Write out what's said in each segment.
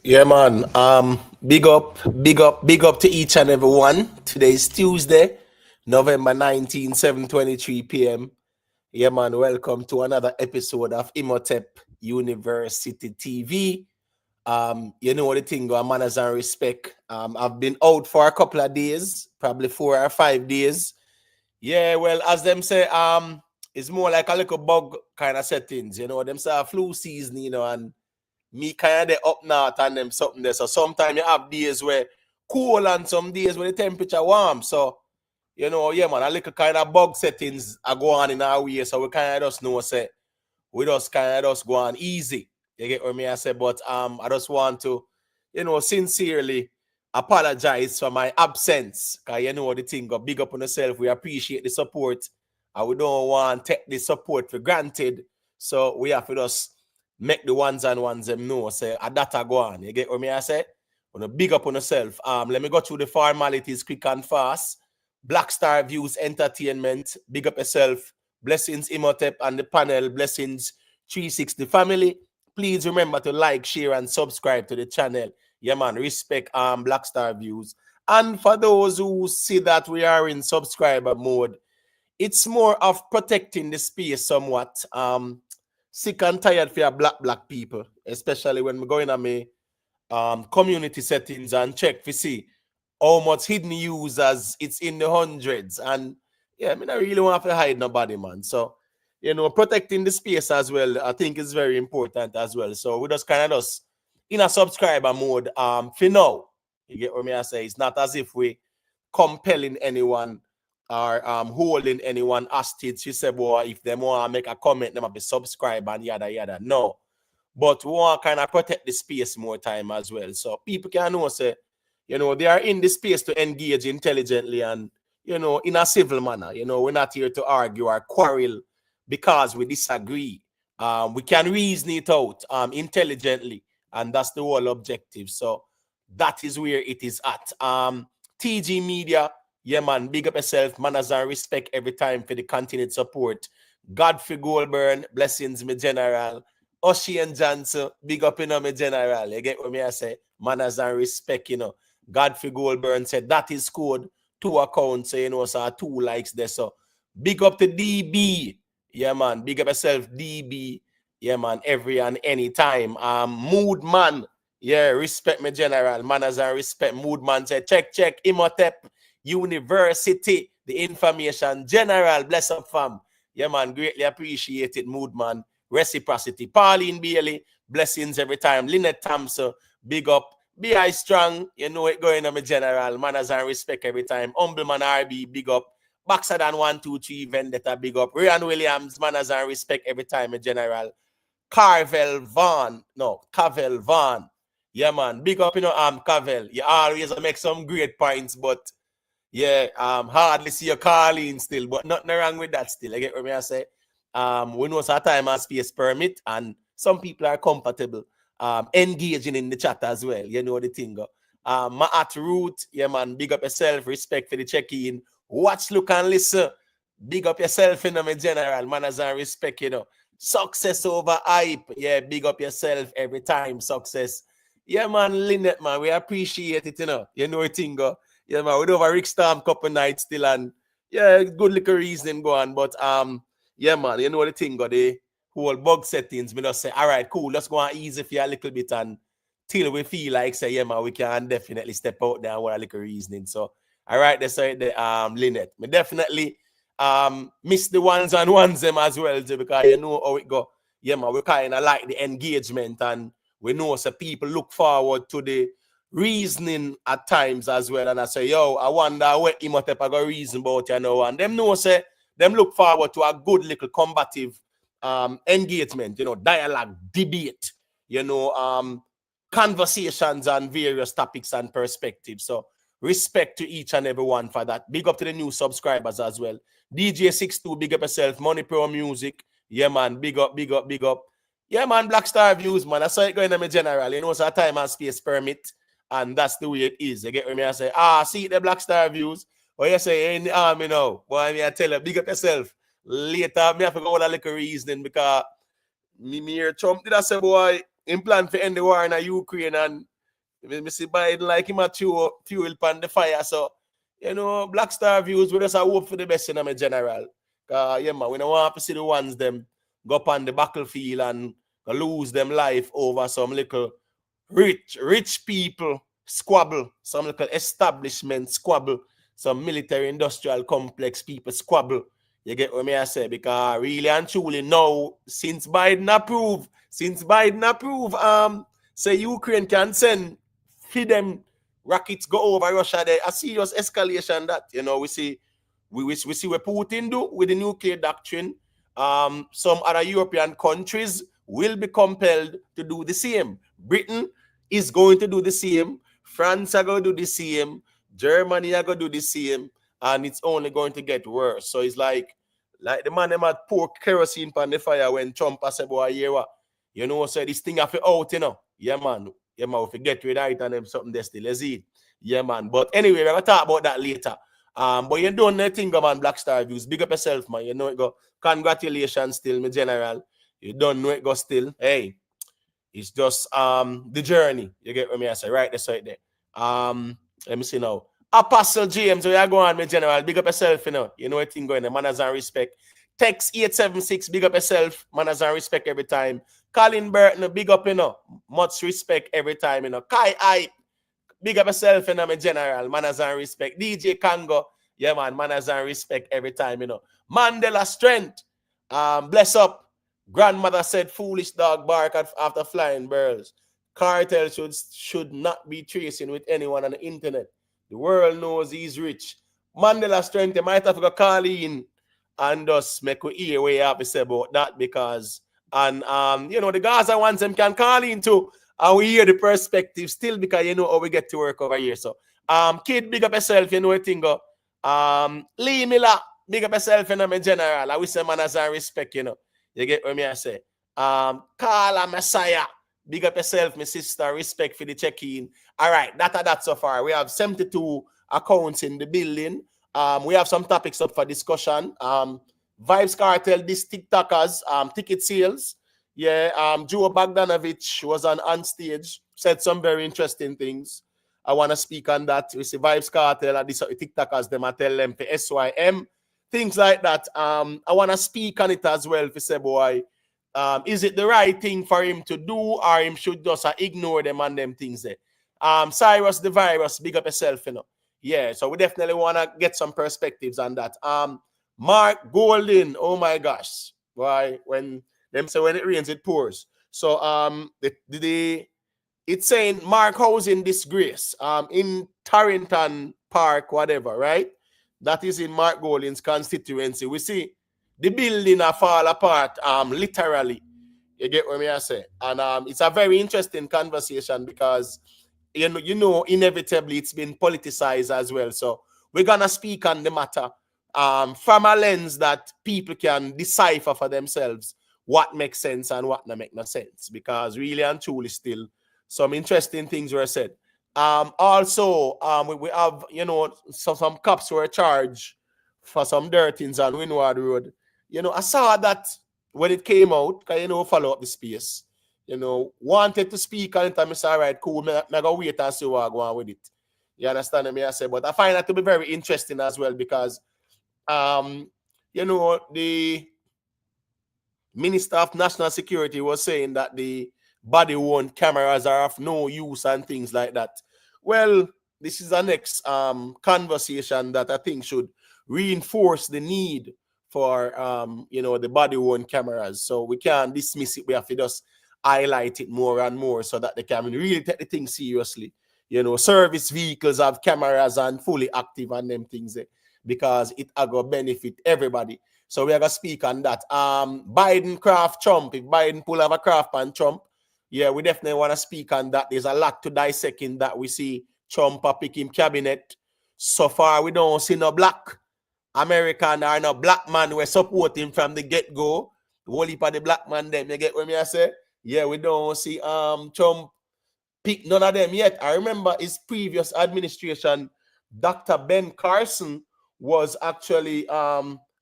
Yeah, man. Big up to each and every one. Today's Tuesday, November 19, 7:23 p.m. Yeah, man. Welcome to another episode of Imhotep University TV. You know the thing, manners and respect. I've been out for a couple of days, probably 4 or 5 days. Yeah, well, as them say, it's more like a little bug kind of settings. Them say a flu season, and me kind of up north and them something there. So sometimes you have days where cool and some days where the temperature warm. So, yeah, man, a little kind of bug settings are going on in our way. So we kind of just know, say, we just kind of just go on easy. You get what I say? But I just want to, sincerely apologize for my absence. Because you know the thing, go big up on yourself. We appreciate the support. And we don't want to take the support for granted. So we have to just make the ones and ones them know. Say, a data go on. You get what I say? Want to big up on yourself. Let me go through the formalities quick and fast. Black Star Views Entertainment. Big up yourself. Blessings Imhotep and the panel. Blessings 360 family. Please remember to like, share, and subscribe to the channel. Yeah, man. Respect Black Star Views. And for those who see that we are in subscriber mode, it's more of protecting the space somewhat. Sick and tired for your black people, especially when we're going on my community settings and check to see how much hidden users it's in the hundreds. And yeah, I mean, I really want to hide nobody, man. So, protecting the space as well, I think is very important as well. So we just kind of just in a subscriber mode for now. You get what I say? It's not as if we compelling anyone or holding anyone hostage. You say, boy, if they want to make a comment, they might be subscribe and yada yada. No. But we want to kind of protect the space more time as well. So people can know, say, they are in the space to engage intelligently and, in a civil manner. We're not here to argue or quarrel because we disagree. We can reason it out intelligently, and that's the whole objective. So that is where it is at. TG Media, yeah, man, big up yourself, manners and respect every time for the continued support. Godfrey Goldburn, blessings, me general. Ocean Johnson, big up, me general. You get what I say? Manners and respect, Godfrey Goldburn said that is code 2 accounts, so so 2 likes there. So big up to DB. Yeah, man. Big up yourself, DB. Yeah, man. Every and any time. Mood man. Yeah, respect me general. Manners and respect. Mood man said, check. Imhotep University. The information general. Bless up, fam. Yeah, man. Greatly appreciate it, mood man. Reciprocity. Pauline Bailey. Blessings every time. Lynette Thompson. Big up. Be I strong, it going on my general. Manners and respect every time. Humble man RB, big up. Baxter than 123 Vendetta, big up. Ryan Williams, manners and respect every time, my general. Carvel Vaughn. Yeah, man. Big up, Carvel. You always make some great points, but yeah, hardly see your calling still, but nothing wrong with that still. I get what I say. We know some time and space permit, and some people are comfortable engaging in the chat as well. You know the thing. Maat Root, yeah, man, big up yourself, respect for the check-in. Watch, look, and listen. Big up yourself, my general, manners and respect, Success over hype. Yeah, big up yourself every time, success. Yeah, man, Lynette, man, we appreciate it, You know the thing, yeah, man, we do have a Rick Storm couple nights still, and yeah, good little reasoning going, but yeah, man, you know the thing, the whole bug settings, me just say, all right, cool, let's go on easy for you a little bit and till we feel like, say, yeah, man, we can definitely step out there and what a little reasoning. So, all right, that's right, Lynette. Me definitely miss the ones and ones them as well, too, because you know how it go. Yeah, man, we kind of like the engagement, and we know so people look forward to the reasoning at times as well. And I say, yo, I wonder what Imhotep I got reason about, and them know, say, them look forward to a good little combative engagement, dialogue, debate, conversations on various topics and perspectives. So respect to each and every one for that. Big up to the new subscribers as well. DJ62, big up yourself. Money Pro Music. Yeah, man. Big up. Yeah, man. Black Star Views, man. I saw it going on my general. So a time and space permit. And that's the way it is. You get what I say? See the Black Star Views. Or you say, in the army now. Boy, I tell you, big up yourself. Later, me have to go with a little reasoning because me hear Trump did I say, boy, in plan for end the war in Ukraine, and Me see Biden like him a fuel pan the fire. So, Black Star views, we just hope for the best in my general. Yeah, man, we don't want to see the ones them go up on the battlefield and lose them life over some little rich people squabble, some little establishment squabble, some military industrial complex people squabble. You get what I say? Because really and truly now, since Biden approve, say Ukraine can send feed them rockets go over Russia, there a serious escalation that we see what Putin do with the nuclear doctrine. Some other European countries will be compelled to do the same. Britain is going to do the same. France are going to do the same. Germany are going to do the same. And it's only going to get worse. So it's like the man them had pour kerosene on the fire when Trump said, boy, so this thing have to out, Yeah, man. Yeah, man, if you get rid of it and them something there still, let's see. Yeah, man. But anyway, we're going to talk about that later. But you don't know anything about Black Star Views. Big up yourself, man. You know it go. Congratulations still, my general. You don't know it go still. Hey, it's just the journey. You get what I say? Right, that's right there. Let me see now. Apostle James, where you going, my general? Big up yourself, You know what thing going on. Manners and respect. Text 876, big up yourself. Manners and respect every time. Colin Burton, big up, Much respect every time, Kai Hype. Big up yourself, my general. Manners and respect. DJ Kango. Yeah, man. Manners and respect every time, Mandela Strength. Bless up. Grandmother said, foolish dog bark after flying birds. Cartel should not be tracing with anyone on the internet. The world knows he's rich. Mandela Strength, you might have to call in and just make we hear what you have to say about that because, and, the Gaza ones them can call in too. And we hear the perspective still because how we get to work over here. So, kid, big up yourself, what thing go. Lee Miller, big up yourself, my general. I wish say manners and respect, You get what I say? Carla Messiah, big up yourself, my sister. Respect for the check-in. All right, that so far. We have 72 accounts in the building. We have some topics up for discussion. Vybz Kartel, this TikTokers, ticket sales. Yeah, Joe Bogdanovich was on stage, said some very interesting things. I want to speak on that. We see Vybz Kartel and these TikTokers, them I tell them for SYM, things like that. I want to speak on it as well for say, boy, is it the right thing for him to do or him should just ignore them and them things there? Cyrus the Virus, big up yourself, Yeah, so we definitely want to get some perspectives on that. Mark Golden, oh my gosh. Why? When it rains, it pours. So it's saying Mark housing disgrace in Torrington Park, whatever, right? That is in Mark Golden's constituency. We see the building fall apart literally. You get what I say? And it's a very interesting conversation because inevitably it's been politicized as well. So we're gonna speak on the matter from a lens that people can decipher for themselves what makes sense and what not make no sense. Because really and truly still some interesting things were said. Also, we have, some cops were charged for some dirt things on Windward Road. I saw that when it came out, because, follow up the space. Wanted to speak on it, and I said, all right, cool, I go wait and see what I go on with it. You understand me? I say, but I find that to be very interesting as well because, the Minister of National Security was saying that the body-worn cameras are of no use and things like that. Well, this is the next conversation that I think should reinforce the need for, the body-worn cameras. So we can't dismiss it. We have to just highlight it more and more so that they can really take the thing seriously. Service vehicles have cameras and fully active and them things there because it will benefit everybody. So we are going to speak on that. Biden craft Trump. If Biden pull have a craft on Trump, yeah, we definitely want to speak on that. There's a lot to dissect in that. We see Trump pick him cabinet. So far, we don't see no black American or no black man we support him from the get-go. The whole heap of the black man them, you get what I say? Yeah, we don't see Trump pick none of them yet. I remember his previous administration, Dr. Ben Carson was actually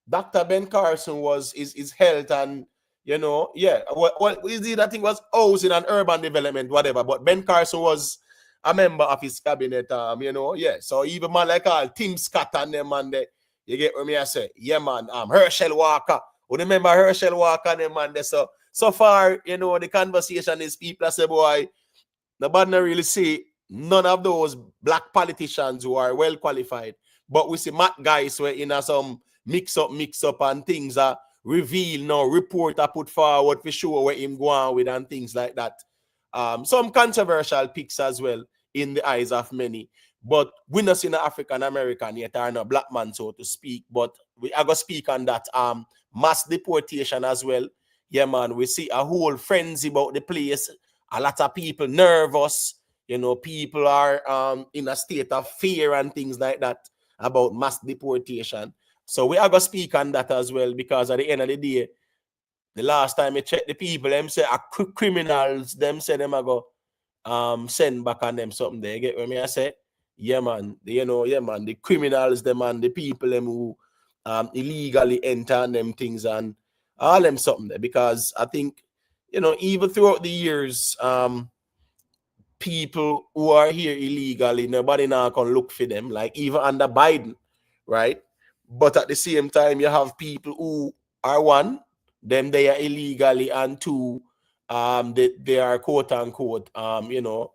Dr. Ben Carson was his health and what is it? I think was housing and urban development, whatever. But Ben Carson was a member of his cabinet, you know, yeah. So even man like Tim Scott and them man, they, you get what me I say? Yeah, man. Herschel Walker. Who remember Herschel Walker and them man? They, so far, you know, the conversation is people say, boy, nobody really see none of those black politicians who are well qualified. But we see Matt guys where in some mix up and things are revealed now, report are put forward for sure where him go on with and things like that. Some controversial picks as well in the eyes of many. But we not seen an African American yet or no black man, so to speak. But we are gonna speak on that mass deportation as well. Yeah, man. We see a whole frenzy about the place. A lot of people nervous. You know, people are in a state of fear and things like that about mass deportation. So we are gonna speak on that as well, because at the end of the day, the last time I checked the people, them say criminals, them say them I go send back on them something there. You get what me I say? Yeah, man. You know, yeah, man. The criminals, them and the people them who illegally enter them things and all them something there. Because I think, you know, even throughout the years, people who are here illegally, nobody now can look for them, like even under Biden, right? But at the same time, you have people who are one, them they are illegally, and two, they are quote unquote, you know,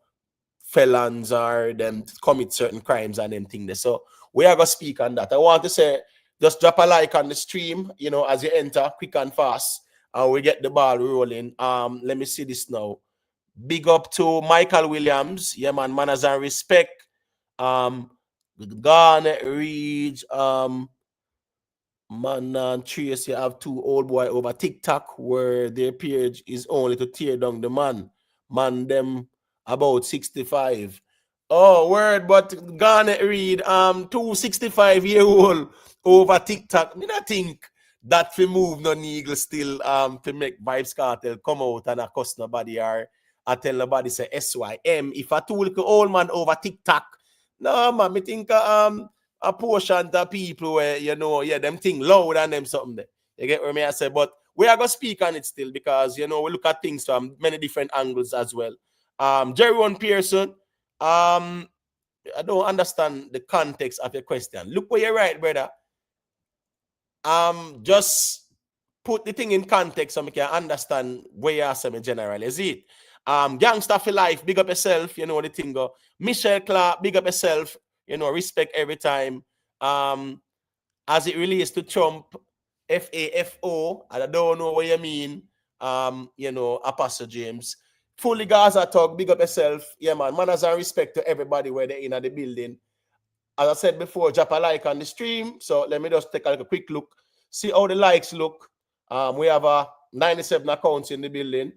felons or them commit certain crimes and them things. So we are gonna speak on that. I want to say, just drop a like on the stream, you know, as you enter, quick and fast, and we get the ball rolling. Let me see this now. Big up to Michael Williams. Yeah, man, manners and respect. Garnet Reed, man and Trace, you have two old boy over TikTok where their page is only to tear down the man. Man, them about 65. Oh, word, but Garnet Reed, 265-year-old over TikTok. Me not think that fi move no eagle still to make Vybz Kartel come out and accost nobody or I tell nobody say SYM. If a two little old man over TikTok, no man, me think a portion of people where, you know, yeah, them thing loud and them something there. You get what me I say? But we are going to speak on it still because, you know, we look at things from many different angles as well. Jerry Pearson, I don't understand the context of your question. Look where you're right, brother. Just put the thing in context so we can understand where you're saying generally. Is it? Gangster for life, big up yourself, you know the thing go. Michelle Clark, big up yourself, you know, respect every time. As it relates to Trump, FAFO, I don't know what you mean. You know, Apostle James. Fully Gaza talk, big up yourself. Yeah, man. Manners and respect to everybody where they're in the building. As I said before, drop a like on the stream. So let me just take a quick look. See how the likes look. We have 97 accounts in the building.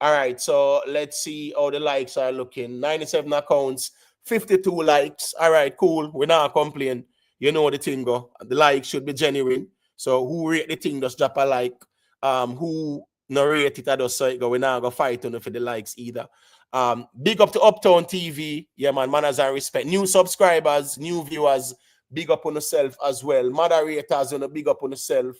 All right, so let's see how the likes are looking. 97 accounts, 52 likes. All right, cool. We're not complaining. You know the thing go. The likes should be genuine. So who rate the thing, just drop a like. Who narrate it, I just say it go. We're not gonna fight on for the likes either. Big up to Uptown TV. Yeah, man, manners and respect. New subscribers, new viewers, big up on yourself as well. Moderators, big up on yourself.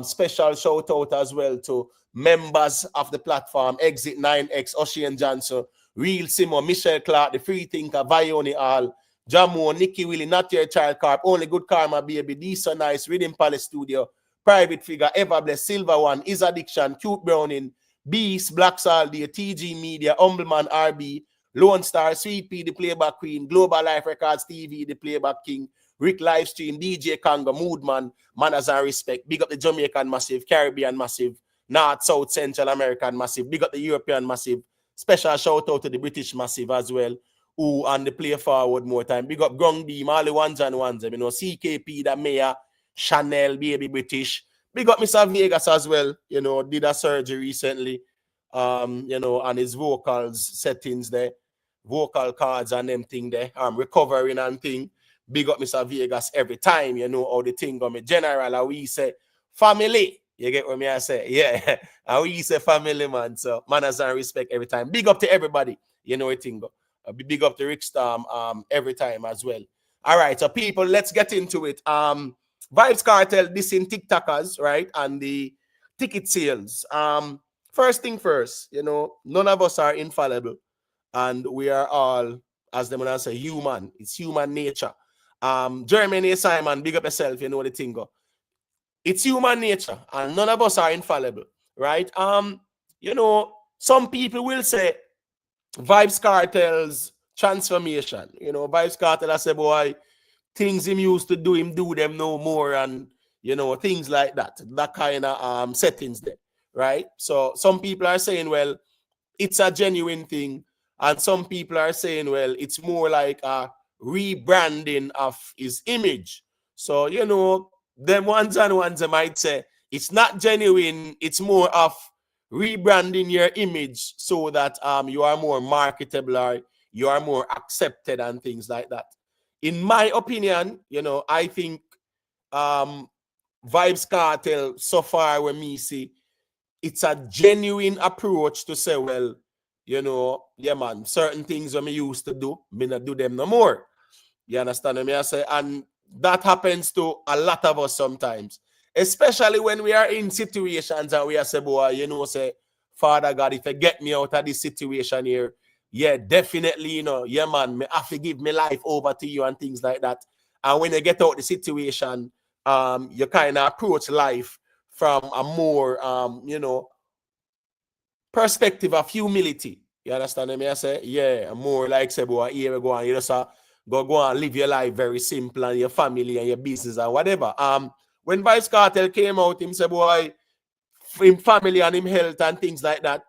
Special shout out as well to members of the platform, Exit 9X, Ocean Johnson, Real Simo, Michelle Clark, The Free Thinker, Vioni Hall, Jamo, Nikki Willie, Not Your Child Carp, Only Good Karma Baby, D So Nice, Rhythm Palace Studio, Private Figure, Everbless, Silver One, Is Addiction, Cute Browning, Beast, Black Saldy, TG Media, Humbleman RB, Lone Star, Sweet P, The Playback Queen, Global Life Records TV, The Playback King, Rick Livestream, DJ Congo, Moodman, Manners and Respect. Big up the Jamaican Massive, Caribbean Massive, North, South, Central American Massive. Big up the European Massive. Special shout out to the British Massive as well, who and the play forward more time. Big up Grung Beam, all the ones and ones. You know, CKP, the Mayor, Chanel, Baby British. Big up Mr. Vegas as well. You know, did a surgery recently. You know, and his vocals settings there, vocal cards and them thing there. Recovering and thing. Big up Mr. Vegas every time, you know, how the thing go. Me general, how we say family. You get what me I say? Yeah. How we say family, man. So manners and respect every time. Big up to everybody. You know what thing go. Big up to Rick Storm every time as well. All right, so people, let's get into it. Vybz Kartel, this in TikTokers, right? And the ticket sales. First thing first, you know, none of us are infallible. And we are all as them when say human. It's human nature. Germany Simon, big up yourself, you know the thing go. It's human nature, and none of us are infallible, right? You know, some people will say Vybz Kartel's transformation. You know, Vybz Kartel, I say, boy, things him used to do, him do them no more, and you know, things like that. That kind of settings there, right? So some people are saying, well, it's a genuine thing, and some people are saying, well, it's more like a rebranding of his image. So you know, them ones and ones might say it's not genuine, it's more of rebranding your image so that you are more marketable or you are more accepted and things like that. In my opinion, you know, I think Vybz Kartel so far when me see, it's a genuine approach to say, well, you know, yeah, man, certain things when me used to do, me not do them no more. You understand what I say? And that happens to a lot of us sometimes, especially when we are in situations and we are say, boy, you know, say, Father God, if you get me out of this situation here, yeah, definitely, you know, yeah, man, me have to give my life over to you and things like that. And when you get out the situation, you kind of approach life from a more, you know, perspective of humility. You understand me? I say, yeah, more like say, boy, here we go and you just go and live your life very simple and your family and your business and whatever. When Vybz Kartel came out, him say, boy, him family and him health and things like that.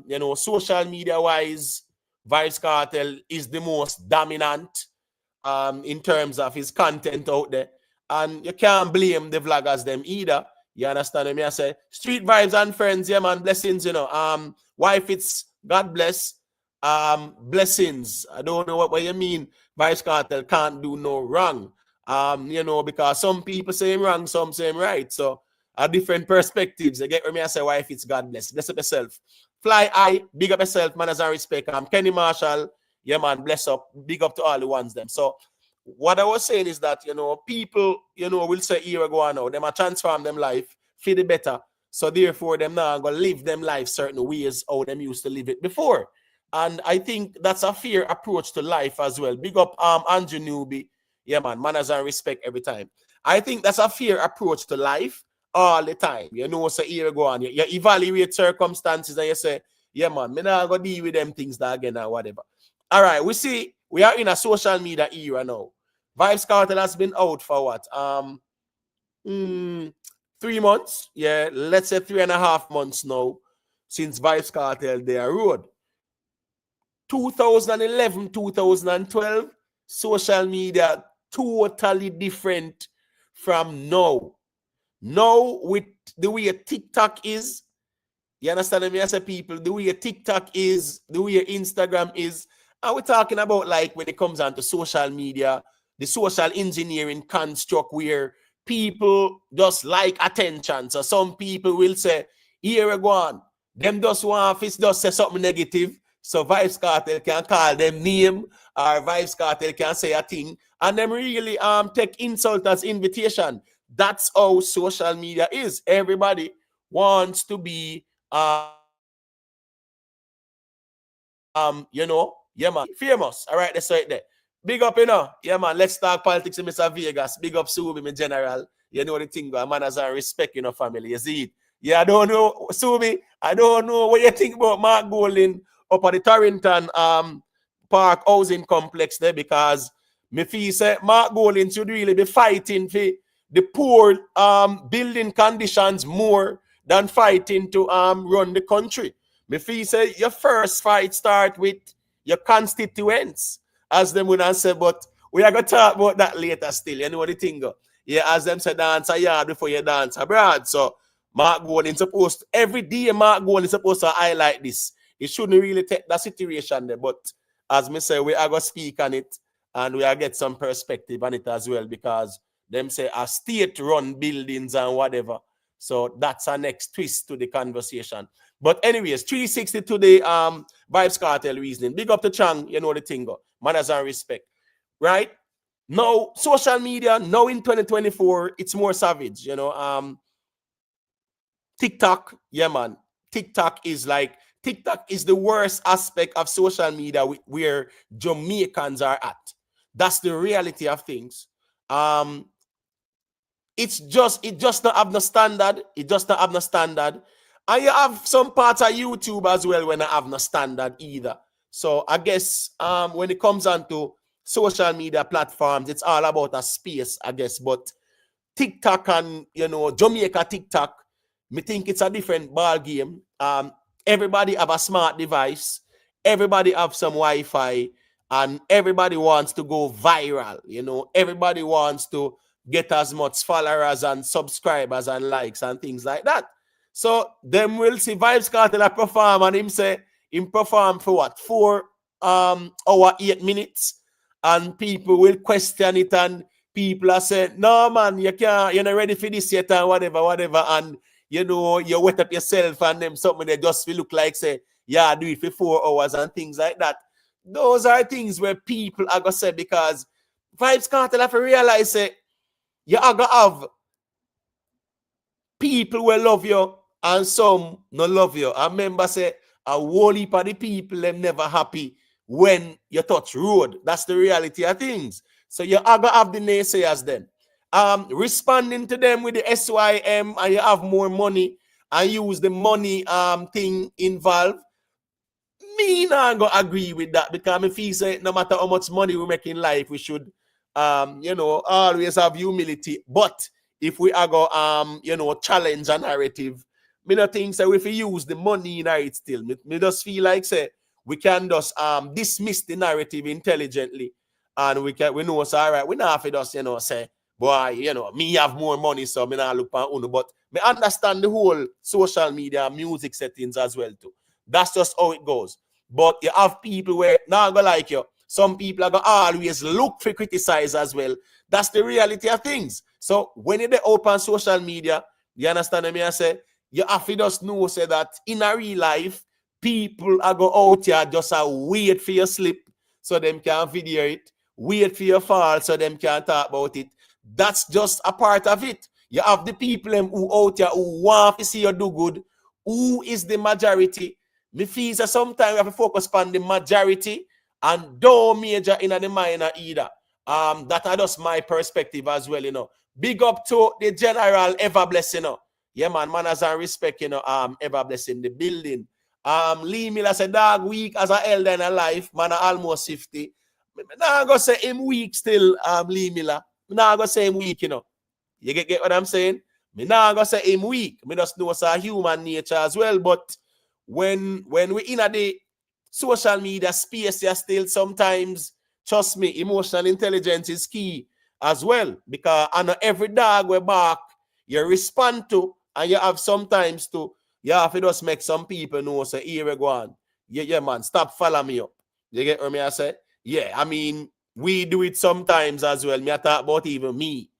You know, social media wise, Vybz Kartel is the most dominant in terms of his content out there. And you can't blame the vloggers them either. You understand me? I say street vibes and friends, yeah, man, blessings, you know. Wife, it's God bless. Blessings. I don't know what you mean. Vybz Kartel can't do no wrong. You know, because some people say him wrong, some say him right. So different perspectives. You get me? I say, wife, it's God bless. Bless up yourself. Fly high, big up yourself, man, as I respect. Kenny Marshall, yeah, man, bless up. Big up to all the ones them. So what I was saying is that, you know, people, you know, will say here we go on now. Them a transform them life for the better. So therefore, them now going to live them life certain ways how them used to live it before. And I think that's a fair approach to life as well. Big up Andrew Newby. Yeah, man, manners and respect every time. I think that's a fair approach to life all the time. You know, so here we go on. You evaluate circumstances and you say, yeah, man, me not going to deal with them things that again or whatever. All right, we see we are in a social media era now. Vybz Kartel has been out for what? 3 months? Yeah, let's say 3.5 months now since Vybz Kartel their road. 2011, 2012, social media totally different from now. Now, with the way TikTok is, you understand me? I say people, the way TikTok is, the way Instagram is, and we're talking about like when it comes on to social media, the social engineering construct where people just like attention. So some people will say, here we go on. Them just want to just say something negative. So Vybz Kartel can call them name or Vybz Kartel can say a thing. And them really take insult as invitation. That's how social media is. Everybody wants to be you know, yeah, man, famous. All right, that's right there. Big up, you know. Yeah, man, let's talk politics in Mr. Vegas. Big up, Subi, my general. You know the thing, man, as I respect, you know, family. You see it? Yeah, I don't know, Subi, I don't know what you think about Mark Golding up at the Torrington Park housing complex there, because me feel say Mark Golding should really be fighting for the poor building conditions more than fighting to run the country. Me feel say your first fight start with your constituents, as them would say, but we are going to talk about that later still. You know what the thing go? Yeah, as them say, dance a yard before you dance abroad. So Mark Golding supposed to, every day Mark Golding supposed to highlight this. It shouldn't really take that situation there, but as me say, we are going to speak on it and we are get some perspective on it as well, because them say a state-run buildings and whatever. So that's our next twist to the conversation. But anyways, 360 today, Vybz Kartel reasoning. Big up to Chang, you know the thing go. Manners and respect. Right? Now, social media, now in 2024, it's more savage, you know. TikTok, yeah, man. TikTok is like TikTok is the worst aspect of social media where Jamaicans are at. That's the reality of things. It just not have no standard. It just not have no standard. And you have some parts of YouTube as well when I have no standard either. So I guess when it comes on to social media platforms, it's all about a space, I guess. But TikTok and Jamaica TikTok, me think it's a different ball game. Everybody have a smart device, everybody have some Wi-Fi, and everybody wants to go viral. Everybody wants to get as much followers and subscribers and likes and things like that. So them will see Vybz Kartel perform, and him perform for what, 4 hour 8 minutes, and people will question it, and people are saying, no man, you're not ready for this yet, and whatever, and you wet up yourself, and them something they just will look like say, yeah, do it for 4 hours and things like that. Those are things where people are gonna say, because Vybz Kartel have to realize say, you are gonna have people will love you and some not love you. I remember say a whole heap of the people them never happy when you touch road. That's the reality of things. So you are gonna have the naysayers then. Responding to them with the SYM, and you have more money and use the money thing involved. Me not gonna agree with that, because I feel say no matter how much money we make in life, we should always have humility. But if we are go challenge a narrative, me not think say if we use the money in it still. Me just feel like say we can just dismiss the narrative intelligently, and we know say all right, we not have to just say, boy, me have more money, so me not look on Uno. But me understand the whole social media music settings as well too. That's just how it goes. But you have people where not gonna like you. Some people are gonna always look for criticize as well. That's the reality of things. So when you open social media, you understand me? I say you have to just know say that in a real life, people are go out here just wait for your slip so them can video it, wait for your fall so them can talk about it. That's just a part of it. You have the people who out here who want to see you do good. Who is the majority? Me feel that sometimes we have to focus on the majority and don't major in the minor either. That is just my perspective as well, Big up to the general Ever Bless, Yeah, man, manners and respect, Ever Bless in the building. Lee Miller said, dog week as an elder in a life, man, almost 50. Now I'm going to say him weak still, Lee Miller. Now I'm going to say him weak, You get what I'm saying? Me now gonna say him weak. Me just know it's a human nature as well. But when we in the social media space, you still sometimes, trust me, emotional intelligence is key as well. Because I know every dog we bark, you respond to, and you have sometimes to, you have to just make some people know, say, here we go on. Yeah, man, stop following me up. You get what I say? Yeah, I mean, we do it sometimes as well. Me I talk about even me.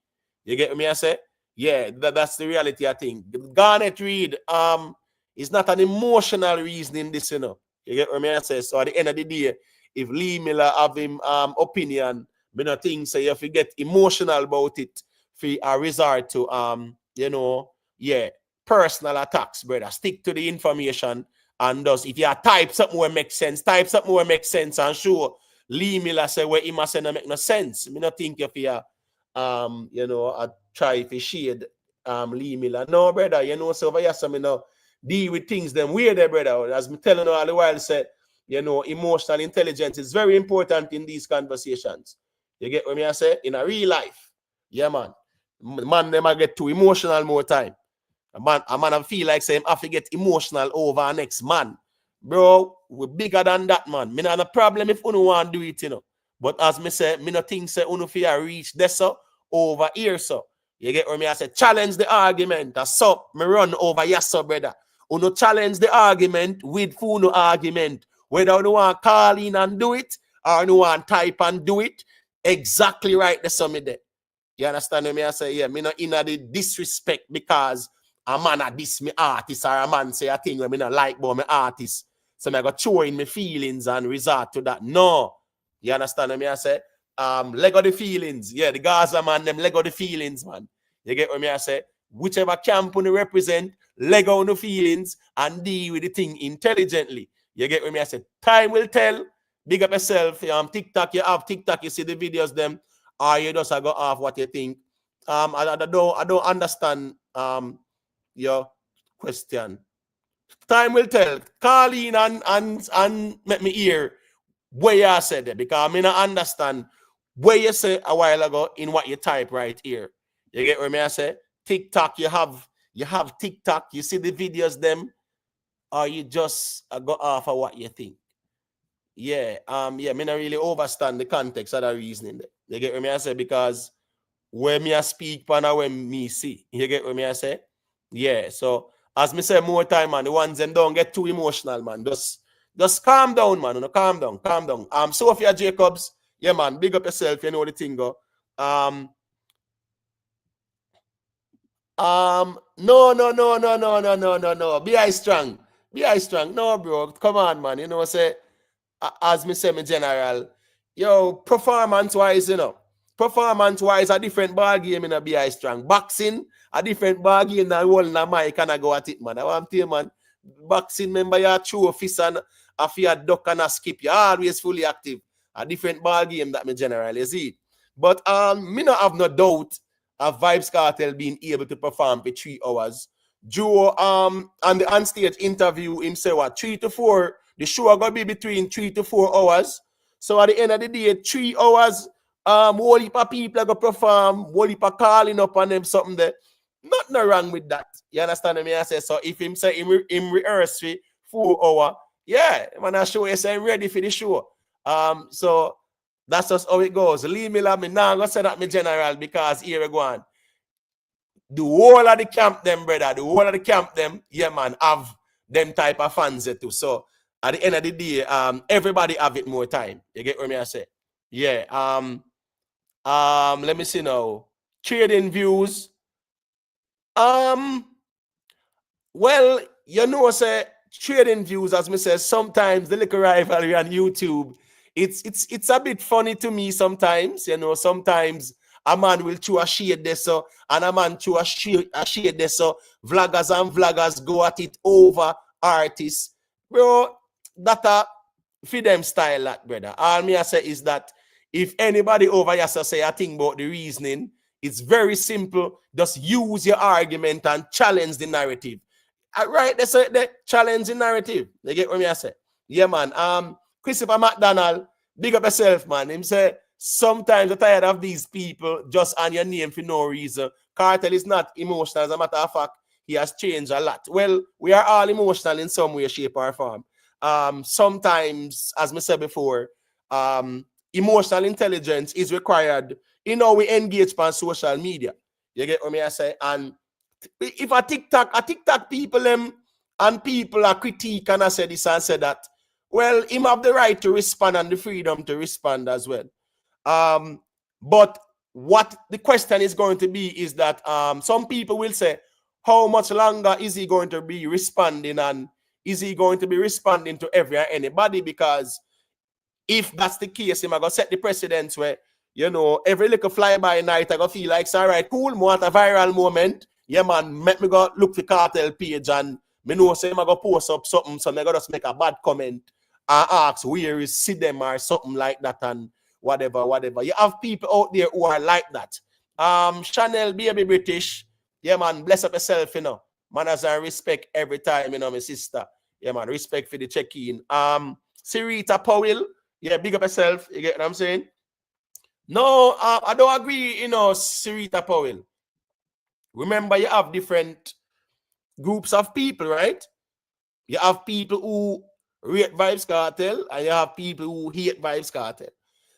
You get what I say? Yeah, that's the reality, I think. Garnet Reed, is not an emotional reasoning, this, You get what I say? So at the end of the day, if Lee Miller have him opinion, me not think say you have to get emotional about it for a resort to personal attacks, brother. Stick to the information, and thus if you type something where makes sense, and sure Lee Miller say where he must say no make no sense. Me not think if you I try to shade Lee Miller. No, brother, so over here, some deal with things them weird there, brother. As me telling you all the while, said, emotional intelligence is very important in these conversations. You get what I say? In a real life. Yeah, man. Man, them I get too emotional more time. A man I feel like saying I have to get emotional over our next man. Bro, we're bigger than that, man. Me not a problem if you want to do it, But as me say, me no think say you fear reach this so over here, so. You get what I say? Challenge the argument. So me run over yes, so brother. You challenge the argument with full no argument. Whether you want call in and do it, or you want type and do it, exactly right the summit there. You understand what I say? Yeah, me not in the disrespect because a man a diss me artist, or a man say a thing where me not like about me artist. So I go show in my feelings and resort to that. No. You understand what I say? Lego the feelings. Yeah, the Gaza man, them Lego the feelings, man. You get what I say? Whichever camp you represent, leg on the feelings and deal with the thing intelligently. You get what me I say? Time will tell. Big up yourself. TikTok, you have TikTok, you see the videos them, or you just go off what you think. I don't understand your question. Time will tell. Call in and make me hear where you said it, because I mean I understand where you say a while ago in what you type right here. You get what I say? TikTok, you have TikTok, you see the videos them, or you just go off of what you think. Yeah, yeah, me not really understand the context of the reasoning there. You get what I say? Because where me I speak pan and when me see. You get what I say? Yeah, so as me say more time, man, the ones them don't get too emotional, man. Just calm down, man. Calm down. Sophia Jacobs, yeah, man, big up yourself, you know the thing go. No. Be I strong. No, bro. Come on, man. You know, say, as me say, me general, yo, performance-wise, performance-wise, a different ball game in a BI strong. Boxing, a different ball game than holding a mic and I go at it, man. I want to tell you, man, boxing, member, you throw a fist and if you duck and a skip, you're always fully active. A different ball game that me general, you see. But me not have no doubt of Vybz Kartel being able to perform for 3 hours. Joe, on the onstage interview, him say what, 3 to 4, the show gonna be between 3 to 4 hours. So at the end of the day, 3 hours, whole heap of people go perform, whole heap of calling up on them something there. Nothing wrong with that. You understand me? I say, so if him say him rehearse for 4 hours, yeah, man, I show you say I'm ready for the show. So that's just how it goes. Leave me love me now. I'm gonna say that me general because here we go on. The whole of the camp them, brother, the whole of the camp them, yeah, man, have them type of fans too. So at the end of the day, everybody have it more time. You get what I say? Yeah. Let me see now. Trading views. Well, you know, say trading views, as me says, sometimes the little rivalry on YouTube, it's a bit funny to me sometimes. You know, sometimes a man will chew a shade there, so, and a man chew a shade there, so vloggers and vloggers go at it over artists. Bro, that for them style that, brother. All me I say is that if anybody over here say a thing about the reasoning, it's very simple. Just use your argument and challenge the narrative. Right, they say the challenge the narrative. They get what me I say. Yeah, man. Christopher McDonald, big up yourself, man. Him say sometimes I'm tired of these people just on your name for no reason. Kartel is not emotional. As a matter of fact, he has changed a lot. Well, we are all emotional in some way, shape, or form. Sometimes, as I said before, emotional intelligence is required in how we engage on social media. You get what me I say? And if a TikTok people and people are critique and I say this and say that, well, him have the right to respond and the freedom to respond as well. But what the question is going to be is that some people will say, how much longer is he going to be responding, and is he going to be responding to every and anybody? Because if that's the case, I'm going to set the precedence where, you know, every little fly-by night, I go feel like, all right, cool, I want a viral moment. Yeah, man, make me go look for Kartel page and me know say I'm going to post up something, so I'm going to just make a bad comment and ask where is see them or something like that and whatever. You have people out there who are like that. Chanel, baby British, yeah, man, bless up yourself, you know. Manners and respect every time, you know, my sister. Yeah, man, respect for the check-in. Sarita Powell, yeah, big up yourself. You get what I'm saying? No, I don't agree, you know, Sarita Powell. Remember, you have different groups of people, right? You have people who rate Vybz Kartel and you have people who hate Vybz Kartel.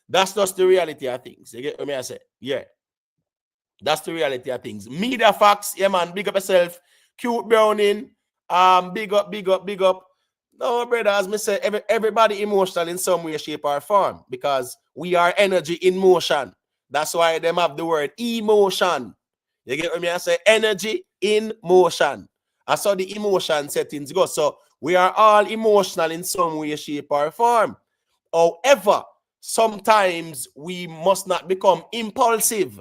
That's just the reality of things. You get what I say? Yeah. That's the reality of things. Media facts, yeah, man, big up yourself. Cute Browning, big up. No, brother, as me say, everybody emotional in some way, shape, or form because we are energy in motion. That's why them have the word emotion. You get what I say? Energy in motion. I saw the emotion settings go. So we are all emotional in some way, shape, or form. However, sometimes we must not become impulsive,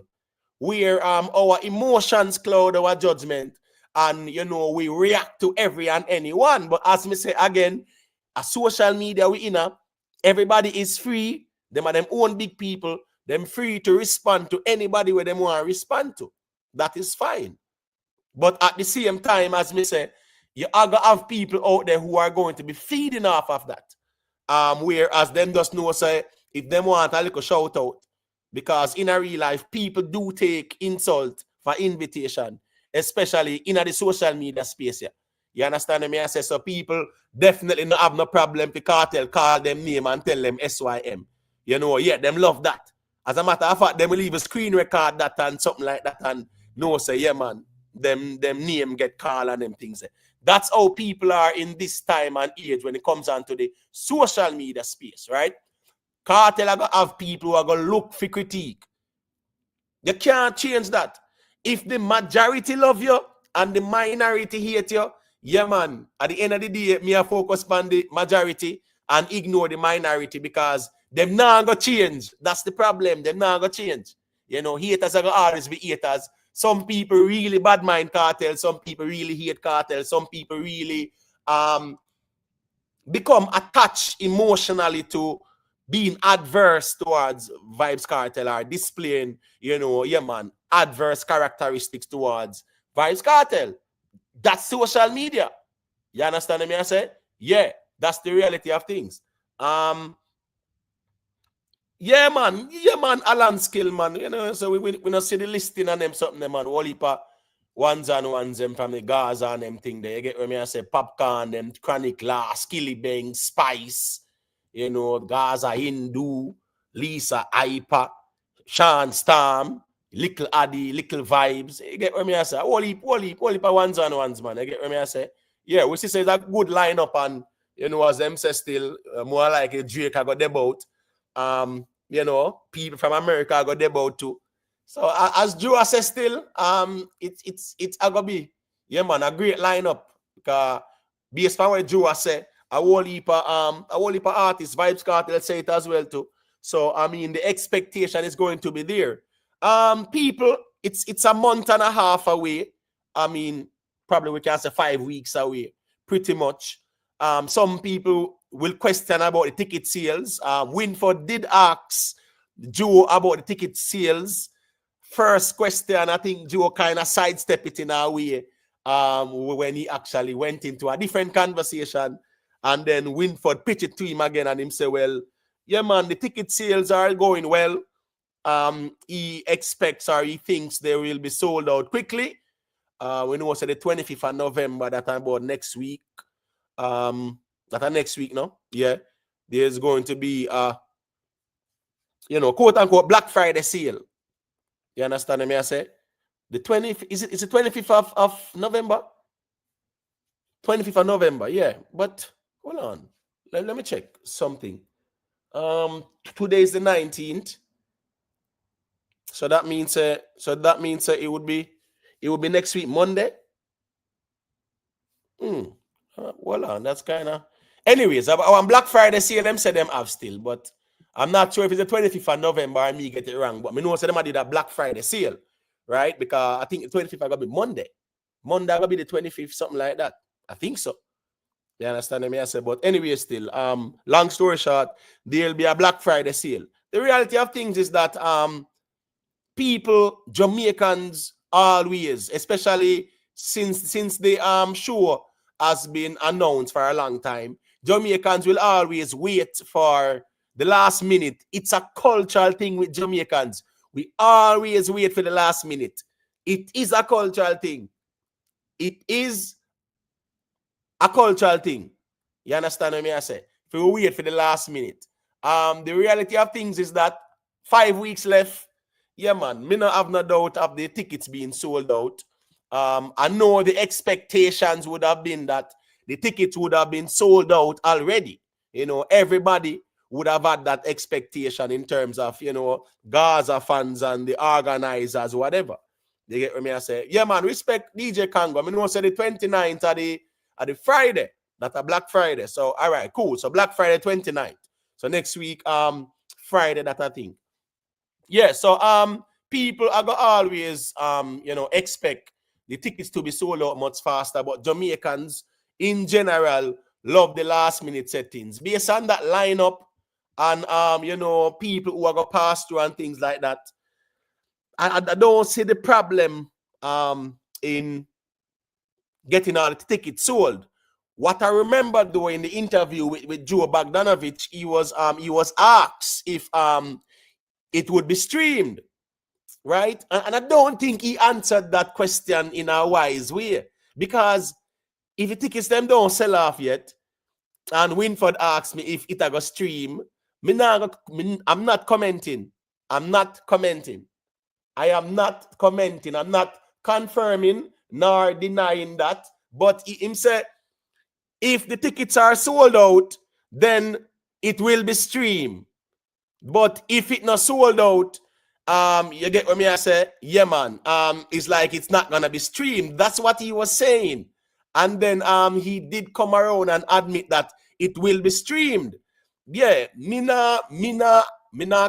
where our emotions cloud our judgment and we react to every and anyone. But as me say again, a social media we in everybody is free. Them are them own big people. Them free to respond to anybody where them want to respond to. That is fine. But at the same time, as me say, you are gonna have people out there who are going to be feeding off of that. Whereas them just know say if them want a little shout out, because in a real life, people do take insult for invitation, especially in the social media space here. You understand me? I say so people definitely not have no problem to cartel call them name and tell them SYM. Yeah, them love that. As a matter of fact, them will leave a screen record that and something like that and say, yeah man, them name get called and them things. That's how people are in this time and age when it comes on to the social media space, right? Cartel are gonna have people who are gonna look for critique. You can't change that. If the majority love you and the minority hate you, yeah man, at the end of the day, me a focus on the majority and ignore the minority because them not gonna change. That's the problem. Them not gonna change. Haters are gonna always be haters. Some people really bad mind cartel. Some people really hate cartel. Some people really become attached emotionally to being adverse towards Vybz Kartel or displaying, yeah man, adverse characteristics towards Vybz Kartel. That's social media. You understand me? I said, yeah, that's the reality of things. Yeah, man, Alan skill, man. So we not see the listing on them something, man. Whole heap of ones them from the Gaza and them thing there. You get what me I say? Popcorn, them Chronic Law, Skilly Bang, Spice, Gaza Hindu, Lisa Ipa, Sean Storm, Little Addy, Little Vibes. You get what me I say? Whole heap of ones, man. You get what me I say? Yeah, we see say that good lineup and as them say still more like a Drake I got them out. People from America got debut too. So as Joe says still, it's gonna be, yeah man, a great lineup. Because based on what Joe said, a whole heap of artists, Vybz Kartel say it as well too. So I mean the expectation is going to be there. People, it's a month and a half away. I mean, probably we can say 5 weeks away, pretty much. Some people will question about the ticket sales. Winford did ask Joe about the ticket sales. First question, I think Joe kind of sidestepped it in a way when he actually went into a different conversation. And then Winford pitched it to him again and him say, well, yeah, man, the ticket sales are going well. He expects or he thinks they will be sold out quickly. We know it's the 25th of November, that time about next week. That next week, no? Yeah. There's going to be quote unquote Black Friday sale. You understand me? I say the 20th, is it 25th of November? 25th of November, yeah. But hold on. Let me check something. Today is the 19th. So that means it would be next week, Monday. Well, that's kind of. Anyways, on Black Friday sale, them say them have still, but I'm not sure if it's the 25th of November and me get it wrong. But me know say them did a Black Friday sale, right? Because I think the 25th is gonna be Monday. Monday gonna be the 25th, something like that. I think so. You understand me? I say, but anyway, still, long story short, there'll be a Black Friday sale. The reality of things is that people, Jamaicans, always, especially since the show has been announced for a long time, Jamaicans will always wait for the last minute. It's a cultural thing with Jamaicans. We always wait for the last minute. It is a cultural thing. It is a cultural thing. You understand what I say? If we wait for the last minute. The reality of things is that 5 weeks left. Yeah, man. Me not have no doubt of the tickets being sold out. I know the expectations would have been that the tickets would have been sold out already. Everybody would have had that expectation in terms of, Gaza fans and the organizers, whatever. They get what me I say. Yeah, man, respect DJ Congo. I mean, I say the 29th at the Friday, not a Black Friday. So, all right, cool. So, Black Friday 29th. So, next week, Friday, that I think. Yeah, so, people are going to always, expect the tickets to be sold out much faster. But Jamaicans in general love the last minute settings. Based on that lineup and people who are gonna pass through and things like that, I don't see the problem in getting all the tickets sold. What I remember though in the interview with Joe Bogdanovich, he was asked if it would be streamed, right? And I don't think he answered that question in a wise way, because if the tickets them don't sell off yet, and Winford asked me if it a go stream, I'm not commenting. I am not commenting. I'm not confirming nor denying that. But him say, if the tickets are sold out, then it will be streamed. But if it not sold out, you get what me I say? Yeah, man. It's like it's not gonna be streamed. That's what he was saying. And then he did come around and admit that it will be streamed. Yeah, me not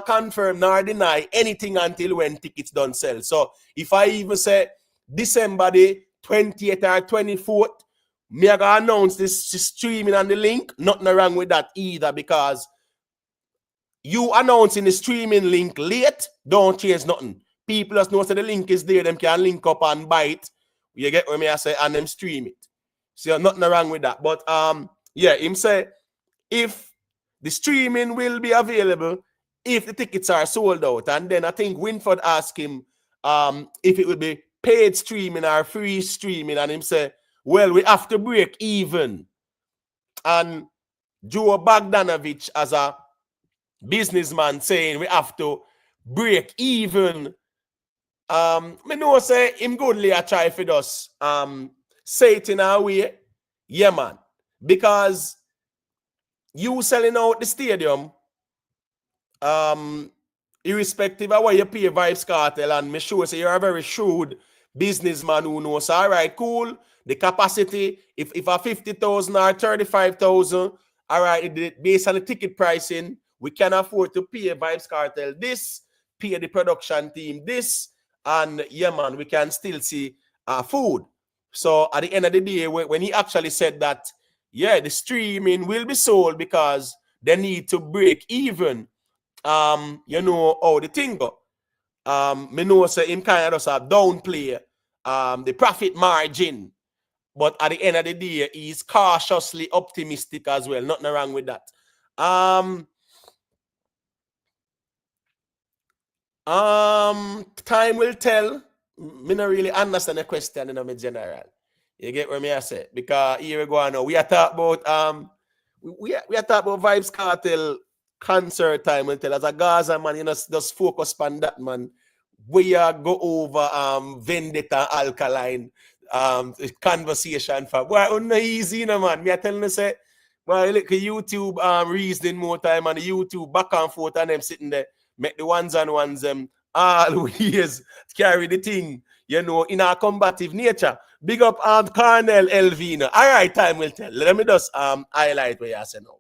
confirm nor deny anything until when tickets don't sell. So if I even say December the 20th or 24th, me I gonna announce this streaming and the link, nothing wrong with that either, because you announcing the streaming link late, don't change nothing. People just know that the link is there, them can link up and buy it. You get what me I say, and them stream it. So nothing wrong with that. But yeah, him say if the streaming will be available if the tickets are sold out. And then I think Winford asked him if it will be paid streaming or free streaming, and him say, well, we have to break even. And Joe Bogdanovich, as a businessman, saying we have to break even. Me know say him goodly a try for us say it in a way, yeah, man, because you selling out the stadium, irrespective of what you pay Vybz Kartel, and me sure say you're a very shrewd businessman who knows, all right, cool, the capacity, if a 50,000 or 35,000, all right, based on the ticket pricing, we can afford to pay Vybz Kartel this, pay the production team this, and yeah, man, we can still see food. So at the end of the day, when he actually said that, yeah, the streaming will be sold because they need to break even, you know how the thing go. Me know say him kind of just downplay the profit margin, but at the end of the day, he's cautiously optimistic as well. Nothing wrong with that. Time will tell. Me not really understand the question in my general. You get what me I say? Because here we go now. We are talking about we are talking about Vybz Kartel concert time will tell. As a Gaza man, you know, just focus on that, man. We are go over Vendetta Alkaline conversation for boy, not easy, you know, man. Me I telling you say, boy, look at YouTube reasoning more time and the YouTube back and forth and them sitting there, make the ones and ones always carry the thing, you know, in our combative nature. Big up Colonel Elvina. All right, time will tell. Let me just highlight what you say now.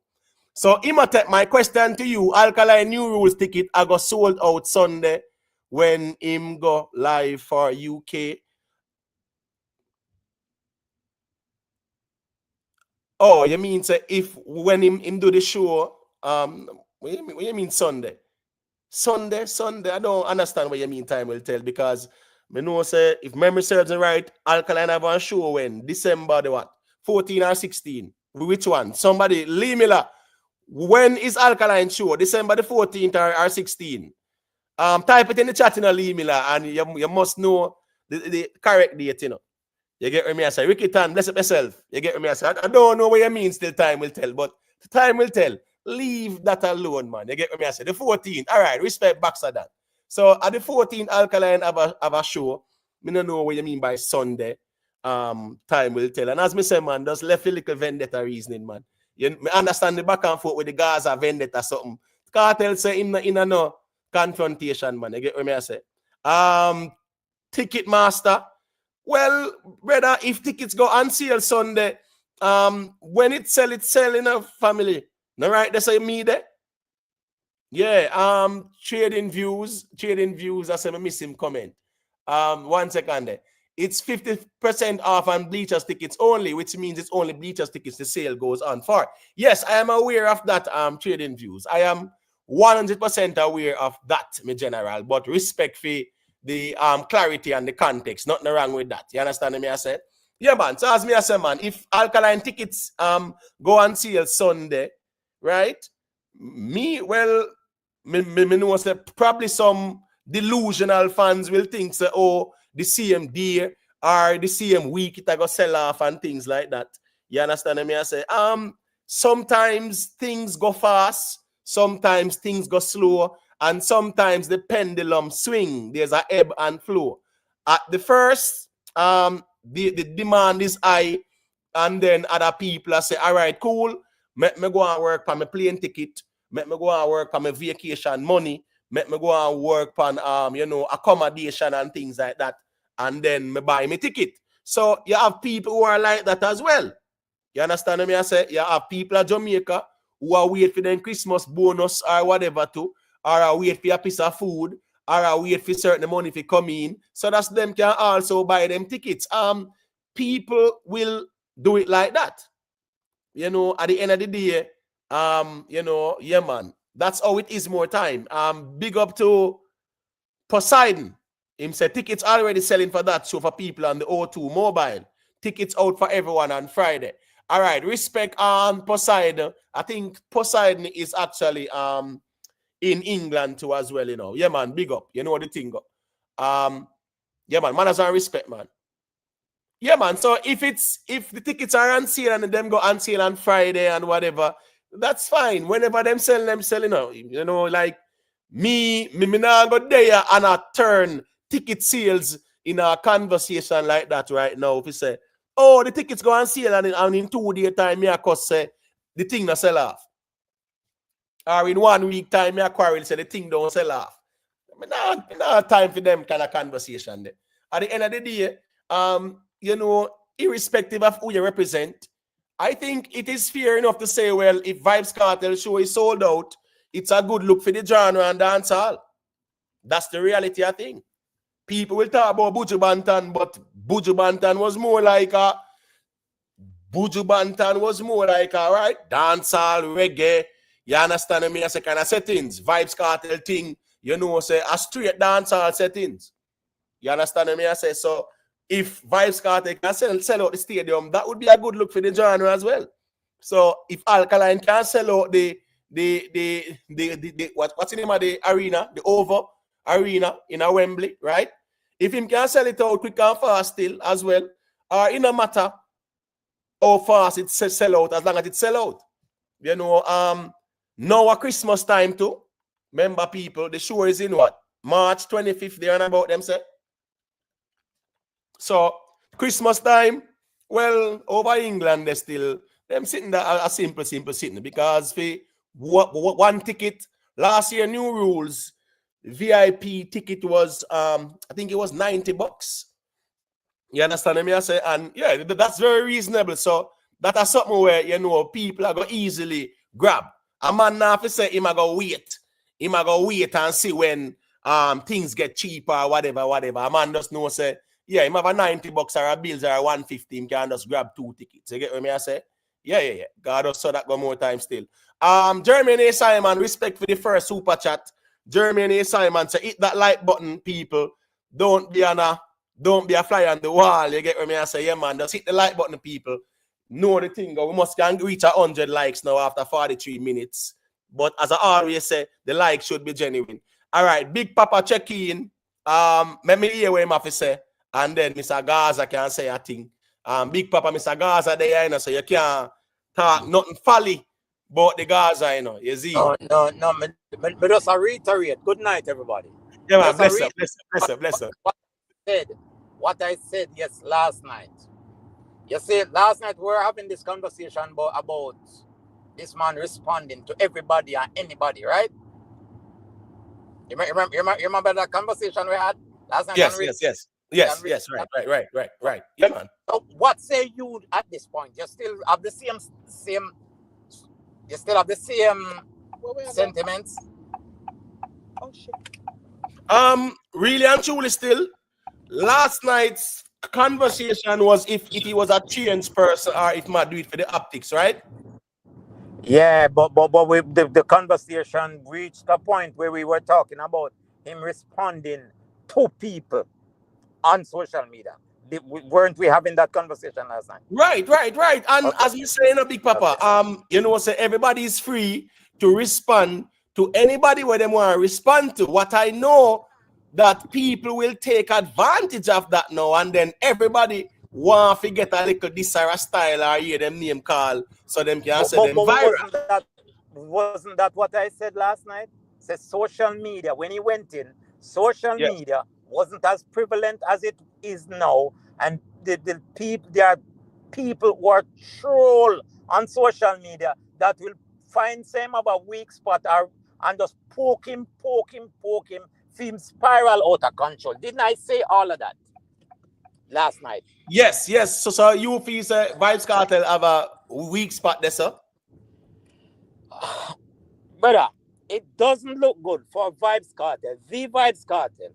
So, Imhotep, my question to you, Alkaline New Rules ticket I got sold out Sunday when him go live for UK. Oh, you mean say if when him do the show, what you mean Sunday? Sunday, I don't understand what you mean time will tell, because me know say if memory serves me right, Alkaline have a show when December the what? 14 or 16. Which one? Somebody, Lee Miller. When is Alkaline show? December the 14th or 16th? Type it in the chat in a Lee Miller, and you must know the correct date, you know. You get what me I say? Ricky Tan, bless up yourself. You get what me I say? I don't know what you mean still time will tell, but the time will tell. Leave that alone, man. You get what me I say? The 14th. All right, respect backs of that. So at the 14th, Alkaline have a show. Me don't know what you mean by Sunday. Time will tell. And as me say, man, just left a little vendetta reasoning, man. You understand the back and forth with the Gaza vendetta something. Cartel say in no confrontation, man. You get what me I say? Ticketmaster. Well, brother, if tickets go on sale Sunday, when it sell in a family. No, right? That's me there. Yeah, trading views. I say I miss him comment. 1 second there. it's 50% off on bleachers tickets only, which means it's only bleachers tickets the sale goes on for. Yes, I am aware of that trading views. I am 100% aware of that, my general, but respect for the clarity and the context. Nothing wrong with that. You understand me? I said, yeah, man. So as me I say, man, if alkaline tickets go on sale Sunday, right? Me know say probably some delusional fans will think say, oh, the same day or the same week it go sell off and things like that. You understand me? I say, sometimes things go fast, sometimes things go slow, and sometimes the pendulum swing. There's a ebb and flow. At the first, the demand is high, and then other people say, all right, cool, let me go and work for my plane ticket, let me go and work for my vacation money, let me go and work on accommodation and things like that, and then me buy my ticket. So you have people who are like that as well. You understand me? I say you have people at Jamaica who are wait for them Christmas bonus or whatever too, or are wait for a piece of food, or are wait for certain money to come in. So that's them can also buy them tickets. People will do it like that. At the end of the day, yeah, man. That's how it is more time. Big up to Poseidon. Him said tickets already selling for that show for people on the O2 mobile. Tickets out for everyone on Friday. All right, respect Poseidon. I think Poseidon is actually in England too as well, Yeah, man, big up. You know what the thing go. Yeah, man, manners and respect, man. Yeah, man. So if the tickets are on sale and them go on sale on Friday and whatever, that's fine. Whenever them sell, like me now go there and I turn ticket sales in a conversation like that right now. If you say, oh, the tickets go on sale and in 2 days time, me I cost say the thing not sell off. Or in 1 week time, me I quarrel say the thing don't sell off. I not time for them kind of conversation there. At the end of the day, irrespective of who you represent, I think it is fair enough to say, well, if Vybz Kartel show is sold out, it's a good look for the genre and dancehall. That's the reality, I think. People will talk about Buju Banton, but Buju Banton was more like a right, dancehall, reggae. You understand me? As a kind of settings, Vybz Kartel thing, say a straight dancehall settings. You understand me? I say so. If Vybz Kartel can sell out the stadium, that would be a good look for the genre as well. So if Alkaline can sell out the what's the name of the arena, the Over Arena in a Wembley, right? If him can sell it out quick and fast still as well, or it no matter how fast it sell out, as long as it sell out. Now a Christmas time too. Remember people, the show is in what? March 25th, they are about them say. So Christmas time, well, over England, they still them sitting there a simple sitting because for one ticket last year, new rules, VIP ticket was I think it was $90. You understand me? I say, and yeah, that's very reasonable. So that is something where people are going to easily grab. A man now if say him go wait. Him go wait and see when things get cheaper or whatever. A man just know say, yeah, him have a $90 or a bills or a 150, him can just grab 2 tickets. You get what I say? Yeah. God just saw that go more time still. Jeremy A. Simon, respect for the first super chat. Jeremy A. Simon say hit that like button, people. Don't be a fly on the wall. You get what I say? Yeah, man. Just hit the like button, people. Know the thing. We must can reach 100 likes now after 43 minutes. But as I always say, the like should be genuine. All right, Big Papa check in. Let me hear what him have to say. And then Mr. Gaza can say a thing. Big Papa, Mr. Gaza there, so you can't talk nothing folly about the Gaza, you see. No, but just a reiterate. Good night, everybody. Yeah, man, bless up. What I said, yes, last night. You see, last night we were having this conversation about this man responding to everybody and anybody, right? You remember that conversation we had last night? Yes, right. Yeah, man. So what say you at this point? You still have the same you still have the same sentiments? Oh shit. Really and truly still, last night's conversation was if he was a changed person or if might do it for the optics, right? Yeah, but the conversation reached a point where we were talking about him responding to people on social media. Weren't we having that conversation last night? Right. And Okay. as you say, Big Papa, Okay. you know, say everybody is free to respond to anybody where they want to respond to. What I know that people will take advantage of that now, and then everybody want to get a little Disara style or hear them name call so them can say them viral. Wasn't that what I said last night? Say social media when he went in, social Yeah. media wasn't as prevalent as it is now, and the people there are people who are troll on social media that will find some of a weak spot and just poke him, film spiral out of control. Didn't I say all of that last night? Yes. So you feel say Vybz Kartel have a weak spot there, sir? Brother, it doesn't look good for Vybz Kartel. The Vybz Kartel.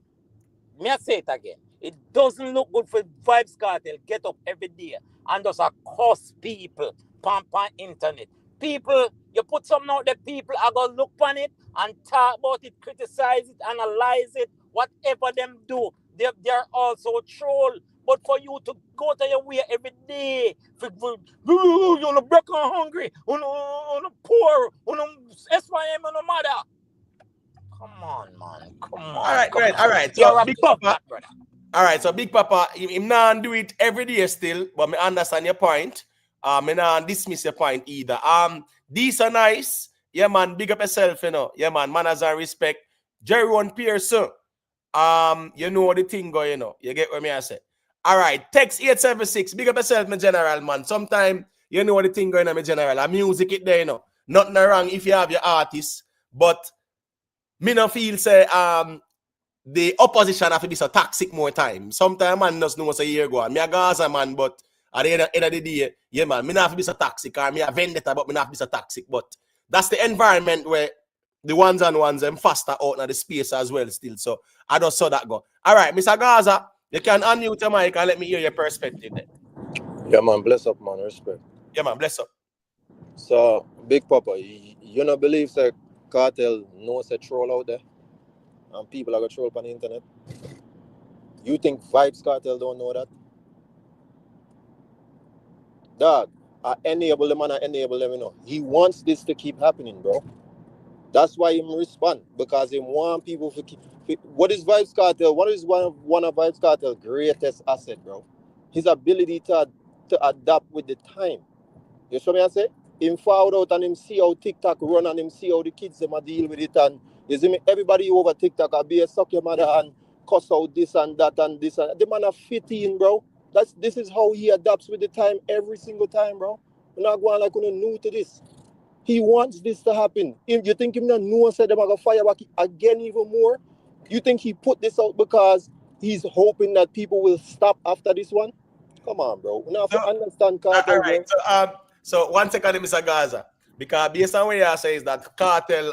May I say it again? It doesn't look good for Vybz Kartel. Get up every day and just accost people on internet. People, you put something out there, people are going to look on it and talk about it, criticize it, analyze it, whatever them do. They're also troll. But for you to go to your way every day, you're broke and hungry, you're poor, you're SYM and mother. Come on, man. Come on. All right. So Big Papa. All right, so Big Papa, him not do it every day still, but me understand your point. Me not dismiss your point either. These are nice. Yeah, man, big up yourself, you know. Yeah, man, manners and respect. Jerome Pearson. You know the thing going, you know. You get what me I say. All right, text 876. Big up yourself, my general, man. Sometime you know the thing going on, my general. A music it there, you know. Nothing wrong if you have your artist, but me no feel say the opposition have to be so toxic more time. Sometimes man just know what's a year ago. Me a Gaza man, but at the end of the day, yeah man, me not have to be so toxic, or me a vendetta, but me not have to be so toxic. But that's the environment where the ones and ones them faster out in the space as well still. So I just saw that go. All right, Mr. Gaza, you can unmute your mic and let me hear your perspective there. Yeah, man, bless up, man, respect. Yeah, man, bless up. So, Big Papa, you don't believe that Cartel knows a troll out there? And people are going to troll on the internet? You think Vybz Kartel don't know that? Dog, I enable them and I enable them, you know. He wants this to keep happening, bro. That's why he respond, because he want people to keep... What is Vybz Kartel? What is one of Vybz Kartel's greatest asset, bro? His ability to adapt with the time. You see what I say? Him forward out and him see how TikTok run and him see how the kids them deal with it, and you see me, everybody over TikTok will be a suck your mother and cuss out this and that and this and the man are 15, bro. This is how he adapts with the time every single time, bro. We're not going like we're new to this. He wants this to happen. If you think him not know said them are gonna fire back again even more? You think he put this out because he's hoping that people will stop after this one? Come on, bro. We have to understand Cartel, all right, bro. So 1 second, Mr. Gaza, because based on what you say is that Cartel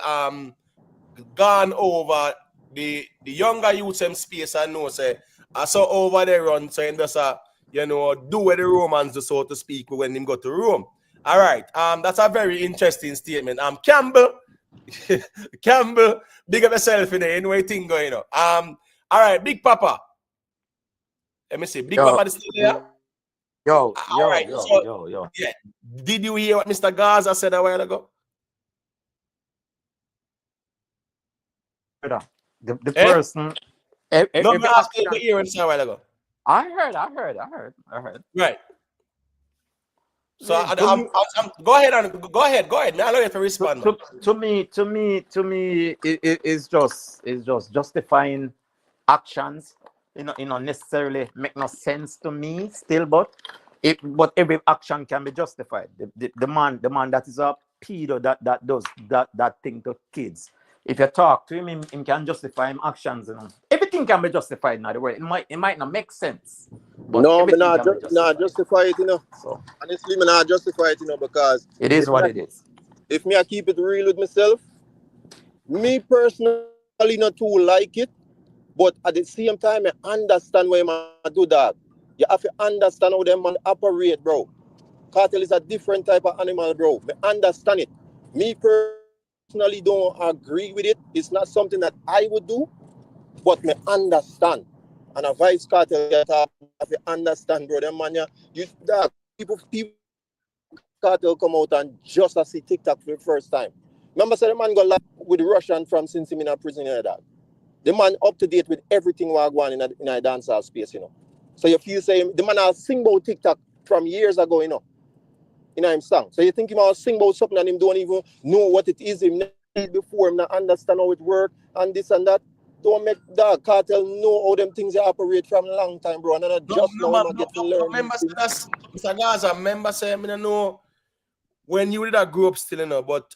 gone over the younger youth some space and know say I saw over there run so him just do where the Romans do, so to speak, when him go to Rome. All right, that's a very interesting statement. Campbell, big up yourself in there, anyway thing going on. All right, Big Papa. Let me see, Big Papa is still there. Yo. Yeah. Did you hear what Mr. Gaza said a while ago? The person. No, I'm asking you hear him say a while ago. I heard. Right. So go ahead. Now allow you to respond. To me, it's just justifying actions. You know, necessarily make no sense to me still, but every action can be justified. The man that is a pedo that does that thing to kids. If you talk to him can justify him actions. You know, everything can be justified. Now the word it might not make sense. But no, everything not justify it, you know. So honestly, me not justify it, you know, because it is what it is. If me I keep it real with myself, me personally not too like it, but at the same time I understand why I do that. You have to understand how them man operate, bro. Cartel is a different type of animal, bro. I understand it. Me personally don't agree with it. It's not something that I would do, but me understand. And a Vybz Kartel, you have to understand, bro. Them man, you that people Cartel come out and just see TikTok for the first time. Remember, say the man got live with Russian from since him in a prison, you know that. The man up to date with everything we're going in a dancehall space, you know. So you feel say the man has sing about TikTok from years ago, you know, in him song. So you think he might sing about something and him don't even know what it is, him not before him not understand how it works and this and that. Don't make that Cartel know how them things they operate from a long time, bro. And then just now him get to learn. Remember, that's Mr. Gaza. Remember, say, I don't know when you did that grow up still, you know, but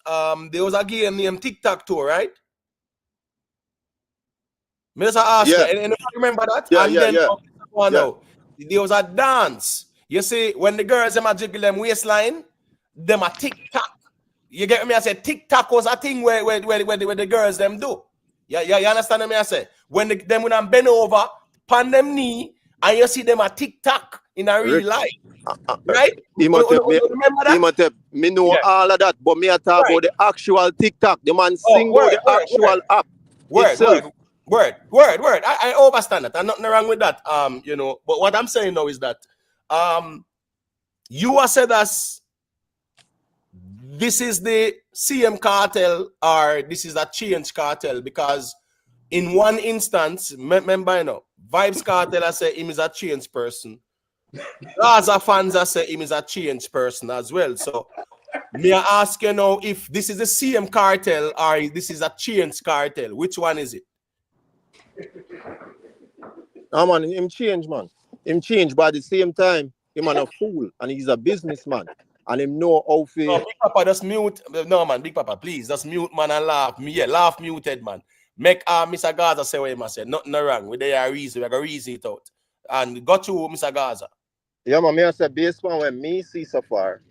there was a game named TikTok Tour, right? Mr. Ask you, and remember that? Yeah, and then no, there was a dance. You see, when the girls them a jiggle them waistline, them a TikTok. You get me? I said TikTok was a thing where the girls them do. Yeah, you understand me? I say when them when I'm bend over, pan them knee, and you see them a TikTok in a real life. Right? Remember that? Me know all of that, but me I talk about the actual TikTok. The man sing about the actual app. Word. I understand that. I'm nothing wrong with that. You know, but what I'm saying now is that you are said as this is the CM cartel or this is a change cartel, because in one instance, remember, you know, Vybz Kartel I say him is a change person. Gaza fans I say him is a change person as well. So may I ask you now if this is the CM cartel or this is a change cartel? Which one is it? Man, him change, man. Him change, but at the same time, him a fool and he's a businessman. And him know how to... No, Big Papa, just mute. No, man, Big Papa, please, just mute, man, and laugh. Laugh muted, man. Make Mr. Gaza say what he must say. Nothing wrong. We there a reason. We got to reason it out. And got you, Mr. Gaza. Yeah, man, I say based on what me see so far,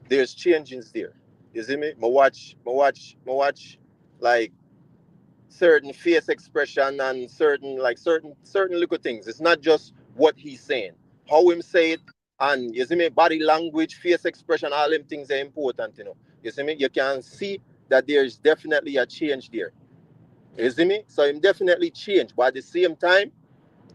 there's changes there. You see me? I watch like certain face expression and certain little things. It's not just what he's saying. How him say it, and you see me, body language, face expression, all them things are important, you know. You see me? You can see that there's definitely a change there. You see me? So him definitely change. But at the same time,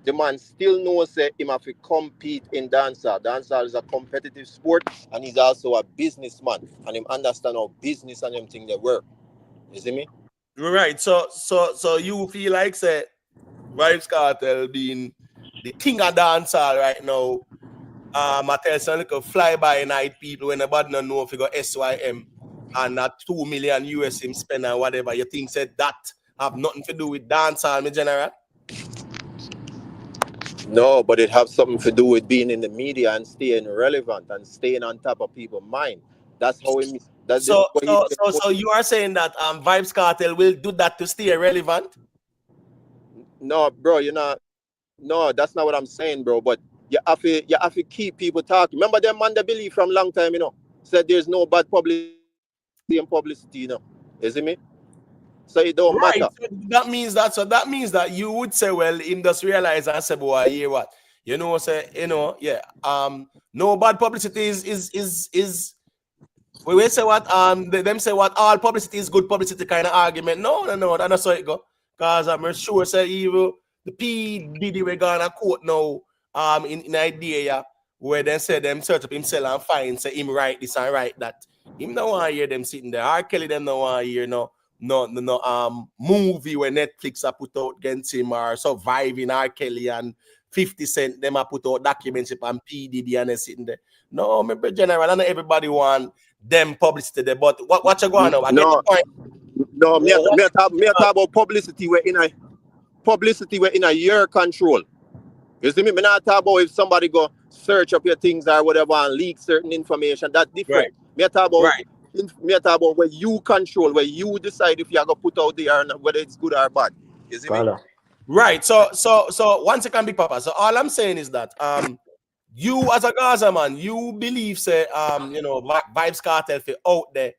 the man still knows that him have to compete in dancehall. Dancehall is a competitive sport, and he's also a businessman. And him understand how business and them things they work. You see me? Right. So you feel like say Vybz Kartel being the king of dancehall right now. I tell some little fly-by night people when nobody don't know if you got SYM and that 2 million US him spend and whatever. You think said that have nothing to do with dancehall in general? No, but it has something to do with being in the media and staying relevant and staying on top of people's mind. That's how it. So you are saying that Vybz Kartel will do that to stay relevant? No, bro, you're not. No, that's not what I'm saying, bro. But you have to keep people talking. Remember them man they believe from long time, you know. Said there's no bad publicity and publicity, you know. You see me? So it don't matter. So that means that you would say, well, him just realize and say, boy, hear what? You know, say, you know, yeah. No bad publicity is we say what them say what all publicity is good publicity kind of argument. No, that's how it go. Cause I'm sure say even the P Diddy we gonna quote now in idea where they say them search up himself and find say him write this and write that. Him no want to hear them sitting there. R. Kelly them no want to hear no movie where Netflix are put out against him or surviving R. Kelly and 50 Cent them are put out documents on P Diddy and they sitting there. No, remember general, I know everybody want them publicity there, but what you going on? I get the point. No, me talk about publicity where in a your control. You see me? Me not talk about if somebody go search up your things or whatever and leak certain information. That's different. Right. Me talk about where you control, where you decide if you're gonna put out there and whether it's good or bad. You see me? Right. So once again, Big Papa. So all I'm saying is that you as a Gaza man, you believe say you know Vybz Kartel for out there.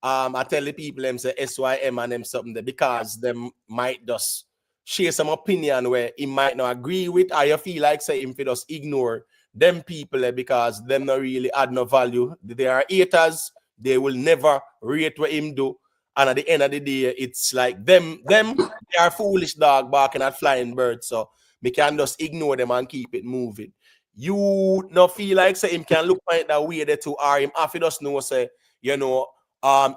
I tell the people them say SYM and them something there because them might just share some opinion where he might not agree with, or you feel like say him for just ignore them people because them not really add no value. They are haters. They will never rate what him do. And at the end of the day, it's like them, they are foolish dog barking at flying birds. So we can just ignore them and keep it moving. You not feel like say him can look at that way that to or him have to just know say, you know,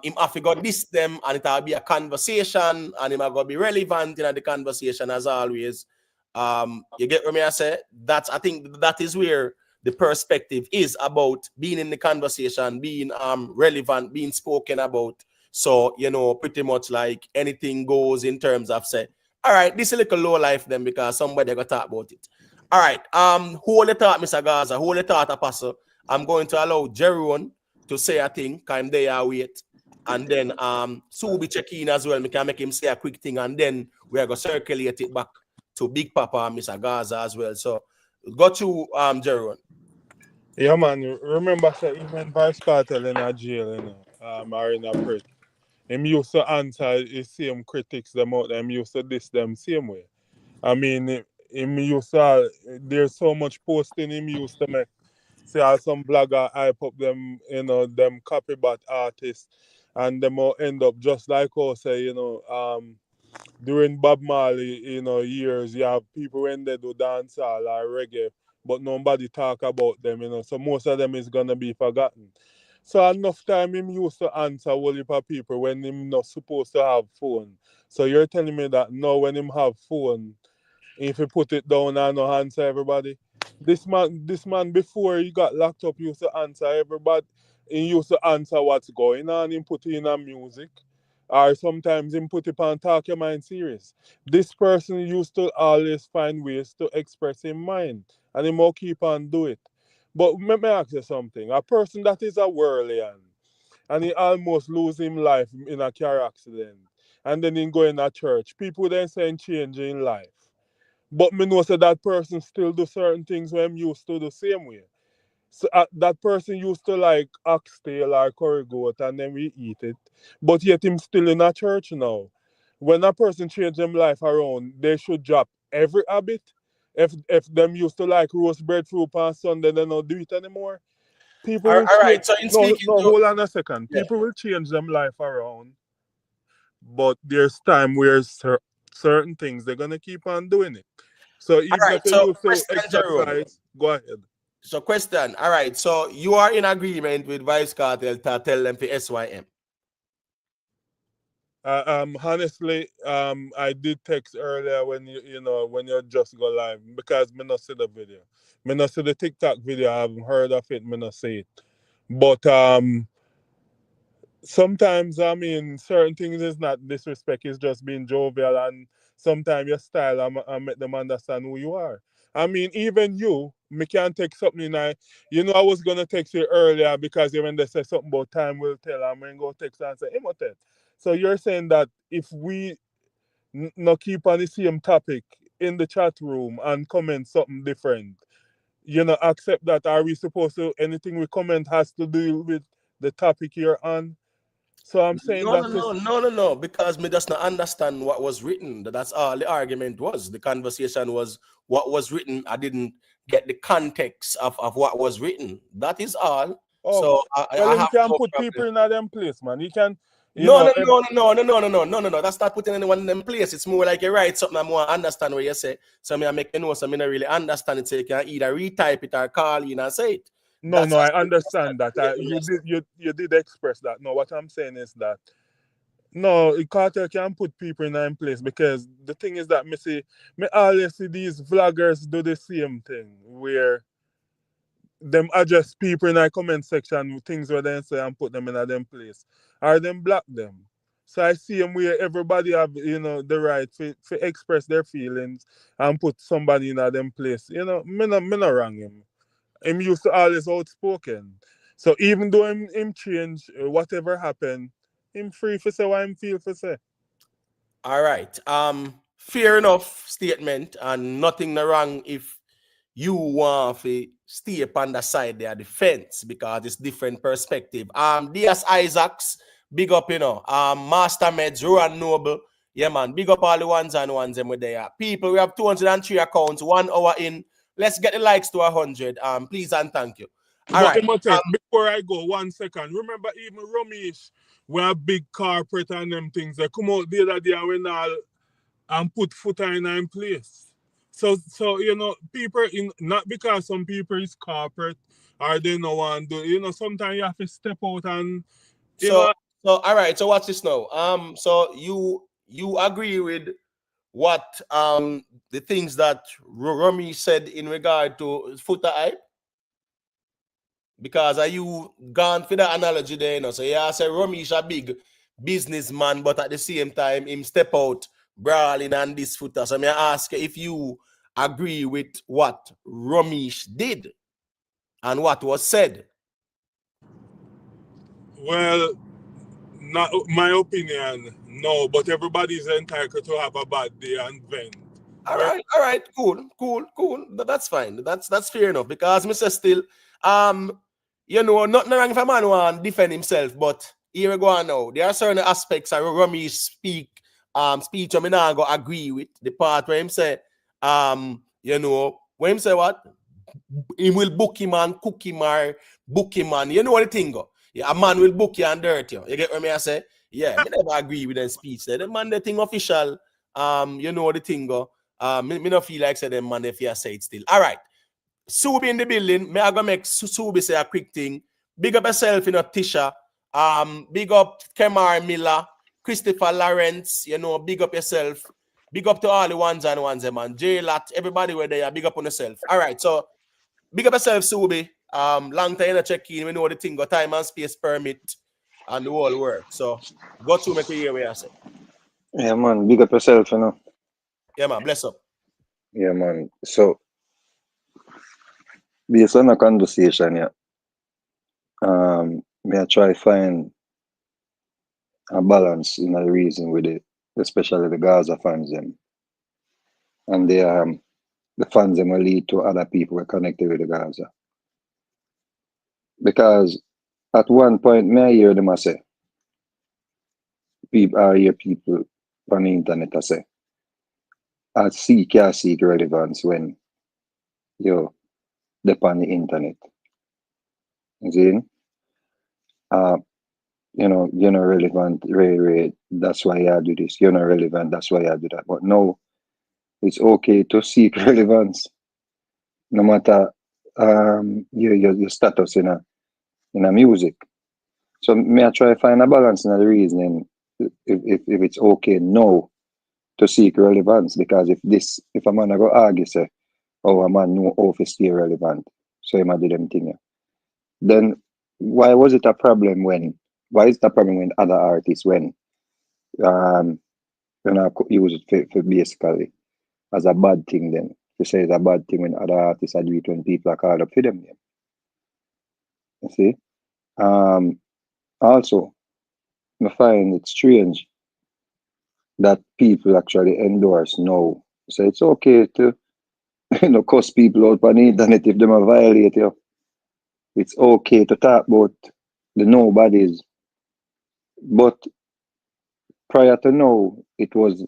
him have to go this them and it'll be a conversation and him are gonna be relevant in the conversation as always. You get what me I say? I think that is where the perspective is about being in the conversation, being relevant, being spoken about. So, you know, pretty much like anything goes in terms of say, all right, this is a little low life then because somebody got to talk about it. All right, hold the thought, Mr. Gaza, hold the thought, Apostle. I'm going to allow Jeroen to say a thing, kind they are wait. And then Sue be check in as well. We can make him say a quick thing, and then we are going to circulate it back to Big Papa and Mr. Gaza as well. So go to Jeroen. Yeah, man. Remember, say even Vybz Kartel in a jail, you know, or in a prison. Him used to answer the same critics them out. Them used to diss them same way. I mean, him used to. There's so much posting him used to make. See how some blogger hype up them, you know, them copycat artists, and them all end up just like us, say, you know, during Bob Marley, you know, years, you have people when they do dancehall or reggae, but nobody talk about them, you know, so most of them is gonna be forgotten. So enough time him used to answer a whole heap of people when him not supposed to have phone. So you're telling me that now when him have phone, if he put it down and no answer everybody. This man before he got locked up used to answer everybody. He used to answer what's going on. He put it in a music. Or sometimes he put it on talk your mind serious. This person used to always find ways to express his mind. And he more keep on do it. But let me ask you something. A person that is a whirlian and he almost lose his life in a car accident. And then he go in a church. People then saying change in life. But me know say that person still do certain things when I'm used to the same way. So that person used to like oxtail or curry goat and then we eat it. But yet him still in a church now. When a person change them life around, they should drop every habit. If them used to like roast breadfruit on Sunday, they don't do it anymore. People All will right, change. so in No, speaking no, to hold on a second. yeah. People will change them life around. But there's time where certain things they're gonna keep on doing it. So All even if right, they so used to question Jeroen. exercise, go ahead. So question. All right, so you are in agreement with Vybz Kartel to tell them for SYM. Honestly, I did text earlier when you know when you just go live because me not see the video. Me not see the TikTok video. I haven't heard of it. Me not see it. But sometimes I mean certain things is not disrespect. It's just being jovial, and sometimes your style I make them understand who you are. I mean, even you, me can take something in you know I was gonna text you earlier because when they say something about time will tell, I'm gonna go text and say Imhotep. So you're saying that if we not keep on the same topic in the chat room and comment something different, you know, accept that, are we supposed to anything we comment has to do with the topic you're on? So I'm saying No, that no, is no, no, no, no. Because me just not understand what was written. That's all the argument was. The conversation was what was written. I didn't get the context of what was written. That is all. oh So well I him have can no put problem. people in them place, man. He can, you No, know, no, no, no, no, no, no, no, no, no, no. That's not putting anyone in them place. It's more like you write something I more understand what you say. So me I make you know so me not really understand it. So you can either retype it or call in and say it. no, That's no, I just understand that. You did you did express that. No, what I'm saying is that no, Carter can put people in them place because the thing is that me always see these vloggers do the same thing where them address people in the comment section things where they say and put them in a them place or them block them. So I see them where everybody have, you know, the right to express their feelings and put somebody in a them place. You know, me not wrong him. Him used to always outspoken. So even though him change, whatever happened, him free for say what him feel for say. all right. Fair enough statement, and nothing wrong if you want to stay upon the side there, the fence, because it's different perspective. DS Isaacs, big up, you know. Master Meds, Rowan Noble, Yeah, man. Big up all the ones and ones them with there. People, we have 203 accounts, 1 hour in. Let's get the likes to 100. Please and thank you. All right. Before I go, 1 second. Remember, even Romish, we are big corporate and them things. They come out the other day when all and put foot in place. So you know, people not because some people is corporate or they no want to do. You know, sometimes you have to step out and So all right. So watch this now. So you agree with what the things that Romy said in regard to footer hype? Because are you gone for the analogy there, you know? So yeah, I say Romy is a big businessman, but at the same time, him step out brawling and this footer. So I ask if you agree with what Romish did and what was said. well, not my opinion, no, but everybody's entitled to have a bad day and vent. All right, cool. That's fine. That's fair enough because Mr. Still, you know, nothing wrong if a man want defend himself, but here we go on now. There are certain aspects of Romi's speech I'm not gonna agree with the part where him say, you know, when him say what? He will book him and cook him or book him and you know what the thing go. Yeah, a man will book you and dirt you. You get what I say? Yeah, me never agree with that speech. The man the thing official, you know what the thing go. Me not feel like say them man if you say it still. All right. Subi in the building. Me I gonna make Subi say a quick thing. Big up yourself, you know, Tisha. Big up Kemar Miller, Christopher Lawrence, you know, big up yourself. Big up to all the ones and ones, man. J-Lat, everybody where they are, big up on yourself. All right, so big up yourself, Subi. Long time to check in. We know the thing got time and space permit and the whole work. So go to make you hear what I say. Yeah, man. Big up yourself, you know. Yeah, man. Bless up. Yeah, man. So, based on a conversation, yeah, may I try find a balance in the reason with it, especially the Gaza fans them. And the fans them will lead to other people who are connected with the Gaza. Because at one point, may I hear them I say, I hear people on the internet I say, I can't seek relevance when you're on the internet. You see? You know, you're not relevant, Ray, that's why I do this. You're not relevant, that's why I do that. But no, it's okay to seek relevance, no matter your status in a music. So may I try to find a balance in the reasoning if it's okay no to seek relevance, because if a man go argue say, oh, a man know how to stay relevant, so he might do them thing, then why is it a problem when other artists when I use it for basically as a bad thing then. To say it's a bad thing when other artists are doing it when people are called up for them. You see? Also, I find it strange that people actually endorse no. So it's okay to cuss people out on the internet if they violate you. It's okay to talk about the nobodies. But prior to now, it was,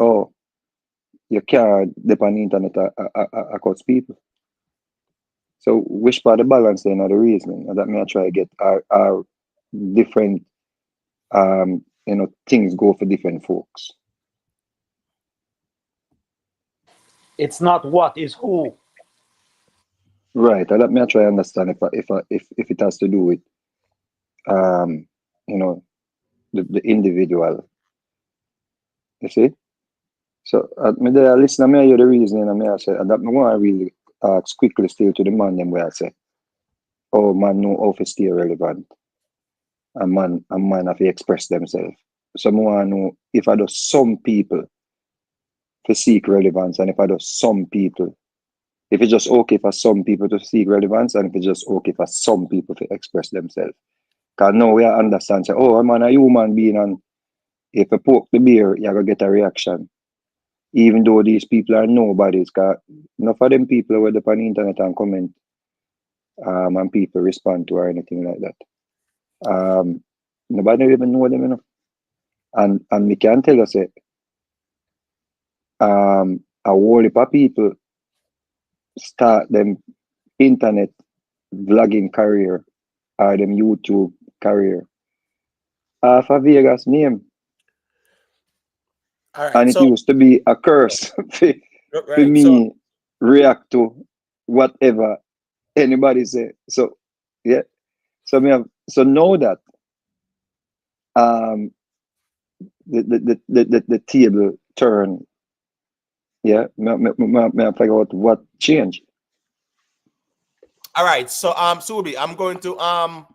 oh, you can't depend on the internet across people. So which part of the balance then are the reasoning? And that may I try to get are different things go for different folks. It's not what is who. Right. And that may I try to understand if it has to do with the individual. You see? So me there listen, I may hear the reasoning and I say, and that me want to really ask quickly still to the man them where I say, oh man know how to stay relevant. And man have to express themselves. So I want to know if I do some people to seek relevance and if I do some people, if it's just okay for some people to seek relevance and if it's just okay for some people to express themselves. Because now we understand, say, oh man, a human being and if you poke the bear, you're going to get a reaction. Even though these people are nobodies, because enough of them people who are on the internet and comment and people respond to or anything like that. Nobody even know them enough. And we can tell us it. a whole heap of people start them internet vlogging career or them YouTube career off a Vegas name. All right. And it So used to be a curse for right. me react to whatever anybody say. So yeah. So know that the table turn. Yeah, me figure out what changed. All right. So Subi, I'm going to allow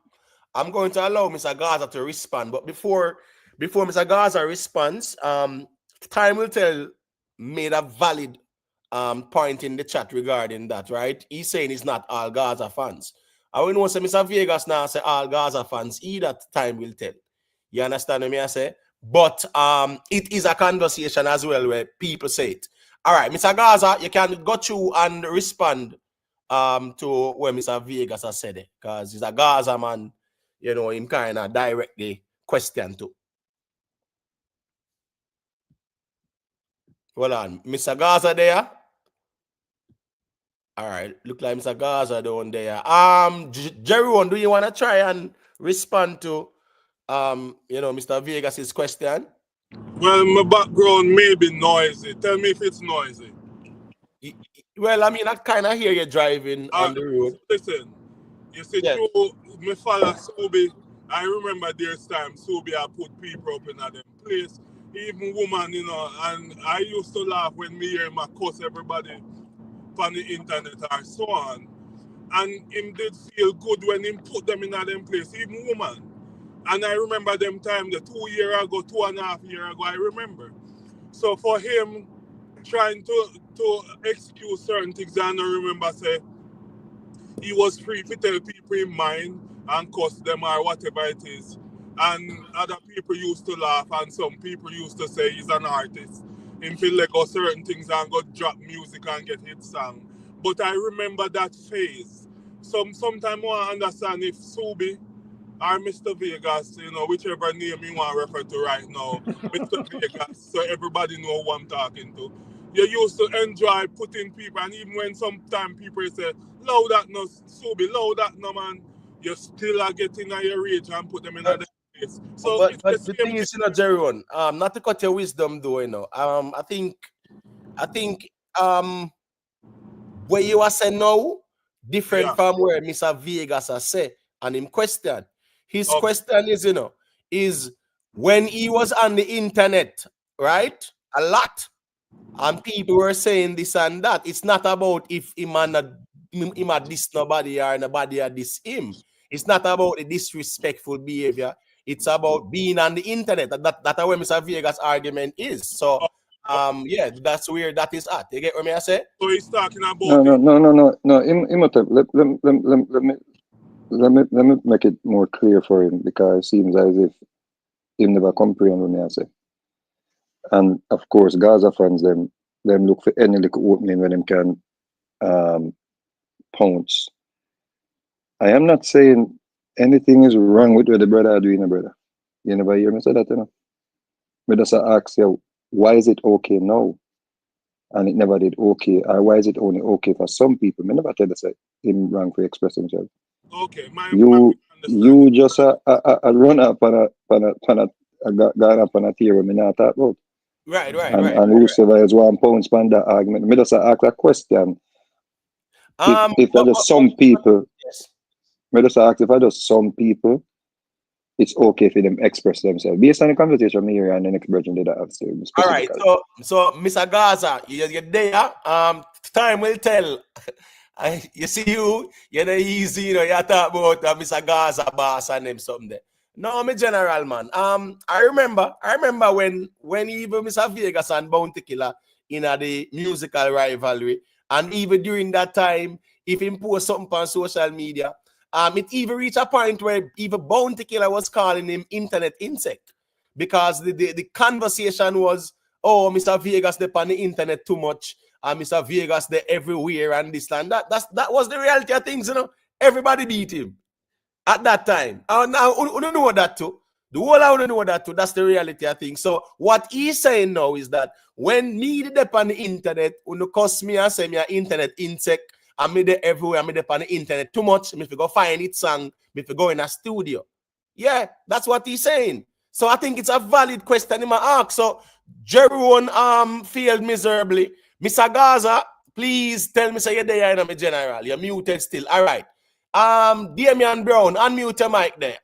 Mr. Gaza to respond, but before Mr. Gaza responds, time will tell made a valid point in the chat regarding that, right? He's saying it's not all Gaza fans. I will know say Mr. Vegas now say all Gaza fans, either time will tell. You understand what I say? But it is a conversation as well where people say it. All right, Mr. Gaza, you can go through and respond to what Mr. Vegas has said it, because he's a Gaza man, you know, him kind of directly question to. Hold on, Mr. Gaza there? All right, look like Mr. Gaza down there. Jerry, do you want to try and respond to Mr. Vegas's question? Well, my background may be noisy. Tell me if it's noisy. Well, I mean, I kind of hear you driving on the road. Listen, you see, Yeah. me follow Subi. I remember there's time Subi I put people up in them place, even woman, you know, and I used to laugh when me hear my cuss everybody on the internet or so on. And him did feel good when him put them in them place, even woman. And I remember them time, the 2 years ago, 2.5 years ago, I remember. So for him trying to excuse certain things, and I remember say he was free to tell people in mind and cuss them or whatever it is. And other people used to laugh, and some people used to say he's an artist. Him feel like go certain things and go drop music and get hit song. But I remember that phase. Sometimes I understand if Subi or Mr. Vegas, you know, whichever name you want to refer to right now, Mr. Vegas, so everybody know who I'm talking to. You used to enjoy putting people, and even when sometimes people say, loud that no, Subi, loud that no, man, you still are getting a your rage and put them in a place. So but it's the thing is, you know, Jerry, not to cut your wisdom though, you know, I think where you are saying now, different from where Mr. Vegas has said, and him question. His question is, you know, is when he was on the internet, right? A lot. And people were saying this and that. It's not about if him had this nobody or nobody had this him. It's not about the disrespectful behavior. It's about being on the internet. That's where Mr. Vegas' argument is. So yeah, that's where that is at. You get what I say? So he's talking about No. Let me make it more clear for him, because it seems as if he never comprehend what I say. And of course, Gaza fans them look for any little opening where them can pounce. I am not saying anything is wrong with what the brother are doing, brother. You never hear me say that, you know. But just ask you, why is it okay now? And it never did okay. Or why is it only okay for some people? I never tell you say him wrong for expressing himself. Okay, you just a run up on a guy up on a theory me not talk about. Right. And whosoever is one pound span that argument. Me just ask a question. If I just some people, me just ask if I just some people, it's okay for them express themselves based on the conversation me here and the next version did that have to. All right, so Mr. Gaza, you're there. Time will tell. You see you're the easy, you know, you talk about Mr. Gaza boss and them something there. No, I'm a general man. I remember when even Mr. Vegas and Bounty Killer in the musical rivalry, and even during that time, if he post something on social media, it even reached a point where even Bounty Killer was calling him internet insect, because the conversation was, oh, Mr. Vegas they on the internet too much, and Mr. Vegas they everywhere and this and that. That was the reality of things, you know. Everybody beat him at that time. Now, you don't know that too. The whole I want to know that too. That's the reality, I think. So what he's saying now is that when me dep on the internet, when you cuss me and say me an internet insect, I made it everywhere, I made it on the internet too much. If you go find it song, if you go in a studio. Yeah, that's what he's saying. So I think it's a valid question in my ask. So Jeroen failed miserably. Mr. Gaza, please tell me say you're there in my general. You're muted still. All right. Damian Brown, unmute your mic there.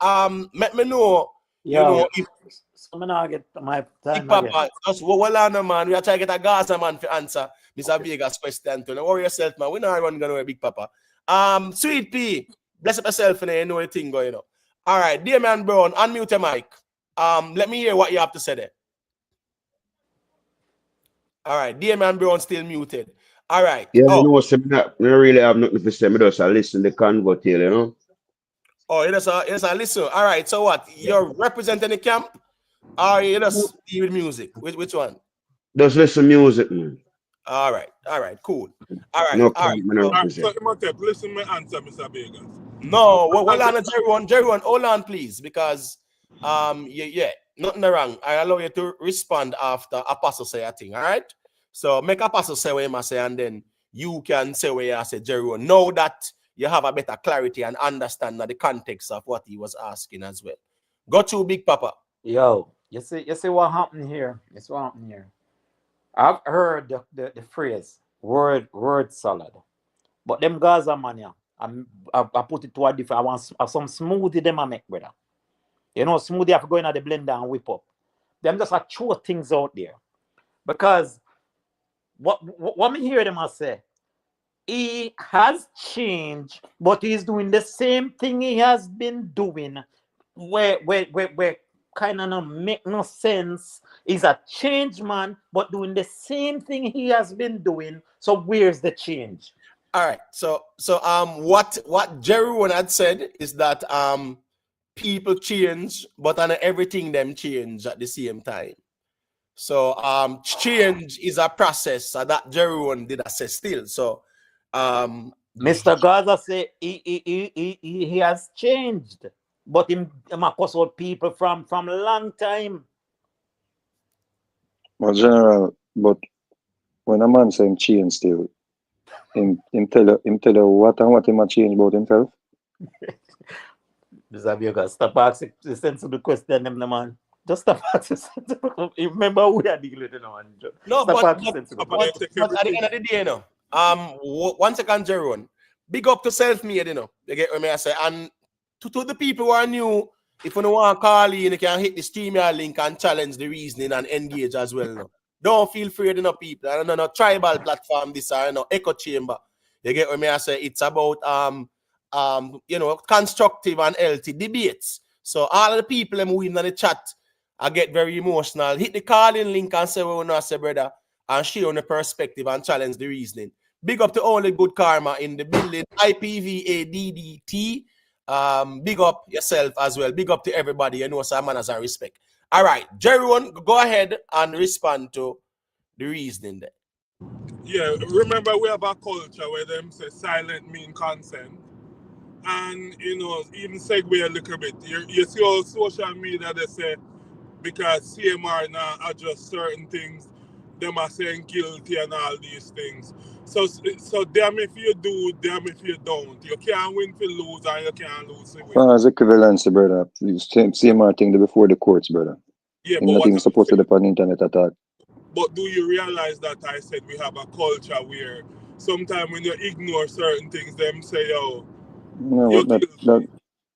Let me know. Yeah, You know, if so I'm gonna get my time Papa, again. just hold on, man. We are trying to get a Gaza man to answer Mr. Vegas question. Don't worry yourself, man. We're not running away, Big Papa. Sweet P, bless up yourself and you know the thing going on. All right, Damian Brown, unmute your mic. Let me hear what you have to say there. All right, Damian Brown still muted. All right. Yeah, you know, so I really have nothing to say. I just listen to the convo till, you know. Oh, it is a listen. All right, so what? You're representing the camp? Or you just deal with music? Which one? Just listen music, man. All right, cool. All right, No, all right. So, listen to my answer, Mr. Vegas. No, hold on, Jerry, hold on, please, because yeah, nothing wrong. I allow you to respond after Apostle say a thing, all right? So make Apostle say what you must say, and then you can say what you say, Jerry. Know that you have a better clarity and understand the context of what he was asking as well. Go to Big Papa. Yo, you see what happened here? It's what happened here. I've heard the phrase word salad, but them Gaza man, yeah, I put it to a different. I want some smoothie them I make, brother. You know, smoothie have to go in the blender and whip up. Them just throw things out there, because what me hear them I say, he has changed, but he's doing the same thing he has been doing, where kind of not make no sense. He's a change man, but doing the same thing he has been doing. So where's the change? All right. So what Jerry had said is that people change, but on everything them change at the same time. So change is a process that Jerry did say still. So Mr. Gaza say he has changed, but him cause out people from long time. Well, general, but when a man say him change still, him tell you what and what him a change about himself. Mr. Vegas, stop asking the sensible question, them the man. Just stop asking sensible. Remember we are dealing with it now. No, stop but asking sensible. But at the end of the day, you know, 1 second, Jerome. Big up to self-made, you know. You get what I say. And to the people who are new, if you don't want to call in, you can hit the StreamYard link and challenge the reasoning and engage as well. No? Don't feel afraid, you know, people. I don't know, tribal platform, this or, you know, echo chamber. You get what I say. It's about you know, constructive and healthy debates. So all of the people who in the chat, I get very emotional. Hit the calling link and say what you know, say, brother, and share on the perspective and challenge the reasoning. Big up to all the good karma in the building. IPVADDT. Big up yourself as well. Big up to everybody. You know, some manners and respect. All right, Jerry, go ahead and respond to the reasoning there. Yeah, remember we have a culture where them say silent mean consent. And, you know, even segue a little bit. You see all social media, they say, because CMR now adjust certain things, them are saying guilty and all these things. So damn if you do, damn if you don't. You can't win for lose and you can't lose for win. As equivalency, brother. CMR thing before the courts, brother. Yeah, but nothing supposed to depend on internet attack. But do you realize that I said we have a culture where sometimes when you ignore certain things, them say, yo, no,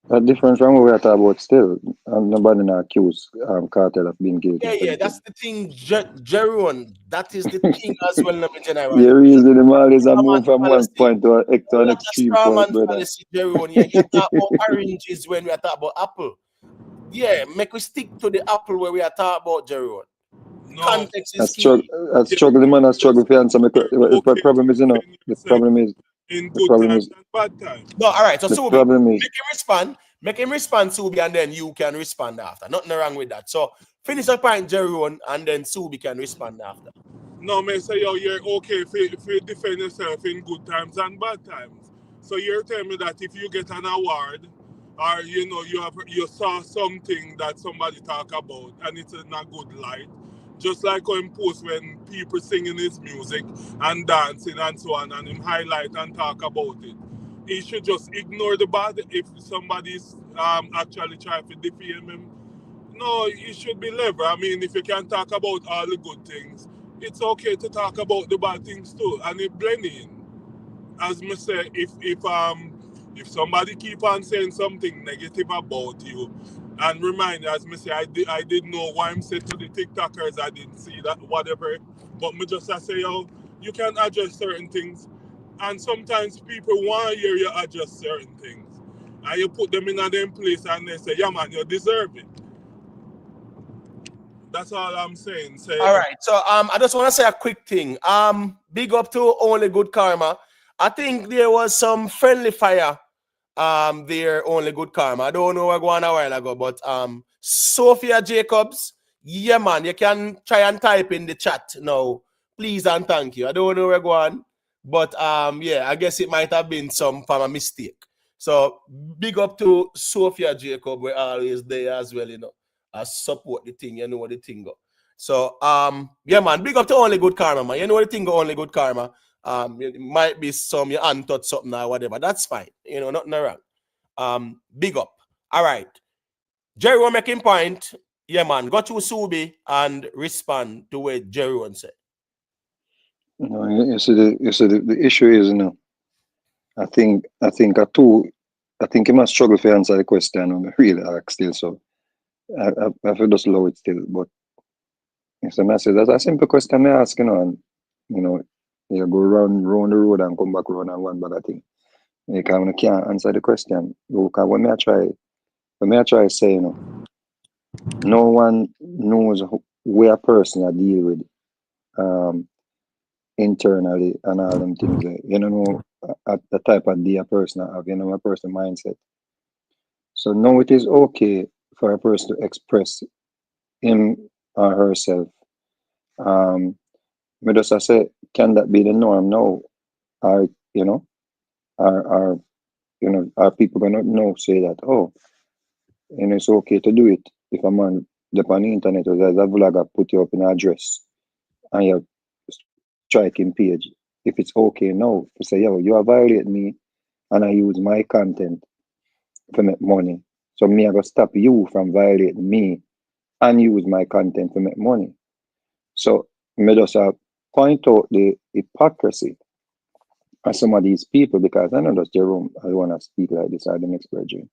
that different from what we're talking about still. Nobody not accused Cartel of being guilty. Yeah, that's the thing, Jerome. That is the thing as well, in general. The reason them always a move from one point to an extreme point, brother. Jerome. Yeah, you talk about oranges when we are talking about apple. Yeah, make we stick to the apple where we are talking about Jerome. No. Context is key. I struggle, the man. I struggle for answer. The problem is, you know, the problem is in good times and bad times. No, all right. So the Subi, problem is make him respond, Subi, and then you can respond after. Nothing wrong with that. So finish the point, Jerome, and then Subi can respond after. No, man, say yo, you're okay if you defend yourself in good times and bad times. So you're telling me that if you get an award or you saw something that somebody talk about and it's in a good light. Just like how him post when people singing his music and dancing and so on, and him highlight and talk about it. He should just ignore the bad. If somebody's actually trying to defame him, no, he should be level. I mean, if you can talk about all the good things, it's okay to talk about the bad things too, and it blend in. As me say, if somebody keep on saying something negative about you, and remind, as me say, I didn't know why I'm said to the TikTokers, I didn't see that, whatever. But me just I say, yo, you can adjust certain things, and sometimes people want to hear you adjust certain things, and you put them in a them place, and they say, yeah man, you deserve it. That's all I'm saying. Say, All right. So I just want to say a quick thing. Big up to Only Good Karma. I think there was some friendly fire there, Only Good Karma. I don't know where going a while ago, but Sophia Jacobs, yeah man, you can try and type in the chat now. Please and thank you. I don't know where going, but yeah, I guess it might have been some from a mistake. So big up to Sophia Jacob. We're always there as well, you know. I support the thing, you know what the thing go. So yeah man, big up to Only Good Karma, man. You know what the thing go, Only Good Karma. It might be some you untouched something or whatever. That's fine. You know, nothing wrong. Big up. All right. Jerry will making point. Yeah, man. Go to Subi and respond to what Jerry wants say. No, you see the issue is, I think he must struggle to answer the question when really ask still. So I feel just low it still. But it's a message. That's a simple question I ask, and you go round the road and come back round and one bag of thing. You can't answer the question. Because when I try say, no one knows where a person I deal with internally and all them things. You don't know the type of day a person I have, a person mindset. So now it is okay for a person to express him or herself. But just I say, can that be the norm now? Are are are people gonna know say that, oh, it's okay to do it if a man up on the internet or there's a vlogger put you up in an address and you striking page. If it's okay now to say, yo, you are violating me and I use my content to make money. So me I go stop you from violating me and use my content to make money. So me just point out the hypocrisy of some of these people, because I know that's Jerome, I want to speak like this or the next virgin.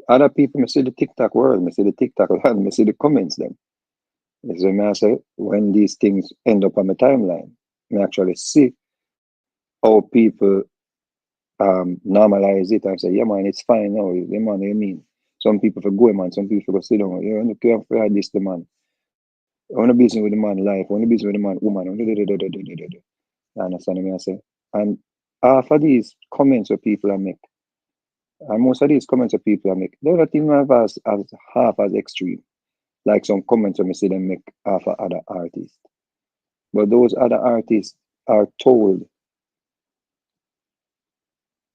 Other people, me see the TikTok world, me see the TikTok land, me see the comments them. So me I say, when these things end up on my timeline, me actually see how people normalize it and say, yeah man, it's fine now, yeah man, you mean. Some people for go, man, some people go sit down, you can't for this the man. I want to be with the man life, I want to be with the man woman. You understand me I say? And half of these comments that people make, and most of these comments that people make, they're not even as half as extreme. Like some comments that I see them make half of other artists. But those other artists are told,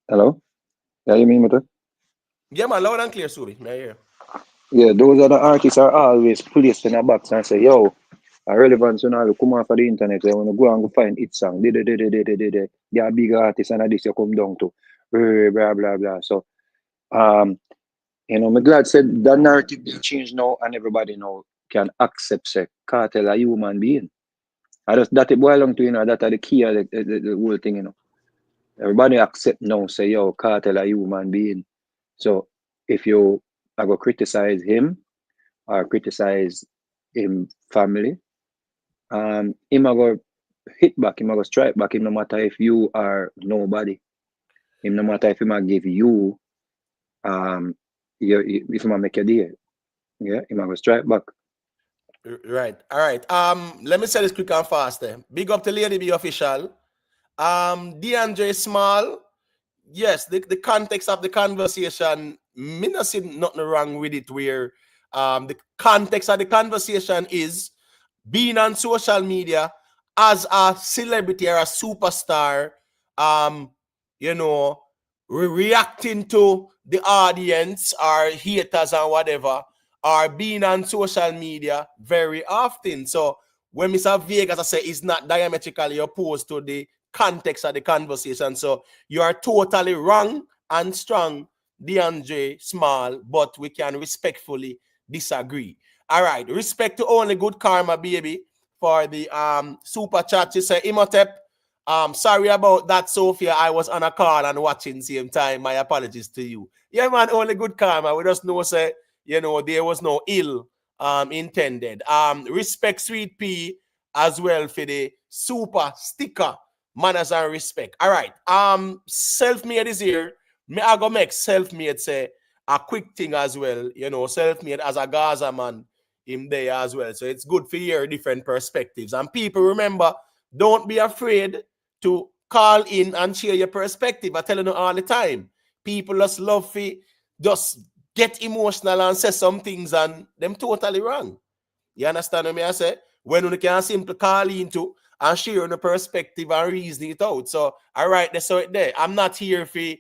hello? Yeah, you mean me? Yeah, man, loud and clear, Subi. Yeah, yeah. Yeah, those other artists are always placed in a box and say, yo, a relevance, you come off of the internet, you want to go and go find it song. They are big artists and this you come down to. Blah, blah, blah. So, I'm glad said that narrative will change now and everybody now can accept, say, Cartel a human being. I just, that it boil down to, that are the key of the whole thing, Everybody accept now, say, yo, Cartel a human being. So, if you I go criticize him or criticize him family, him I go hit back, him I go strike back, him no matter if you are nobody. Him no matter if him I give you if him I make a deal. Yeah, him I go strike back. Right. All right. Let me say this quick and fast. Big up to Lady B official. DeAndre Small. Yes, the context of the conversation, me not see nothing wrong with it, where the context of the conversation is being on social media as a celebrity or a superstar, you know, reacting to the audience or haters and whatever, or being on social media very often. So when Mr. Vegas, I say, is not diametrically opposed to the context of the conversation. So you are totally wrong and strong, DeAndre Small, but we can respectfully disagree. All right, respect to only good karma, baby, for the super chat. You say, Imhotep, sorry about that, Sophia. I was on a call and watching same time. My apologies to you. Yeah, man, only good karma. We just know, say, you know, there was no ill intended. Respect Sweet P as well for the super sticker. Manners and respect. All right. Self-made is here. Me I go make self-made say a quick thing as well. You know, self-made as a Gaza man him there as well. So it's good for hear different perspectives. And people, remember, don't be afraid to call in and share your perspective. I tell you all the time. People just love to just get emotional and say some things and them totally wrong. You understand what I say? When you can simply call into and share the perspective and reason it out. So all right, that's so it there. I'm not here for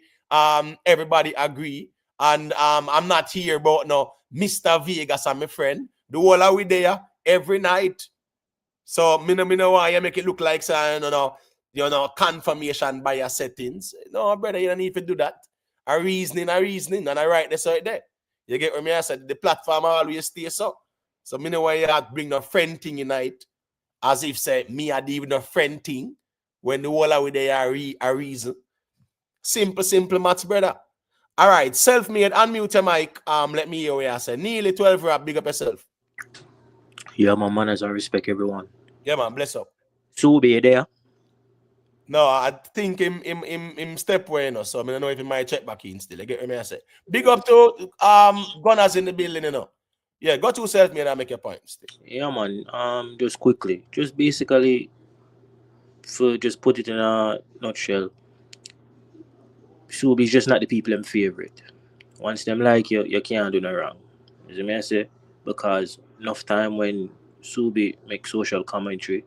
everybody agree. And I'm not here about no Mr. Vegas and my friend. The whole are we there every night. So me no why you make it look like you know, confirmation bias settings. No, brother, you don't need to do that. A reasoning, and I write this right there. You get what me I said? The platform always stay so. So me know why you have to bring the friend thing in night, as if say me had even the friend thing when the whole of they are a reason. Simple maths, brother. All right, self-made, unmute your mic. Let me hear what you say. Nearly 12 rap, big up yourself. Yeah, my manners and respect everyone. Yeah, man, bless up. So be there. No, I think him step way, you know, so I don't know if he might check back in still. You get what I say? Big up to gunners in the building, you know. Yeah, go to self-made and make your point still. Yeah, man. Just quickly, just basically, for just put it in a nutshell, Subi's just not the people them favorite. Once them like you, you can't do no wrong. You see me I say? Because enough time when Subi make social commentary,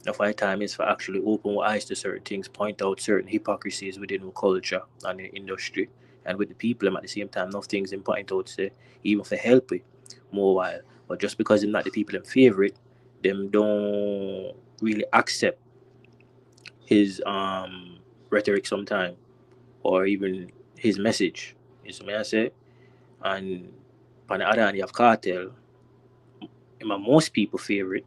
enough time is for actually open eyes to certain things, point out certain hypocrisies within the culture and the industry, and with the people them at the same time, enough things in point out say, even for help with more while. But just because they're not the people them favorite, them don't really accept his rhetoric sometime, or even his message. Is may I say? And on the other hand, you have Cartel, most people favorite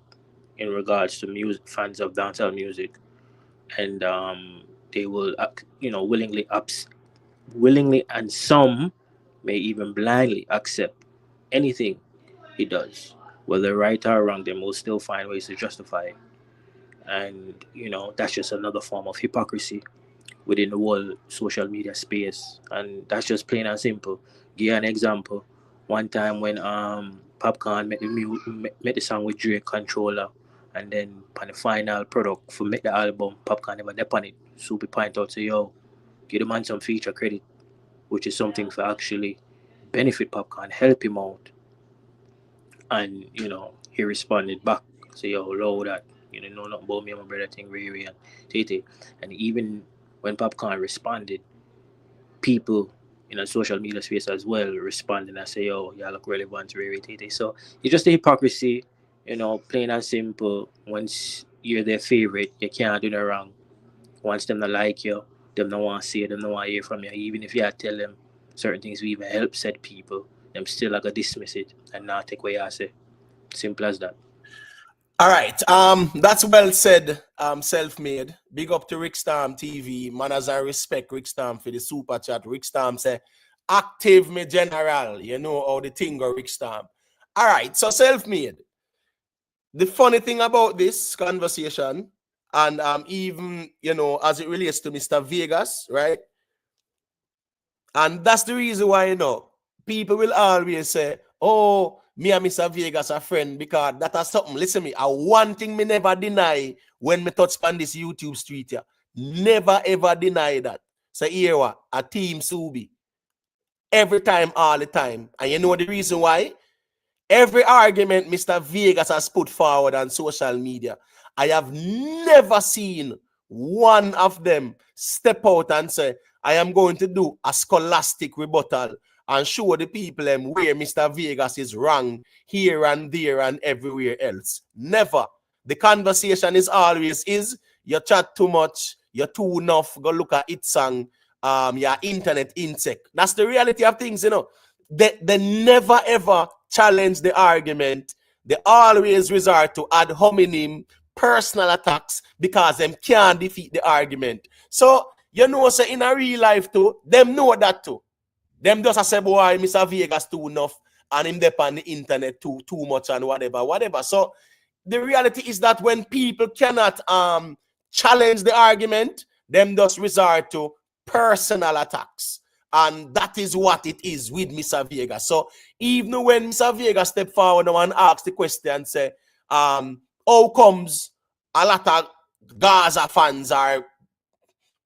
in regards to music, fans of dancehall music, and they will, willingly, and some may even blindly accept anything he does, whether right or wrong. They will still find ways to justify it, and that's just another form of hypocrisy within the whole social media space, and that's just plain and simple. Give you an example. One time when Popcorn made the song with Drake Controller, and then on the final product for make the album, Popcorn never dep on it. So we point out to yo, give the man some feature credit, which is something for actually benefit Popcorn, help him out, and he responded back. Say yo, low that know nothing about me and my brother thing, Ray and Tete, and even when Popcorn responded, people in a social media space as well responding and say, "Oh, y'all look relevant, Ray Tete." So it's just the hypocrisy, plain and simple. Once you're their favorite, you can't do no wrong. Once them not like you, them don't want to see you, them don't want to hear from you. Even if you tell them certain things will even help said people, them still like dismiss it and not take what you say. Simple as that. All right. That's well said. Self-made. Big up to Rick Storm TV. Manners and respect Rick Storm for the super chat. Rick Storm say, active me general. You know how the thing go, Rick Storm. All right. So self-made. The funny thing about this conversation, and even as it relates to Mr. Vegas, right? And that's the reason why people will always say, "Oh, me and Mr. Vegas are friends," because that is something. Listen to me. One thing me never deny when me touch on this YouTube street here. Never ever deny that. So here what? A team Subi. Every time, all the time. And you know the reason why? Every argument Mr. Vegas has put forward on social media, I have never seen one of them step out and say, I am going to do a scholastic rebuttal and show the people where Mr. Vegas is wrong here and there and everywhere else. Never. The conversation is always you chat too much, you're too enough, go look at it song, your internet insect. That's the reality of things, you know. They never ever challenge the argument. They always resort to ad hominem personal attacks because them can't defeat the argument. So, you know, so in a real life too, them know that too. Them just say, boy, Mr. Vegas too enough and him dep on the internet too much and whatever. So the reality is that when people cannot challenge the argument, them just resort to personal attacks. And that is what it is with Mr. Vegas. So even when Mr. Vegas step forward and ask the question and say, how comes a lot of Gaza fans are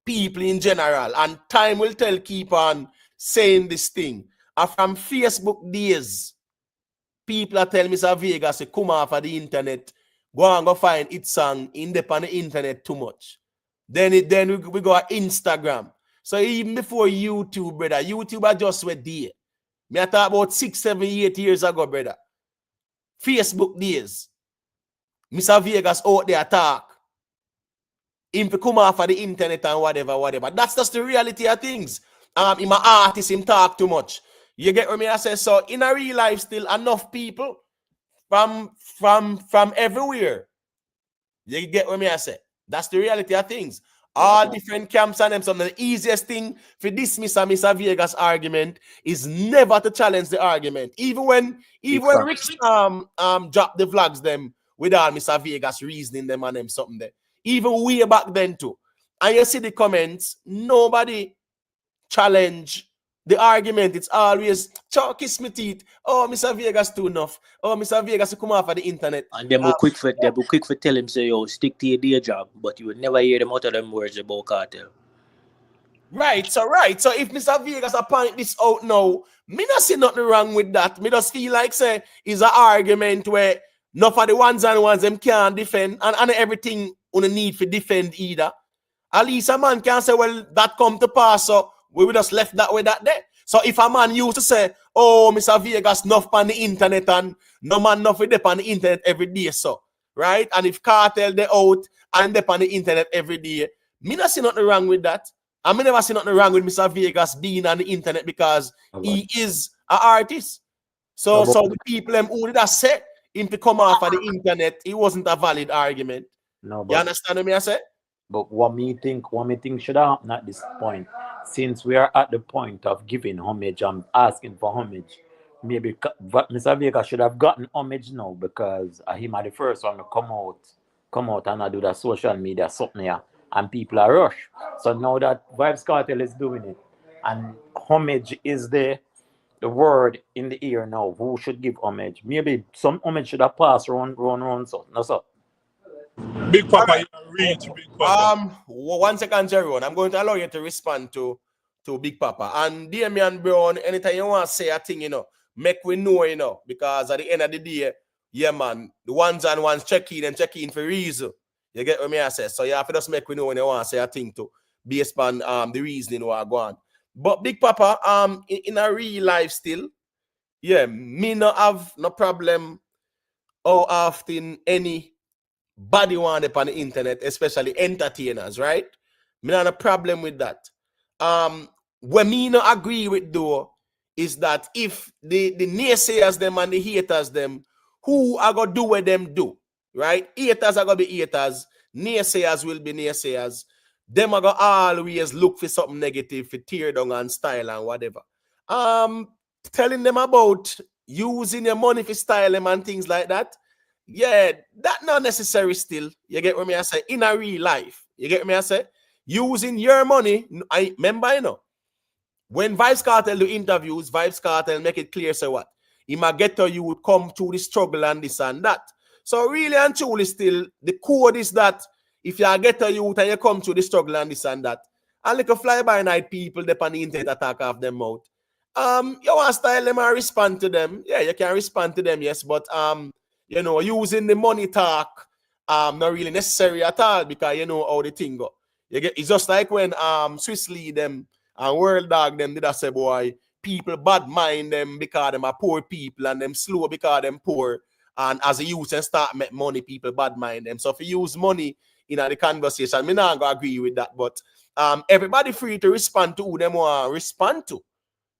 people in general, and time will tell, keep on saying this thing. And from Facebook days, people are telling Mr. Vegas to come off of the internet, go and go find it song in the internet too much. Then we go on Instagram. So even before YouTube, brother, YouTube are just went there. Me I talk about 6, 7, 8 years ago, brother. Facebook days. Mr. Vegas out there talk. Him to come off of the internet and whatever. That's just the reality of things. Him an artist, him talk too much. You get what me I say? So in a real life, still enough people from everywhere. You get what me I say? That's the reality of things. All different camps and them. So the easiest thing for dismiss a Mr. Vegas argument is never to challenge the argument. Even when Rich drop the vlogs them with all Mr. Vegas reasoning them and them something there. Even way back then too. And you see the comments, nobody challenge the argument. It's always kiss me teeth. Oh, Mr. Vegas too enough. Oh, Mr. Vegas come off of the internet. And them will quick for tell him say, yo, stick to your day job, but you would never hear them out of them words about cartel. Right. So if Mr. Vegas point this out now, me not see nothing wrong with that. Me just feel like say is an argument where not for the ones them can't defend and everything on the need for defend either. At least a man can say, well, that come to pass, so we would just left that way that day. So if a man used to say, oh, Mr. Vegas enough on the internet and no man enough with on the internet every day, so right? And if Kartel they out and they on the internet every day, me not see nothing wrong with that. I mean, never see nothing wrong with Mr. Vegas being on the internet because he is an artist. So the people who did that say him to come off of the internet, it wasn't a valid argument. No, you understand what me I say? But what me think should happen at this point, since we are at the point of giving homage and asking for homage, maybe Mr. Vega should have gotten homage now because him are the first one to come out and do the social media something here, and people are rush. So now that Vybz Kartel is doing it, and homage is the word in the ear now, who should give homage? Maybe some homage should have passed around so. No, sir. Big Papa, you reach Big Papa. 1 second, Jerry. I'm going to allow you to respond to Big Papa. And Damian Brown, anytime you want to say a thing, make we know, because at the end of the day, yeah, man, the ones and ones check in for reason. You get what me I say? So you have to just make we know when you want to say a thing to based on the reasoning what go on. But Big Papa, in a real life still, yeah, me not have no problem how often anybody want up on the internet, especially entertainers, right? Me not have a problem with that. What me not agree with though is that if the naysayers them and the haters them, who are gonna do what them do, right? Haters are gonna be haters, naysayers will be naysayers. Them are gonna always look for something negative for tear down and style and whatever. Telling them about using your money for style them and things like that. Yeah, that not necessary still. You get what me I say? In a real life. You get what me I say? Using your money. I remember, when Vybz Kartel do interviews, Vybz Kartel make it clear, say what? He might get to you would come through the struggle and this and that. So really and truly still, the code is that if you get to youth and you come through the struggle and this and that, and like a fly-by-night people dep on the internet attack off them out. You want to style them and respond to them. Yeah, you can respond to them, yes, but using the money talk not really necessary at all because you know how the thing go. It's just like when Swiss Lee them and World Dog them did I say boy, people bad mind them because them are poor people and them slow because them poor. And as a youth and start make money, people bad mind them. So if you use money in the conversation, me not gonna agree with that. But everybody free to respond to who them want to respond to.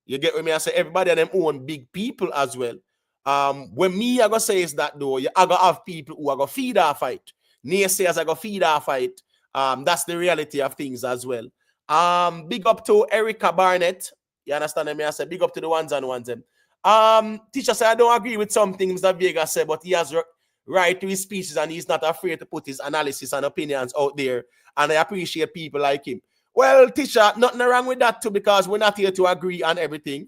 You get what me I say? Everybody them own big people as well. When me I gonna say is that though, I gonna have people who are gonna feed our fight. Naysayers are gonna feed our fight. That's the reality of things as well. Big up to Erica Barnett. You understand me? I say big up to the ones and ones them. Teacher said I don't agree with some things that Vega said, but he has right to his speeches and he's not afraid to put his analysis and opinions out there. And I appreciate people like him. Well, teacher, nothing wrong with that too, because we're not here to agree on everything.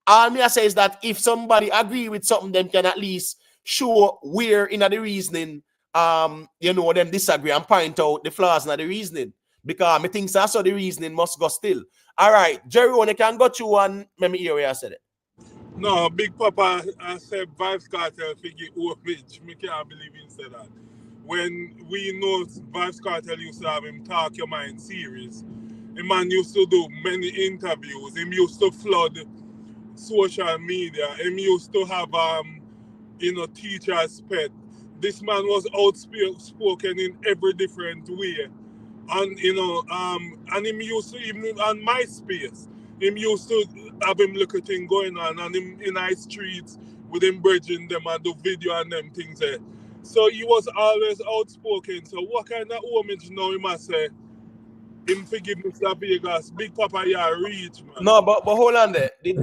All me I say is that if somebody agree with something, them can at least show where in the reasoning, you know, them disagree and point out the flaws in the reasoning. Because me think that's how the reasoning must go still. All right, Jerry, you can go through and let me hear where I said it. No, Big Papa, I said Vybz Kartel figure homage. Me can't believe he said that. When we know Vybz Kartel used to have him Talk Your Mind series, the man used to do many interviews. Him used to flood social media. Him used to have you know, teacher's pet. This man was outspoken in every different way. And you know, and him used to even on MySpace. Him used to have him look at thing going on and him in high streets with him bridging them and do video and them things there. So he was always outspoken. So what kind of homage now he must say? Him forgive Mr. Vegas, Big Papa, you are rich, man. No, but hold on there. Did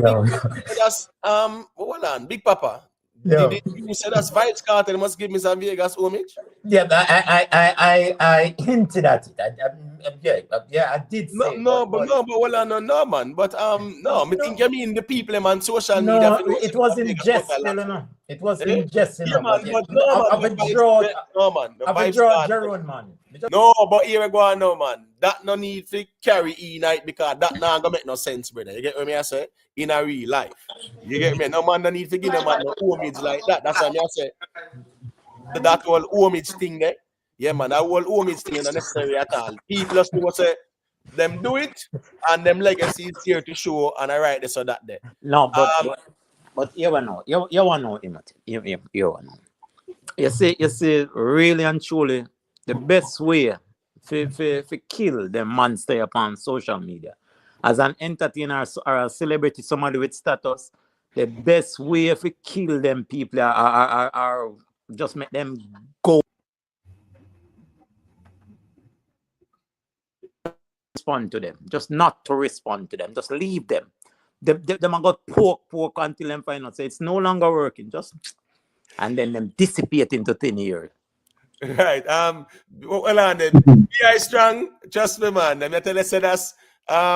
that's hold on, Big Papa. Did you say that's Vybz Kartel must give Mr. Vegas homage? Yeah, I hinted at it. I did say. No, but hold on, no, man. But no, me think you mean the people them on social media. No, it was in jest, no. It was in jest, yeah, man. But no, man. I withdraw Jerome, man. No, but here we go on now, man. That no need to carry E-night because that not gonna make no sense, brother. You get what I say? In a real life. You get me? No man no need to give them man no homage like that. That's what I say. That whole homage thing there. Yeah, man, that whole homage thing is not necessary at all. People just want to say them do it and them legacy is here to show and I write this or that there. No, but you wanna know. You wanna know him. You wanna know. You see, really and truly, the best way to kill the monster upon social media, as an entertainer or a celebrity, somebody with status, the best way to kill them people are just make them go. Respond to them, just not to respond to them, just leave them. Them are got poke until them find out say it's no longer working, just and then them dissipate into thin air. Right. Well, on then. Be strong. Trust me, man. Let me tell you, say that's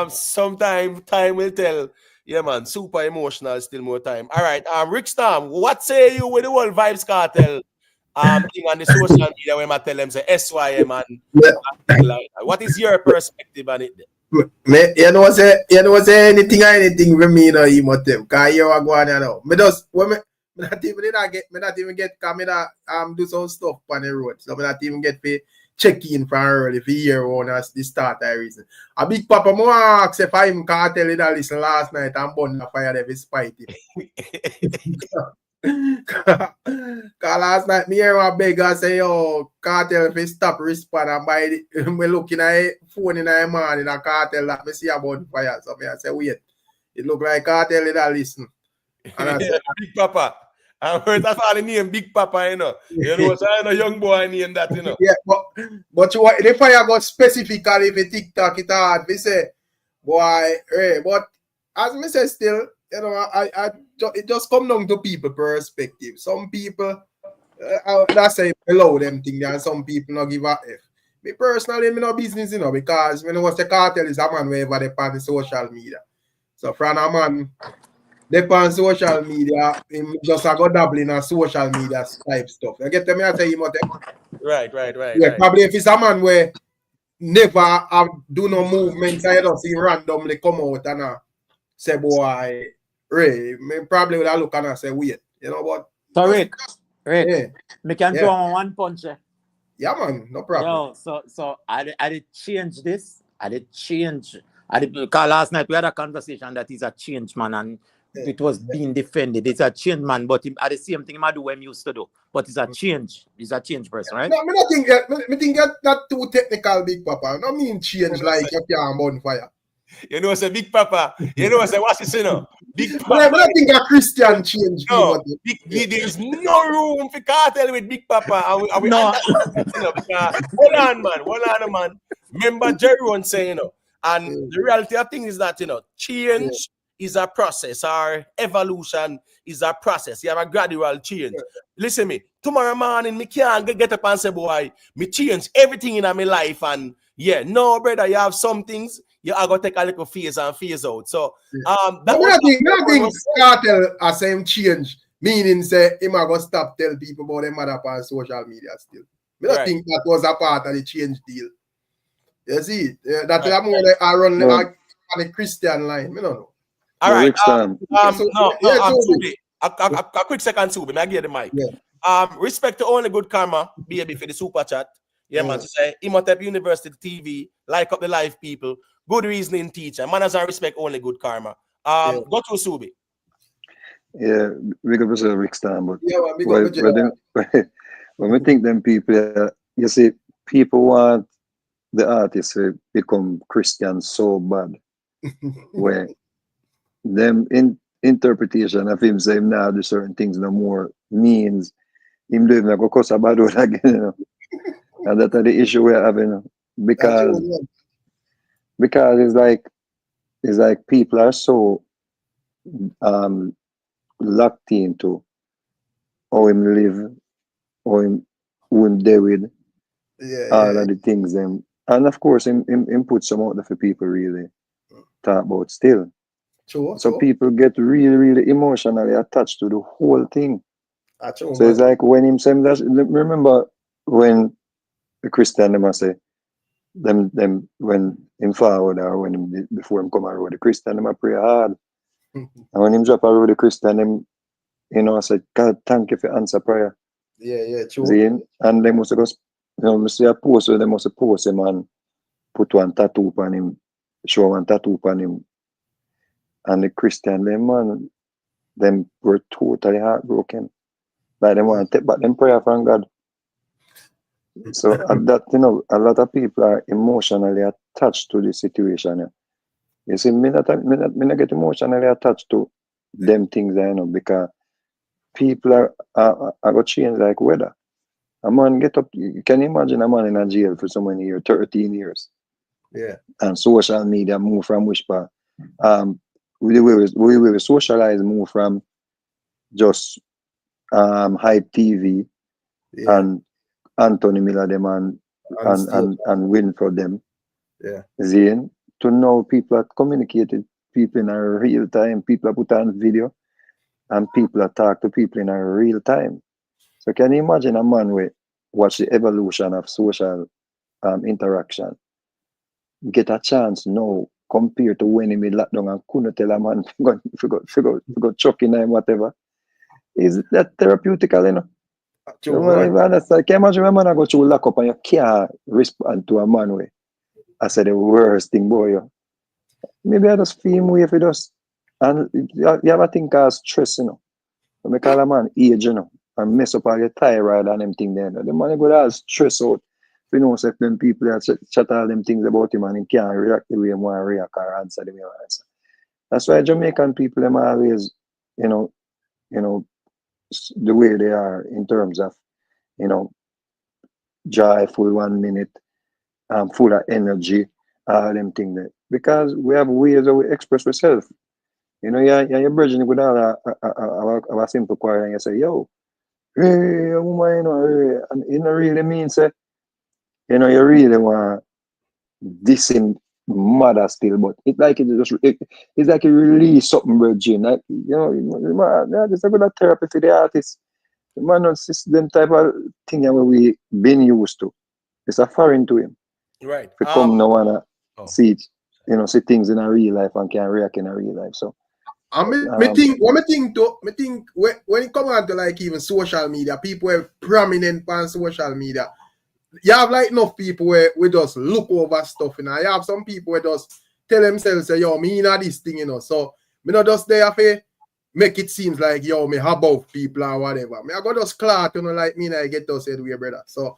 sometime time will tell. Yeah, man. Super emotional. Still more time. All right. Rick Storm, what say you with the whole Vybz Kartel thing on the social media when I tell them say SYM and like that? What is your perspective on it? You know say anything with me, you know, emotive. Cause you are going now. Me just when me not even get camera do some stuff on the road. So me not even get to check in from early for year one as the start I reason. A Big Papa mo ask if I'm Kartel in a listen last night and burn the fire there spite him. Cause last night me hear my beggar say, yo, Kartel if he stop respond and by me looking at phone in the morning a Kartel that me see about fire. So me I say, wait, it look like Kartel in a listen. And I said, Big Papa. I heard that all the name Big Papa, you know. You know, so I know young boy name that, you know. Yeah, but you the fire got specifically for TikTok it hard. We say, boy, hey, but as me say still, you know, it just come down to people perspective. Some people that's say below them thing and some people not give a F. Me personally, me no business, you know, because when was the Kartel is a man wherever they on the social media. So from a man they on social media, him just go dabbling in social media type stuff. You get me? I tell you, Right. Yeah, right. Probably if it's a man where never have do no movements, I don't see randomly come out and say, boy, Ray, me probably would have look and say, wait, you know what? So Rick, yeah. me can throw on one punch. Yeah, man, no problem. So I did change this. Because last night we had a conversation that he's a change man and it was being defended. It's a change man, but at the same thing I do what he used to do. But it's a change. He's a change person, right? No, I don't think that too technical, Big Papa. No mean change like you can't burn fire. You know, say Big Papa. You know, say what's this, you know? Big But I Papa. don't think a Christian change. No, there's no room for cartel with Big Papa. And we No. understand, you know, because, hold on, man. Remember Jerry once saying, you know, and the reality of things is that, you know, change is a process, or evolution is a process. You have a gradual change. Listen me, tomorrow morning, me can't get up and say, boy, me change everything in my life. And yeah, no, brother, you have some things, you are going to take a little phase and phase out. So, I think Kartel has same change, meaning say him are going to stop tell people about them mother on social media still. I don't think that was a part of the change deal. You see, that I run on the Christian line. I don't know. All right. Subi. A quick second, Subi. I give the mic. Yeah. Respect to only good karma, baby, for the super chat. Yeah, man. To say Imhotep University TV, like up the live people, good reasoning teacher. Manners and respect only good karma. Go to Subi. Yeah, we got to Rick Stan, but when we think them people, you see, people want the artists to become Christians so bad. Where them interpretation of him saying now do certain things no more means him doing like go a bad word again, you know. And that's the issue we're having because it's like people are so locked into how him live, how him who him deal with, all of the things them. And of course him put some out there for people really talk about still. So people get really, really emotionally attached to the whole thing. So it's like when him say that, remember when the Christian them say them when him forward or when him before him come around the Christian them pray hard. And when him drop around the Christian them, you know, I said, God thank you for answer prayer. Yeah, true. See? And they must go, you know, see a post where they must post him and put one tattoo on him, show one tattoo on him. And the Christian them man, them were totally heartbroken. Like they want to take back them prayer from God. So at that, you know, a lot of people are emotionally attached to the situation. Yeah. You see, me not get emotionally attached to them things, you know, because people are going to change like weather. A man get up, you can imagine a man in a jail for so many years, 13 years. Yeah. And social media move from which part? We will socialize move from just hype TV and Anthony Miller them and win for them. Yeah. Then to know people are communicated, people in a real time, people are put on video, and people are talk to people in a real time. So can you imagine a man who watch the evolution of social interaction, get a chance now compared to when he made lockdown and couldn't tell a man to go chucking him whatever. Is that therapeutical, you know? Can you imagine a man I go through lock up and you can't respond to a man way? I said the worst thing, boy. Maybe I just feel him way if he does. And you ever think of stress, you know? When I call a man age, you know, and mess up all your thyroid and them thing there. The man go to stress out. You know, so when people chat all them things about him and he can't react the way he want to react or answer the way he want to answer. That's why Jamaican people them always, you know, the way they are in terms of, you know, joyful 1 minute, full of energy, all them things there. Because we have ways of express ourselves. You know, you're bridging with all a simple choir and you say, yo, hey, woman, you know, and you know, really means, you know, you really want this in mother still, but it's like it's like you release something, virgin. Like, you know, it's a good therapy for the artist. The man not them type of thing that we been used to. It's a foreign to him. Right. To come now and see, you know, see things in a real life and can react in a real life. So I think when it comes on to like even social media, people are prominent on social media. you have like enough people where we just look over stuff, you know. You have some people where just tell themselves, say, yo, me know this thing, you know. So me not just there for make it seems like, yo, me above people or whatever. Me I go just clock, you know, like me and I get us way, brother. So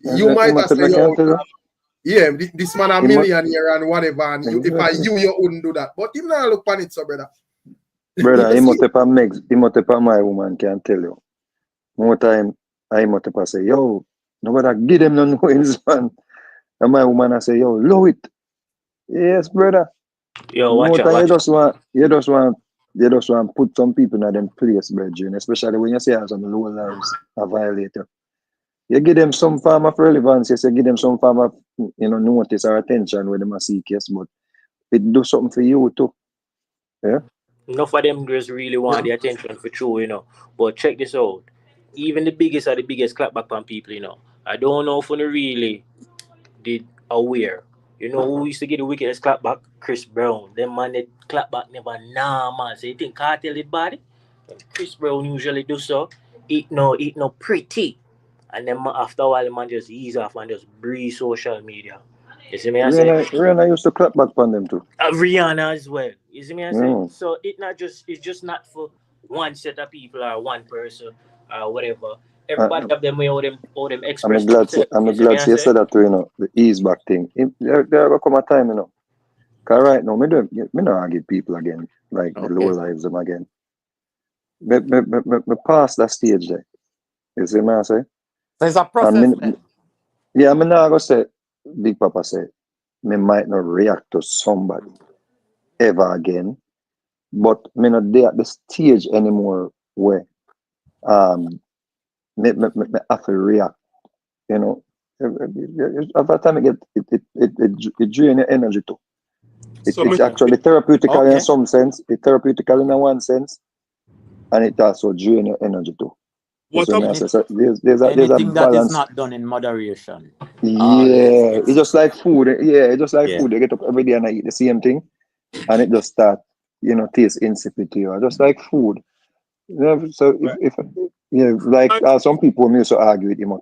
you might have say, yo, yeah, this man a millionaire and whatever, and you, if I you wouldn't do that. But you not look on it, so brother. Brother, him my woman can tell you. More time, I say, yo, nobody give them no knowings, man. And my woman I say, yo, low it. Yes, brother. Yo, watch out. You just want put some people in them place, brethren, especially when you say some low lives a violator. You give them some form of relevance, yes, you give them some form of notice or attention when they must seek, yes, but it do something for you too. Yeah. Enough of them just really want the attention for true, you know. But check this out. Even the biggest are the biggest clapback on people, you know. I don't know if they really did aware. You know who used to get the wickedest clapback? Chris Brown. Them man that clapback never man. So you think Kartel is bad? Chris Brown usually do so. It no pretty. And then after a while the man just ease off and just breathe social media. You see me I say? Rihanna used to clap back on them too. Rihanna as well. You see me I say? So it's just not for one set of people or one person or whatever. Everybody have them way how them express themselves. I'm glad you said that too, you know, the ease back thing. There will come a time, you know. Cause right now, me not argue people again, like the low lives them again. Me pass that stage there. You see me I say? So it's a process then. Yeah, I'm not gonna say Big Papa say me might not react to somebody ever again, but me not there at the stage anymore where me have to react. You know, every time I get it drain your energy too. It's actually therapeutical in some sense. It's therapeutical in one sense, and it also drain your energy too. There's a Anything that balance. is not done in moderation. Yeah, it's just like food. Yeah, it's just like food. You get up every day and I eat the same thing, and it just start, taste insipid to you. Just like food. So if like some people used to argue with him.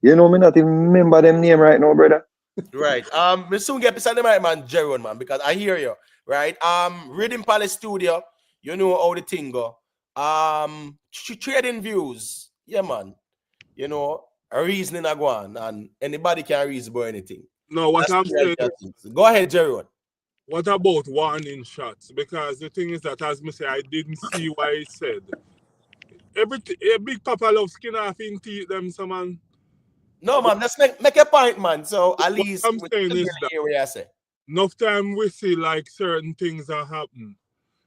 You know, me not even remember them name right now, brother. Right. We soon get beside the right man, Jeron, man, because I hear you. Right. Reading Palace Studio, you know how the thing go. Trading views, yeah, man. You know, a reasoning a go on, and anybody can reason about anything. No, what I'm saying. Go ahead, Jeron. What about warning shots? Because the thing is that, as me say, I didn't see what he said. A Big Papa love skin off in teeth them, so man. No, man, let's make a point, man. So at least I'm saying is that enough time we see like certain things are happening,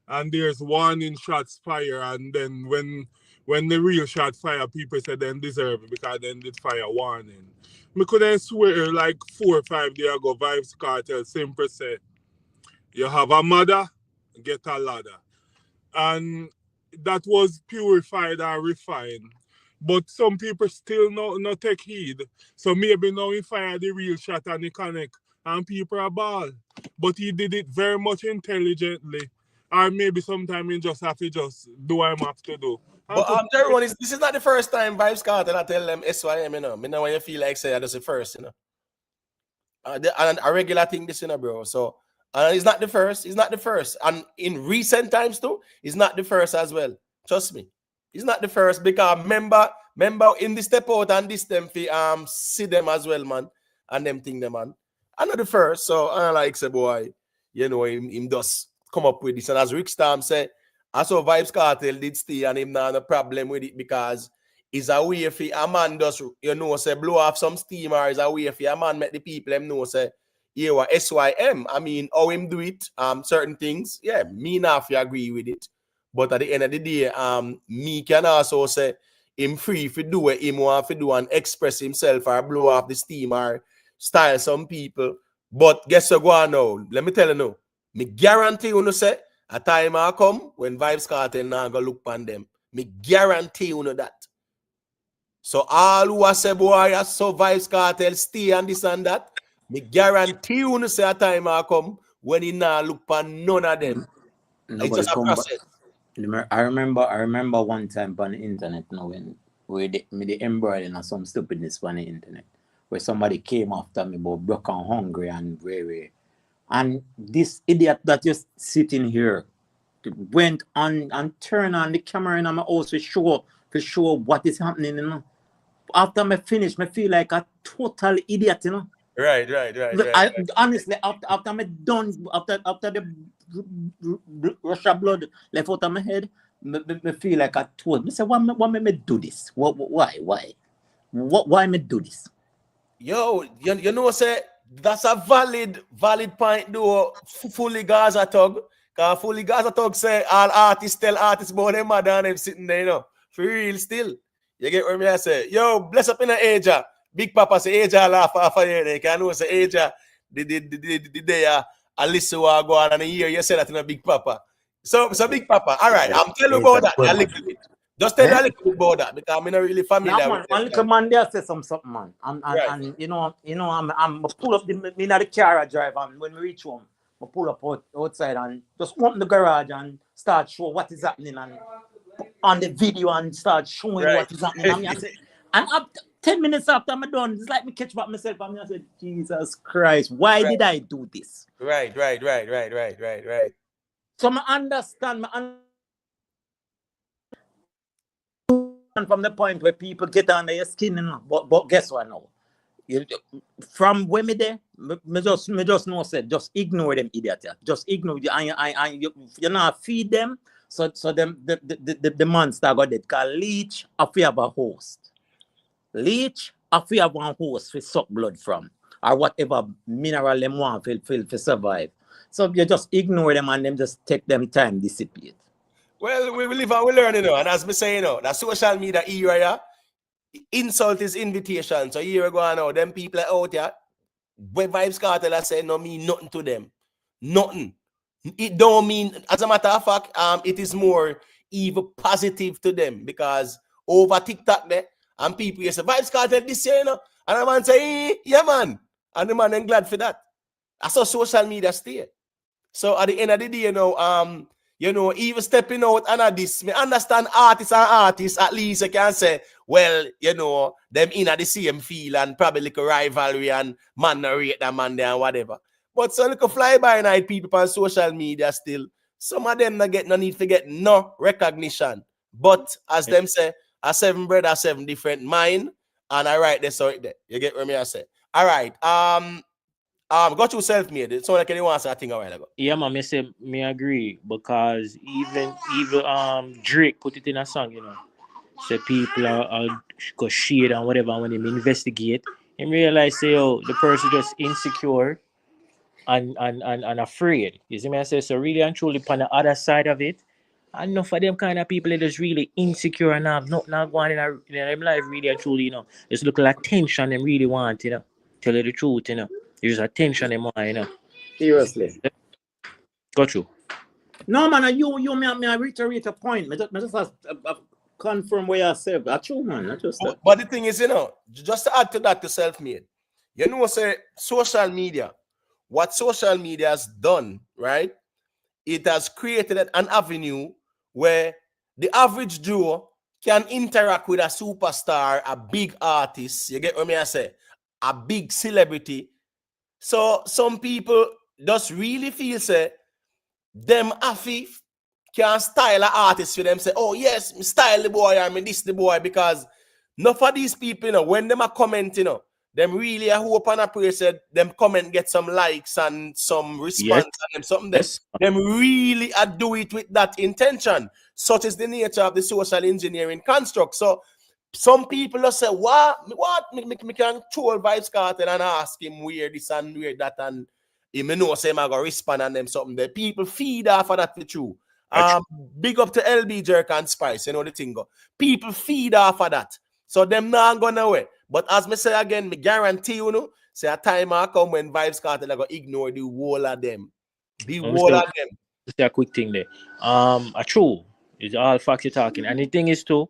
and there's warning shots fire, and then when the real shot fire, people say they deserve it because then did fire warning. Me couldn't swear like 4 or 5 days ago, Vybz Kartel simply say, you have a mother, get a ladder. And that was purified and refined. But some people still not take heed. So maybe now he fired the real shot and he connect and people are ball. But he did it very much intelligently. Or maybe sometimes he just have to just do what he have to do. But everyone this is not the first time Vybz Kartel I tell them SYM, you know. Me know when you feel like say that's the first, you know. And a regular thing this, you know, bro. So it's not the first. It's not the first. And in recent times too, it's not the first as well. Trust me. It's not the first because member in the step out and this them see them as well, man. And them thing them, man. I'm not the first. So I like say, boy, you know, him just come up with this. And as Rick Storm said, I saw Vybz Kartel did stay and him not a problem with it because is a way for a man does, you know, say blow off some steam, or is a way for a man make the people them know say, yeah, what SYM. I mean, how him do it, certain things, yeah, me not if you agree with it. But at the end of the day, me can also say him free if do what him want to do and express himself or blow off the steam or style some people. But guess what go on now? Let me tell you now. Me guarantee you say a time will come when Vybz Kartel now go look on them. Me guarantee you that. So all who say, boy, I saw Vybz Kartel stay and this and that, me guarantee you say a time will come when he now look on none of them. It's just a process. I remember one time on the internet, you know, when me the embroidering or some stupidness on the internet. where somebody came after me about broke and hungry and very. And this idiot that just sitting here went on and turned on the camera in my house to show what is happening, you know. After me finish, me feel like a total idiot, you know. Right. Honestly, after me done, after the Russia blood left out of my head, me feel like I told me say, why me do this? Why me do this? Yo, you know, say that's a valid point, though. Fully Gaza Tug. Because Fully Gaza Tug say all artists tell artists about them mother and them sitting there, you know. For real still. You get what I say? Yo, bless up in the Asia. Big Papa say Asia laugh off of here. They can know say Asia the day a listen what go on and a year you say that in a Big Papa. So Big Papa, all right, I'm telling you about that a little bit. Just tell you a little bit about that because I'm not really familiar Nah, man, with one little man there say something, man. And you know, I'm pull up me in the car I drive, and when we reach home, I pull up outside and just open the garage and start show what is happening and on the video and start showing what is happening. And I say, and up 10 minutes after I'm done, it's like me catch back myself and I said, Jesus Christ, why did I do this? Right. So I understand from the point where people get under your skin, you know. But guess what now? From when me there, me just know said just ignore them idiot. Just ignore you and you not feed them. So them the monster got dead. Cause leech if you have a host. Leech if you have one host to suck blood from or whatever mineral them want to survive. So you just ignore them and them just take them time dissipate. Well, we live and we learn, you know, and as me say, you know, the social media era, yeah, insult is invitation. So here we go now, them people out here, when Vybz Kartel I say no mean nothing to them. Nothing. It don't mean, as a matter of fact, it is more even positive to them because over TikTok there, and people say, Vybz Kartel this year, you know, and a man say, yeah, man. And the man ain't glad for that. I saw social media stay. So at the end of the day, you know, even stepping out and this, me understand artists at least I can say, well, you know, them in at the same field and probably like a rivalry and man narrate that man there and whatever. But so like a fly-by night people on social media still, some of them no need to get no recognition. But as them say, a 7 bread, a 7 different mind, and I write this out there. You get what me I say? All right. Got you self-made. It's not like anyone wants a thing a while ago. Yeah, man, me agree because even Drake put it in a song, you know. So people are go shade and whatever when they investigate and realize say, oh, the person just insecure and afraid. You see me I say so really and truly on the other side of it. And enough of them kind of people that is really insecure and have not going in their life really and truly, you know. Just look like attention them really want, you know. Tell you the truth, you know. There's attention them want, you know. Seriously. Got you. No man, you me I reiterate a point. Me just confirm what you said. That's true, man. That's just but the thing is, you know, just to add to that to self-made, you know, say social media, what social media has done, right? It has created an avenue where the average Joe can interact with a superstar, a big artist. You get what I say? A big celebrity. So some people just really feel say them affy can style an artist for them, say, oh yes, me style the boy or me this the boy, because enough of these people, you know, when them are commenting, you know, them really I hope and I pray said them comment get some likes and some response and them something that them really do it with that intention. Such is the nature of the social engineering construct. So some people will say, what? Me can troll Vybz Kartel and ask him where this and where that, and he may know say I go respond and them something that people feed off of that for true. Big up to LB Jerk and Spice, you know the thing go. People feed off of that. So them not going away. But as me say again, me guarantee you know, say a time will come when Vybz Kartel are going to ignore the whole of them. The whole of them. Just a quick thing there. True. It's all facts you're talking. And the thing is too,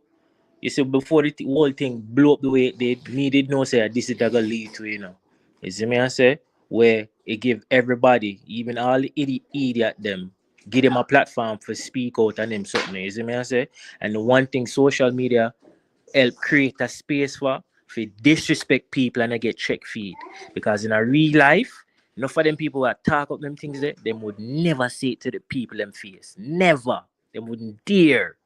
you see, before the whole thing blew up the way they needed no say this is gonna lead to, you know. You see me I say? Where it give everybody, even all the idiot them, give them a platform for speak out and them something. You see me I say? And the one thing social media help create a space for for disrespect people and I get check feed. Because in a real life, enough of them people that talk up them things there, them would never say it to the people them face. Never. They wouldn't dare.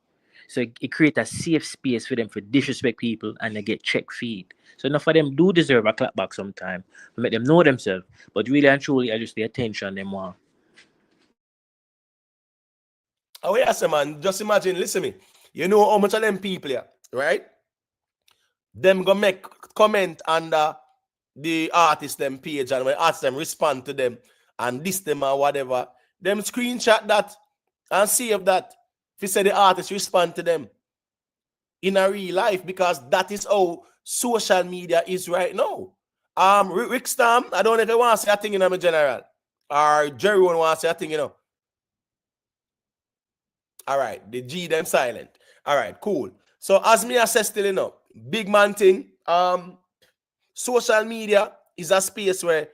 So it create a safe space for them for disrespect people and they get check feed. So enough of them do deserve a clap back sometime to make them know themselves. But really and truly, I just the attention them want. Oh, yes, man. Just imagine, listen me. You know how much of them people here, right? Them go make comment under the artist them page and when artists them respond to them and this them or whatever. Them screenshot that and save that. If you say the artist respond to them in a real life, because that is how social media is right now. Rick Stam, I don't know if you want to say a thing in a general. Or Jerry want to say a thing, you know. All right, the G them silent. All right, cool. So as me assess still, you know, big man thing. Social media is a space where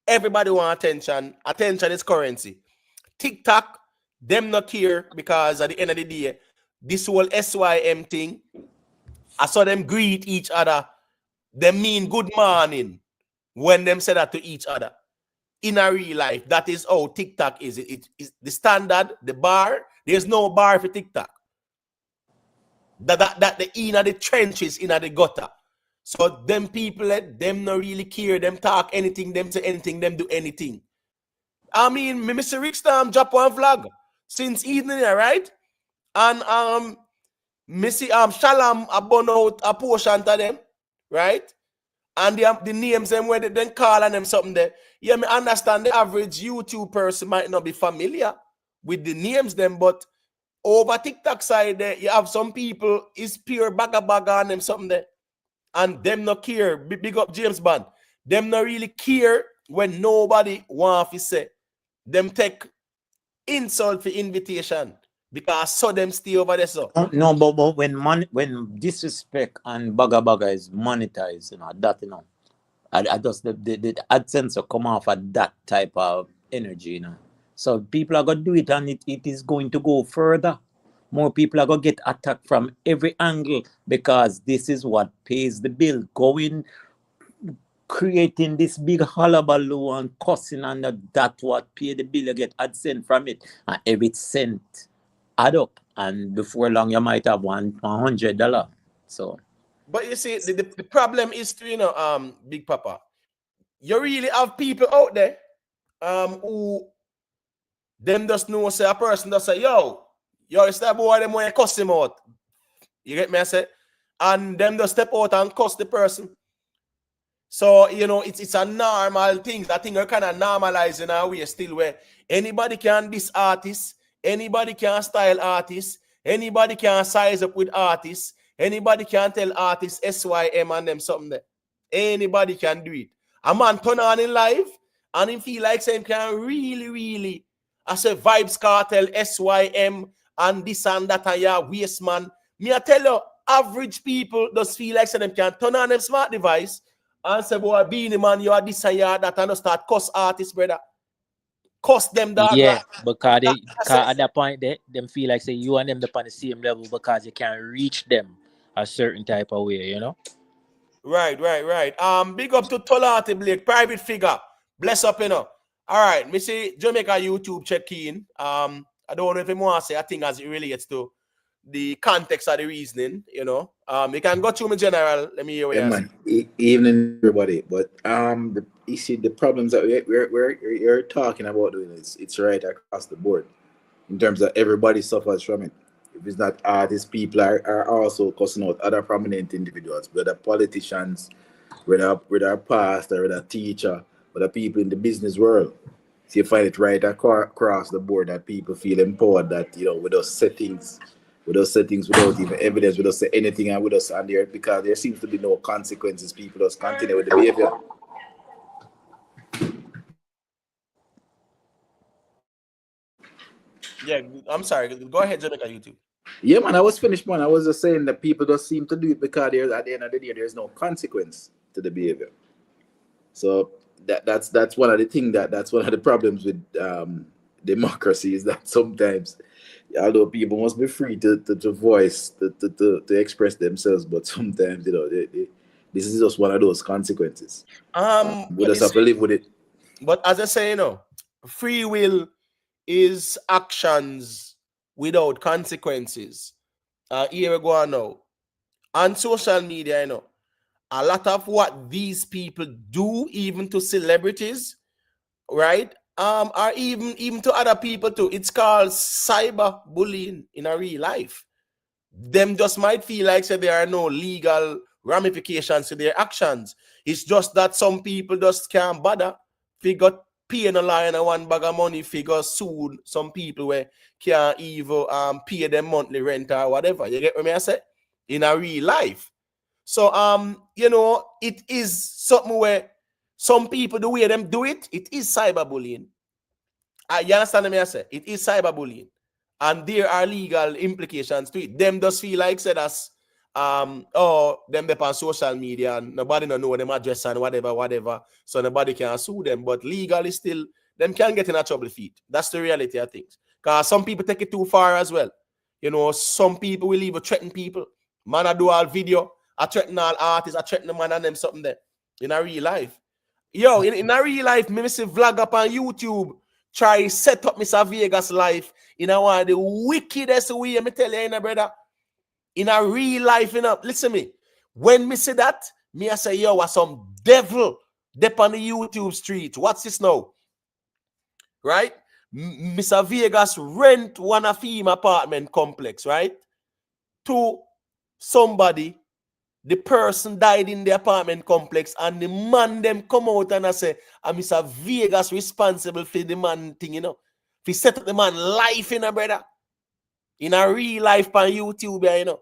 everybody want attention. Attention is currency. TikTok, them not here because at the end of the day, this whole SYM thing, I saw them greet each other. They mean good morning when them say that to each other. In a real life, that is how TikTok is. It is the standard, the bar. There's no bar for TikTok. That the inner the trenches, inner the gutter. So them people, them not really care. Them talk anything, them say anything, them do anything. I mean, Mr. Rickstam drop one vlog since evening, right? And Missy Shalom abon out a portion to them, right? And the names them where they then call and them something there. Yeah, me understand the average YouTube person might not be familiar with the names them, but over TikTok side there, you have some people is pure bagga and them something there. And them not care. Big up James Bond. Them not really care when nobody want to say. Them take insult for invitation because so them stay over there. So No, but when disrespect and bagga is monetized, you know, that, you know, I just the AdSense will come off at that type of energy, you know. So people are gonna do it, and it is going to go further. More people are gonna get attacked from every angle because this is what pays the bill. Going creating this big hullabaloo and cussing, and that what pay the bill. You get AdSense from it, and every cent add up, and before long you might have $100. So, but you see, the problem is to, you know, Big Papa, you really have people out there who them just know, say a person just say, yo, it's that boy, them want to cuss him out. You get me? I say, and them just step out and cuss the person. So, you know, it's a normal thing. I think we're kind of normalizing our way still, where anybody can diss artists, anybody can style artists, anybody can size up with artists, anybody can tell artists SYM and them something there. Anybody can do it. A man turn on in live and he feel like saying can really, I say Vybz Kartel, SYM, and this and that, and yeah, waste man. Me, I tell you, average people just feel like saying them can turn on them smart device and say, boy, Beanie Man, you are this and you are that, and start cuss artists, brother. Cuss them, dog. Yeah, because at that point, them feel like say you and them on the same level because you can't reach them a certain type of way, you know? Right. Big up to Tolati Blake, private figure. Bless up, you know. All right, me see Jamaica YouTube check-in. I don't know if you want to say a thing as it relates to the context of the reasoning, you know. You can go through me general. Let me hear what you man. Evening, everybody. But you see the problems that we're talking about doing it's right across the board in terms of everybody suffers from it. If it's not artists, people are also cussing out other prominent individuals, whether politicians, whether a pastor, whether a teacher, whether people in the business world. So you find it right across the board that people feel empowered that, you know, with those settings without even evidence, without say anything, and with us on there, because there seems to be no consequences. People just continue with the behavior. Yeah, I'm sorry. Go ahead, Jamaica YouTube. Yeah, man, I was finished, man. I was just saying that people just seem to do it because there's, at the end of the day, there's no consequence to the behavior. So that's one of the things that's one of the problems with democracy is that sometimes, although people must be free to voice, to express themselves, but sometimes, you know, This is just one of those consequences. We but just you have to see, live with it. but as I say, free will is actions without consequences. Here we go on now. On social media, a lot of what these people do, even to celebrities, right? Or even to other people too. It's called cyber bullying in a real life. Them just might feel like there are no legal ramifications to their actions. It's just that some people just can't bother. Figure paying a lawyer and one bag of money, figure sue some people where can't even pay them monthly rent or whatever. You get what I say? In a real life. So it is something where some people, the way them do it, it is cyberbullying. You understand me? I say it is cyberbullying, and there are legal implications to it. Them just feel like said us, them they on social media and nobody don't know them address and whatever, so nobody can sue them. But legally, still, them can get in a trouble feet. That's the reality of things. Because some people take it too far as well. Some people will even threaten people. Man, I do all video. I threaten all artists. I threaten the man and them something there in a real life. Yo, in a real life, me see vlog up on YouTube. Try set up Mr. Vegas life in one of the wickedest way. Me tell you, brother. In a real life, listen me. When me see that, me I say, yo, what some devil dep on the YouTube street. What's this now? Right? Mr. Vegas rent one of him apartment complex, right? To somebody. The person died in the apartment complex, and the man them come out and I say, Mr. Vegas responsible for the man thing, If he set up the man life brother. In a real life on YouTube,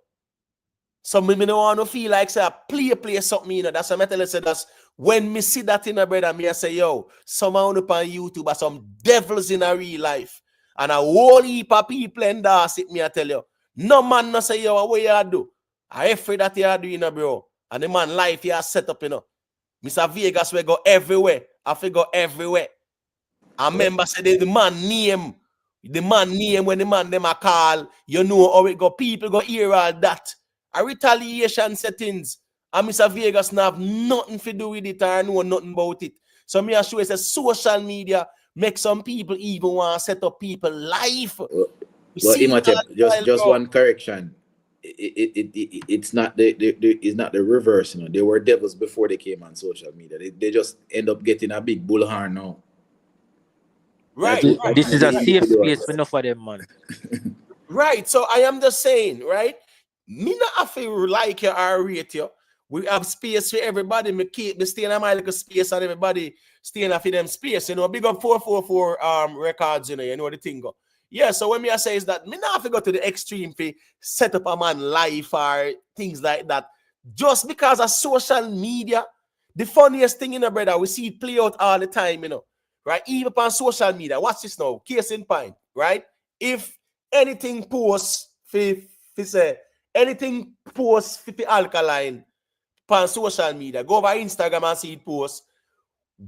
So me don't want to feel like say play something, That's what I tell you, that's when me see that brother, me I say, yo, someone up on YouTube are some devils in a real life. And a whole heap of people endorse it, me I tell you. No man no say, yo, what you do? I afraid that you are doing, bro. And the man life he has set up, Mr. Vegas will go everywhere. I figure everywhere. I remember say the man name when the man them a call, how it go. People go hear all that. A retaliation settings. And Mr. Vegas now have nothing to do with it or know nothing about it. So me assure you, social media make some people even want to set up people life. Well, Imhotep, just one correction. It's not it's not the reverse, They were devils before they came on social media. They just end up getting a big bullhorn now. Right. This is a safe space for enough of them, man. Right. So I am just saying, right? Me not have to like you or rate you. We have space for everybody. Me staying in my little space and everybody staying for them space. Big up 444 records, you know the thing go. Yeah, so what me I say is that me not have to go to the extreme for set up a man life or things like that. Just because of social media, the funniest thing, brother, we see it play out all the time, right? Even on social media. Watch this now. Case in point, right? If anything posts for anything posts for alkaline on social media, go over Instagram and see it post.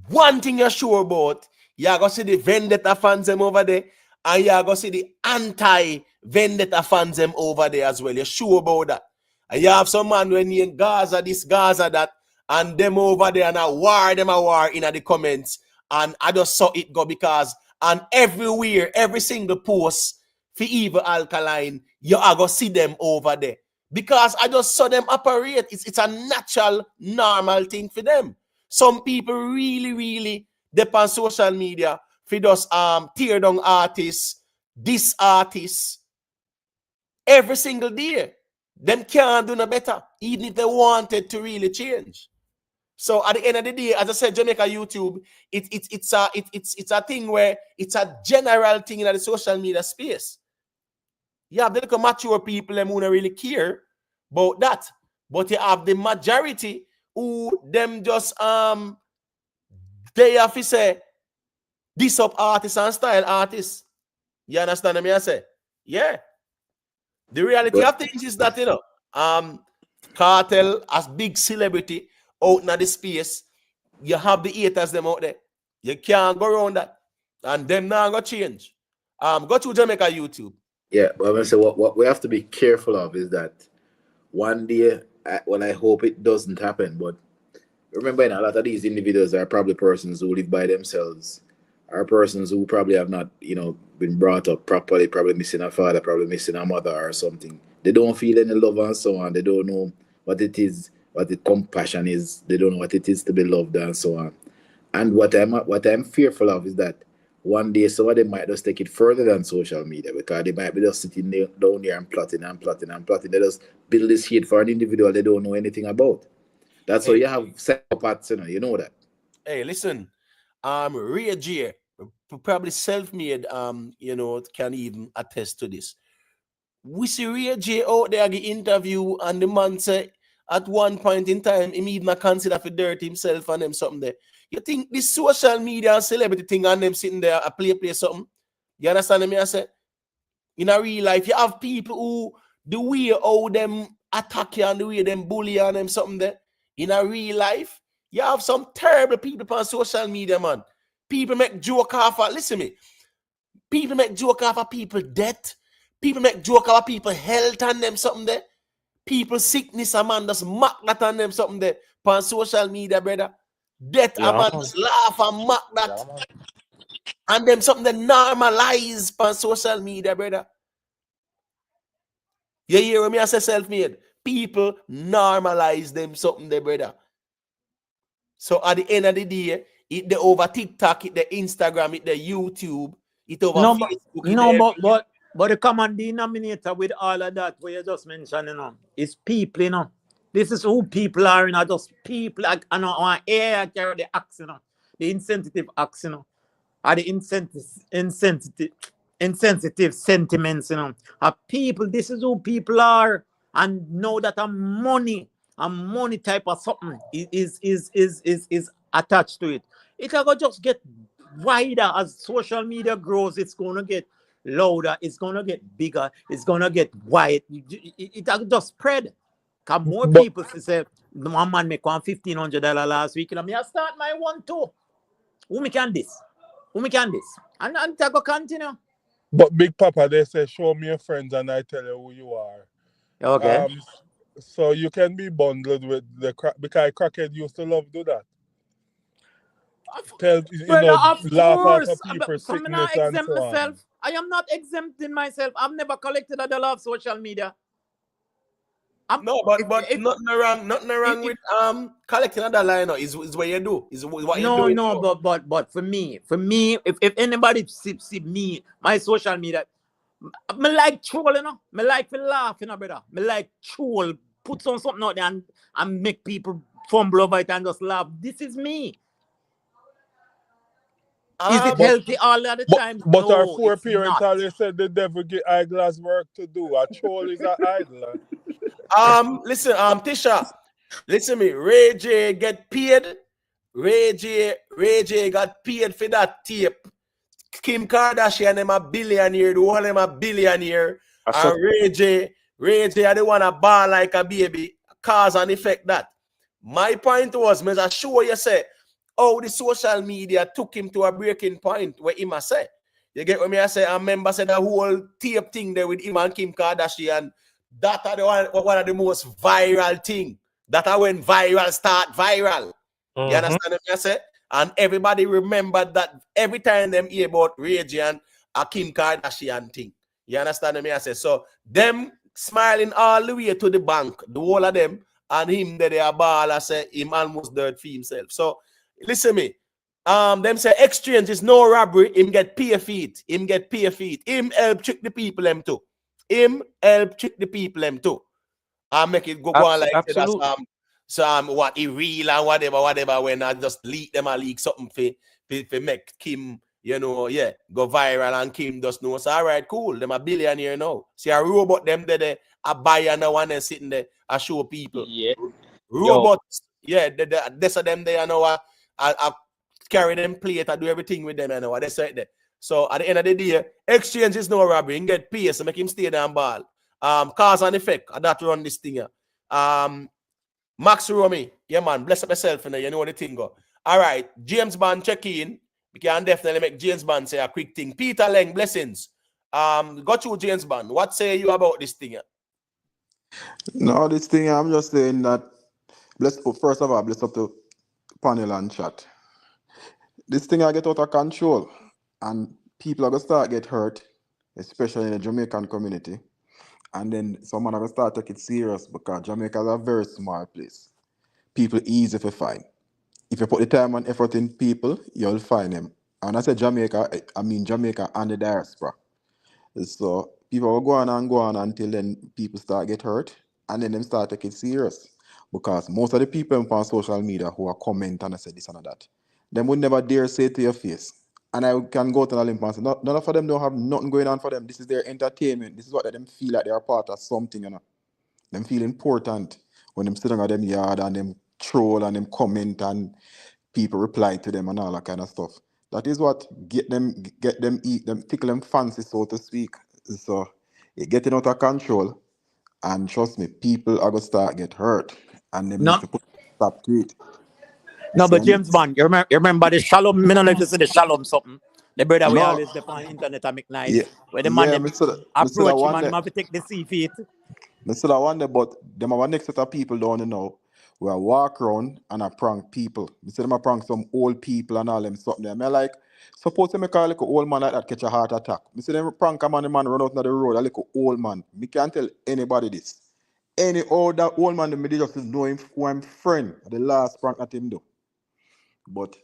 One thing you're sure about, you're going to see the vendetta fans them over there, and you're going to see the anti-vendetta fans them over there as well. You're sure about that. And you have some man when you in Gaza this, Gaza that, and them over there and a war in the comments. And I just saw it go because, and everywhere, every single post for evil alkaline, you are going to see them over there. Because I just saw them operate. It's a natural, normal thing for them. Some people really depend on social media for just tear down artists, diss artists every single day. Them can't do no better, even if they wanted to really change. So at the end of the day, as I said, Jamaica YouTube, it's a thing where it's a general thing in the social media space. You have the little mature people who don't really care about that. But you have the majority who them just they have to say this up artists and style artists. You understand what I say? Yeah. The reality of things is that Kartel as big celebrity out in the space, you have the haters them out there. You can't go around that. And them now go change. Go to Jamaica YouTube. Yeah, but I'm gonna say what we have to be careful of is that one day I hope it doesn't happen. But remember, a lot of these individuals are probably persons who live by themselves, are persons who probably have not, been brought up properly, probably missing a father, probably missing a mother or something. They don't feel any love and so on. They don't know what it is, what the compassion is. They don't know what it is to be loved and so on. And what I'm fearful of is that one day some of them might just take it further than social media, because they might be just sitting down there and plotting and plotting and plotting. They just build this hate for an individual they don't know anything about. That's why you have psychopaths, you know that. Hey, listen, Ray J, probably self-made, can even attest to this. We see Ray J out there get interview, and the man say at one point in time, he even consider for dirt himself and them something there. You think this social media and celebrity thing and them sitting there a play something? You understand me? I say, in a real life, you have people who the way how them attack you and the way them bully and them something there. In a real life, you have some terrible people on social media, man. People make joke off of, listen me. People make joke off of people death. People make joke off of people health and them something there. People sickness, a man just mock that on them something there. On social media, brother. Death, a man just laugh and mock that. And them something that normalize on social media, brother. You hear me? I say self-made. People normalize them something there, brother. So at the end of the day, it the over TikTok, it the Instagram, it the YouTube, it over Facebook. But the common denominator with all of that, what you just mentioned, is people, This is who people are, just people, like, on air carry the axe, the insensitive axe, or the insensitive sentiments, people, this is who people are. And know that a money type of something is attached to it. It will just get wider as social media grows. It's gonna get louder, it's gonna get bigger, it's gonna get wide. It will just spread. Cause more people say one man make $1,500 last week, and I start my one too. Who me can this? And it will continue. But Big Papa, they say, show me your friends and I tell you who you are. Okay. So you can be bundled with the crack, because crackhead used to love do that. Laugh out of people's sickness and so on. I am not exempting myself. I've never collected a dollar of social media. Nothing wrong with collecting a dollar, is what you do. Is what you do. No, but for me, if anybody see me, my social media, me like troll, me like to laugh, brother. Me like troll, put on something out there and make people fumble over it and just laugh. This is me. Is it healthy all of the time? But no, our poor parents not. always said the devil get eyeglass work to do. A troll is an idler. Listen, Tisha, listen me. Ray J get paid. Ray J got paid for that tape. Kim Kardashian them a billionaire, the whole them a billionaire. And Ray J are the one a ball like a baby, cause and effect that. My point was, me just show you say, oh, the social media took him to a breaking point where him a say. You get what me I say? I remember said the whole tape thing there with him and Kim Kardashian. That are one of the most viral thing. That are when viral start viral. You understand what I say? And everybody remembered that every time them hear about Ray J and a Kim Kardashian thing. You understand what I say? So them smiling all the way to the bank, the whole of them, and him that they are ball, I say him almost dirt for himself. So listen me. Them say exchange is no robbery, him get pay feet. Him help trick the people them too. Him help trick the people them too. And make it go on like absolutely. That's what he real and whatever when I just leak them a leak something for make Kim, go viral and Kim just know. So all right, cool. Them a billionaire now. See a robot them there a buyer now and then sitting there I show people. Yeah. Robots, this of them they know I carry them plate, I do everything with them, that's right there. So at the end of the day, exchange is no robbery. You get paid, so make him stay there and ball. Cause and effect, that run this thing here. Max Romy, yeah man, bless up yourself, you know what the thing go. All right, James Bond check in. We can definitely make James Bond say a quick thing. Peter Leng, blessings. Got you, James Bond. What say you about this thing here? No, this thing, I'm just saying that, first of all, bless up the panel and chat. This thing I get out of control, and people are going to start get hurt, especially in the Jamaican community. And then someone are going to start take it serious because Jamaica is a very small place. People easy to find. If you put the time and effort in people, you'll find them. And I say Jamaica, I mean Jamaica and the diaspora. So people will go on until then people start get hurt and then them start take it serious. Because most of the people on social media who are comment and I say this and that, them would never dare say it to your face. And I can go to the link and say, none of them don't have nothing going on for them. This is their entertainment. This is what them feel like they are part of something, you know. Them feel important when them sitting at them yard and them troll and them comment and people reply to them and all that kind of stuff. That is what get them eat them tickle them fancy, so to speak. So it getting out of control, and trust me, people are gonna start get hurt, and them need No, to put stop to it. no, So but James Bond, you remember the Shalom? I don't know if you see the Shalom something. The brother we no, always depend on internet and make yeah, nice. Where the man yeah, them me said that approach him one and day. him have to take the sea feet. Me said that one day, but them our next set of people down now. We walk around and I prank people. Me say them a prank some old people and all them something there. Me like, suppose me call like an old man like that catch a heart attack. Me say them prank a man, the man run out on the road, a little old man. Me can't tell anybody this. Any that old man, me just know him who I'm friend. The last prank that him do. But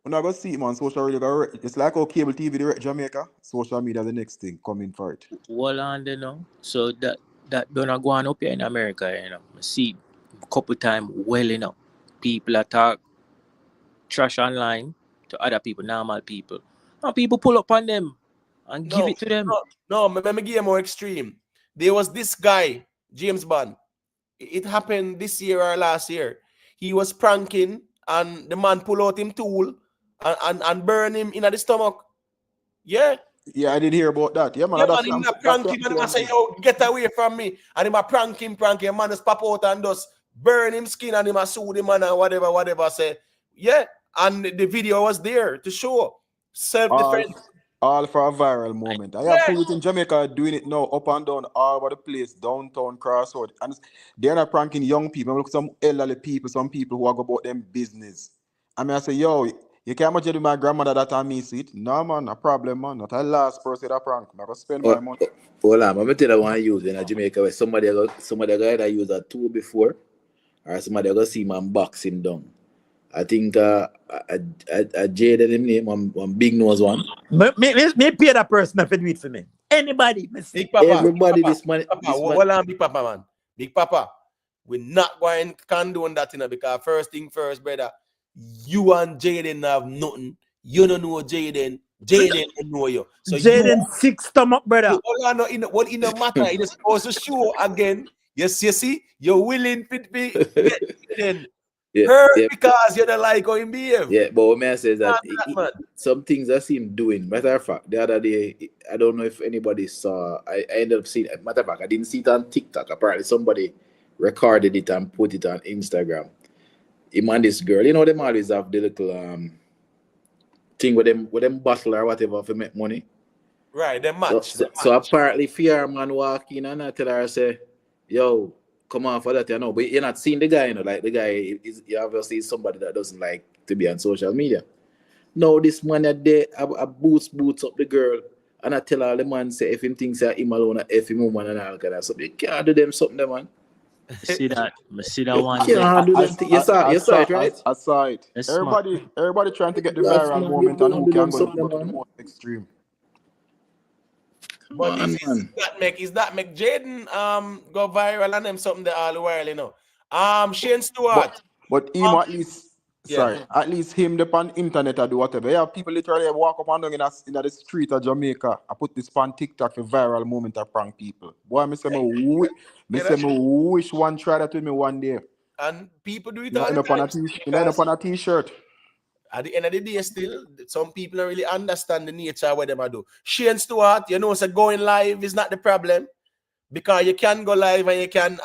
when I go see him on social media, it's like how cable TV direct Jamaica. Social media the next thing coming for it. Well, on you know. So that don't go on up here in America, you know. I see a couple times well enough. People attack trash online to other people, normal people. And people pull up on them and give No, it to them. let me give you more extreme. There was this guy, James Bond. It happened this year or last year. He was pranking, and the man pull out him tool and burn him in the stomach. Yeah. Yeah, I did hear about that. Yeah, man, Yeah, that's man, him a that's prank him what and him a I'm say, saying. yo, get away from me. And him a prank him, man just pop out and just burn him skin and him a sue the man and whatever. Say, yeah. And the video was there to show All, self-defense. all for a viral moment. I have Yeah. people in Jamaica doing it now, up and down, all over the place, downtown, crossroad. And they're not pranking young people. Look, some elderly people, some people who are go about them business. I mean, I say, yo, you can't imagine my grandmother that I miss it. No, man, a problem, man. Not a last person that prank. I'm going to spend my money. Hold on, I'm gonna tell you one use in Jamaica where somebody either use a tool before or somebody go see man box him down. I think a Jaden him name one big nose one. Me pay that person if it do it for me. Anybody, me say. Big Papa. Everybody Big this man Papa, this man. hold on, Big Papa, man. Big Papa, we're not going to condone that, you know, because first thing first, brother, you and Jaden have nothing. You don't know Jaden. Jaden don't know you. So Jaden sick stomach, brother. hold on, what in the matter? It is supposed to show again. Yes, you see, you're willing to be get Jaden hurt because you don't like how he behave. Yeah, but what may I say is that Man. some things I see him doing. Matter of fact, the other day, I don't know if anybody saw. I ended up seeing. Matter of fact, I didn't see it on TikTok. Apparently, somebody recorded it and put it on Instagram. Him and this girl, you know, them always have the little thing with them bottle or whatever to make money. Right, they match. So apparently, fear man walk in and I tell her, say, "Yo, come on for that, you know." But you're not seeing the guy, you know. Like the guy is obviously somebody that doesn't like to be on social media. No, this man there, I boots up the girl, and I tell all the man say if him thinks that him alone, if him woman and all kind of stuff, you can't do them something, man. See that one. You can't do them things. You saw it, right? I saw it. That's Everybody trying to get the Yes, viral man, moment you and can't who do them can go something, to the man. most extreme. But Man. is that make Jaden go viral and them something there all the while, you know? Shane Stewart. But him at least, Yeah. at least him on internet or do whatever. Yeah, people literally walk up and down in the street of Jamaica. I put this on TikTok for viral moment of prank people. Boy, me say me wish one try that with me one day. And people do it You all end the up on time. a t-shirt. At the end of the day, still, some people don't really understand the nature of what they do. Shane Stewart, you know, so going live is not the problem. Because you can go live and you can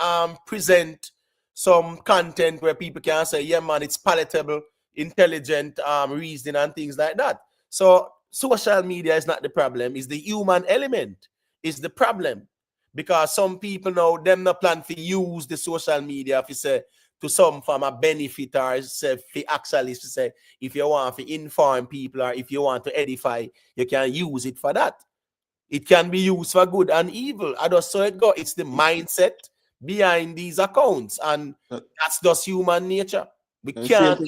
present some content where people can say, yeah, man, it's palatable, intelligent reasoning and things like that. So social media is not the problem. It's the human element is the problem. Because some people now, them not plan to use the social media if you say to some form of benefit or say for actually say if you want to inform people or if you want to edify, you can use it for that. It can be used for good and evil. I just saw it go. It's the mindset behind these accounts, and that's just human nature. We can't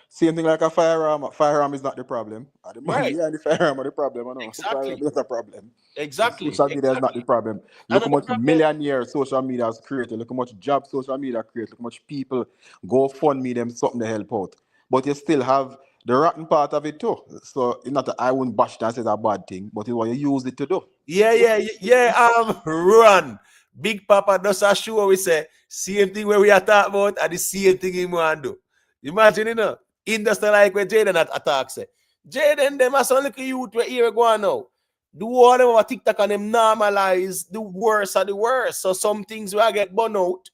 same thing like a firearm. Firearm is not the problem. The man right. behind the firearm are the problem. I know. Exactly. Firearm is not a problem. Exactly. Social media is not the problem. Look how much millionaires social media has created. Look how much jobs social media creates. Look how much people go fund me them something to help out. But you still have the rotten part of it too. So it's not that I wouldn't bash that as a bad thing, but it's what you use it to do. Yeah. Run. Big Papa does a show we say same thing where we are talking about and the same thing he want to do. Imagine, you know, industry like where Jaden attacks say. Jaden, them as only youth where here go on now. Do all them over TikTok and them normalize the worst of the worst. So some things will get burn out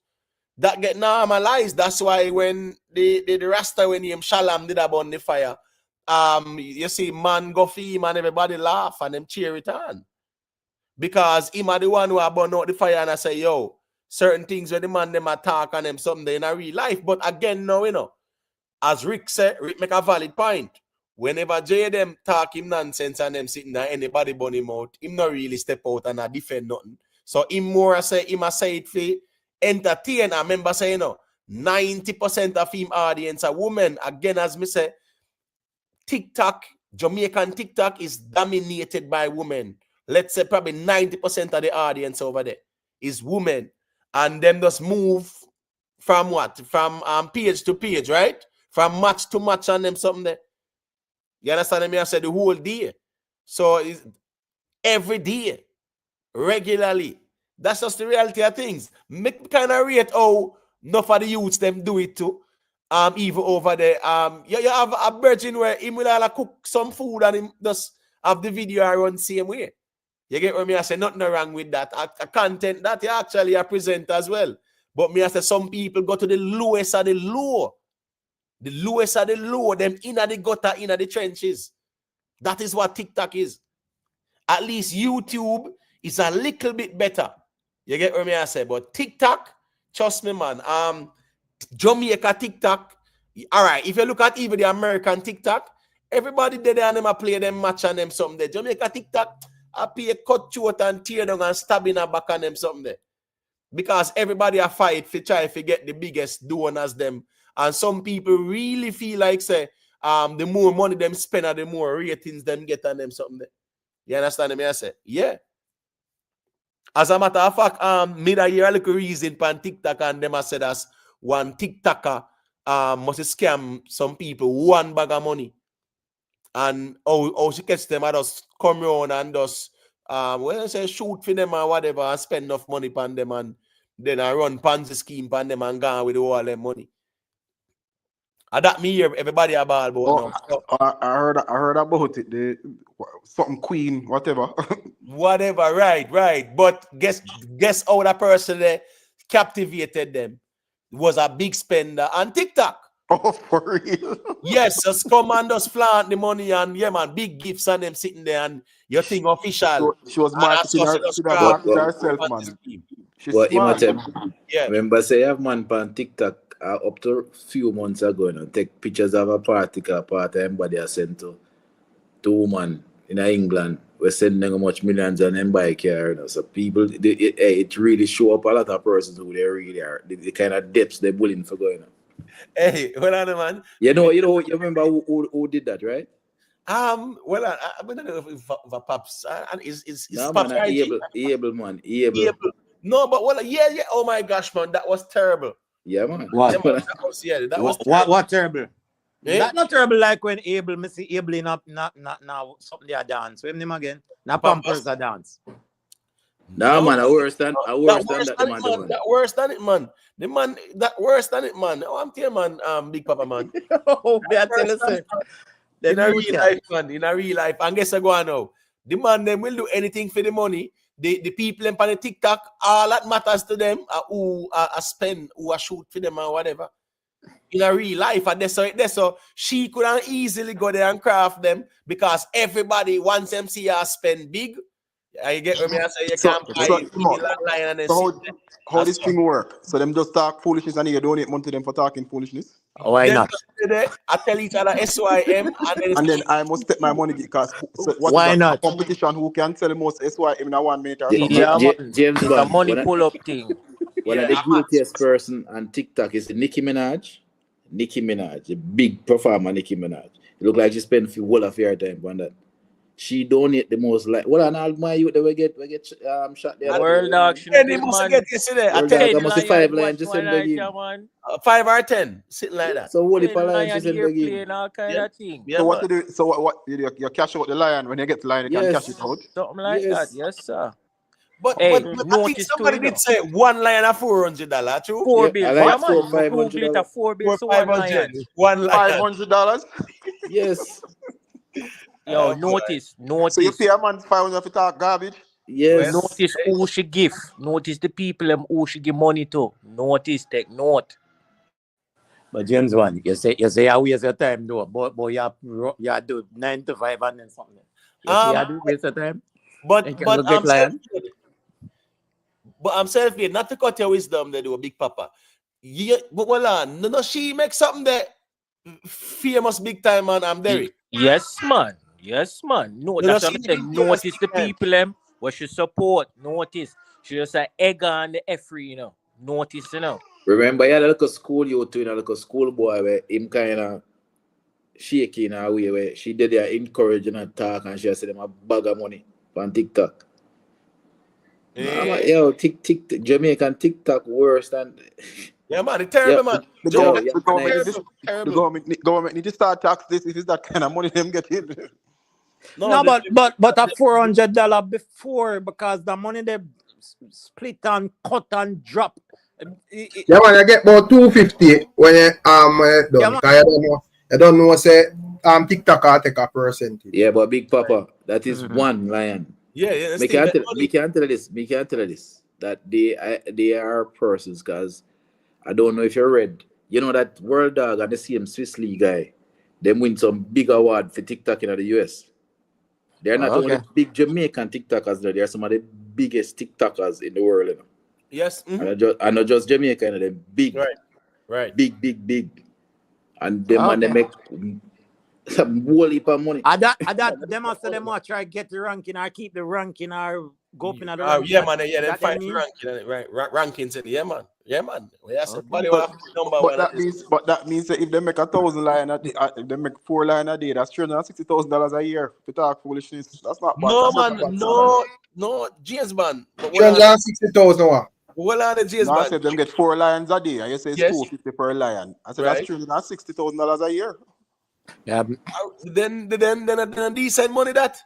that get normalized. That's why when the Rasta when him Shalom did about the fire, you see man go for him and everybody laugh and them cheer it on. Because him are the one who are burn out the fire and I say, yo, certain things where the man them attack and them something in a real life. But again, now, you know, as Rick said, Rick make a valid point. Whenever Jay them talk him nonsense and them sitting there, anybody burn him out, him not really step out and not defend nothing. So him more say it for entertain. I remember saying, you know, 90% of him audience are women. Again, as me say, TikTok, Jamaican TikTok is dominated by women. Let's say probably 90% of the audience over there is women. And them just move from what? From page to page, right? From match to match and them something there. You understand me? I said the whole day. So it's every day, regularly. That's just the reality of things. Make kind of rate how enough of the youths them do it too. Even over there. You have a virgin where he will cook some food and him just have the video run same way. You get what me I say? Nothing wrong with that. A content that you actually present as well. But me I say some people go to the lowest of the low. The lowest of the low, them in the gutter, in the trenches. That is what TikTok is. At least YouTube is a little bit better. You get what me I say? But TikTok, trust me, man. Jamaica TikTok. All right, if you look at even the American TikTok, everybody there and them play them match and them something there. Jamaica TikTok, I pay a cut short and tear down and stab in a back and them something there. Because everybody a fight for try to get the biggest donors them. And some people really feel like say the more money them spend and the more ratings them get and them something there. You understand me? I say, yeah. As a matter of fact, made a year like a reason pan TikTok and them I said as one TikToker must scam some people one bag of money. And how she gets them, I just come around and just when I say shoot for them or whatever and spend enough money on them and then I run Ponzi scheme on them and gone with all them money. And that me hear everybody about now. So, I heard about it. Something queen, whatever. Whatever, right. But guess how that person there captivated them was a big spender on TikTok. Oh, for real? Yes, just come and just flaunt the money and yeah, man, big gifts and them sitting there and your thing official. She was marketing herself, man. She's smart. Yeah. Remember, say you have man on TikTok up to a few months ago and take pictures of a particular part everybody has sent to woman in England. We're sending how much millions and them buy car. You know? So people, it really show up a lot of persons who they really are. The kind of depths they're willing for going on. Hey, hold on, man. You remember who did that, right? Well, I don't know if Pops and is no, Pops man, able man. No, but well, yeah. Oh my gosh, man, that was terrible. Yeah, man. What? That was what terrible? Eh? That not terrible like when Abel, me see Abel in not now something they dance. With him again. Now Pampers a dance. No, man, worse than that. Worse than it, man. The man that worse than it, man. Oh, I'm telling man, Big Papa, man. Oh, I tell you, in a real life, man. In a real life, and guess I go on now. The man them will do anything for the money. The people on the TikTok, all that matters to them are who spend, who shoot for them or whatever. In a real life, and so she couldn't easily go there and craft them because everybody wants them see her spend big. I get what me I say you So, can't buy so, the line and then so sit there. how this thing work? So them just talk foolishness and you donate money to them for talking foolishness? Why Them not? just sit there, I tell each other SYM And then I must take my money because so what is Why that? A not? competition who can sell the most SYM in a 1 minute or something like Yeah, that? man. James It's a Bond. money pull up thing. One of yeah, the I'm at. guiltiest person on TikTok is Nicki Minaj. Nicki Minaj, a big performer, Nicki Minaj. It look like she spent a few whole of her time on that. She donate the most like what an all my youth that we get shot the other day. World dog should Then get they must man get yesterday. I World tell dog, you, I 10 must say lion 5 watch lions just one send night, begin. yeah, man. 5 or 10, sitting like that. So what if 10 lions lion just send begin? airplane, all kind Yeah, of thing. yeah, So what man. you do? So what you cash out the lion when you get the lion, you can cash it Yes. out. Something like that, Yes. yes, sir. But Hey, I think notice too, somebody you know. did say 1 line at $400, true? 4 Yeah, I bills, like yeah, so man. Google it, a $500. 4 bills For to 1 500, lion. 1 line. $500. Yes. Yo, Boy. So you notice. pay a man 500 to talk garbage. Yes. Well, Notice who she give. Notice the people who she give money to. Notice, take note. But James one, you say I waste your time though. But you do 9 to 5 and then something. You say I do waste your time. You can but go get lion. I'm self-made, not to cut your wisdom, they do a big papa. Yeah, but well, no, she make something that famous big time, man. I'm Derek. Yes, man. Yes, man. No, No, that's she what I'm saying. big famous Notice big the time. people what she support. Notice. She just a egg on the F3, you know. Notice, you know. Remember, you had a little school you to, a little school boy where him kind of shaking in a way where she did her encouraging her talk and she said them a bag of money on TikTok. I'm like, yo, Jamaican TikTok worse than. Yeah, man, it's terrible, man. The government need to start tax this if it's that kind of money them getting. No, but a $400 before because the money they split and cut and drop. Yeah, man, I get about 250 when you done. Yeah, man. Cause I don't know say TikTok will take a percentage. Yeah, but Big Papa, that is 1 lion. Yeah. Me can't tell you this. That they are persons, because I don't know if you read. You know that World Dog and the same Swiss League guy, them win some big award for TikTok in the US. They're not only big Jamaican TikTokers, they are some of the biggest TikTokers in the world. You know? Yes. And not just Jamaica, you know, they're big. Right. Big. And them and they make some whole heap of money. Them after them want try get the ranking or keep the ranking or go up in the ranking. Yeah, man. Yeah, they fight the ranking. Right. Rankings. Yeah, man. Yes, But that means that if they make 1,000 lion a day, if they make 4 lion a day, that's $360,000 a year to talk foolishness. That's not bad. No, man. No, James man. 360,000 what? Well, on the James I man. said them get 4 lions a day, and you say it's $250 per lion. I said that's $360,000 a year. Yeah. Then decent money that.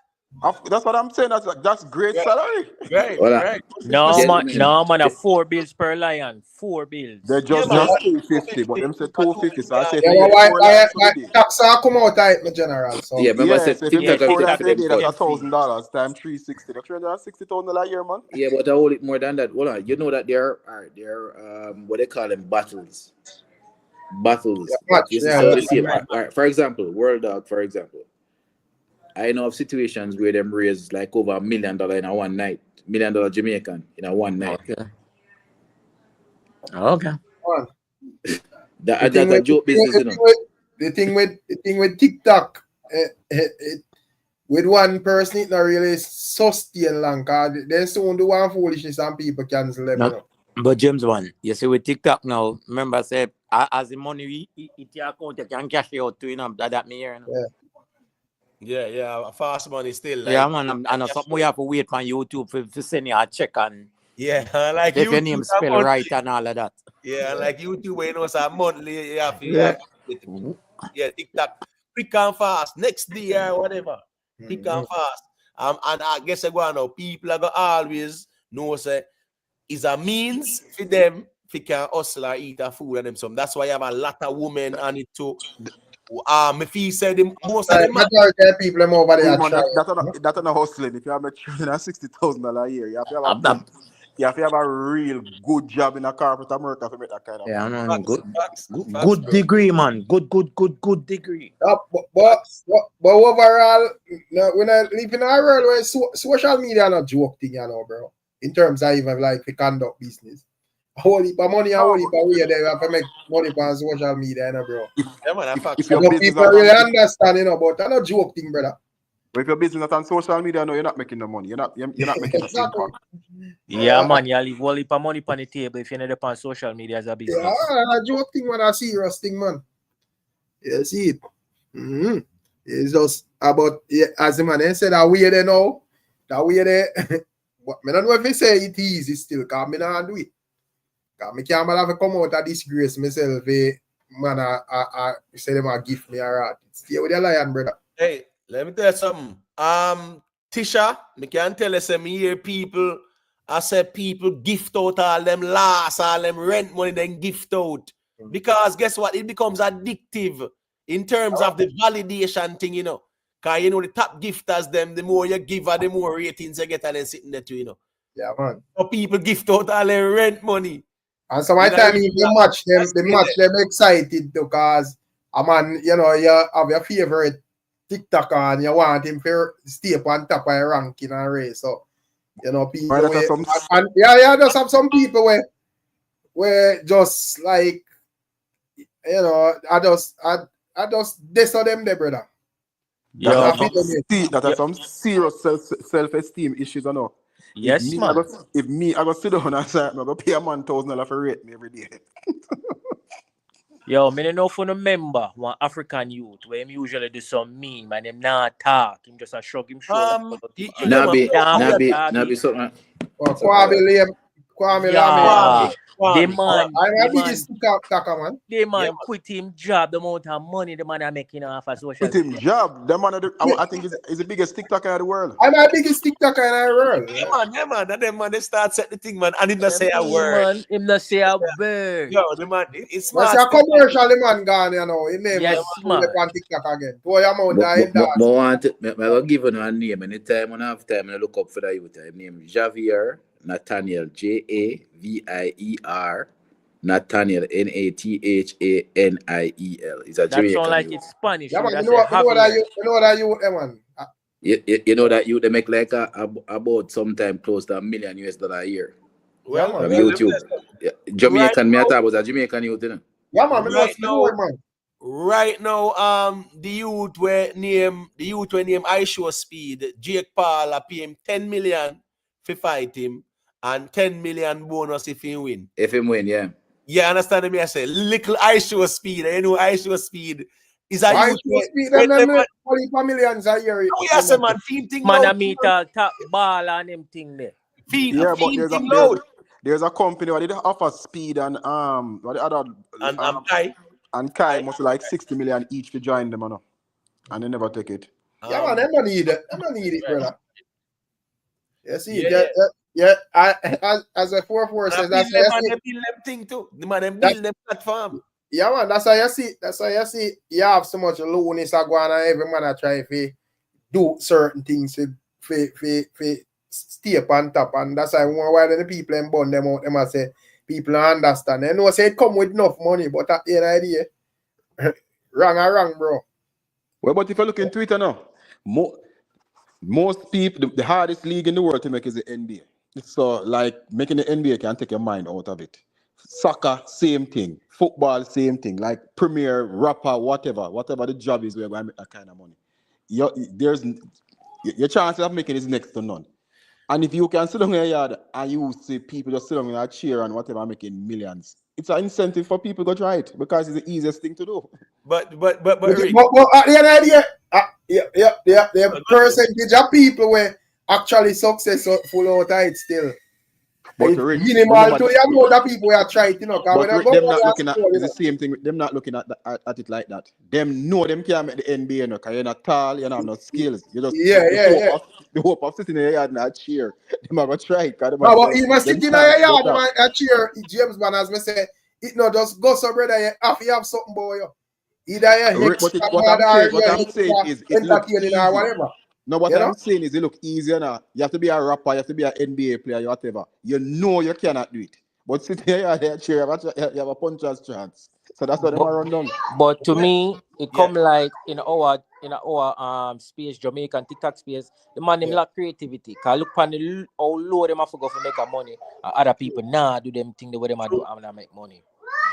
That's what I'm saying. That's great salary. Right. No man, a 4 bills per lion. 4 bills. They just 250, but them say 250. So I say why tax come out of my general. So yeah, remember I said so if you make 4 lions a day, that's cut. $1,000 times 360. That's $360,000 a year, man. Yeah, but I hold it more than that. Hold on, you know that there are what they call them battles. For example, World Dog, for example. I know of situations where them raise like over $1 million in a one night. $1 million Jamaican in a one night. Okay. That's a joke business, you know. The thing with TikTok, with one person, it not really sustain long. Cause they soon do one foolishness and people cancel them. No. But James one, you see with TikTok now, remember I said as the money hit your account, you can cash it out to that me here. You know? Yeah, fast money still. Like, yeah, man, and something we have to wait on YouTube for send you a check and like if your name spell right and all of that. Yeah, like YouTube, you know, it's monthly. You have to TikTok, quick and fast, next day or whatever, quick and fast. And I guess I go now, people are gonna always know say is a means for them if can hustle or eat a food and them some. That's why you have a lot of women on it too. If he said most of them majority of people over there that's not hustling. If you have $360,000 a year, you have You have to have a real good job in a corporate America to make that kind of Yeah, money. man. Good. Facts, Good. facts, Good bro. degree, man. Good degree. But overall, no, when I live in a world where social media not joke thing, you know, bro. In terms of even like to conduct business. A whole heap of money, a whole heap of way there, you have to make money on social media, you know, bro. Yeah, man, that's facts. If your But business people not really on, understand, you know, but that's not joke thing, brother. if your business not on social media, no, you're not making the money. You're not making the Exactly. impact. Yeah, man. You leave all heap of money on the table if you're not on social media as a Yeah, business. a joke thing, man, a serious thing, man. You see it. Mm-hmm. It's just about, as the man said, that way there now, that way there. But I don't know if he say it easy still, because I don't do it. Because I can't have to come out and disgrace myself, man, I say them a gift me a rat. Stay with the lion, brother. Hey, let me tell you something. Tisha, me can tell you some here people. I said people gift out all them last, all them rent money, then gift out. Because guess what? It becomes addictive in terms of the validation thing, you know. Because you know the top gifters, them, the more you give her, the more ratings you get, and then sitting there too, you know. Yeah, man. So people gift out all their rent money. And so my time they match them excited because a man, you know, you have your favorite TikToker and you want him to stay up on top of your ranking and race. So, you know, people just have some people where just like, you know, I just diss on them there, brother. That are some serious self-esteem issues, I know. Yes, man. If me, I go sit down and say, I'm going to pay a man $1,000 for rate me every day. Yo, me don't know for the member one African youth where him usually do some mean, man. Him not talk. Him just a shrug him shoulder. Nabi something. Kwame Yeah. Lame. The man. I'm biggest TikToker, man. The man quit him job. The amount of money the man are making off of social Quit media. him job. The man, I think is the biggest TikToker in the world. I'm the biggest TikToker in the world. Yeah, man. And then man, they start set the thing, man. And him not say a word. Man, him not say a word. Yo, the man, it's That's smart. a commercial, the man gone, you know. His name Yes, man. on TikTok again. Boy, I'm on I will give him a name. Anytime when I have time, I look up for that youth. His name is Javier Nathaniel, Javier Nathaniel, Nathaniel. He's a Jamaican. That sound like it's Spanish. Yeah, man, you know that you, man. You know that you they make like about sometime close to $1 million a year. Well, from YouTube. Yeah. Jamaican, me I thought was a Jamaican youth, you know. Yeah, man, right now, the youth were name I Show Speed. Jake Paul pay him 10 million to fight him and 10 million bonus if he win. If him win, yeah. Yeah, understand me? I say little I Show Speed. You know I Show Speed is a I youth. Show Speed. Them for millions a year. Oh yes, man. Feed thing man, loud. I meet all top ball and them thing there. Feed thing loud. There's a company where they offer Speed and what the other Kai. And Kai must like 60 million each to join them, and they never take it. Yeah, man, them don't need it. Them don't need it, brother. You see, as a 4-4 says, that's why they build them thing too. The man them build them platform. Yeah, man, that's how you see. That's how you see. You have so much lowness going on. Every man try to do certain things to stay up on top, and that's why the people and burn them out. Them I say people understand. They know say it come with enough money, but at the end of the day, wrong, bro. Well, but if you look in Twitter now, most people, the hardest league in the world to make is the NBA. So, like, making the NBA can take your mind out of it. Soccer, same thing. Football, same thing. Like, premier, rapper, whatever the job is, we're going to make that kind of money. Your chances of making is next to none. And if you can sit down in your yard and you see people just sit down in a chair and whatever making millions, it's an incentive for people to try it because it's the easiest thing to do. But Rick, at the end of the day, the percentage of people were actually successful out of it still. But it's minimal to the amount of people who are trying, you know. But them not looking at it's the same thing. Them not looking at it like that. Them know them can't make the NBA, because you're not tall, you don't have no skills. You just the hope of sitting in your yard and a cheer. Them are gonna try it. But you must sit in your yard and cheer. James Bond, as me say, it not just go so brother. You have something boy. Either you what I'm saying is it looks easy. or whatever. No, what You I'm know? saying is it look easier now. You have to be a rapper, you have to be an NBA player, whatever. You know you cannot do it. But sit here, you have a puncher's chance. So that's what them But are run down. but to me, it Yeah. come like in our space, Jamaican TikTok space, the man them Yeah. lack creativity. Cause look on how low them have to go for make a money. And other people do them thing the way them a do True. and make money.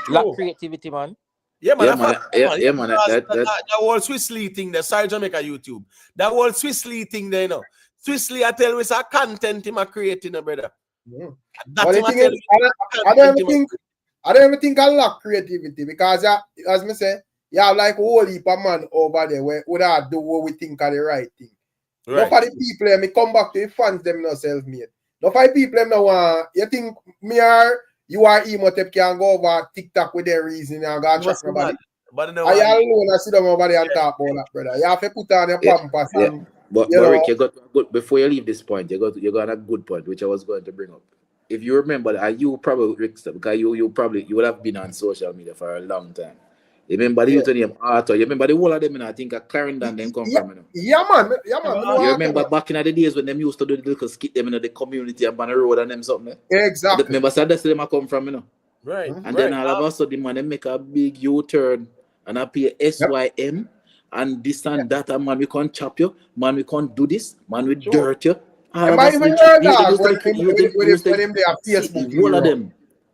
Lack True. creativity, man. Yeah, man, Yeah, I man. fact, Yeah, man. Yeah, yeah, man. because That that whole Swiss Lee thing, the sorry Jamaica YouTube. That whole Swiss Lee thing there, you know. Swiss Lee, I tell you, it's a content him a creating, brother. Mm. That But the him I thing tell is, you, I don't content even him think I don't even think I lack creativity because as me say, you have like a whole heap of man over there where would I do what we think are the right thing. right. No for the people, me come back to the fans them no self-made. No for the people them no want. You think me or you are Emotep can go over TikTok with their reason and go You track must be nobody. mad. But no I one. alone I sit down over there and talk about that, brother. You have to put on your yeah, pampas yeah. and But you know. Rick, you got good before you leave this point. You got a good point, which I was going to bring up. If you remember, you probably Rick, because you would have been on social media for a long time. You remember the Yeah. youth name Arthur. You remember the whole of them, and I think Clarendon them come Yeah, from. You know. yeah, man. Yeah, man. Me know You what I'm remember back in the days when them used to do the little skit them in the community and on the road and them something. Exactly. Remember, so that's where them come from, you know. Right, And right. then all of a sudden, man, they make a big U-turn and appear SYM and this and that. And man, we can't chop you. Man, we can't do this. Man, we True. dirt you. All And of by a even sudden, your they dog used when to him they have see Facebook all of hero. them.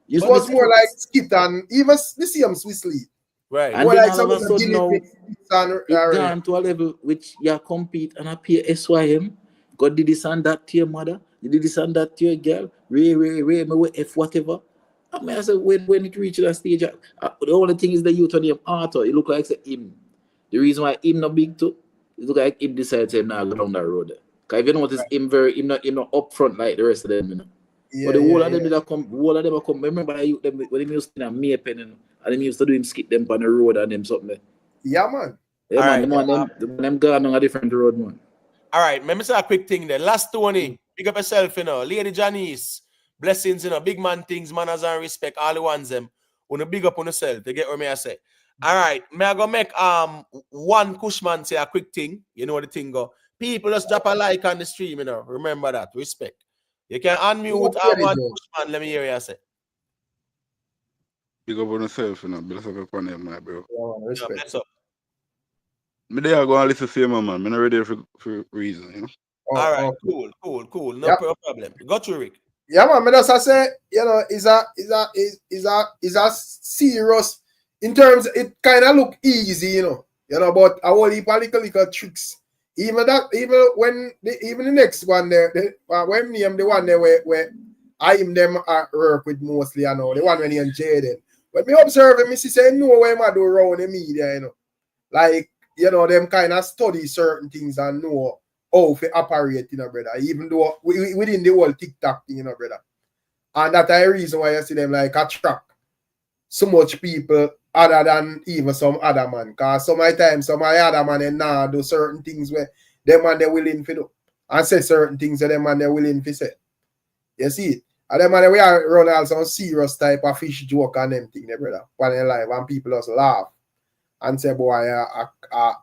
It Used But to was see more like skit and even the same Swiss Lee. right. and More then like all some of a of the sudden guinea now, pigs and it gone to a level which you compete and appear SYM. God did this and that to your mother. You did this and that to your girl. Ray, me with F whatever. I mean, I said when it reaches that stage, the only thing is the youth on him Arthur. It look like say him. The reason why him not big too, it look like him decided to now go down that road. Cause if you notice him not up front like the rest of them, you know. But the whole of them that come, whole of them come. Remember the youth them when they used to me pen and they used to do him skip them on the road and them something. Yeah, man. Yeah, All man, right. them gone on a different road, man. All right. Let me say a quick thing then. Last Tony, pick up yourself, you know. Lady Janice, blessings, you know. Big man things, manners and respect. All the ones them. Wanna big up on yourself. You get what me I say. All right. May I go make one Cushman say a quick thing. You know what the thing go. People just drop a like on the stream, you know. Remember that. Respect. You can unmute one Cushman. Let me hear you say. Big up on yourself, you know. Bless up upon them, my bro. Yeah, respect. Bless up. Me there go and listen to him, man. Me not ready for reason, you know. All right, cool. No problem. Got you, Rick. Yeah, man. Me just say, you know, is a serious in terms. It kind of look easy, you know, but a whole heap of little tricks. Even when the next one there, when name the one there where I am them work with mostly, you know, the one when he and Jaden. When me observe him, me see say no way I do around the media, you know, like you know them kind of study certain things and know how to operate, you know, brother. Even though within the whole TikTok thing, you know, brother. And that's the reason why you see them like attract so much people other than even some other man. Because some of the time, some of the other man and now do certain things where them man they're willing to do. And say certain things that them man they're willing to say. You see it? And them man we are run out some serious type of fish joke and them thing, brother. When they live and people just laugh and say, boy,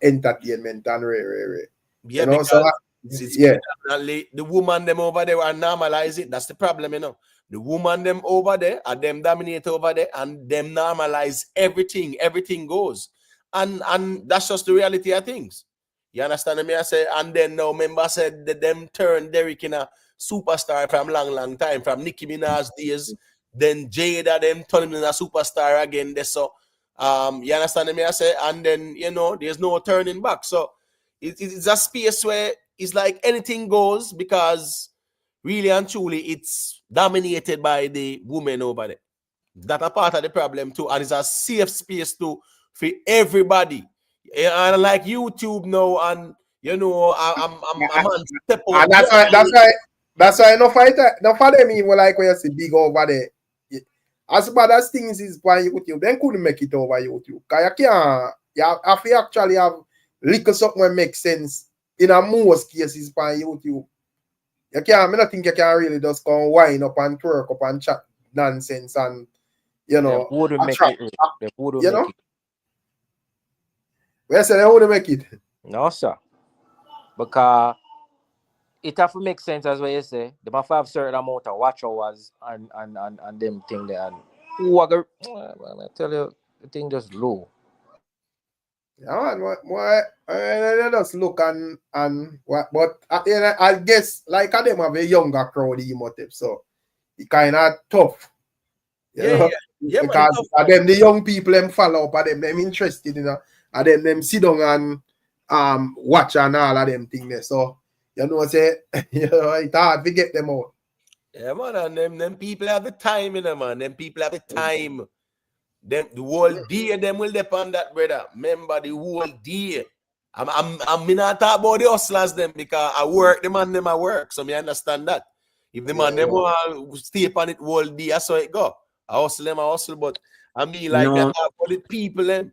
entertainment and Yeah, you know, so the woman them over there are normalize it. That's the problem, you know. The woman them over there and them dominate over there and them normalize everything. Everything goes. And that's just the reality of things. You understand me? I say, and then now member said that them turn Derek in a superstar from long time, from Nicki Minaj days. Then Jada them turn him in a superstar again. So you understand me? I say, and then you know there's no turning back. So it's a space where it's like anything goes because really and truly it's dominated by the women over there. That's a part of the problem too, and it's a safe space too for everybody. And like YouTube now, and you know, I'm step out. And that's why no fighter, no for them even like when you see big over there. As bad as things is by YouTube, then couldn't make it over YouTube. Cause you have to actually have little something that makes sense in a most cases by YouTube. You can't, I don't think you can really just go and wind up and twerk up and chat nonsense and you know. They wouldn't make it. They wouldn't you make know? it. Where say they wouldn't make it? No, sir. Because it have to make sense as what you say. They must have certain amount of watch hours and them thing there. And who are I tell you, the thing just low. Yeah, man, let us look and what, but I guess like them have a younger crowd, Imhotep, so it kind of tough, you know, yeah, because man, them the young people them follow up, them interested in them sit down and watch and all of them things there. So you know, say it's hard to get them out. Yeah, man, and them people have the time, you know, man. Them people have the time. Them the whole day, them will depend that, brother. Remember the whole day. I'm not talk about the hustlers them because I work, the man them I work. So me understand that. If the man them want to stay upon it whole day, that's how it go. I hustle, but I mean like that for the people them.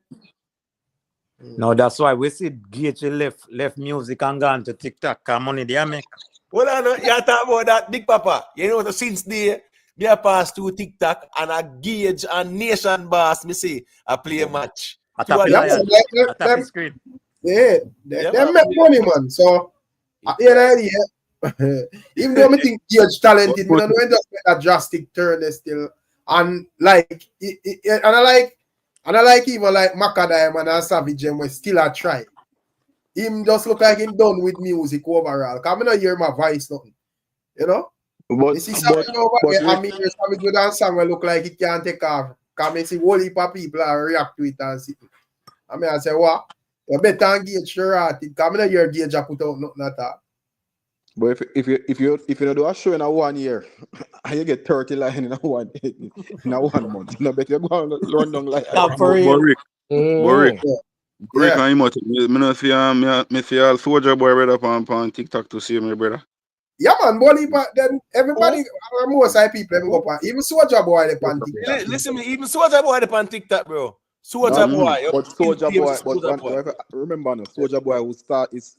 No, that's why we see Gage left music and gone to TikTok. Cause money they make. Well, I know you talk about that, Big Papa. You know, since the me I pass through TikTok and I Gage and Nation Boss, me say I play a match. I tap the screen. Yeah, them make money, man. So even though I think Gage talented, we don't know just make a drastic turn still. And like and I like even like Macadam and Savage and we still a try. Him just look like him done with music overall. Cause I don't hear my voice nothing. You know? But you see something over there, I mean Savage with that song will look like it can't take off. Cause I see whole heap of people react to it and see. I mean I say what? You better engage the artist. Cause I don't hear Gage put out nothing at all. But if you do a show in a 1 year and you get 30 lines in a 1 month, no bet you go and run down like that. For real. Rick and Imhotep, me see all Soldier Boy read up on TikTok to see me, brother. Yeah, man, then everybody, most side people, go up. Even Soldier Boy, they on TikTok. Listen, even Soldier Boy, they on TikTok, bro. Soldier Boy, but Soldier Boy, remember, no, Soldier Boy who is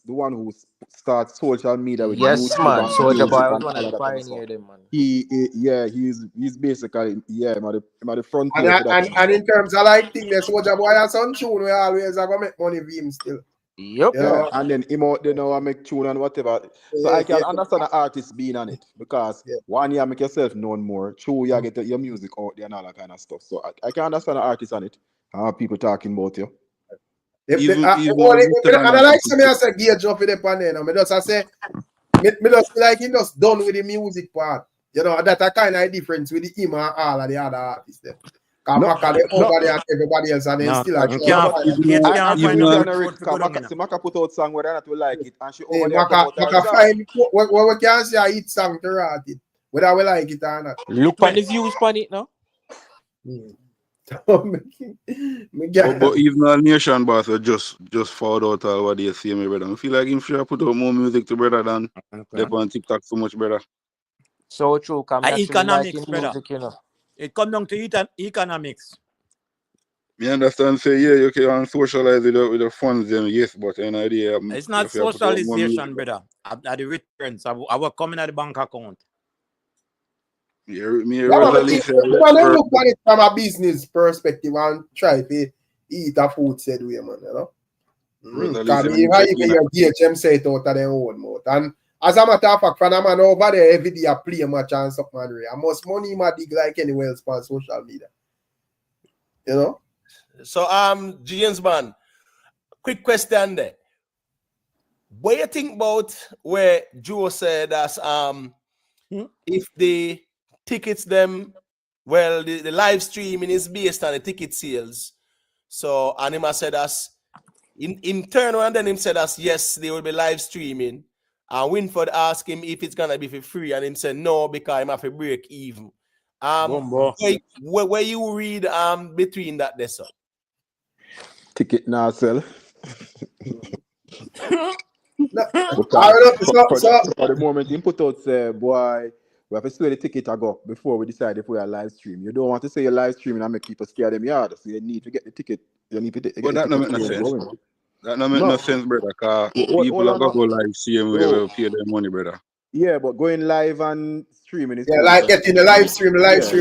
the one who starts social media with yes, man. Soldier Boy was one of the pioneers, man. He's basically the front. And in terms of like thing, the Soldier Boy has some tune we always are gonna make money for him still. Yep. Yeah, and then him out there now I make tune and whatever. So I can understand the artist being on it because 1 year make yourself known more. 2 year get your music out there and all that kind of stuff. So I can understand the artist on it. People talking about you. And I like some I say Gage up in the panel. Me just say me just like he just done with the music part. You know, that a kind of difference with the him and all of the other artists there. Everybody else and then still Maka put out song whether or not we like it and she over there Maka find what we can say a hit song to write it whether we like it or not. Look at the views on it now. But even a Nation Boss just found out all what they see me, brother. I feel like him should put out more music to brother than they on TikTok so much, brother. So true, economics, like brother. Music, you know. It comes down to economics. You understand? Say you can socialize with the funds, then yes, but an idea. It's not socialization, brother. At the returns, I will come in at the bank account. Look at it from a business perspective and try to eat a food said way, man, you know. Because if your DHM say it out of their own mouth. And as a matter of fact, for a man over there, every day I play my chance of man. I must money my dig like anywhere else on social media. You know? So James man, quick question there. What you think about where Joe said that if the tickets them, well, the live streaming is based on the ticket sales. So Anima said us in turn around, then him said us yes, they will be live streaming. And Winford asked him if it's gonna be for free, and him said no because I'm have to break even. Where you read between that there, sir? Ticket now sell. For the moment, you put out say, boy, we have to sell the ticket I go before we decide if we are live stream. You don't want to say you're live streaming and make people scare them yard. So you need to get the ticket. You need to get but that don't make no sense. That don't make no sense, brother. Because people are gonna go live stream where they will pay their money, brother. Yeah, but going live and streaming is like getting the live stream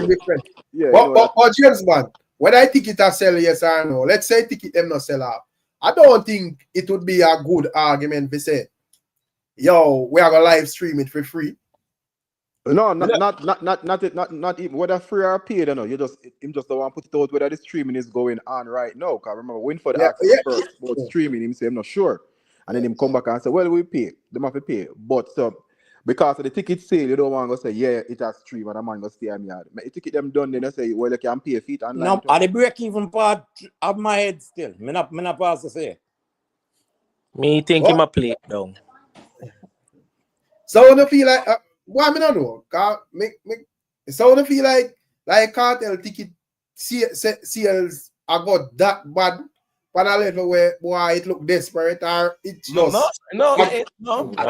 different. Yeah. But James man, whether I ticket I sell yes or no, let's say ticket them not sell out. I don't think it would be a good argument to say yo, we are gonna live stream it for free. No, not even whether free or paid, you know. You just him just don't want to put it out whether the streaming is going on right now. Cause remember when for the ask him first about streaming, him say I'm not sure. And then him come back and say, well, we pay. They have to pay. But because of the ticket sale, you don't want to say, yeah, it has stream and a man go stay on yard. The ticket them done, then they say, well, you can pay feet online. No, are the break even part of my head still? Me not pass to say. Me think him a play it down. So I feel like why me don't know? So I feel like cartel ticket sales I got that bad. But a level where boy it look desperate or it's just no. I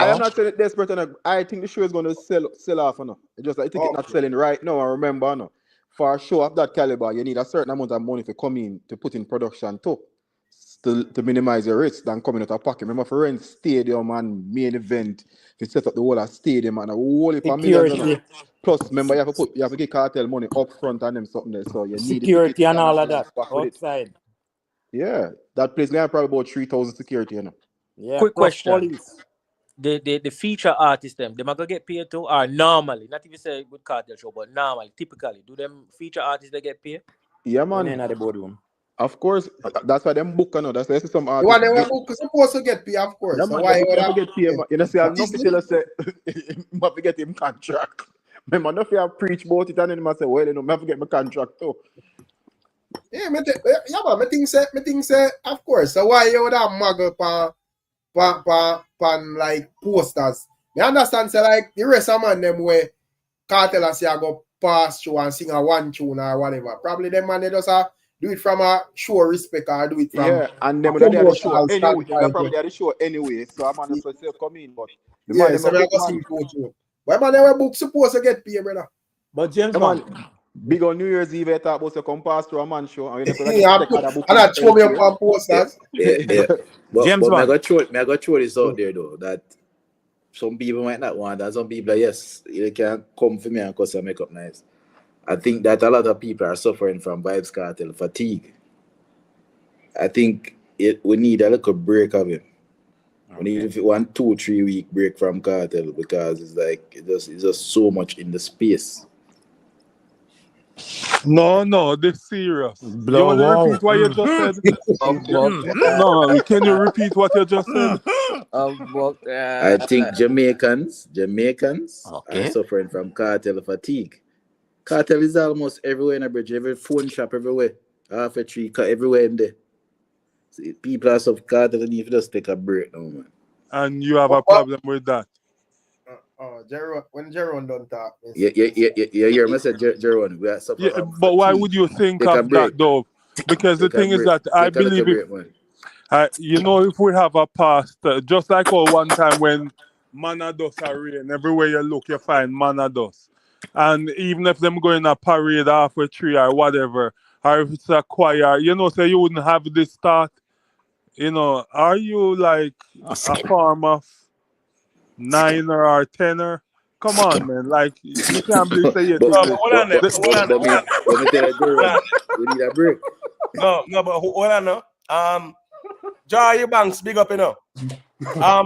am not saying it desperate. I think the show is going to sell off. No, it's just I think it's not selling right now. I remember, no, for a show of that caliber, you need a certain amount of money to come in to put in production too, to minimize your risk than coming out of pocket. Remember, for rent stadium and main event, to set up the whole stadium and a whole heap of millions. Plus, remember you have to get cartel money up front and them something there. So you need security and all of that outside. Yeah, that place got probably about 3,000 security, you know. Yeah, quick question. Police. The feature artists them are gonna get paid too, or normally, not even say with cartel show, but normally, typically, do them feature artists they get paid? Yeah, man. In the boardroom. Of course, that's why them book, you know. That's why some artists. One they book supposed to get paid, of course. Yeah, so man, why you have to get paid, man. You know, say enough to tell us say you have to get him contract. Remember, enough you have preach about it and then I say, well, you know, I have to get my contract too. Yeah, man, I think say, of course. So why you would have muggle pan like posters? I understand say like the rest of man them where cartel and say I go pass through and sing a one tune or whatever. Probably them man they just do it from a show respect or do it from and them they had the show anyway. They probably had the show anyway. So I'm on the come in, but the man so I go sing tune. Why man they were book supposed to get paid, brother? But James man. Big on New Year's Eve, I talk about to come pass through a man show. And I show me up on posters. Yeah. But James I got to throw this out there though, that some people might not want that. Some people are, yes, you can come for me and cause I make up nice. I think that a lot of people are suffering from Vybz Kartel fatigue. I think we need a little break of him. We need 1-2-3 week break from Kartel because it's like it's just so much in the space. No, this serious. You want to repeat what you just said? No, can you repeat what you just said? I think Jamaicans are suffering from cartel fatigue. Cartel is almost everywhere in a bridge, every phone shop everywhere, half a tree, everywhere in there. See, people are suffering cartel and if just take a break now, man. And you have a problem with that? When Jeron don't talk. Yeah, you're message Jeron. We are suffering. Yeah, but why would you think of that though? Because the thing is that I believe you know, if we have a past, just like one time when manna dust are rain, everywhere you look you find manna dust. And even if them going a parade halfway tree or whatever, or if it's a choir, you know, say you wouldn't have this start. You know, are you like a form of 9er or 10er? Come on, man. Like, you can't be saying hold on there. Let me tell you, we need a break. No, but hold on now. Jar Banks, big up, you know.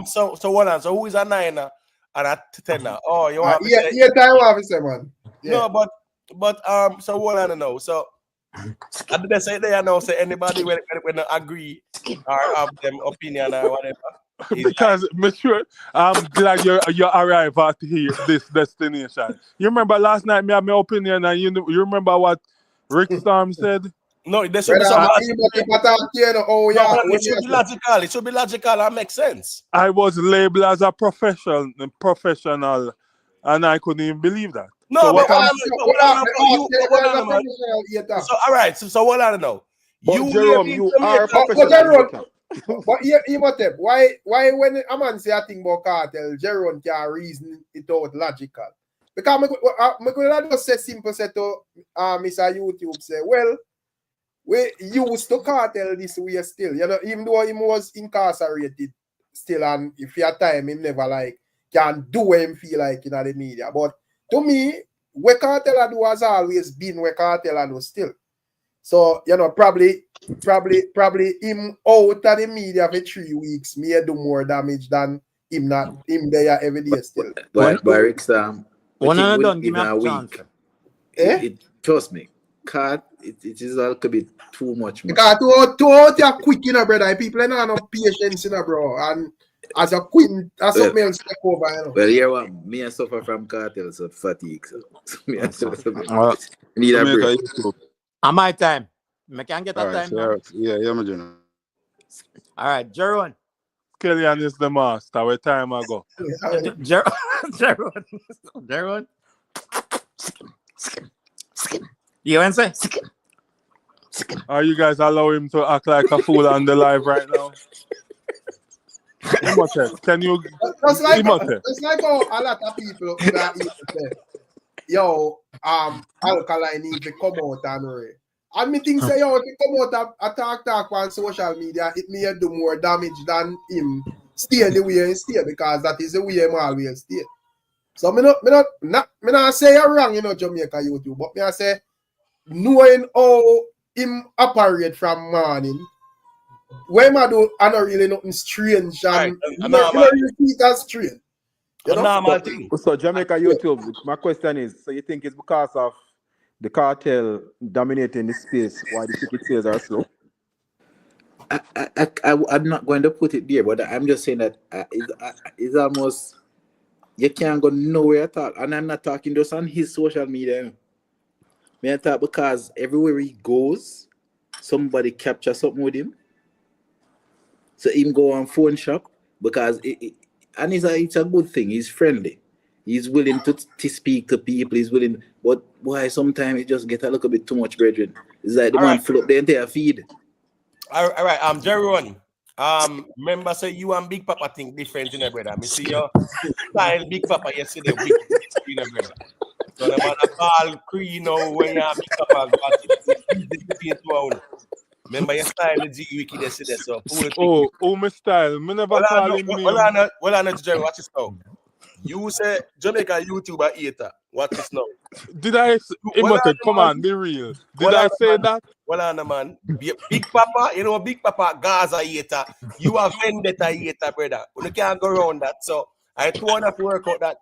So hold on. So who is a 9er and a 10er? Oh, you want to say? Yeah, time to say, man. Yeah. No, but so hold on now. So I didn't say they know say anybody when agree or have them opinion or whatever. Because, Monsieur, I'm glad you arrived at here, this destination. You remember last night me had my opinion, and you remember what Rick Storm said? No, there should be some it should be logical. It should be logical and make sense. I was labeled as a professional, and I couldn't even believe that. No, so but so all right. So what I don't know. But Jerome, you are a professional. But why when a man say a thing about cartel, Jerome can reason it out logical? Because I could just say simple say to Mr. YouTube say, well, we used to cartel this way still. You know, even though he was incarcerated still, and if he had time, he never like can do what him feel like in the media. But to me, what cartel do has always been what cartel do still. So, you know, probably him out of the media for 3 weeks may do more damage than him there every day still. But Rick Sam, One think and with done, give me even a a chance. week. Eh? Trust me, it is a little bit too much. Because to out you're quick, you know, brother. People ain't no patience, you know, bro. And as a queen, that's something else take over, you know. Well, here one, me I suffer from cartel, so fatigue. So me I need a Jamaica break. YouTube. On my time. I can get a Alright, time so now. yeah, my journal. All right, Jeroen. Kellyanne is the master. Where time ago? Jeroen. You want to say? Are you guys allow him to act like a fool on the live right now? Imhotep, can you? Just like Imhotep. how a lot of people that even say, yo, alkaline need to come out and read. And me think say, yo, if he come out and talk on social media, it may do more damage than him stay the way he stay, because that is the way him always stay. So me not say you're wrong, you know, Jamaica YouTube, but me I say knowing how him operate from morning, when I do, I not really nothing strange, and you know, you see it as strange. You know? So Jamaica YouTube, my question is, so you think it's because of the cartel dominating the space why the ticket sales are slow? I'm not going to put it there, but I'm just saying that it's almost, you can't go nowhere at all. And I'm not talking just on his social media. I talk because everywhere he goes, somebody capture something with him. So him go on phone shop because it's a good thing. He's friendly. He's willing to speak to people. He's willing, but why sometimes it just get a little bit too much, brethren. It's like the man fill up the entire feed. All right, Jeroen. Remember, say you and Big Papa think different, you know, brother. Me see your style, Big Papa, yesterday, you know, brother. So the man call Cree now when you and Big Papa got it. Remember your style, the G-Wiki, yesterday, so. My style. Me never call him name. Well, I know, Jerry, watch this now. You say Jamaica YouTuber hater. Watch this now. Did I? Imhotep, come on, be real. Did I say that? Well, on man. Big Papa, you know, Big Papa Gaza hater. You are vendetta hater, brother. You can't go around that. So I want to work out that.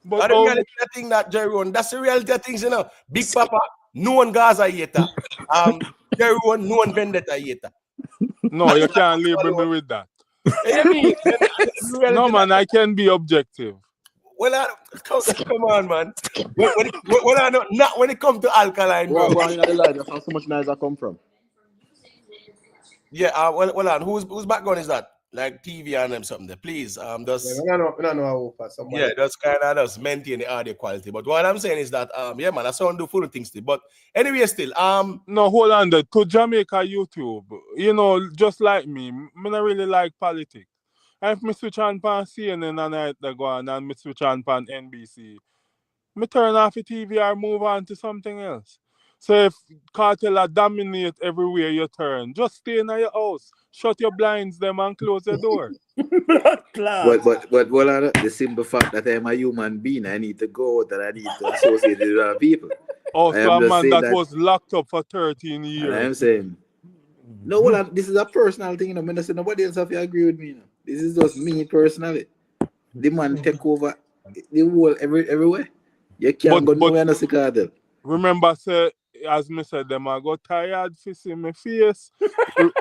But the reality thing that Jeroen, that's the reality of things, you know. Big Papa, no one Gaza hater. Jeroen, no one vendetta hater. No, you can't label me with that. No, man, I can be objective. Well, come on, man. Not when it comes to alkaline, bro. That's how so much noise I come from. Yeah, well, whose background is that? Like TV and them something there. Please, just yeah, that's kind of just maintain the audio quality. But what I'm saying is that yeah, man, I sound do full things still. But anyway, still no, hold on there. To Jamaica YouTube, you know, just like me not really like politics. If me switch on pan CNN and I go on and me switch on pan NBC, me turn off the TV or move on to something else. So if cartel dominate everywhere you turn, just stay in your house, shut your blinds them and close your door. But the simple fact that I'm a human being, I need to go out and I need to associate with other people. Oh, so a man that was locked up for 13 years. And I'm saying, no, this is a personal thing, you know. I'm not saying nobody else have to agree with me. You know. This is just me personally. The man take over the whole everywhere. You can't go nowhere in the cartel. Remember, sir, as me said, them I got tired to see my face. The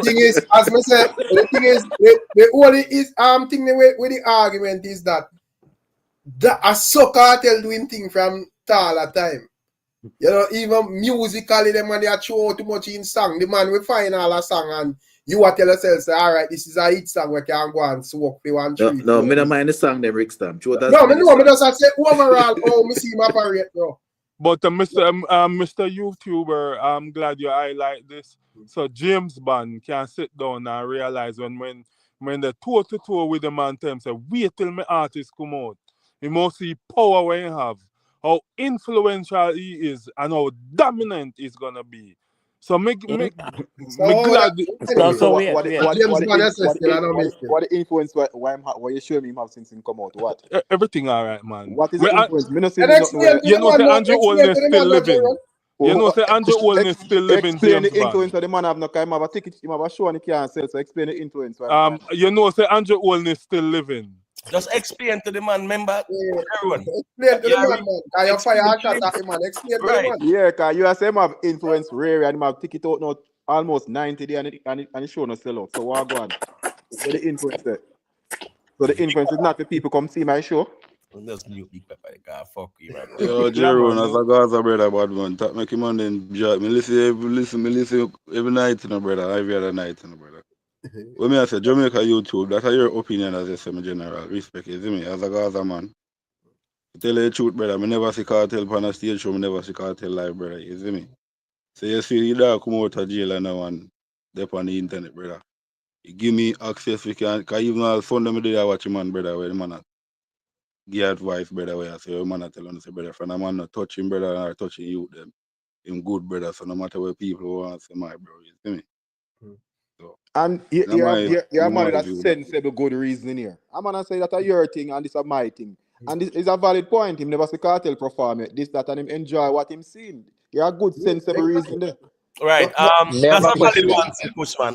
thing is, as I said, the only thing with the argument is that a so cartel doing thing from all the time. You know, even musically, the man they throw too much in song. The man will find all a song and you will tell yourself, say, all right, this is a hit song we can go and smoke for 1 3. No, me don't mind the song, them Rick Stamp. No, me just say overall, me see him operate, bro. But Mr. YouTuber, I'm glad you highlight this. So James Bond can sit down and realize when they toe-to-toe with the man them say, wait till my artist come out. He must see power when he have, how influential he is and how dominant he's gonna be. So me glad. What the influence why you show me him have since him come out? What? Everything all right, man. What is the influence? You know, Andrew Olney still living. You know, say Andrew Holness still living, Explain James the Bond. influence of the man have no kind. Him have a ticket, him have a show and he can't sell. So explain the influence. You know, say Andrew Holness still living. Just explain to the man, remember? Everyone. Explain to the man. Can you fire a shot at him, man? Explain to the Right. man. Yeah, because you say him have influence rare and him have ticket out now almost 90 days and the show no sell out. So what go on? Where the influence there? So the influence is not for people come see my show. Just mute Big Pepper. God, fuck you, man. Yo, Jerome, as a Gaza brother, bad man. Talk make him on then jack. Me listen every night, you know, brother. Every other night, you know, brother. When me I say Jamaica YouTube, that's your opinion as I say, my general. Respect, you see me? As a Gaza man. To tell you the truth, brother, me never see Cartel on a stage show, me never see Cartel live, brother. You see me? So you see, you dog come out of jail and now and they're on the internet, brother. You give me access, we can, because even all fun them there watch him, man, brother, where the man give advice, brother, where I say, oh, man, I tell him, say, brother, from a man not touching, brother, or touching you, them, him good, brother, so no matter what people want to say, my bro, you see me? So, and you man with a sensible good reasoning here. I'm gonna say that a your thing and this is my thing. And this is a valid point. Him never see Cartel perform it. This, that, and him enjoy what him seen. You have good sensible reason there. Right. That's a valid one, Pushman.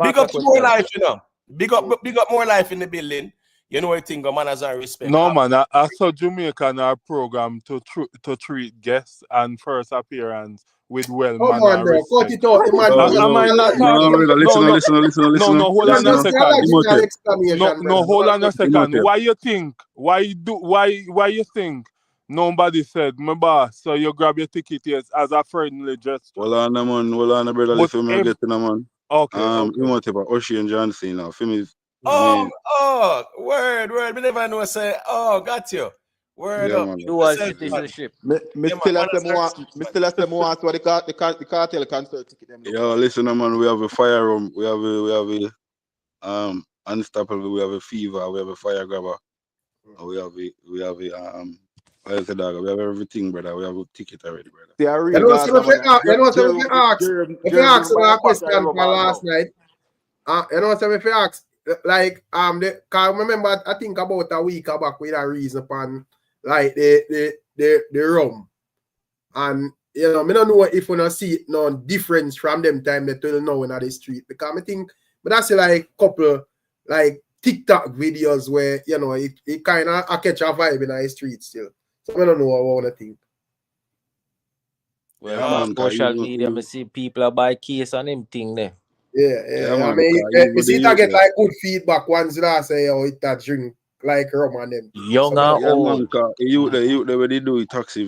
Big up to more life, you know. Big up more life in the building. You know what thing, man, as I respect. No, man, I saw Jamaica in our program to treat guests and first appearance with manner and respect. Cut it out. Am I not talking? Listen. No, hold on a second. No, hold on a second. Imhotep. Why you think nobody said, my boss, so you grab your ticket as a friendly gesture? Hold on, brother, listen, me get to the man. Okay. Imhotep, Ocean Johnson, now, for me. Word. We never know, say, got you. Word Yeah, up. man. Dual citizenship. Me still have them more what the cartel concert ticket them. Yo, listen, man, we have a fire room, we have a unstoppable, we have a fever, we have a fire grabber, we have a what is the dog? We have everything, brother. We have a ticket already, brother. You know, if you ask a question for last night, you know, so if you ask, like, cause remember, I think about a week back with a reason upon, like, the rum. And, you know, I don't know if we don't see no difference from them time that we know in the street. Because I think, but that's like couple, like, TikTok videos where, you know, it kind of catch a vibe in the street still. So I don't know what I want to think. Well, on social media, I see people buy case on them thing there. Yeah. I mean, you see that get like good feedback once you say, oh, it that drink like rum and them. Young and old. You the way they do a taxi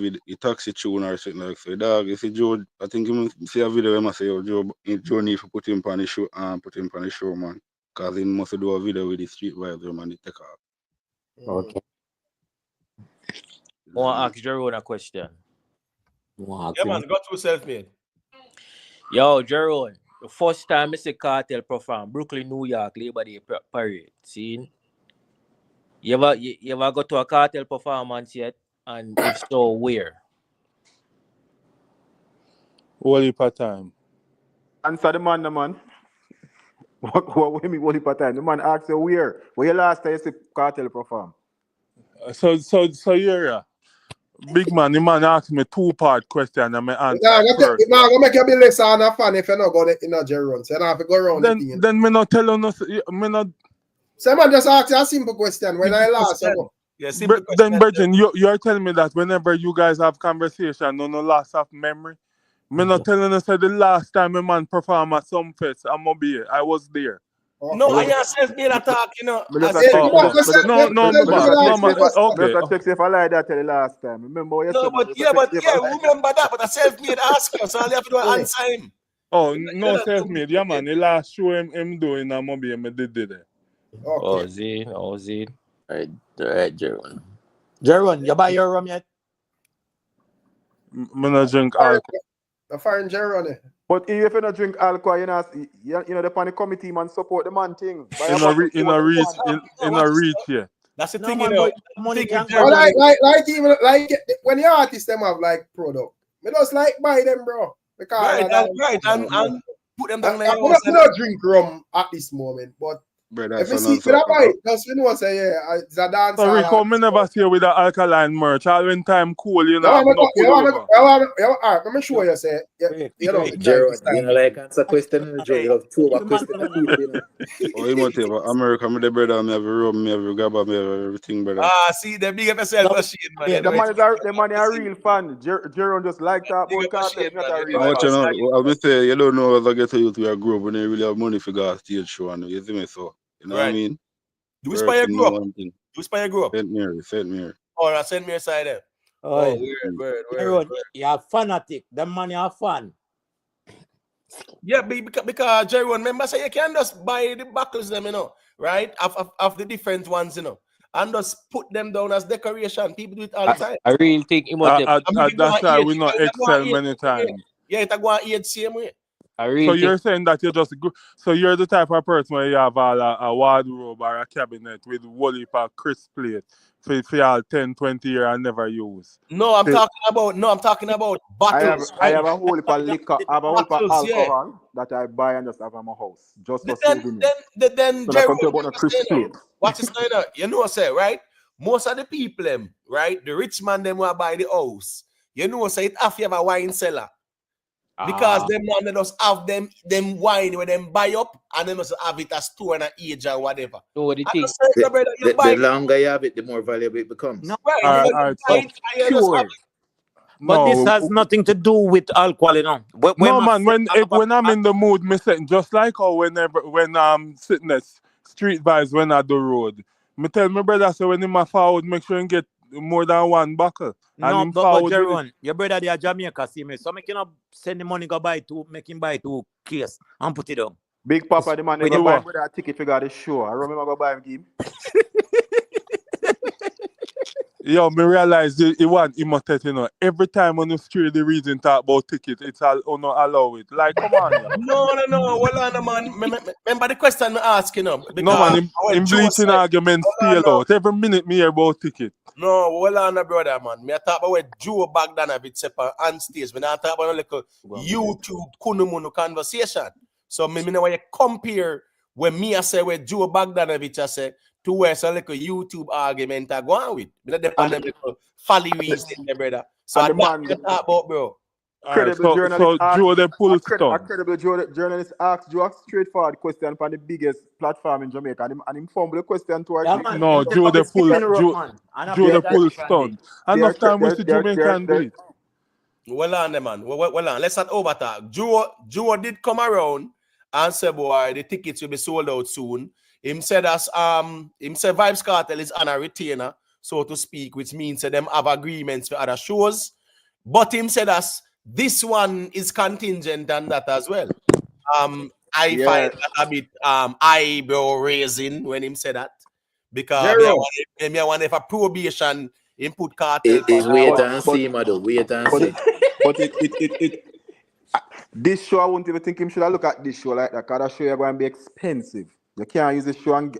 tune or something like so. Dog, you see Joe, I think you see a video where I say, Joe need to put him on the show, man. Because he must do a video with the street vibes, man, the take off. Okay. I want to ask Jerome a question. Man, got to self-made. Yo, Jerome, the first time I see Cartel perform, Brooklyn, New York, Labor Day parade. See? You ever go to a Cartel performance yet? And if so, where? Whole heap of time. Answer the man. What we mean whole heap of time? The man asks you where you last time you see Cartel perform? So yeah. Big man, the man asked me 2-part question and I answer. I'm going to make you be less on a fan if you're not going in a Jerome. So you don't have to go around then me not tell you So man just ask you a simple question. When I last question. Then Virgin, you're telling me that whenever you guys have conversation, no loss of memory. Me not telling you say the last time a man perform at some fest, I'm gonna be here. I was there. No, I yourself being attack, you know. Okay. Check if I lie that the last time. Remember what you said? Remember that, but a self-made asker, so all you have to do is answer him. Oh, no self-made, yeah, man. The last show him doing a movie, I did it. Oh, Zane. All right, Jerome. Jerome, you buy your rum yet? I'm not drink alcohol. The foreign Jerome. But if you don't drink alcohol, you know the pan committee man support the man thing. In a reach, yeah. That's the No, thing, man, you know. money can Like when the artists them have like product, we just like buy them, bro. Because right, and put them down there. I don't drink rum at this moment, but Brother, If you so see no with a so boy, just you know say yeah, it's a dance So hall. Rico, me never see you with the alkaline merch. All when time cool, you You know, want me no pull over. let me show you say you don't Hey, like Gerald, this you time. know, like answer question, Joe. You have two more questions to people, you know. oh you must have America, me the brother, me have a robe, me have a grabber, me have everything, brother. See, they big up yourself, Shane, man. You The know, man is a real fan. Jerome just like that big about up Cartel. Shane, He's not man. a You real know, And I what you fan. just know, I say you don't know as I get to youth we are grow up when they really have money for gas stage show and you see me so. You know what I right. mean? Do we spy your Working grow no up? one thing. Do we spy your grow up? St. Mary, St. Mary. Or send me a side there. Oh, Oi, word. Aaron, you're fanatic. The man you're fan. Yeah, because Jerry, remember, say you can just buy the buckles, them, you know, right? Of the different ones, you know, and just put them down as decoration. People do it all the time. I really think Imhotep. I mean, it go That's on why age. we not It go on excel age many same way. times. Yeah, it go on age same way. I So really you're think saying that so you're the type of person where you have a wardrobe or a cabinet with whole heap of crisp plate for all 10, 20 years and never use. No, I'm Still, talking about I bottles, have right? a whole heap of liquor, I have a whole heap of Bottles, yeah. alcohol that I buy and just have in my house. Just for Then souvenirs. then So I Jerry, come to about a crisp plate. watch this now, you know, say, right? Most of the people, them, right? The rich man, them will buy the house. You know, say it have you have a wine cellar. Because them man they just have them wine where them buy up and then just have it as store and an age or whatever. no the I thing. just say, brother, you buy The longer you have it, the more valuable it becomes. No, right, All because right, you so buy it and you just have sure. it. But this no, has nothing to do with alcohol, you know. no man. When I'm in the mood, me say just like how when I'm sitting at street vibes when I do road, me tell my brother so when him a forward, make sure he get more than one buckle and No, him but forward with it. Jeron, your brother they are Jamaica, see me. So make you not send the money go buy two, make him buy two case and put it down. Big Papa, the man With never the buy what? him a ticket to go to the show. I remember go buy him game. Yo, me realize it want Imhotep, you know. Every time on the street the reason talk about ticket, it's all not allow it. Like, come on, yo. No. Well, on, man. Remember the question I ask, you know, No man, because what in Joe bleaching said, argument hold stale on, out. Every minute me hear about ticket. no, well on, brother, man. Me I talk about what Joe Bogdanovich said on stage. Me not talk about like a YouTube kunumunu conversation. So me know why you compare when me I say what Joe Bogdanovich I say to where so like a YouTube argument I go on with. Me not depend on the folly reason, brother. So And I the man, talk about, bro. All right, credible journalist so asked Joe the pull a stone. credible journalist asked Joe a straightforward question from the biggest platform in Jamaica. And him fumble the question towards Yeah, me. man. No, Him take Joe up the his pull skipping rope, man. And I Joe play the that pull different thing. stone. Enough time we see Jamaican do it. Well on, man. Well on. Let's not over talk. Joe did come around and say, boy, the tickets will be sold out soon. Him said Vybz Kartel is on a retainer, so to speak, which means that them have agreements for other shows. But him said us this one is contingent on that as well. I find that a bit eyebrow raising when him said that. Because me want if a probation input Cartel. It's wait and see, mother. Wait and see. But this show, I wouldn't even think him should have look at this show like that, because that show is going to be expensive. You can't use this show and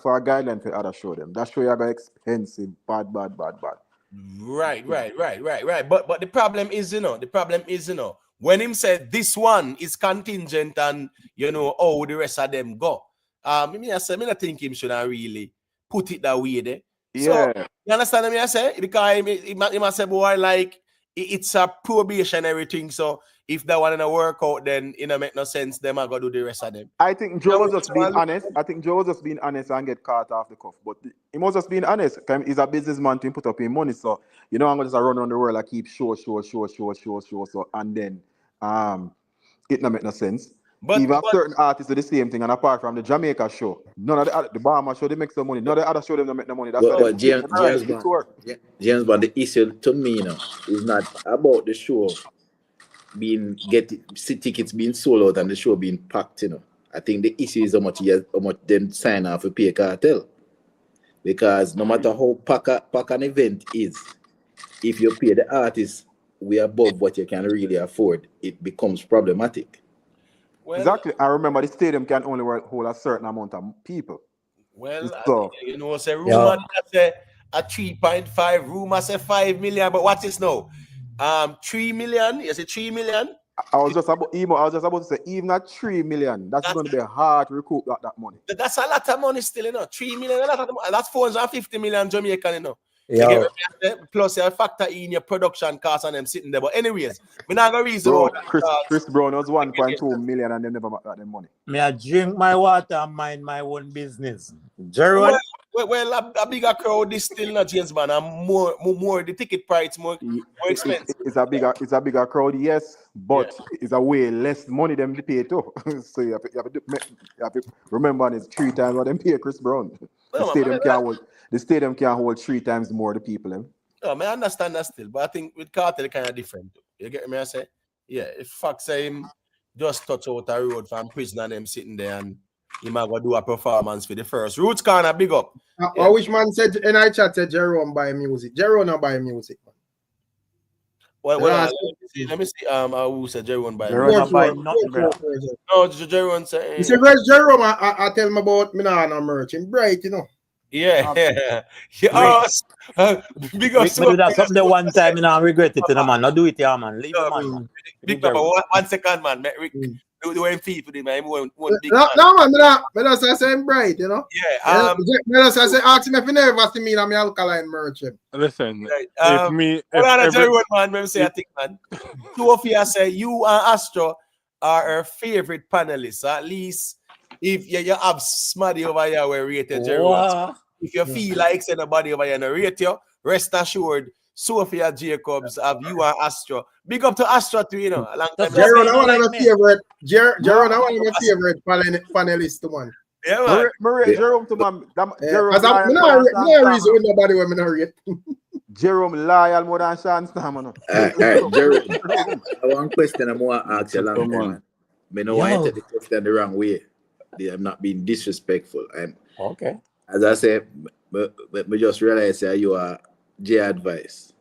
for a guideline for other show them. That show is going to be expensive. Bad. Right. But the problem is, when him said this one is contingent and how the rest of them go. I don't think him should have really put it that way there. So you understand what I say? Because he must say, boy, like it's a probationary thing. So if that one in work out, then it don't make no sense. Them are gonna do the rest of them. I think Joe was just being honest. And get caught off the cuff. But he was just being honest. He's a businessman to put up his money. So I'm gonna just run around the world and keep show. So and then it don't make no sense. But certain artists do the same thing, and apart from the Jamaica show, none of the Bahama show they make some money. None of the other show them don't make no money. That's But James Bond, the issue to me now is not about the show tickets being sold out and the show being packed. I think the issue is how much them sign off for pay Cartel. Because no matter how pack an event is, if you pay the artist way above what you can really afford, it becomes problematic. Well, exactly. I remember the stadium can only hold a certain amount of people. Well, say rumor say a 3.5, rumor say 5 million, but what's this now? 3 million? You say 3 million? I was just about to say, even at 3 million, that's going to be hard to recoup that money. That's a lot of money still, 3 million, a lot of money. That's 450 million Jamaican, Yeah. You get me? Plus, you factor in your production costs and them sitting there. But anyways, we're not going to reason Bro, about Chris Brown was 1.2 million and they never got them money. Me I drink my water and mind my own business. Jerry, well, a bigger crowd is still not James, man. And more the ticket price more expensive. It's a bigger crowd, yes, but it's a way less money them to pay too. So you have to remember it's 3 times what them pay Chris Brown. The stadium can hold 3 times more the people. No, I understand that still, but I think with Kartel kind of different. You get me? I say, yeah. If fact say him just touch out a road from prison and them sitting there and he might go do a performance for the first. Roots kind of big up. I wish man said, and I chat said Jerome buy music. Jerome not buy music, man. Well, let me see. Who said Jerome buy Jerome music? buy nothing, bro. No, Jerome say. You say, where's Jerome? I tell him about me now no merch. Him bright, Yeah. Big up. We do that something one time and I regret it, man. Not do it, yeah, man. Leave the man. Big up. 1 second, man. Do him feed for him, man. One big no, man. I say him bright, Yeah. I say ask him if he never see me in my alkaline merch. Listen, Jerome, man, let me say a thing, man. 2 of you say you and Astro are our favorite panelists. At least if you have somebody over here where rated Jerome. If you feel like anybody over here no rate you, rest assured, Sophia Jacobs have you and Astro. Big up to Astro too, A long time. Jerome, I want to my favorite. Jerome, I want my favorite panelist, man. Yeah, man. Jerome to man. Jerome. No reason with nobody when me not rate. Jerome loyal more than Sean Stammer. Jerome, one question I want to ask you long time. I know I take the question the wrong way. I'm not being disrespectful. Okay. As I said, me just realize that you are J advice.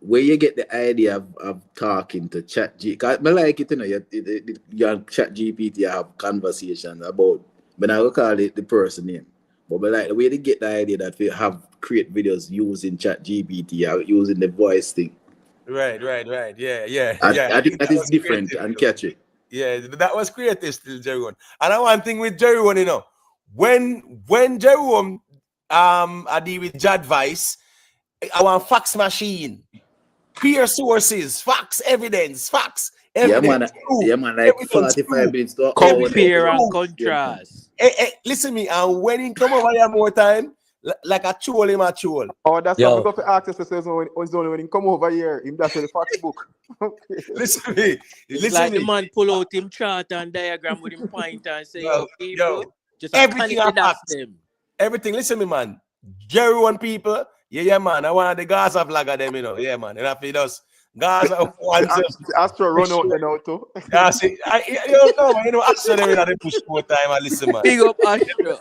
Where you get the idea of talking to ChatGPT? I like it, you and ChatGPT have conversations about, but I will call it the person name. But I like the way they get the idea that we have create videos using ChatGPT or using the voice thing. Right. Yeah. I think that is different and catchy. Yeah, that was creative still, Jerome. And I one thing with Jerome, when Jerome I deal with Jadvice, I want fax machine, clear sources, facts, evidence. Yeah, man, like 45 minutes to compare and contrast. Listen me, and when he come over here more time, like a troll him a troll. Oh, that's what we got to access when he come over here, him that's the fact book. Listen me. It's like the man pull out him chart and diagram with him pointer and say, people, just everything them. Everything, listen me, man. Jerome people, yeah, man. I want the Gaza vlogger them, yeah, man. And after us, Gaza wants Astro run out there now too. Yeah, see, Astro they push more time and listen, man. Big up Astro.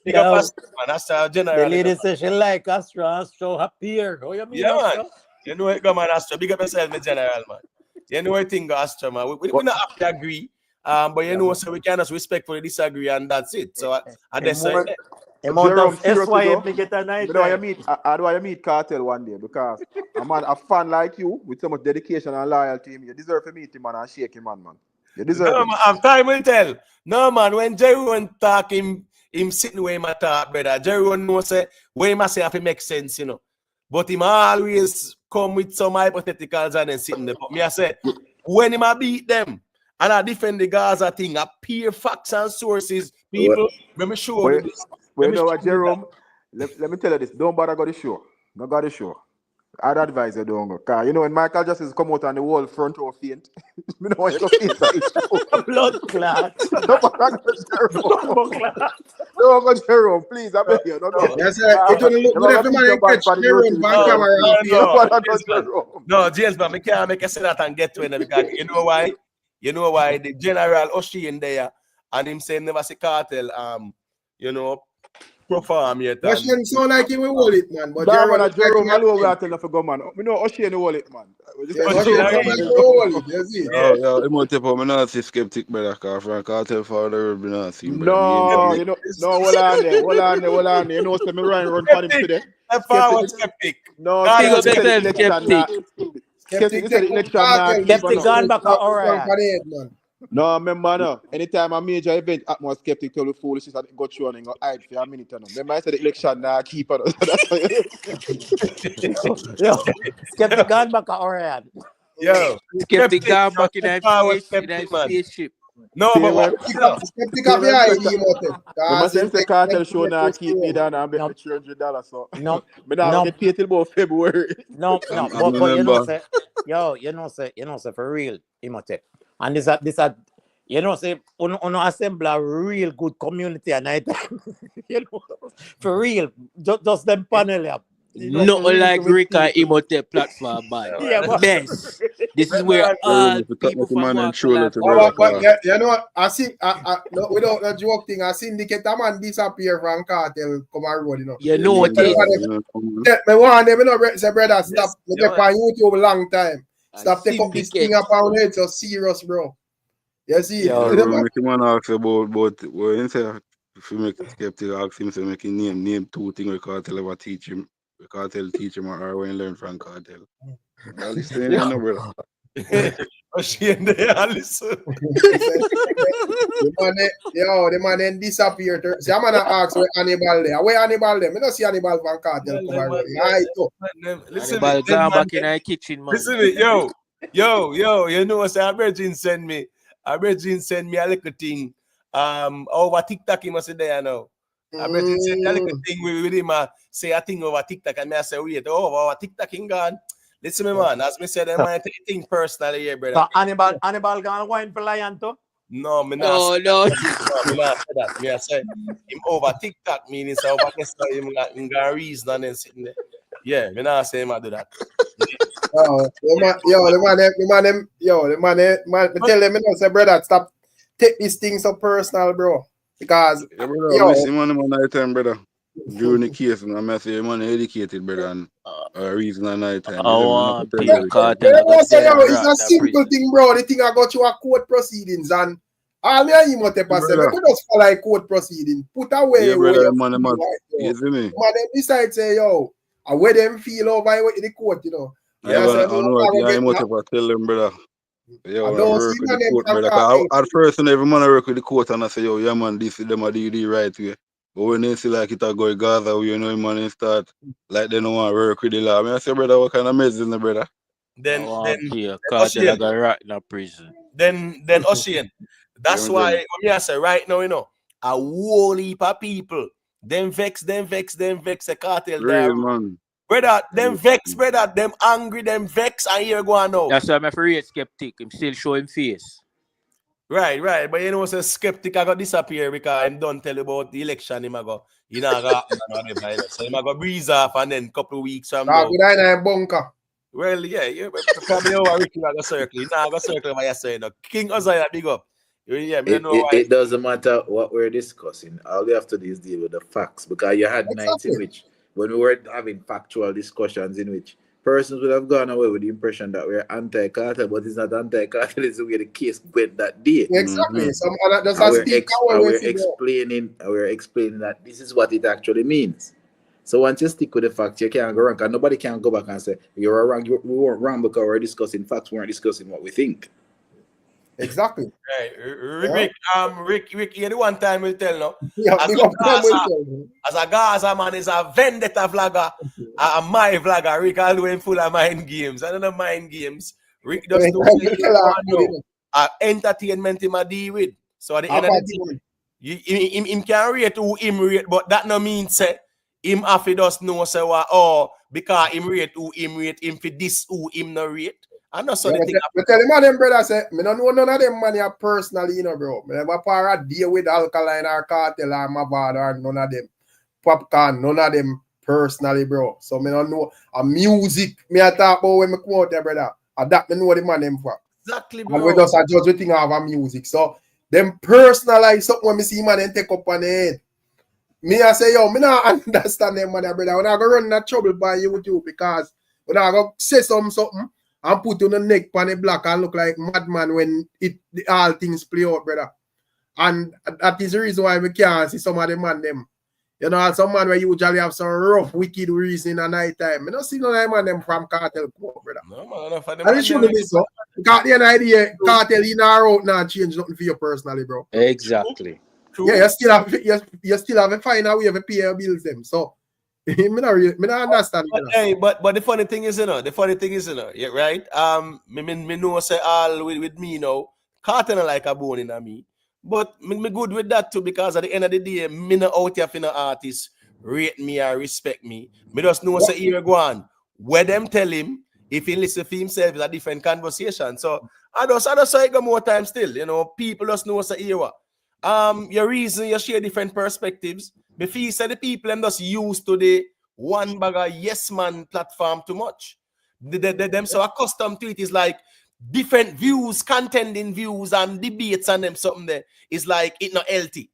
Big up Astro, man. Astro general. The lady says she like Astro appear. Oh, you mean yeah, Astro? Man. You know it, come on, Astro. Big up yourself, my general, man. You know what thing, Astro, man. We not have to agree. But so we can just respectfully disagree and that's it. So I decide. Amount of SYM me get a night. How do I meet Kartel one day? Because a fan like you with so much dedication and loyalty, you deserve to meet him and shake him, man. You deserve it. I'm time will tell. No, man, when Jerry talk him sitting where he talk, brother. Jerry knows say where he must say if it makes sense, But him always come with some hypotheticals and then sitting there. But me I say, when him a beat them and I defend the Gaza thing, I peer facts and sources, people, let me show you this. Well, you know what, Jerome? Let me tell you this. Don't bother go to the show. Don't go to the show. I'd advise you don't go. Because, when Michael Justice come out on the wall front row faint, you know what you go faint on the show. Blood clot. Don't bother go to Jerome. Don't go to Jerome. Please, I beg you. Don't go. Yes, sir. It will look good if the man catch Jerome back camera. No, James, but I can't make a say that and get to it because you know why? The General Oshi in there and him saying never see Kartel, perform yet. Ocean sound like he will hold it, man. But Jerome alone will tell you for go, man. We know Ocean will hold it, man. I'm going to tell you, I'm not skeptic, brother. Kartel for the be not see. No, hold on there. You know, me Ryan run for him today. I was skeptic. No, Skeptic said the election now keep Skeptic on. gone back alright. No, remember no. Anytime a major event happen, more skeptic tell the foolishness and go through and go hide for a minute. No. Remember I said the election now keep on. That's why. Yo, Skeptic gone back alright. Yo, Skeptic gone back in power that skeptic, man. spaceship. No, See, but what? Skeptic of the ID, remember say the cartel show now keep me down and bet No. me $300. So No, but now I get paid till about February. no, I but you know remember. say, yo, you know say for real, Imhotep. And this you know say on assemble a real good community at night. You know, for real, just them panel up. You know, Not for real, like with Rick and people. Imhotep platform, man. Yeah, but Best. This is where all If you talk people like a from man and walk show life to come brother, But together. you know what? I see. No, without the joke thing, I syndicate a man disappear from cartel come and road. You know. You know what it is. Me want them, you know, say brother, stop. Me Yes, take on YouTube a long time. A Stop take up this syndicate. thing upon it. So serious, bro. You see? Yo, Yeah, bro, make him man ask about what he say. If you make skeptic ask him, so make him name two things we cartel ever teach him. We cartel teach him or when learn from cartel. Now listen, you know, brother. Oh, she in there, listen. The man then disappeared. See, I'm gonna ask where Hannibal there. Where Hannibal there? Me not see Hannibal from cartel come and road. Right, so. Listen, Hannibal gone back in the kitchen, man. listen, yo, you know what? A virgin send me a little thing. Over TikTok, he must say there now. A virgin send me a little thing with him. Say a thing over TikTok, and me I say, wait, over TikTok, he gone. Listen, me man, as me said, I might take thing personally here, brother. So Hannibal gonna wine for lion too? No, me not. No. Me not say that. Me I say him over TikTok, meaning so over this him got reason and then sitting there. Yeah, me not say him I do that. The man, tell them, you know, say, brother, stop, take these things so personal, bro. Because, Yeah, brother, listen, man, night time, brother. During the case, and I'm saying, man, educated, brother, and reason at night time. Oh, it's a simple thing, bro. The thing I got you a court proceedings, and all me and him what they say, we could just follow a court proceeding, put away. Yeah, brother, man, you see me? Man, them decide, say, yo, I where them feel over in the court, you know. Yeah, I know what I'm to tell them, brother. Yeah, I work with the court, brother. At first, every man I work with the court, and I say, yo, yeah, man, this is them, I do the right way. But when they see like it a go Gaza, you know, man, they start like they don't want to work with the law. I mean, I say, brother, what kind of mess is the brother? Then cartel got rat in a prison. Then Ocean. That's why I say right now, you know, a whole heap of people. Them vex a cartel there. Man. Brother, them vex, brother, them angry, them vex, and here go on now. That's why I'm afraid skeptic. I'm still showing face. Right. But you know, say skeptic I got disappear because I'm done tell you about the election. Him I go, you know, so him I go breeze off and then couple of weeks from now. Bunker. Well, yeah, probably over Ricky I go circle. You know, I go circle what you say. No, King Uzziah, big up. Yeah, it doesn't matter what we're discussing. All we have to do is deal with the facts, because you had nights in which, when we were having factual discussions in which persons would have gone away with the impression that we're anti-cartel, but it's not anti-cartel, it's the way the case went that day. Exactly. We're explaining that this is what it actually means. So once you stick with the facts, you can't go wrong, and nobody can go back and say you're wrong. We weren't wrong because we're discussing facts. We weren't discussing what we think. Exactly. Right. Rick, you the one time we tell no. Yeah, as a Gaza man is a vendetta vlogger, a my vlogger. Rick always full of mind games. I don't know mind games. Rick does entertainment him a deal with. So at the end of the day, him can rate who him rate, but that no means say him have to just know say because him rate who him rate, him for this who him no rate. I know so the thing. But tell him them brother say, me don't know none of them money personally, you know, bro. Me never para deal with alkaline or cartel or Mavad or none of them. Popcorn, none of them personally, bro. So me don't know a music. Me I talk about when me come out there, brother. And that me know the man them for. Exactly, bro. And we just judge the thing of a music. So them personalize something when me see man and take up on the head. Me I say, yo, me not understand them man, brother. When I go run that trouble by YouTube because when I go say something and put on the neck on the black and look like madman when all things play out, brother. And that is the reason why we can't see some of the man them. You know, as some man where usually have some rough, wicked reason at night time. I don't see no man them from Cartel court, brother. No, man, enough of them. And it shouldn't be so. Because the idea, Cartel in our out now change nothing for you personally, bro. Exactly. True. Yeah, you still have to find a way to pay your bills them. So me not understand. But, hey, but the funny thing is, yeah, right? Me know say all with me now, Cartel like a bone in me. But me good with that too, because at the end of the day, me not out here for no artist rate me or respect me. Me just know say here go on. Where them tell him if he listen for himself is a different conversation. So I just say it go more time still. You know, people just know say here. Your reason you share different perspectives. Me feel say the people them just used to the one bag of yes man platform too much. Them so accustomed to it is like different views, contending views and debates and them something there is like it not healthy.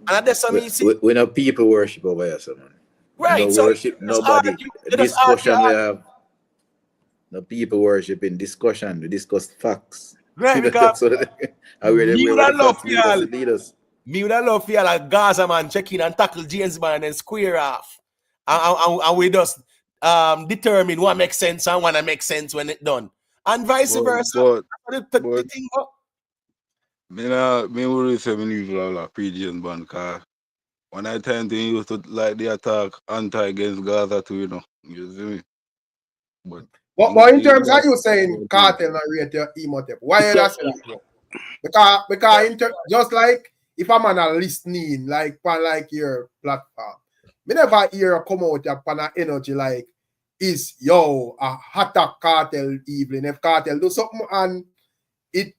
And that's something you see. We know people worship over here, so man. Right. No So worship nobody. Discussion we have. No people worshiping discussion. We discuss facts. Right, because me would love feel like Gaza man check in and tackle James man and square off. And we just determine what makes sense and what makes sense when it's done. And vice versa. But me would say me leave like pre-James band because when I tend to use to like the attack anti against Gaza too, you know. You see me? But in terms of you saying Cartel and rate your Imhotep, why you not say that, bro? Because just like if I'm on a listening like your platform, me never hear you come out upon an energy like is a attack Cartel evening. If Cartel do something and it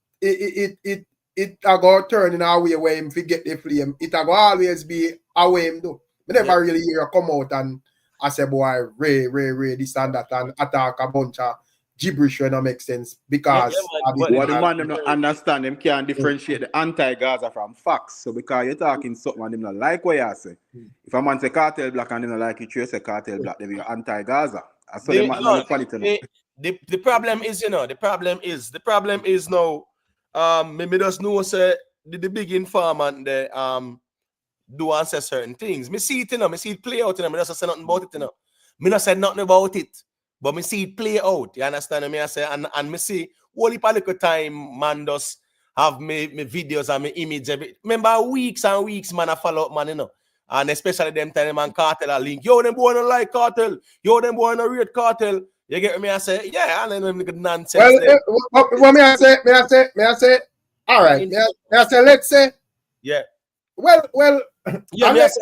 go turn in a way where him forget the flame, it go always be a way him do. Me never really hear you come out and I say, boy, Ray, this and that, and attack a bunch of gibberish when it makes sense. Because what the man them not understand, them can't differentiate the anti-Gaza from facts. So because you're talking something and them not like what you say. If a man say Cartel black and them not like it, you say Cartel black, they be anti-Gaza. So the problem is, the problem is now, maybe just know say the big informant there do answer certain things. Me see it, me see it play out, me just say nothing about it, Me not say nothing about it, but me see it play out. You understand me? I say, and me see only little time, man, just have me videos and me image. Remember weeks and weeks, man, I follow up, man, and especially them time man Cartel a link. Yo, them boy don't like Cartel. Yo, them boy don't rate Cartel. You get me? I say, yeah, I don't know good nonsense. Well, what me I say, all right. Me I say, let's say, yeah. Well, yeah, let's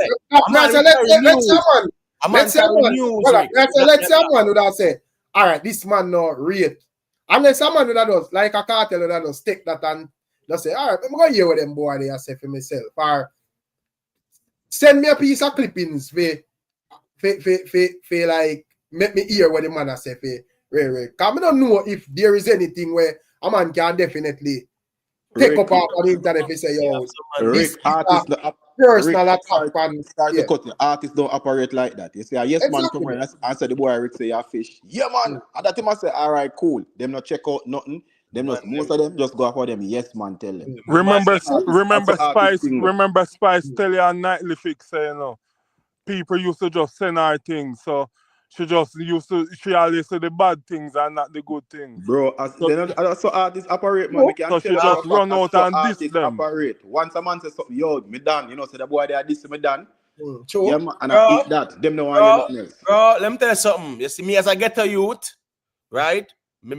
someone would have said, all right, this man no rate. Unless someone would have does like a Cartel would have does take that and just say, all right, I'm gonna hear what them boy they say for myself. Or send me a piece of clippings for like make me hear what the man say for Ray. Cause I don't know if there is anything where a man can definitely take up on the internet and say, yo, Rick, artists personal attack. Artists don't operate like that. You see, yes man come here and say the boy Rick say you fish. Yeah man. And that him I say, all right, cool. Them not check out nothing. Them not, most of them just go for them. Yes man tell them. Remember Spice tell you a nightly fix say, people used to just send her things, so she always say the bad things and not the good things. Bro, so artists operate, man. So she just run out and diss them. Operate. Once a man says something, yo, me done. Say the boy there diss me done. True. Yeah, man, and I eat that. Them no want nothing else. Bro, let me tell you something. You see me as a ghetto youth, right? Me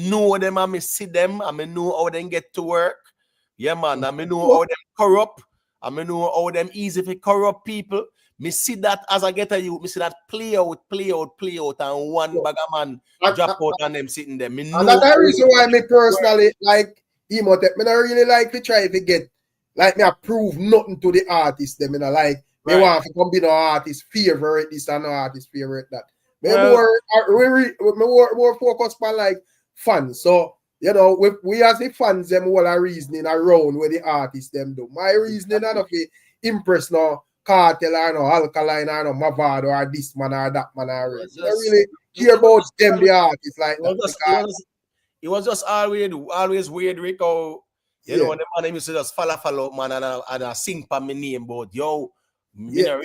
know them and me see them and me know how them get to work. Yeah, man. And me know how them corrupt. And me know how them easy to corrupt people. Me see that as I get you, me see that play out, and one bag of man drop out and them sitting there. Me know and that's the reason why me personally like Imhotep. Me not really like to try to get like me approve nothing to the artist. Them like me want to come be no artist favorite this and no artist favorite that. Me more focused on like fans. So we as the fans them all are reasoning around where the artists them do. My reasoning are not to impress no Cartel or no Alkaline or no Mavado or this man or that man or I really care about them the artists like that. It was just always weird, Rico. You know, the man used to just follow man and sing for my name, but yo, Blah,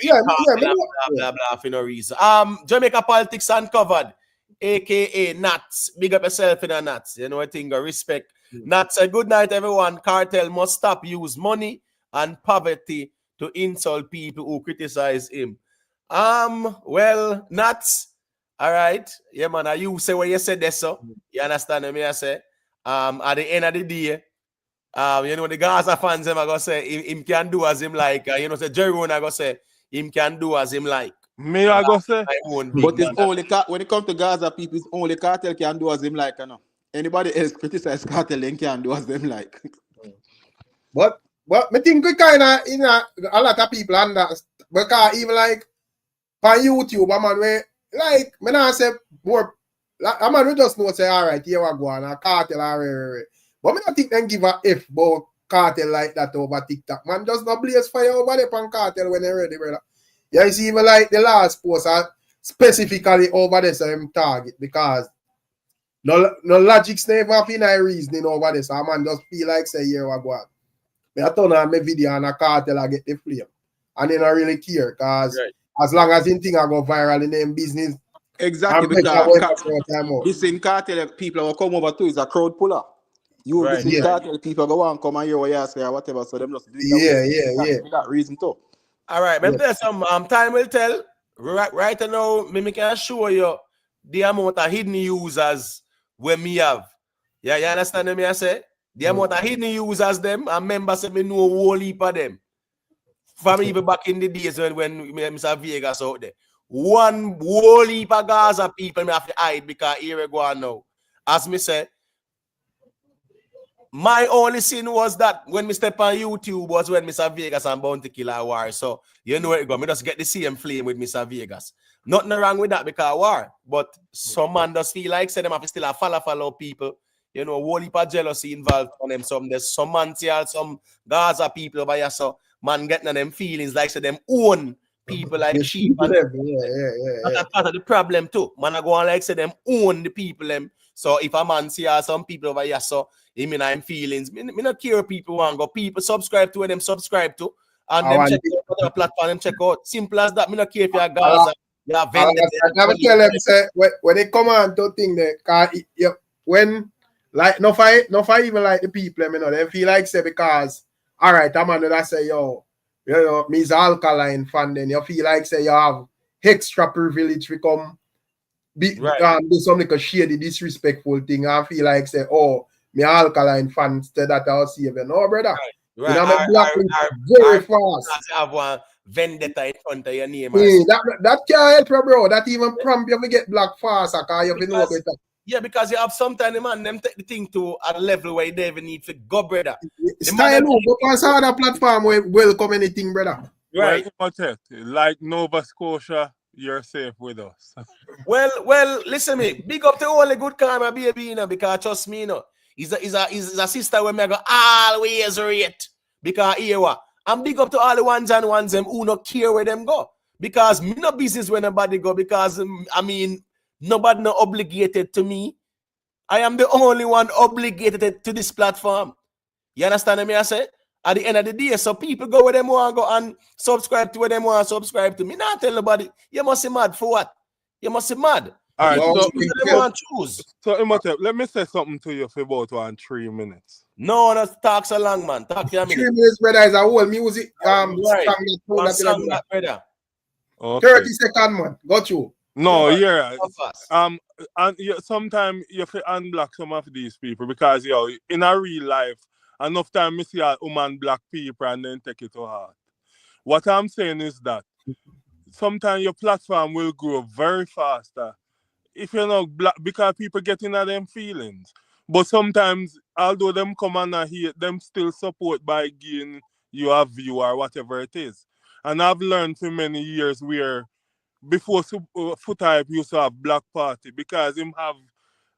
blah, blah, for no reason. Jamaica Politics Uncovered, aka Nats. Big up yourself in a Nats. You know what I think? Respect. Nats, a good night, everyone. Cartel must stop use money and poverty to insult people who criticize him. Well, Nats, all right. Yeah, man. You say what you said there, so you understand what I say? At the end of the day, you know, the Gaza fans them are gonna say him can do as him like. You know, say Jerry Rowan are gonna say him can do as him like. Me I go say. But it's only when it comes to Gaza people, it's only Cartel can do as him like, you know. Anybody else criticize Cartel, they can do as them like. But I think we kind of, you know, a lot of people understand because even like on YouTube, man, we like me not say more. I man, we just know say all right, here we go on a Cartel or but me not think them give a F about Cartel like that over TikTok. Man, just not blaze fire over there on Cartel when they're ready, brother. Yeah, you see, even like the last post specifically over there, so I'm target because no logic's never have any reasoning over this. So man just feel like say here we go on. I turn on my video and a Cartel I get the flame. And they don't really care because as long as anything I go viral in them business. Exactly, because this same Cartel people will come over to is a crowd puller. You this Cartel people go on come and hear what you say or whatever, so them just do it that reason too. All right, but there's some time will tell. Right now, me can show you the amount of hidden users when me have. Yeah, you understand what I say? The amount of hidden users them and members say me know a whole heap of them. From even back in the days when Mr. Vegas out there. One whole heap of Gaza people me have to hide because here we go on now. As me say, my only sin was that when me step on YouTube was when Mr. Vegas and Bounty Killer war. So you know where it go. Me just get the same flame with Mr. Vegas. Nothing wrong with that because war. But some man does feel like say them have to still follow people. You know, whole heap of jealousy involved on them. There's some man some Gaza people over here. So man getting on them feelings like say them own people like sheep. That's part of the problem too. Man I go on like say them own the people them. So if a man see some people over here, so I mean I'm feelings. Me not care people want go. People subscribe to where them subscribe to. And them check out other platform, them check out. Simple as that. Me not care if you're Gaza. You're vended. I never tell them say when they come on to think that when like no fight even like the people, you know, they feel like say because all right, I'm gonna say yo, you know, me's alkaline fan, then you feel like say you have extra privilege to come do something like a shady disrespectful thing. I feel like say, oh, me alkaline fan instead that I'll see you. No, brother. You know, I'm very fast. Have one vendetta in front of your name. That can't help, bro. That even prompt you to get black fast because you know better. Yeah, because you have sometimes, man, them take the thing to a level where you don't even need to go, brother. Style go on some other platform where welcome anything, brother. Right. Like Nova Scotia, you're safe with us. well, listen me. Big up to all the good karma, baby, you know, because trust me, you know, is a sister where me go always rate. Because here what? And big up to all the ones them who not care where them go. Because me no business where nobody go. Because I mean, nobody not obligated to me. I am the only one obligated to this platform. You understand what I say? At the end of the day, so people go where them want to go and subscribe to where them want to subscribe to. Me not tell nobody, you must be mad for what? You must be mad. All right, so Imhotep, let me say something to you for about 3 minutes. No, not talk so long, man. Talk for a minute. 3 minutes, brother, is a whole music. Right. Song that, brother. Okay. 30 seconds, man. Got you. No, yeah. And sometimes you have to unblock some of these people because in a real life, enough time I see a woman black people and then take it to heart. What I'm saying is that sometimes your platform will grow very faster if you're not black because people get into them feelings. But sometimes, although them come and hate, them still support by giving you a view or whatever it is. And I've learned for many years where before Foothype used to have Black Party because him have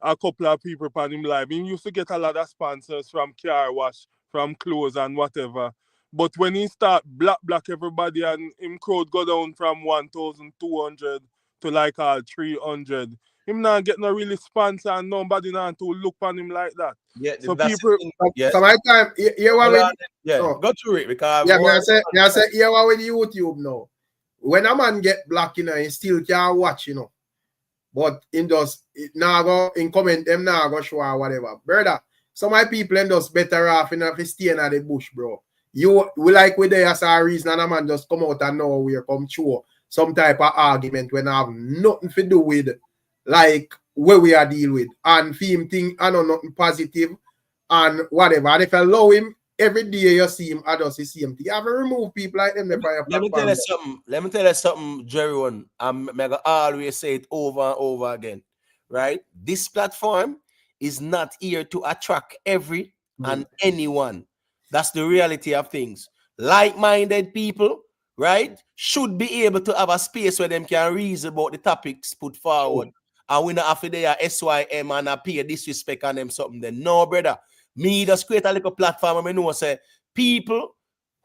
a couple of people on him live. He used to get a lot of sponsors from car wash, from clothes and whatever. But when he start black everybody and him crowd go down from 1,200 to like 300, him not get no really sponsor and nobody not to look on him like that. Yeah, So that's people the thing. Yeah. So my time, you Hold with on. Yeah, no. go through it because Yeah, more. me I say you with YouTube now. When a man get black, he still can't watch, But in just now go in comment them now go show or whatever. Brother, some of my people end just better off in a stay in the bush, bro. We like with there as a reason and a man just come out and nowhere come true some type of argument when I have nothing to do with like where we are deal with and him think I know nothing positive and whatever. And if I allow him every day you see him, I just see him. You have to remove people like them. Let me tell you something. Let me tell you something, Jerry. One, I'm gonna always say it over and over again, right? This platform is not here to attract every and anyone. That's the reality of things. Like-minded people, right, should be able to have a space where them can reason about the topics put forward. And we not have to their SYM and appear disrespect on them something. Then no, brother. Me just create a little platform and me know say people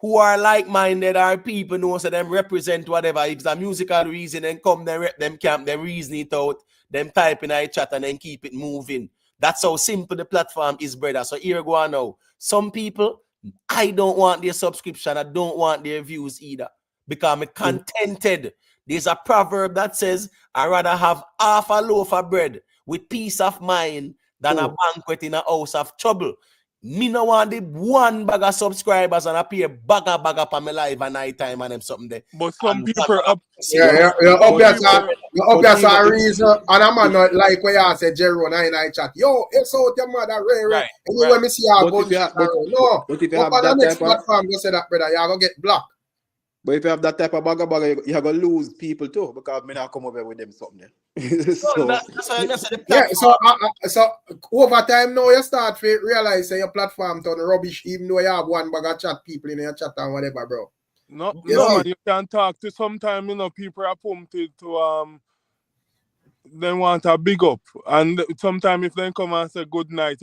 who are like-minded are people know so them represent whatever. If it's a musical reason, then come, them rep them camp, them reason it out, them type in a chat and then keep it moving. That's how simple the platform is, brother. So here go on now. Some people, I don't want their subscription. I don't want their views either. Because I'm contented. There's a proverb that says, I'd rather have half a loaf of bread with peace of mind than a banquet in a house of trouble. Me no want the one bag of subscribers and appear bag up on my live at night time and them something there. But some people up here reason and a man not like where you say Jerry and I chat. Yo, it's out your mother right. And when me see our gun no. But if you have that next platform, you say that brother, you're gonna get blocked. But if you have that type of bag, you're gonna lose people too because me not come over with them something. So over time now you start to realize your platform turn rubbish even though you have one bag of chat people in your chat and whatever, bro. No, man, you can talk to sometime, people are pumped to they want a big up. And sometimes if they come and say good night,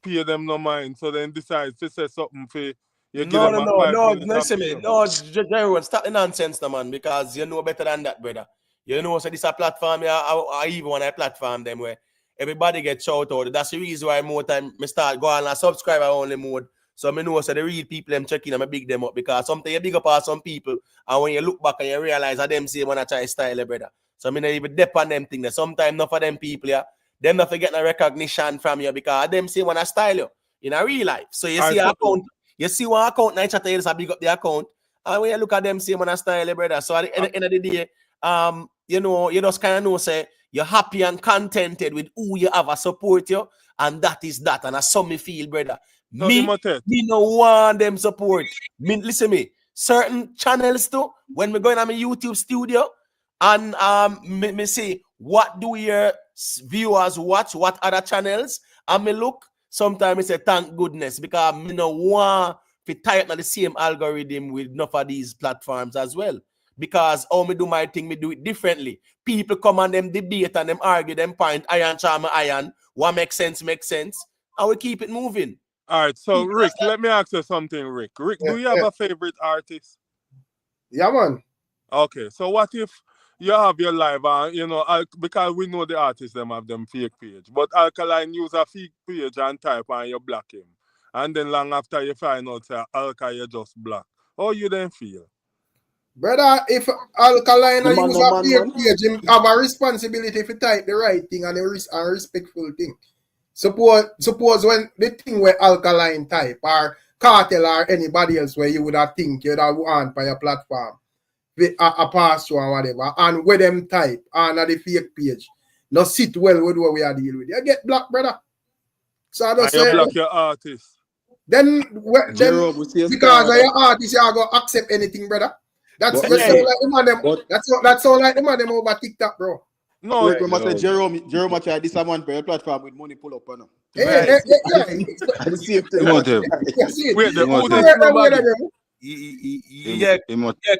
pay them no mind. So then decide to say something for No, listen me. No, everyone, stop the nonsense, no, man, because you know better than that, brother. You know, so this a platform, I even want a platform them where everybody gets shout out. That's the reason why more time me start going on subscriber only mode. So I know so the real people them checking and I big them up because something you big up on some people and when you look back and you realize that them say when I try style, brother. So I mean even dep on them thing that sometimes not for them people, them not forget no recognition from you because them say when I style you in a real life. So you see account. You see one account, night chat is a big up the account. And when you look at them, same on a style, brother. So at the end of the day, you just kind of know, say, you're happy and contented with who you have a support you, and that is that. And that's how me feel, brother. Me no want them support. Listen me, certain channels too, when we going on my YouTube studio, and me say, what do your viewers watch? What other channels? And me look. Sometimes it's a thank goodness because I no want to tie up the same algorithm with enough of these platforms as well. Because how me do my thing, me do it differently. People come and them debate and them argue, them point, iron, charm, iron. What makes sense, and we keep it moving. All right, so Rick, let me ask you something, Rick. Rick, do you have a favorite artist? Yeah, man. Okay, so what if you have your live, because we know the artists them have them fake page, but Alkaline use a fake page and type and you block him, and then long after you find out that Alka you just block. How you then feel? Brother, if Alkaline use a fake page, him have a responsibility to type the right thing and a respectful thing. Suppose when the thing where Alkaline type or Kartel or anybody else where you would have think you'd have want by your platform. A pass through or whatever, and where them type and the fake page, no sit well with what we are dealing with. You get blocked, brother. So I just say, block your artist. Then because of your artist, you are going to accept anything, brother. That's sound like the man them. That's sound like the man them over TikTok, bro. No, we must say Jerome try this one per platform with money pull up on him. Yeah.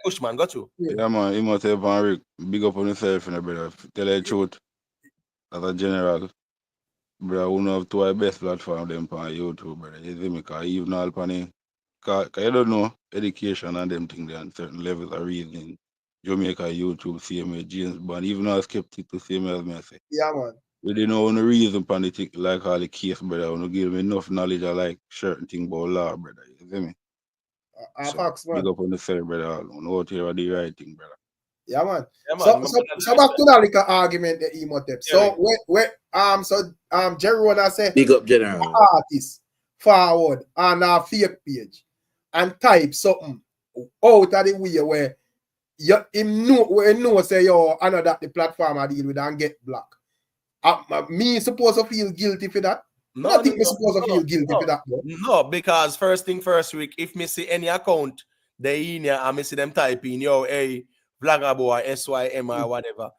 Cushman, got you. Yeah, man, he must have Rick. Big up on himself, brother. Tell the truth. As a general, brother, one of two of the best platforms them on YouTube, brother. You see me, because even all funny. Because you don't know education and them things there and certain levels of reasoning. Jamaica YouTube same way James Bond. Even though I skeptic to same as me I say. Yeah, man. We didn't know no reason for the like all the case, brother. We don't give me enough knowledge of like certain thing about law, brother. You see me? So Facts, man. big up on the side, brother. We know what you are the right thing, brother. Yeah, man. Yeah, man. So back to that like argument the Imhotep. So Jerry Roda say Big up general. artist forward on our fake page and type something out of the way where him know say yo I know that the platform I deal with and get blocked. Me supposed to feel guilty for that? I think me supposed to feel guilty for that, bro. No, because first thing first week, if me see any account they in here and me see them typing yo hey vlogger boy SYM or whatever.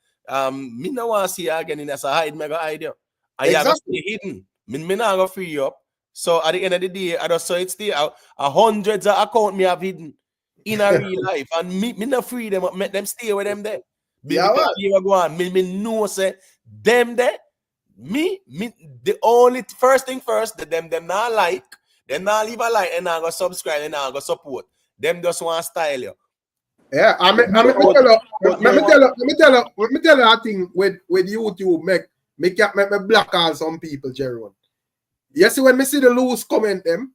Me no want to see you again in as a hide mega idea. And you have to stay hidden. Me not go free you up. So at the end of the day, I just saw it still hundreds of account me have hidden in a real life. And me not free them up, make them stay with them there. Because you go on, me know say them there. Me, the only first thing first, that them not like, them not leave a like and not go subscribe and not go support. Them just want to style you. Yeah, let me tell you that thing with YouTube make me block all some people, Jerome. You see when me see the loose comment them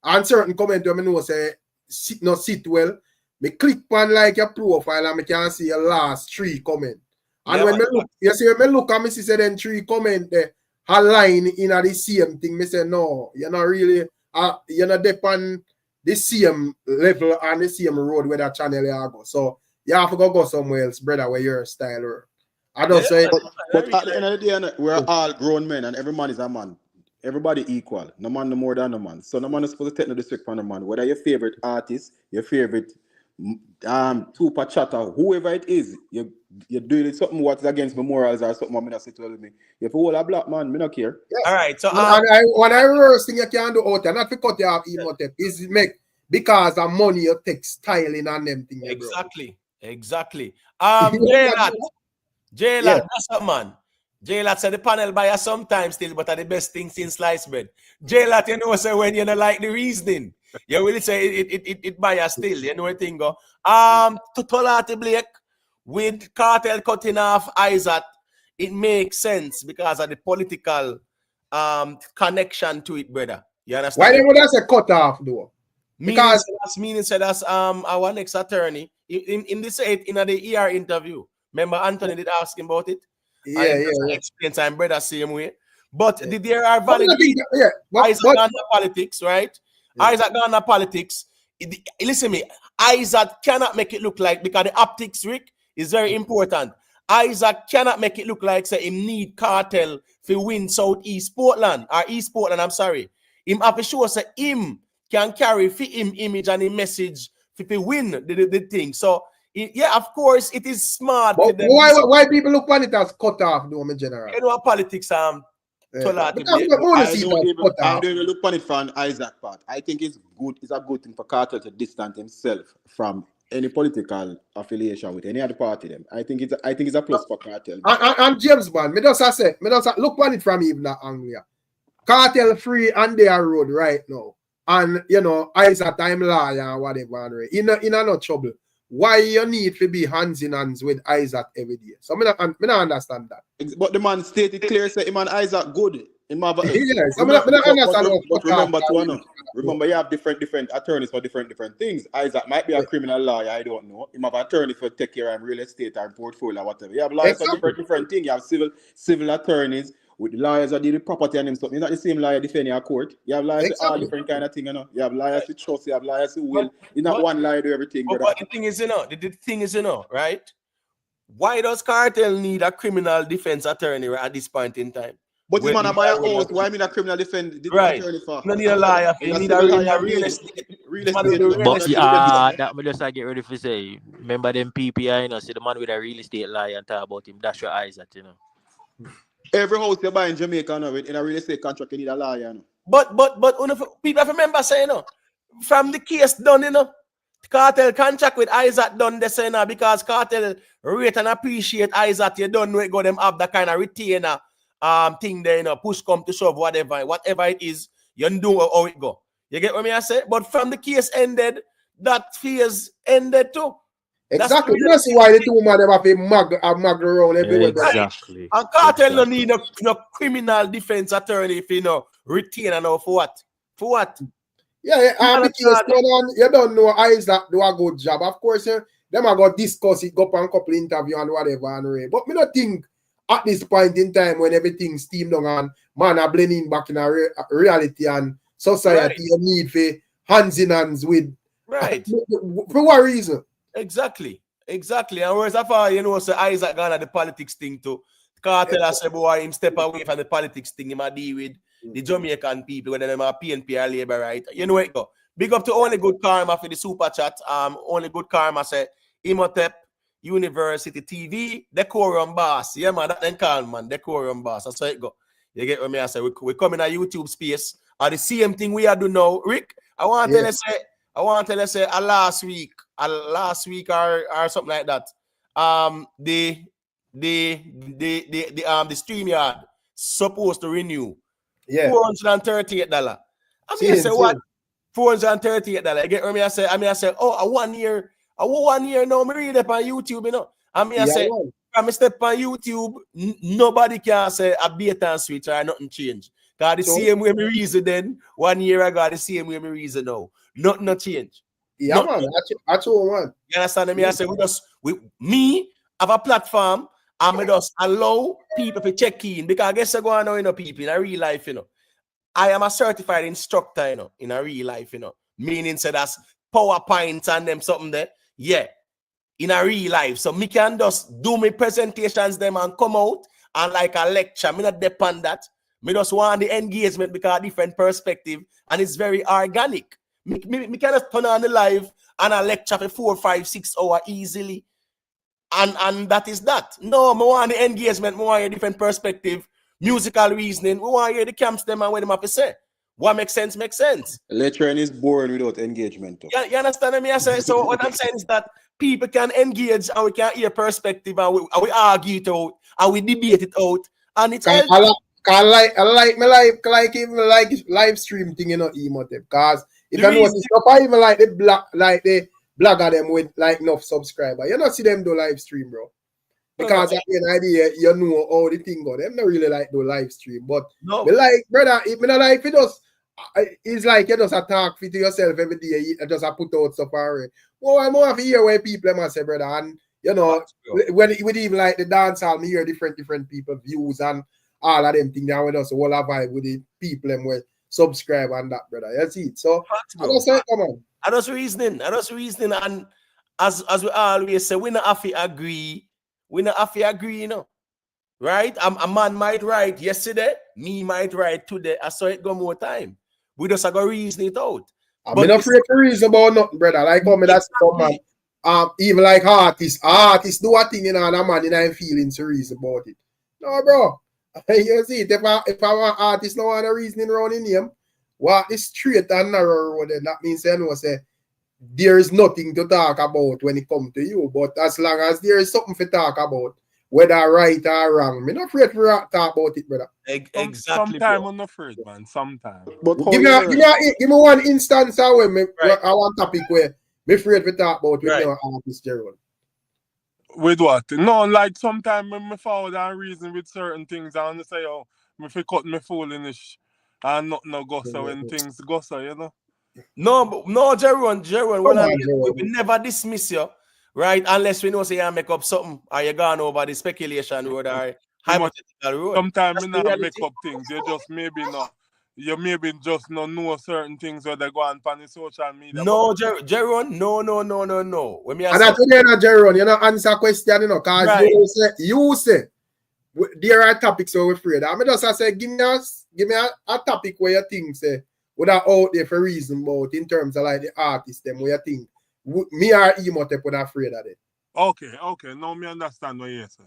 and certain comment when me know say sit well, me click on like your profile and me can see your last 3 comment. And when me look, you see when me look and me see then 3 comment there align in the same thing, me say no, you're not really you're not depend the same level and the same road where that channel you go. So you have to go somewhere else, brother, where your style work. I don't say but at the end of the day, we're all grown men and every man is a man. Everybody equal. No man no more than no man. So no man is supposed to take no disrespect from no man. Whether your favorite artist, your favorite super chatter, whoever it is, you're doing something what's against my morals or something I'm not say to me. If you hold a black man, me not care. Yes. All right. So when I reverse thing you can do out there, not to cut you off Imhotep, is make because of money you take styling and them things. Exactly. J-Lat, Yeah. that's up, man. J-Lat said the panel buyer sometimes still, but are the best thing since sliced bread. J-Lat, you know, say when you don't like the reasoning, you will say it buyer still. You know what thing go. To Tolati Blake with Kartel cutting off Isaac, it makes sense because of the political connection to it, brother. You understand? Why they would have say cut off though? Because that's our next attorney in this in the ER interview. Remember Anthony did ask him about it. Yeah. Explain time, brother, same way. But there are valid Isaac gone to politics, right? Yeah. Isaac gone to politics. Listen me, Isaac cannot make it look like, because the optics, Rick, is very important. Isaac cannot make it look like say him need Kartel to win Southeast Portland or East Portland. I'm sorry. Him have to show say him can carry for him image and him message to win the thing. So yeah, of course, it is smart. But why people look on it as cut off, no, in general? You know, politics, I don't even look on it from Isaac part. I think it's good. It's a good thing for Kartel to distance himself from any political affiliation with any other party. Them. I think it's a plus for Kartel. And James Bond, me just say, look on it from even that Anglia. Kartel free and their road right now. And you know, Isaac time lawyer and whatever. In no trouble. Why you need to be hands in hands with Isaac every day? So I don't understand that. But the man stated clear say him and Isaac good. Yes, I don't understand. But remember, you have different attorneys for different things. Isaac might be a criminal lawyer, I don't know. You have an attorney for take care of real estate or portfolio or whatever. You have lawyers for different things. You have civil attorneys with lawyers that deal with property and them stuff. You're not the same lawyer defending a court. You have lawyers with all different kind of things, you know. You have lawyers with trust, you have lawyers who will. You're not one lawyer do everything. But the thing is, the thing is, right? Why does Kartel need a criminal defense attorney at this point in time? But this man a buy a house. Why I mean a criminal defense attorney for? You don't need a lawyer. You need a real estate. But that me just get ready for say. Remember them PPI, you know, see the man with a real estate lawyer and talk about him. That's your eyes at, you know. Every house you buy in Jamaica, you know, in a real estate contract, you need a lawyer. You know. But people have to remember saying, you know, from the case done, you know, Kartel contract with Isaac done the same now because Kartel rate and appreciate Isaac. You don't know it go them have that kind of retainer thing there, you know, push come to shove, whatever it is, you do how it go. You get what I say? But from the case ended, that phase ended too. Exactly. You don't see why the two man have a mag around everywhere. Exactly. And Kartel no need no criminal defense attorney if you know retain and all for what? For what? Yeah, and the case going on, you don't know Isaac do a good job. Of course, them are going to discuss it, go up on a couple interview and whatever. But me not think at this point in time when everything's steamed down and man are blending back in a reality and society, you need for hands in hands with. Right. For what reason? Exactly. And whereas I thought, you know, so Isaac gone at the politics thing too. Kartel I say, boy, him step away from the politics thing, him a deal with the Jamaican people, whether them are PNP or Labour, right? You know it go. Big up to Only Good Karma for the super chat. Only Good Karma say, Imhotep, University TV, Decorum Boss. Yeah, man, that then call, man, Decorum Boss. That's how it go. You get what me I say? We come in a YouTube space. Or the same thing we are doing now. Rick, I want to tell you say last week or something like that. The StreamYard supposed to renew $438. I mean, I say what? $438. You get what me I say? I say, oh, a 1 year now. Me read up on YouTube, you know. I mean, I say, I step on YouTube, nobody can say a bait and switch or nothing change. Because the same way me reason then 1 year ago, the same way me reason now. Nothing no change. Yeah, man. That's all, man. You understand me? I say, me have a platform and we just allow people to check in because I guess I go on now, you know, people in a real life, you know. I am a certified instructor, you know, in a real life, you know. Meaning say that's PowerPoint and them something there. Yeah. In a real life. So me can just do my presentations them and come out and like a lecture. Me not depend that. Me just want the engagement because different perspective and it's very organic. Me can just turn on the live and a lecture for 4, 5, 6 hours easily. And that is that. No, me want the engagement, me want a different perspective, musical reasoning. We want to hear the camps them and what them have to say. What makes sense, makes sense. Lecturing is boring without engagement. You understand me? I say, so what I'm saying is that people can engage and we can hear perspective and we argue it out and we debate it out. And it's I like even like live stream thing, you know, Imhotep. Because if you notice, I even like the blogger them with like enough subscriber. You don't see them do live stream, bro. Because at the end of the day, you know how the thing go. Them not really like do live stream. But like, brother, if me not like it does, it's like you just talk to yourself every day. You just put out stuff already. Well, I'm more of hear where people must say, brother, and you know, when it would even like the dance hall, me hear different people views and all of them things that we just all vibe with the people and will subscribe and that, brother. You see it. So I just say, come on. I just reasoning, and as we always say, we not have to agree. We not have to agree, you know. Right? A man might write yesterday, me might write today. I saw it go more time. We just have to reason it out. I'm not afraid to reason about nothing, brother. Like how me that's some man. Even like artists do a thing, you know, and a man in I'm feeling to reason about it. No, bro. You see it, if I want artists no want a reasoning around in him, what is straight and narrow road, then that means you know say there is nothing to talk about when it comes to you. But as long as there is something to talk about, whether right or wrong, I'm not afraid to talk about it, brother. Exactly. Sometimes I'm not afraid, man. Sometimes. But give me one instance where I want topic where I'm afraid to talk about with your artist, Gerald. With what? No, like sometimes when I follow that reason with certain things, I want to say, oh, if I cut me foolish and not no gossa when things gossa, you know? No, Jeron, we never dismiss you, right? Unless we know say you make up something or you gone over the speculation road or hypothetical road. Sometimes you not make up things. You just maybe not. You maybe just not know certain things where they go on the social media. No, Jeron, no. And I tell you, Jeron, you know, answer question, you know, because you say there are topics where we're afraid. I mean, just say, give me a topic where you think say without out there for reason about in terms of like the artist them where you think me or Imhotep would afraid of it. Okay. Now me understand what you say.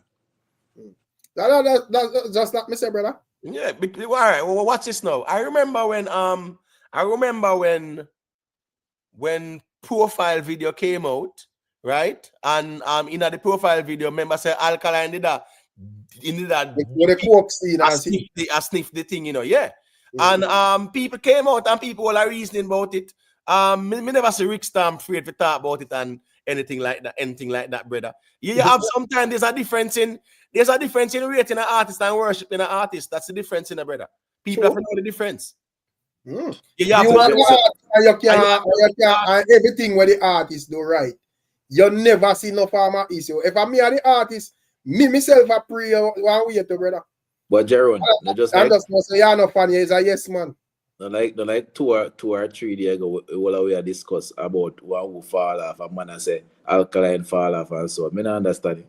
That's just like me say, brother. Yeah, all right. Well, watch this now. I remember when profile video came out, right? And in the profile video, remember say Alkaline did that with the coke scene I sniff the thing, you know, yeah. And people came out and people were reasoning about it. Me never see Rick Stamp afraid to talk about it, and anything like that, brother. You have sometimes there's a difference in rating an artist and worshiping an artist. That's the difference in a brother. People have to know the difference. You have to and everything where the artist do right. You never see no farmer issue. If I'm me are the artist, me myself I pray one way to brother. But Jaron, I just want to say you're not funny, is a yes man. No, like 2 or 3 days ago, we are discuss about one who fall off, a man and say alkaline fall off and so. Me not understand it.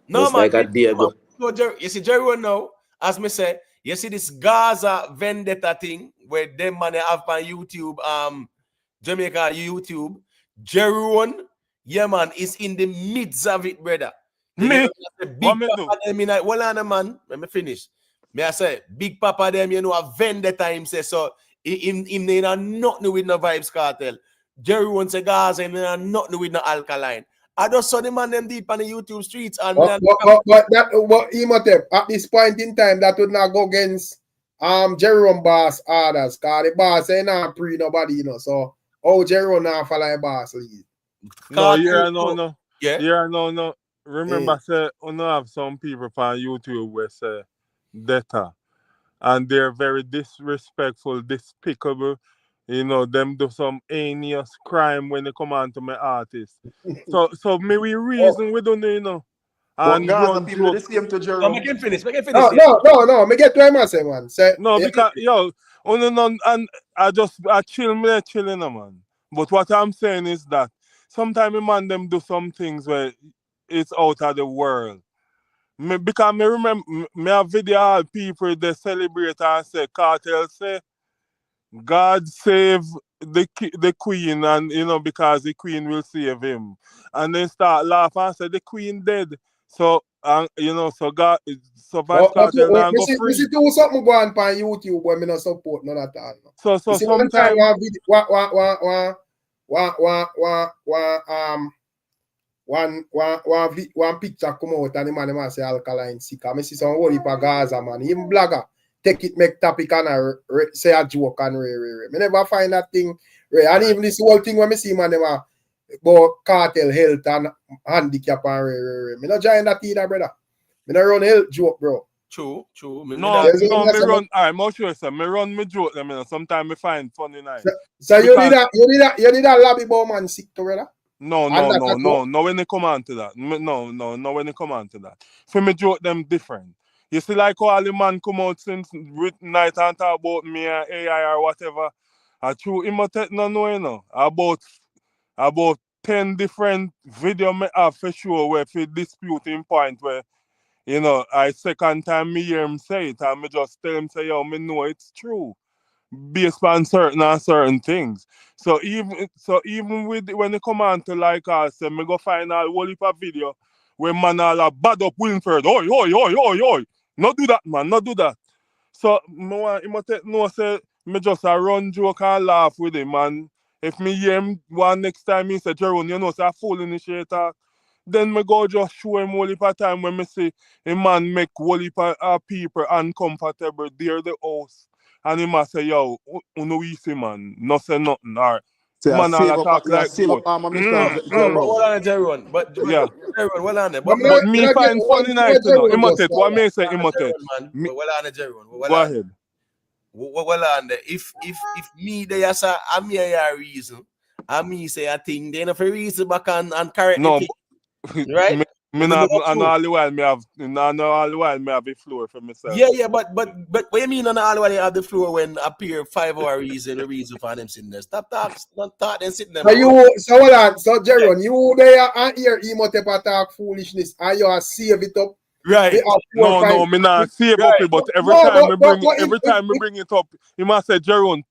No, just man. Like a day ago. No, you see, Jerry now, as me say, you see this Gaza vendetta thing where them man have on YouTube, Jamaica YouTube. Jerry, yeah, man, is in the midst of it, brother. Me? Big Papa them in well on man. Let me finish. Me I say Big Papa them, you know, a vendetta him say so. Him they not nothing with no Vybz Kartel. Jerry wants a Gaza and they nothing with no alkaline. I just saw the man them deep on the YouTube streets and but at this point in time that would not go against Jerome boss orders, cause the boss say not pre nobody, you know. So Jerome now follow the boss lead. No. Remember, say you have some people on YouTube where say data, and they're very disrespectful, despicable. You know, them do some heinous crime when they come on to my artist. So maybe reason we don't know, you know. And Gaza people the same to Jerome. No, make him finish. No. Me get to him say man. Say no, because and I chilling, man. But what I'm saying is that sometimes a man them do some things where it's out of the world. Because me remember me have video people they celebrate and say Cartel say God save the queen, and you know, because the queen will save him, and then start laughing and say the queen dead. So you know, so God, so Vybz Kartel now go free. See do something go on YouTube when me not support none of that. So sometimes one picture come out and the man say alkaline sick. I see some holy for Gaza man. Even blogger take it, make topic and say a joke and me never find that thing. And even this whole thing when me see man them about cartel health and handicap and me not join that either, brother. Me not run health joke, bro. True. Me run. I'm sure, sir. Me run me joke them. You know, sometimes me find funny night. So you need a lobby bow man sick to brother. No. When they come on to that. No. When they come on to that. For me joke them different. You see, like all the man come out since night and talk about me and AI or whatever. I true imitate no, you know. About 10 different video me have for sure where for disputing point where, you know, I second time me hear him say it and me just tell him say, yo, me know it's true. Based on certain things. So even with when they come on to like us, me go find a whole heap of video where man all a bad up Winford. Oi. Not do that, man. Not do that. So me just a run joke and laugh with him, man. If me hear him one next time he say, Jerome, you know, say a full initiator. Then me go just show him whole heap of time when me see a man make whole heap of people uncomfortable there the house. And he must say, yo, no easy, man. No say nothing. Or man all talk like goat. Hold on, Jerome. But yeah. Jerome, well on there. But me find funny night, you know. Imitate. What may say imitate? Well on there, Jerome. Go ahead. Well on there. If me there say I me a reason, I me say a thing, then if a reason back and correct no, right? Me not all the while me have a floor for myself. Yeah, but what you mean on all the while you have the floor when appear 5 hour reason for them sitting there? Stop talk them sitting there. So hold on, so Jerome, you there and hear Imhotep talk foolishness and you are save it up. Right. No, me not save up it, but every time we bring it up, you must say, Jerome,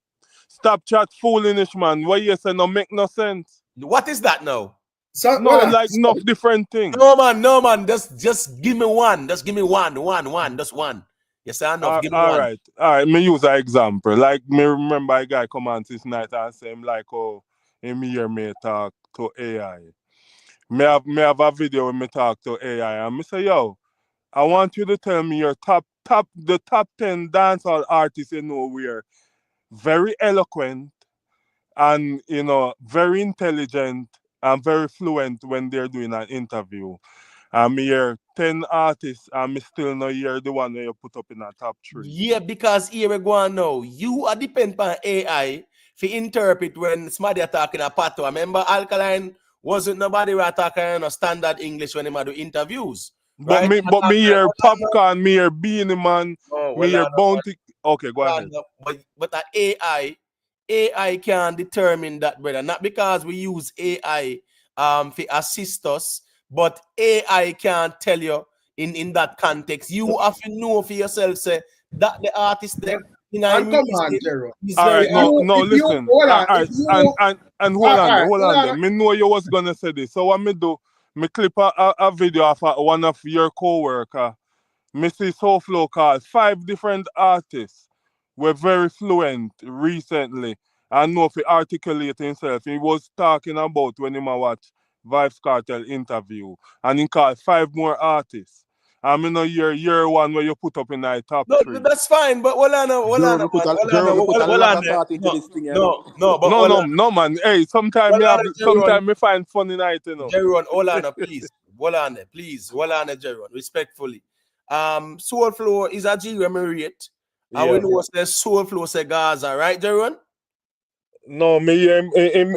stop chat foolishness, man. What you say no make no sense. What is that now? So, enough different things. No man. Just give me one. Just give me one. Just one. Yes, I enough. Give me one. All right. Me use an example. Like me remember a guy come on this night and say him like, oh, him hear me talk to AI. Me have a video when me talk to AI and me say, yo, I want you to tell me your top 10 dancehall artists you know were very eloquent and, you know, very intelligent and very fluent when they're doing an interview. And me hear 10 artists and me still not hear the one that you put up in a top 3. Yeah, because here we go on now. You are depend on AI to interpret when somebody are talking a pato. Remember, Alkaline wasn't nobody were talking a standard English when they do interviews. But Right? me hear Popcorn, me hear Beanie Man, Oh, me hear Bounty. Okay, go ahead. But the AI can determine that, brother. Not because we use AI to assist us, but AI can tell you in that context. You have to know for yourself, say that the artist there And come on, Jero. All right, no, If you listen. hold on, All right, if you and hold on there. Me know you was gonna say this. So what me do? Me clip a video of one of your co-worker. Me see Soulflow called 5 different artists were very fluent recently and know if he articulate himself. He was talking about when he watch Vybz Kartel interview and he called 5 more artists. And me know year one where you put up in the top 3. that's fine, but hold on, Jerome put a lot of thought into this thing, you know. No, man. Hey, sometimes me find fun in it, you know. Jeron, hold on, please. Hold on, please. Hold on, Jeron, respectfully. Soulflow is a G-Remirate. And we know say Soulflow say Gaza, right, Jeron? No, me Hold on,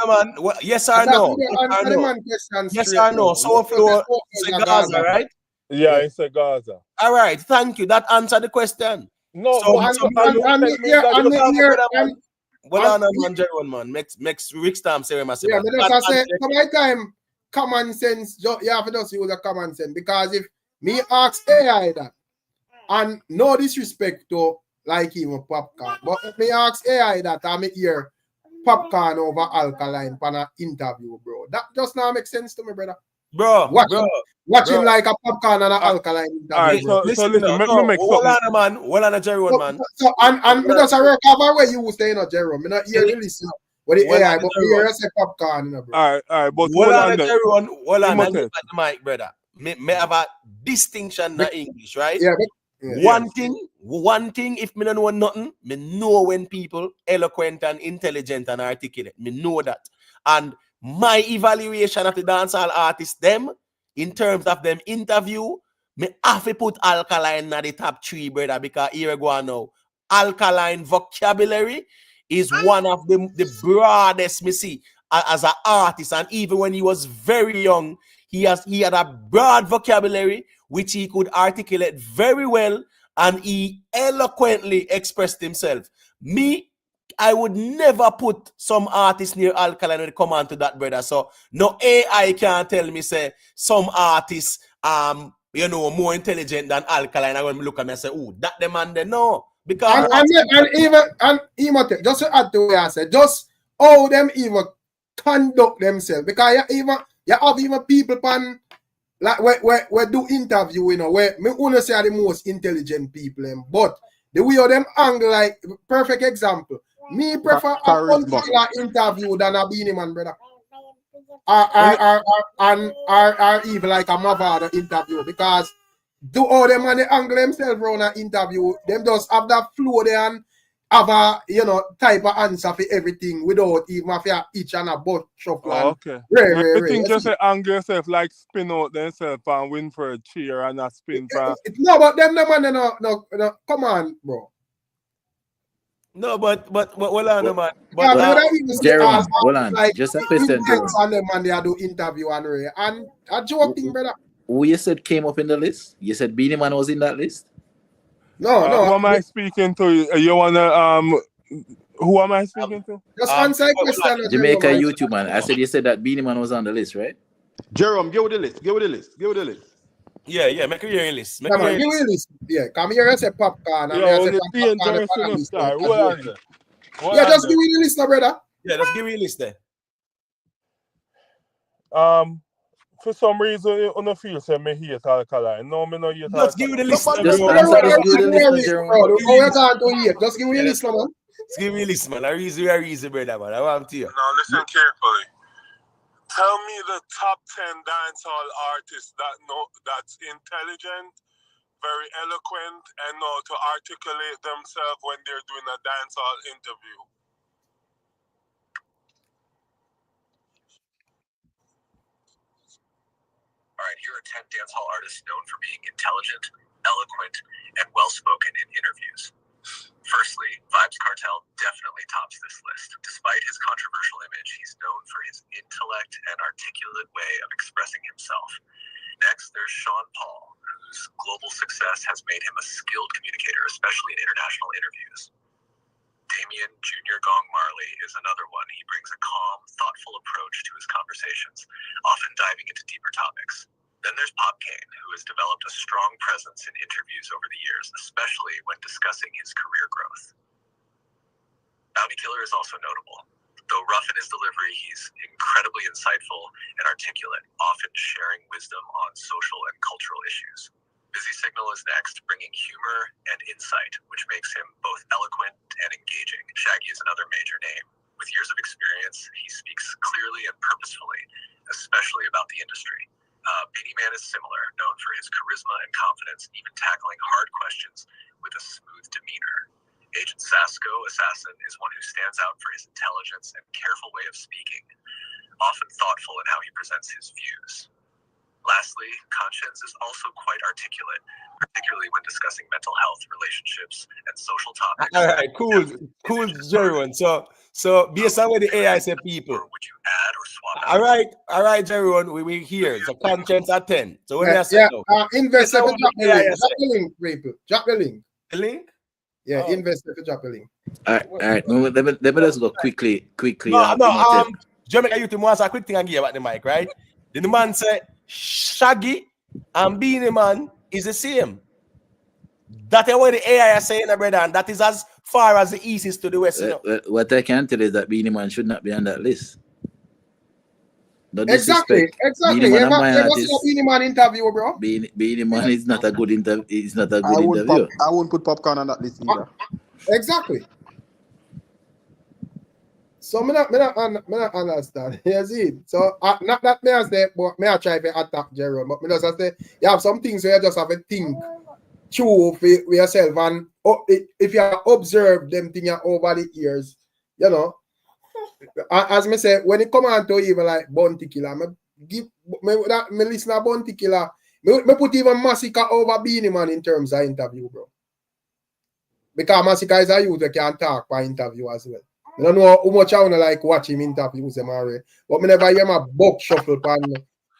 man. Yes or no? Yes or no? Soulflow say Gaza, right? Yeah, it's a Gaza. All right, thank you. That answered the question. No, so, but well, on, man, Jeron, man. Makes Rick Stamp say, man. Yeah, but as I say, for my time, common sense, you have to just use a common sense. Because if me ask AI that, and no disrespect to like even Popcorn, but if me ask AI that, I me hear Popcorn over Alkaline for an interview, bro. That just now makes sense to me, brother. Watching like a Popcorn and an Alkaline interview. All right, so listen, me make hold on, man. Hold on, Jeron, man. So, and me just work over where you was saying, Jeron. Me not hear you listen with the AI, but me hear you say Popcorn, bro. All right, but hold on, Jeron. Hold on, the mic, brother. Me have a distinction in English, right? Yeah. One thing, if me don't know nothing, me know when people eloquent and intelligent and articulate. Me know that. And my evaluation of the dancehall artists, them, in terms of them interview, me have to put Alkaline at the top 3, brother, because here we go now. Alkaline vocabulary is one of the broadest me see as an artist. And even when he was very young, he had a broad vocabulary which he could articulate very well, and he eloquently expressed himself. Me, I would never put some artist near Alkaline when it come on to that, brother. So no AI can tell me say some artists more intelligent than Alkaline. I'm going to look at me and say, oh, that the man there. No. Because even just to add to what I said, just how them even conduct themselves. Because you have even people like we do interview, where me only say are the most intelligent people, but the way of them angle, like perfect example. Me prefer a particular interview than a Beanie Man, brother. Or even like a Mavado interview, because do all them and they angle themselves around an interview, them just have that flow there and have a type of answer for everything without even have each and a butt shuffle. Okay. I think just say angle yourself like spin out themselves and win for a cheer and a spin for. No, but them no man no come on, bro. No, but hold on, man. But Jerome, hold on. Like, just a question, Jerome. And them man they do interview and a joking, brother. Who you said came up in the list? You said Beanie Man was in that list? No. Who am I speaking to? You wanna who am I speaking to? Just answer a question. Jamaica YouTube man. I said you said that Beanie Man was on the list, right? Jerome, give the list. Yeah, make a hearing list. Give me a list. Yeah, come here and say Popcorn. Yeah, just give me the list, brother. Yeah, just give me a list there. For some reason, you don't feel say me hate Alkaline. No, me no hate Alkaline. Just give me the list. Just give me the list, man. Just give me a list, man. I reason, brother, man. I want to hear. Now listen carefully. Tell me the top 10 dancehall artists that's intelligent, very eloquent, and know to articulate themselves when they're doing a dancehall interview. All right, here are 10 dancehall artists known for being intelligent, eloquent, and well-spoken in interviews. Firstly, Vybz Kartel definitely tops this list. Despite his controversial image, he's known for his intellect and articulate way of expressing himself. Next, there's Sean Paul, whose global success has made him a skilled communicator, especially in international interviews. Damien Jr. Gong Marley is another one. He brings a calm, thoughtful approach to his conversations, often diving into deeper topics. Then there's Pop Kane, who has developed a strong presence in interviews over the years, especially when discussing his career growth. Bounty Killer is also notable. Though rough in his delivery, he's incredibly insightful and articulate, often sharing wisdom on social and cultural issues. Busy Signal is next, bringing humor and insight, which makes him both eloquent and engaging. Shaggy is another major name. With years of experience, he speaks clearly and purposefully, especially about the industry. Beanie Man is similar, known for his charisma and confidence, even tackling hard questions with a smooth demeanor. Agent Sasko Assassin is one who stands out for his intelligence and careful way of speaking, often thoughtful in how he presents his views. Lastly, Conscience is also quite articulate, particularly when discussing mental health, relationships, and social topics. All right, cool, Jerry. So based on what the AI said, people. Or would you add or swap out? All right, Jerry. We here. So Conscience at 10. So when I say invest if you drop the link, people. Drop the link. The link? Yeah, invest if you drop the link. All right. Let me just go quickly. No. Jamaica youth wants a quick thing I give about the mic, right? Then the man said Shaggy and Beanie Man is the same. That is what the AI is saying, brother, and that is as far as the east is to the west. What I can tell is that Beanie Man should not be on that list. Exactly. Beanie Man, Beanie Man interview, bro. Beanie Man is not a good interview. It's not a good interview. I won't put Popcorn on that list either. Exactly. So me not understand. You see? So not that me I say, but me I try to attack Jerome. But me just say you have some things where you just have to think true for yourself, and if you observe them things over the years, you know. As me say, when it come on to even like Bounty Killer, me listen to Bounty Killer. Me put even Massacre over Beanie Man in terms of interview, bro. Because Massacre is a youth that can talk by interview as well. I don't know how much I want to like watch him interviews them already. But me never hear my book shuffle pan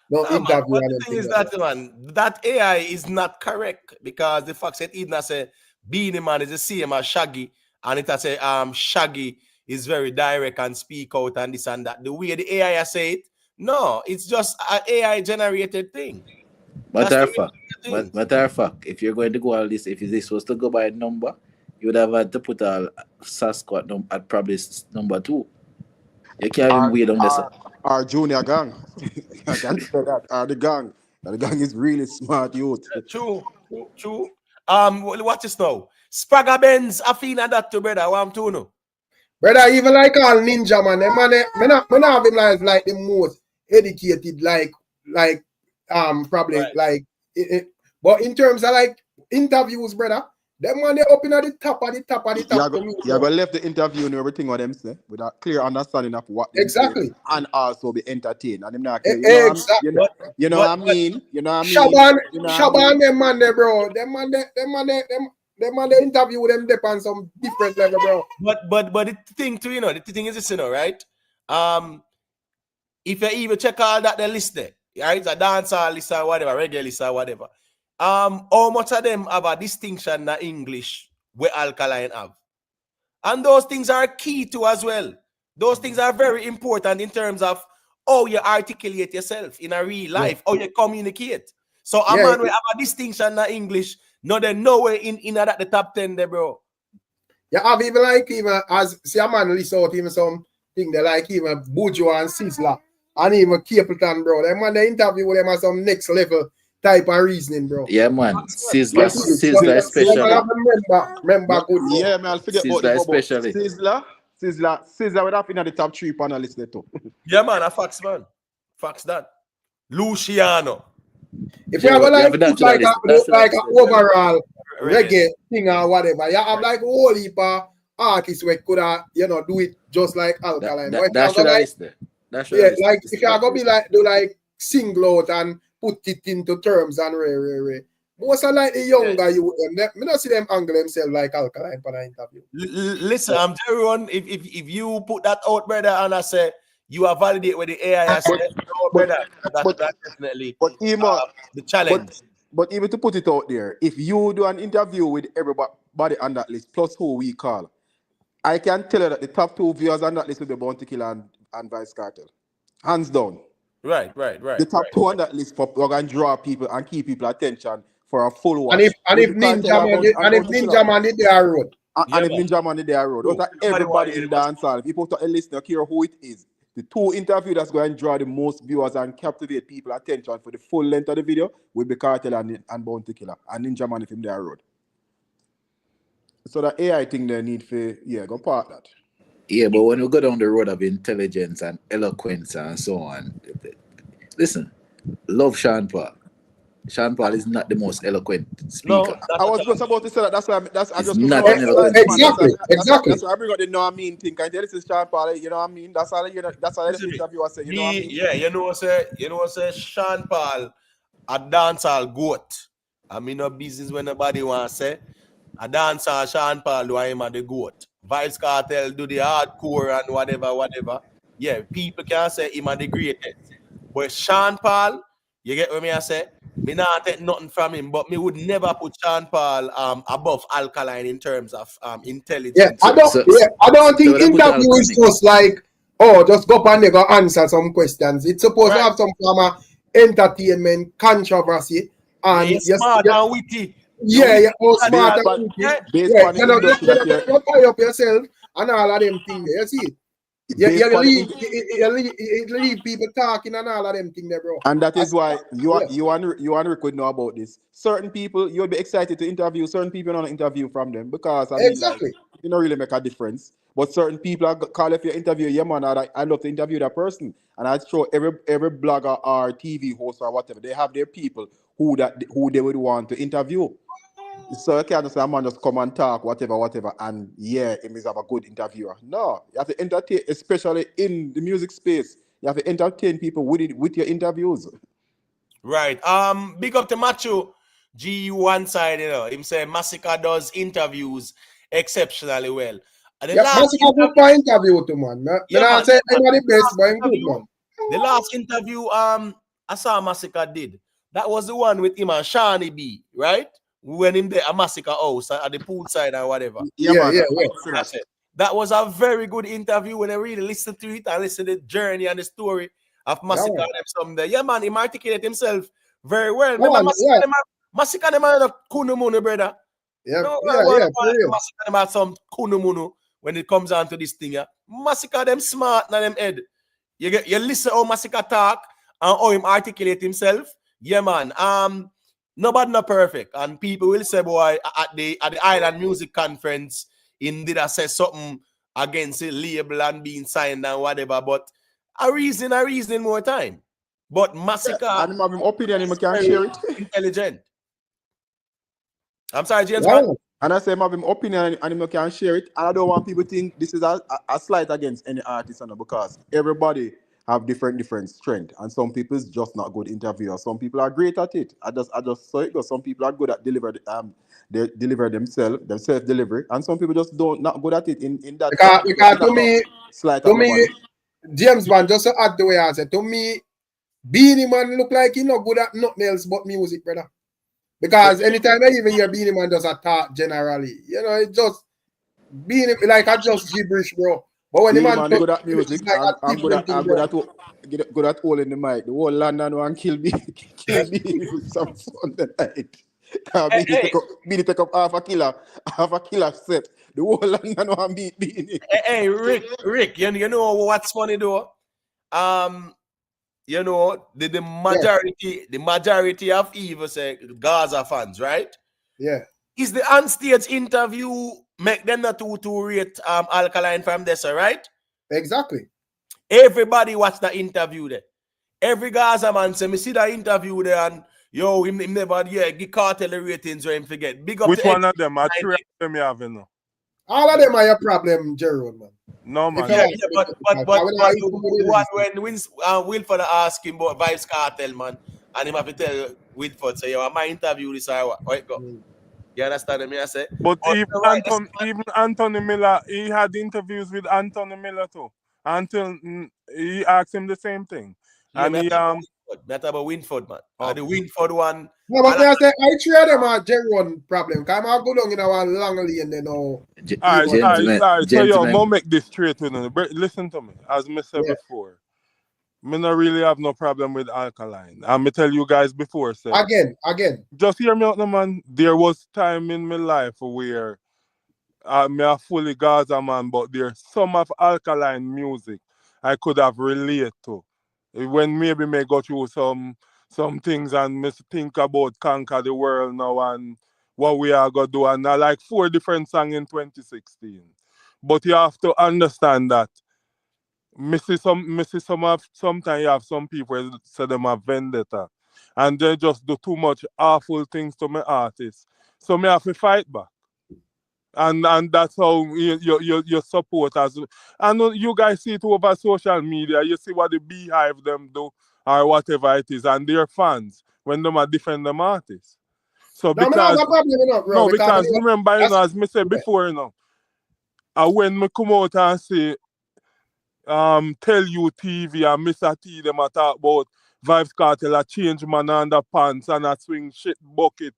no interview. But the thing is that, man, that AI is not correct because the fact that even say Beanie Man is the same as Shaggy, and it say Shaggy is very direct and speak out and this and that. The way the AI say it, no, it's just an AI generated thing. Matter of fact, if you're going to go all this, if this was to go by a number, you would have had to put a Sasquatch at probably number 2. You can't even wait on this. Our junior gang. I can say that. The gang. The gang is really smart youth. True. Watch this now. Spragga Benz, I feel that to brother. What I'm to know. Brother, even like all ninja man, me not have him like the most educated, probably right. like but in terms of like interviews, brother. Them man they up in at the top. You have left the interview and everything what them say with a clear understanding of what exactly say, and also be entertained. And them not exactly. You know what I mean? Shaban, them man there, bro. Them man they interview them on some different level, bro. But the thing too, the thing is this, right? If you even check all that the list there, right? A dancer list or whatever, reggae list or whatever. How much of them have a distinction in English where Alkaline have? And those things are key to as well. Those things are very important in terms of how you articulate yourself in a real life, how you communicate. So a man will have a distinction in English, no then nowhere in at the top 10 there, bro. Yeah, I've even as see a man list out even some thing they like even Bourgeois and Sizzler and even Capleton, bro. Them man they interview with them as some next level type of reasoning, bro. Yeah, man. Sizzler especially. Remember good. Yeah, man, I'll forget about Sizzler especially. Sizzler would have been at the top 3 panelists there too. Yeah, man, a facts, man. Facts that. Luciano. If you have like an overall reggae thing or whatever, you have like a whole heap of artists who could have, do it just like Alkaline. That's what I said. Like if you are gonna be like do like single out and put it into terms and most of like the younger you them, me not see them angle themselves like alkaline for the interview. Listen, I'm telling you, if you put that out, brother, and I say you are validate with the AI, I say, no, brother, that's definitely the challenge. But even to put it out there, if you do an interview with everybody on that list, plus who we call, I can tell you that the top 2 viewers on that list will be Bounty Killer and Vybz Kartel. Hands down. Right. The top 2 on that list we're going to draw people and keep people attention for a full watch. And if Ninja Man did their road. And if Ninja Man did their road. But everybody in dancehall, if you put a list, don't care who it is. The 2 interviews that's going to draw the most viewers and captivate people's attention for the full length of the video will be Kartel and Bounty Killer and Ninja Man if him their road. So the AI thing they need for, go part that. Yeah, but when we go down the road of intelligence and eloquence and so on, listen, love Sean Paul. Sean Paul is not the most eloquent speaker. No, I was just about to say that. That's I just not an eloquent exactly. That's why I bring out the know what I mean thing. I tell this is Sean Paul, you know what I mean? That's all the interviewer say, you know what I mean? Yeah, you know what say Sean Paul a dancehall goat. I mean no business when nobody want to say a dancehall Sean Paul do him the goat. Vybz Kartel do the hardcore and whatever. Yeah, people can say him the greatest. But Sean Paul, you get what me I say? Me not take nothing from him, but me would never put Sean Paul above Alkaline in terms of intelligence. Yeah, I don't think interview is just like, just go up and they go answer some questions. It's supposed to have some form of entertainment, controversy, and smart and witty. Yeah, smart and witty. You tie up yourself and all of them things there. You see? You leave people talking and all of them things there, bro. And that is why you and Rick would know about this. Certain people you'll be excited to interview, certain people don't interview from them because exactly. You don't really make a difference. But certain people call if you interview man, I love to interview that person. And I show every blogger or TV host or whatever, they have their people who they would want to interview. So you can't just say a man just come and talk, whatever, and him is have a good interviewer. No, you have to entertain, especially in the music space. You have to entertain people with your interviews. Right. Big up to Macho G one side, him say Massacre does interviews exceptionally well. And Massacre good for interview too, man. I say anybody best, but good, man. The last interview I saw Massacre did. That was the one with him and Shawnee B, right? When him there a Massacre house at the poolside or whatever. Yeah. That was a very good interview when I really listened to it and listened to the journey and the story of Massacre them someday. Yeah, man, he articulated himself very well. Remember, Massacre them are kunumunu, brother. Massacre them are some kunumunu when it comes on to this thing. Yeah, Massacre them smart na them head. You listen how Massacre talk and how him articulate himself. Yeah, man. Nobody not perfect, and people will say, boy, at the Island Music Conference, did I say something against the label and being signed and whatever, but a reason more time. But Massacre, and have him opinion, him can share it. Intelligent. I'm sorry, James. And I say, have him opinion and him can share it. And I don't want people to think this is a slight against any artist, because everybody have different strength, and some people is just not good interviewers. Some people are great at it. I just saw it goes. Some people are good at they deliver themselves delivery, and some people just not good at it in that. Because to me, James man, just to add the way I said, to me, Beanie Man look like he not good at nothing else but music, brother. Because anytime I even hear Beanie Man does a talk generally, it just Beanie like I just gibberish, bro. But when the man good at music, I'm good at holding the mic. The whole London one kill me some Sunday night. Beanie take up half a killer set. The whole London one beat Beanie. Hey, Rick, you know what's funny though? The majority of Eva say Gaza fans, right? Yeah. Is the onstage interview make them not to rate Alkaline from this, right? Exactly. Everybody watch the interview there. Every Gaza man say, me see the interview there and him never give Cartel the ratings or him forget. Big up. Which one of them? Three of them you have, All of them are your problem, Gerald, man. No, man. But when Wilford ask him about Vybz Kartel, man, and him have to tell Whitford, say, yo, my interview this or what go. You understand me? I say, But right, even Anthony Miller, he had interviews with Anthony Miller too. Until he asked him the same thing. yeah, And he Not about Winford, man. Okay. The Winford one. No, but I say I trade them a Jeron problem. Cause I go down in our long lane, you know. All right. So yo, I'll make this straight with you. Listen to me. As I said before, me not really have no problem with alkaline. And me tell you guys before, sir. Again. Just hear me out, no, man. There was time in my life where me a fully Gaza man, but there's some of alkaline music I could have relate to. When maybe me go through some things and me think about conquer the world now and what we are gonna do, and I like 4 different songs in 2016. But you have to understand that sometimes you have some people say them are vendetta and they just do too much awful things to my artists. So me have to fight back. And that's how your support as and you guys see it over social media. You see what the beehive them do or whatever it is, and their fans when them are defend them artists. So because because remember, you know, as me said before, you know, when me come out and say tell you TV and Mr. T them a talk about Vybz Kartel a change man underpants and a swing shit bucket.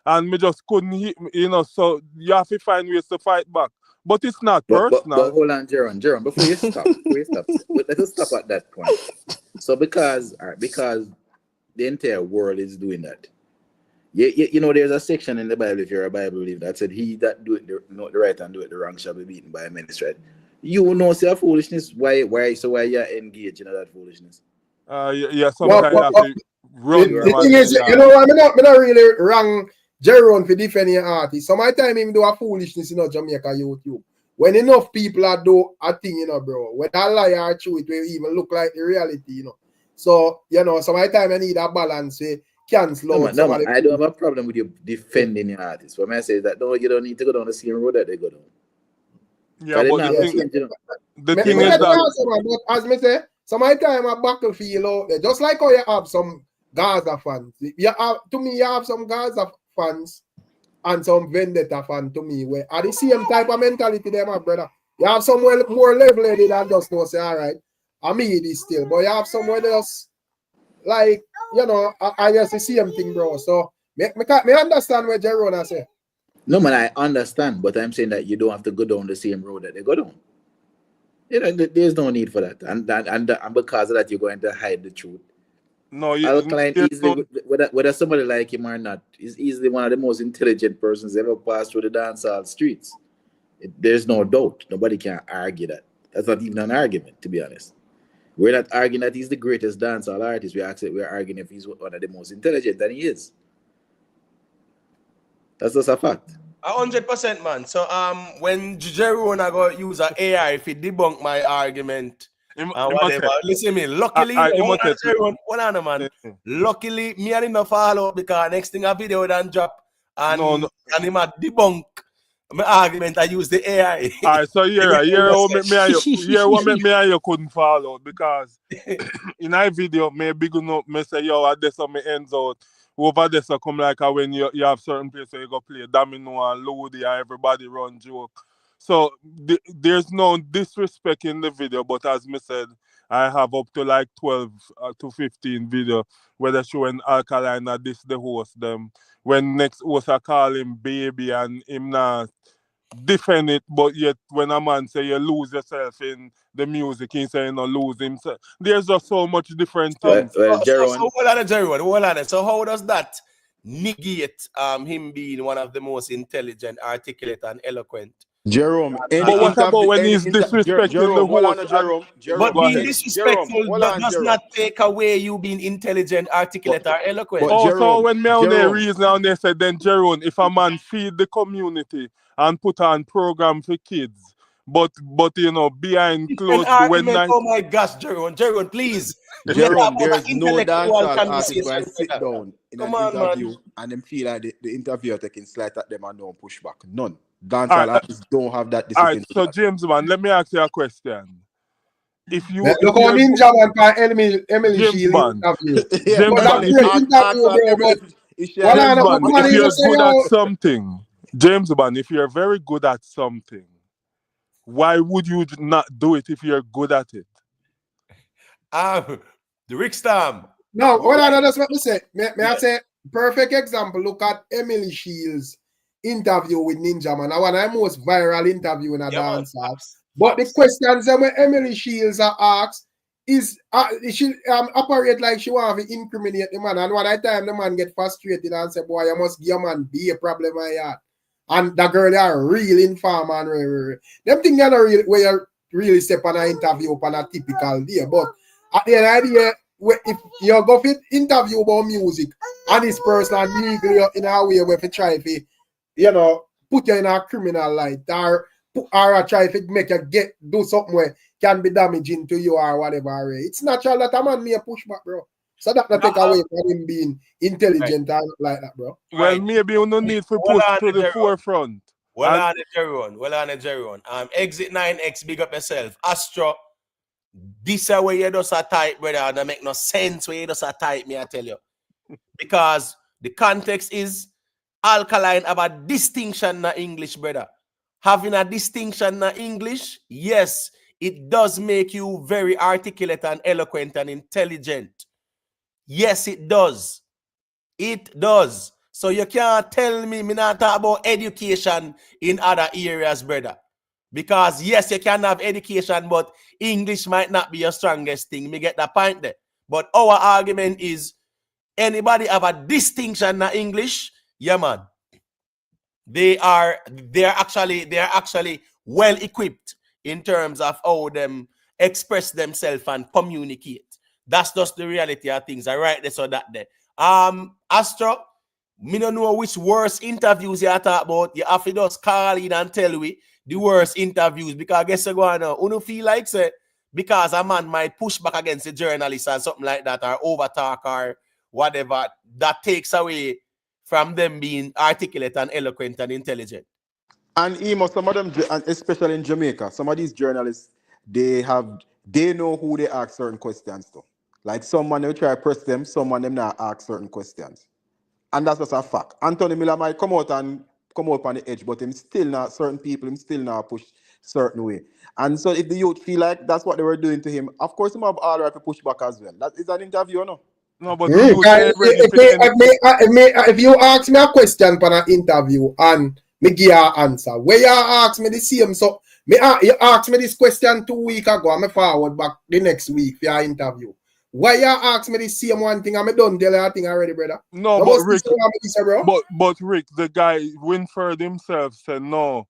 And me just couldn't hit, you know, so you have to find ways to fight back. But it's not personal. But hold on, Jeron, before you stop, let us stop at that point. So because the entire world is doing that. You know, there's a section in the Bible, if you're a Bible believer, that said, he that do it the right and do it the wrong shall be beaten by a ministry. You know, say foolishness. Why you engage in that foolishness? Yeah, sometimes you have to run. The thing is, you know, I'm not really wrong. Jeron for defend your artist. So my time him do a foolishness in Jamaica YouTube. When enough people are do a thing, you know, bro. When I lie or true, it will even look like the reality, you know. So, you know, so my time I need a balance. Cancel out. No, I don't have a problem with you defending your artist. What I say is that no, you don't need to go down the same road that they go down. Yeah, but the thing is that as me say, so my time a battlefield out there, just like how you have some Gaza fans. You have some Gaza fans and some vendetta fans to me where are the same type of mentality there, my brother. You have somewhere more level-headed than just know say, all right, I mean it is still, but you have somewhere else like, you know, I just the same thing, bro. So me understand what Jeron say. No, man, I understand, but I'm saying that you don't have to go down the same road that they go down. You know, there's no need for that, and because of that, you're going to hide the truth. No, Alkaline easily, whether somebody like him or not, is easily one of the most intelligent persons ever passed through the dancehall streets. There's no doubt. Nobody can argue that. That's not even an argument, to be honest. We're not arguing that he's the greatest dancehall artist. We're arguing if he's one of the most intelligent, and he is. That's just a fact. 100%, man. So when Jeron I go use an AI if he debunk my argument whatever. Listen to me. Luckily, man. Luckily, me and him no follow because next thing a video done drop and him a debunk my argument. I use the AI. Alright, so what make me and you couldn't follow because in our video, me big enough, me say yo, at this me ends out. Over there, so come like when you have certain places where you go play domino and Lodi and everybody run joke. So there's no disrespect in the video, but as me said, I have up to like 12 to 15 video where they're showing Alkaline that this the host them. When next host I call him baby and him not defend it, but yet when a man say you lose yourself in the music, he say you not lose himself. There's just so much different things. So hold on, Jeron. So how does that negate him being one of the most intelligent, articulate, and eloquent? Jerome, but what about when he's disrespecting the host? But being disrespectful does not take away you being intelligent, articulate, or eloquent. Also, when me on the reason and they said, then Jeron, if a man feed the community and put on program for kids, but you know, behind closed when night. Oh my gosh, Jeron, please. Jeron, there's no dancehall artist where I sit down in an interview and them feel like the interviewer taking slight at them and don't push back. None. Dancehall artists don't have that discipline. Alright, so James, man, let me ask you a question. if you Look if how you're Ninja Man for Emily James Shield Bond, interview. Yeah, James But man. that's Bond, a if great you Ask interview, bro. Emily But if she what had James on Bond, man if even you're say good at yo, something, James Bond, if you're very good at something, why would you not do it if you're good at it? The Rick Storm. no, what on that's what me say. May I say perfect example. Look at Emily Shields interview with Ninja Man. That one the most viral interview in a Yeah, man. dance hall. But the questions that when Emily Shields are asked is she operate like she want to incriminate the man. And one at time the man get frustrated and say, boy, you must give your man be a problem I had. And the girl they are real informer and them things are not real where you really step on an interview on a typical day. But at the end of the day, if you go for interview about music and this person legally in a way where you try to, you know, put you in a criminal light or try to make you do something where can be damaging to you or whatever. It's natural that a man may push back, bro. So that not take away from him being intelligent and like that, bro. Well, Right. maybe you no need to Well push on to the Jerry. forefront. Well And on Jerry one. Exit 9X, big up yourself. Astro, this is where you just a type, brother, and that make no sense where you just a type, me I tell you. Because the context is alkaline have a distinction in English, brother. Having a distinction in English, yes, it does make you very articulate and eloquent and intelligent. Yes, it does. It does. So you can't tell me not talk about education in other areas, brother. Because yes, you can have education, but English might not be your strongest thing. Me get that point there. But our argument is anybody have a distinction in English? Yeah, man. They are actually well equipped in terms of how them express themselves and communicate. That's just the reality of things. I write this or that there. Astro, me don't know which worst interviews you talk about. You have to just call in and tell we the worst interviews because I guess you go on now. You don't feel like say because a man might push back against a journalist or something like that or overtalk or whatever, that takes away from them being articulate and eloquent and intelligent. And some of them, especially in Jamaica, some of these journalists, they know who they ask certain questions to. Like someone will try to press them, someone them not ask certain questions. And that's just a fact. Anthony Miller might come out on the edge, but him still not certain people, him still not push certain way. And so if the youth feel like that's what they were doing to him, of course him have all right to push back as well. That is an interview, no? no, but the youth ain't ready for If you ask me a question for an interview and me give an answer, where you ask me the same, so you ask me this question 2 weeks ago, and me forward back the next week for your interview. Why you ask me the same one thing? I'm done tell you thing already, brother. No, You but must Rick, listen to me, bro. but Rick, the guy Winford himself said no.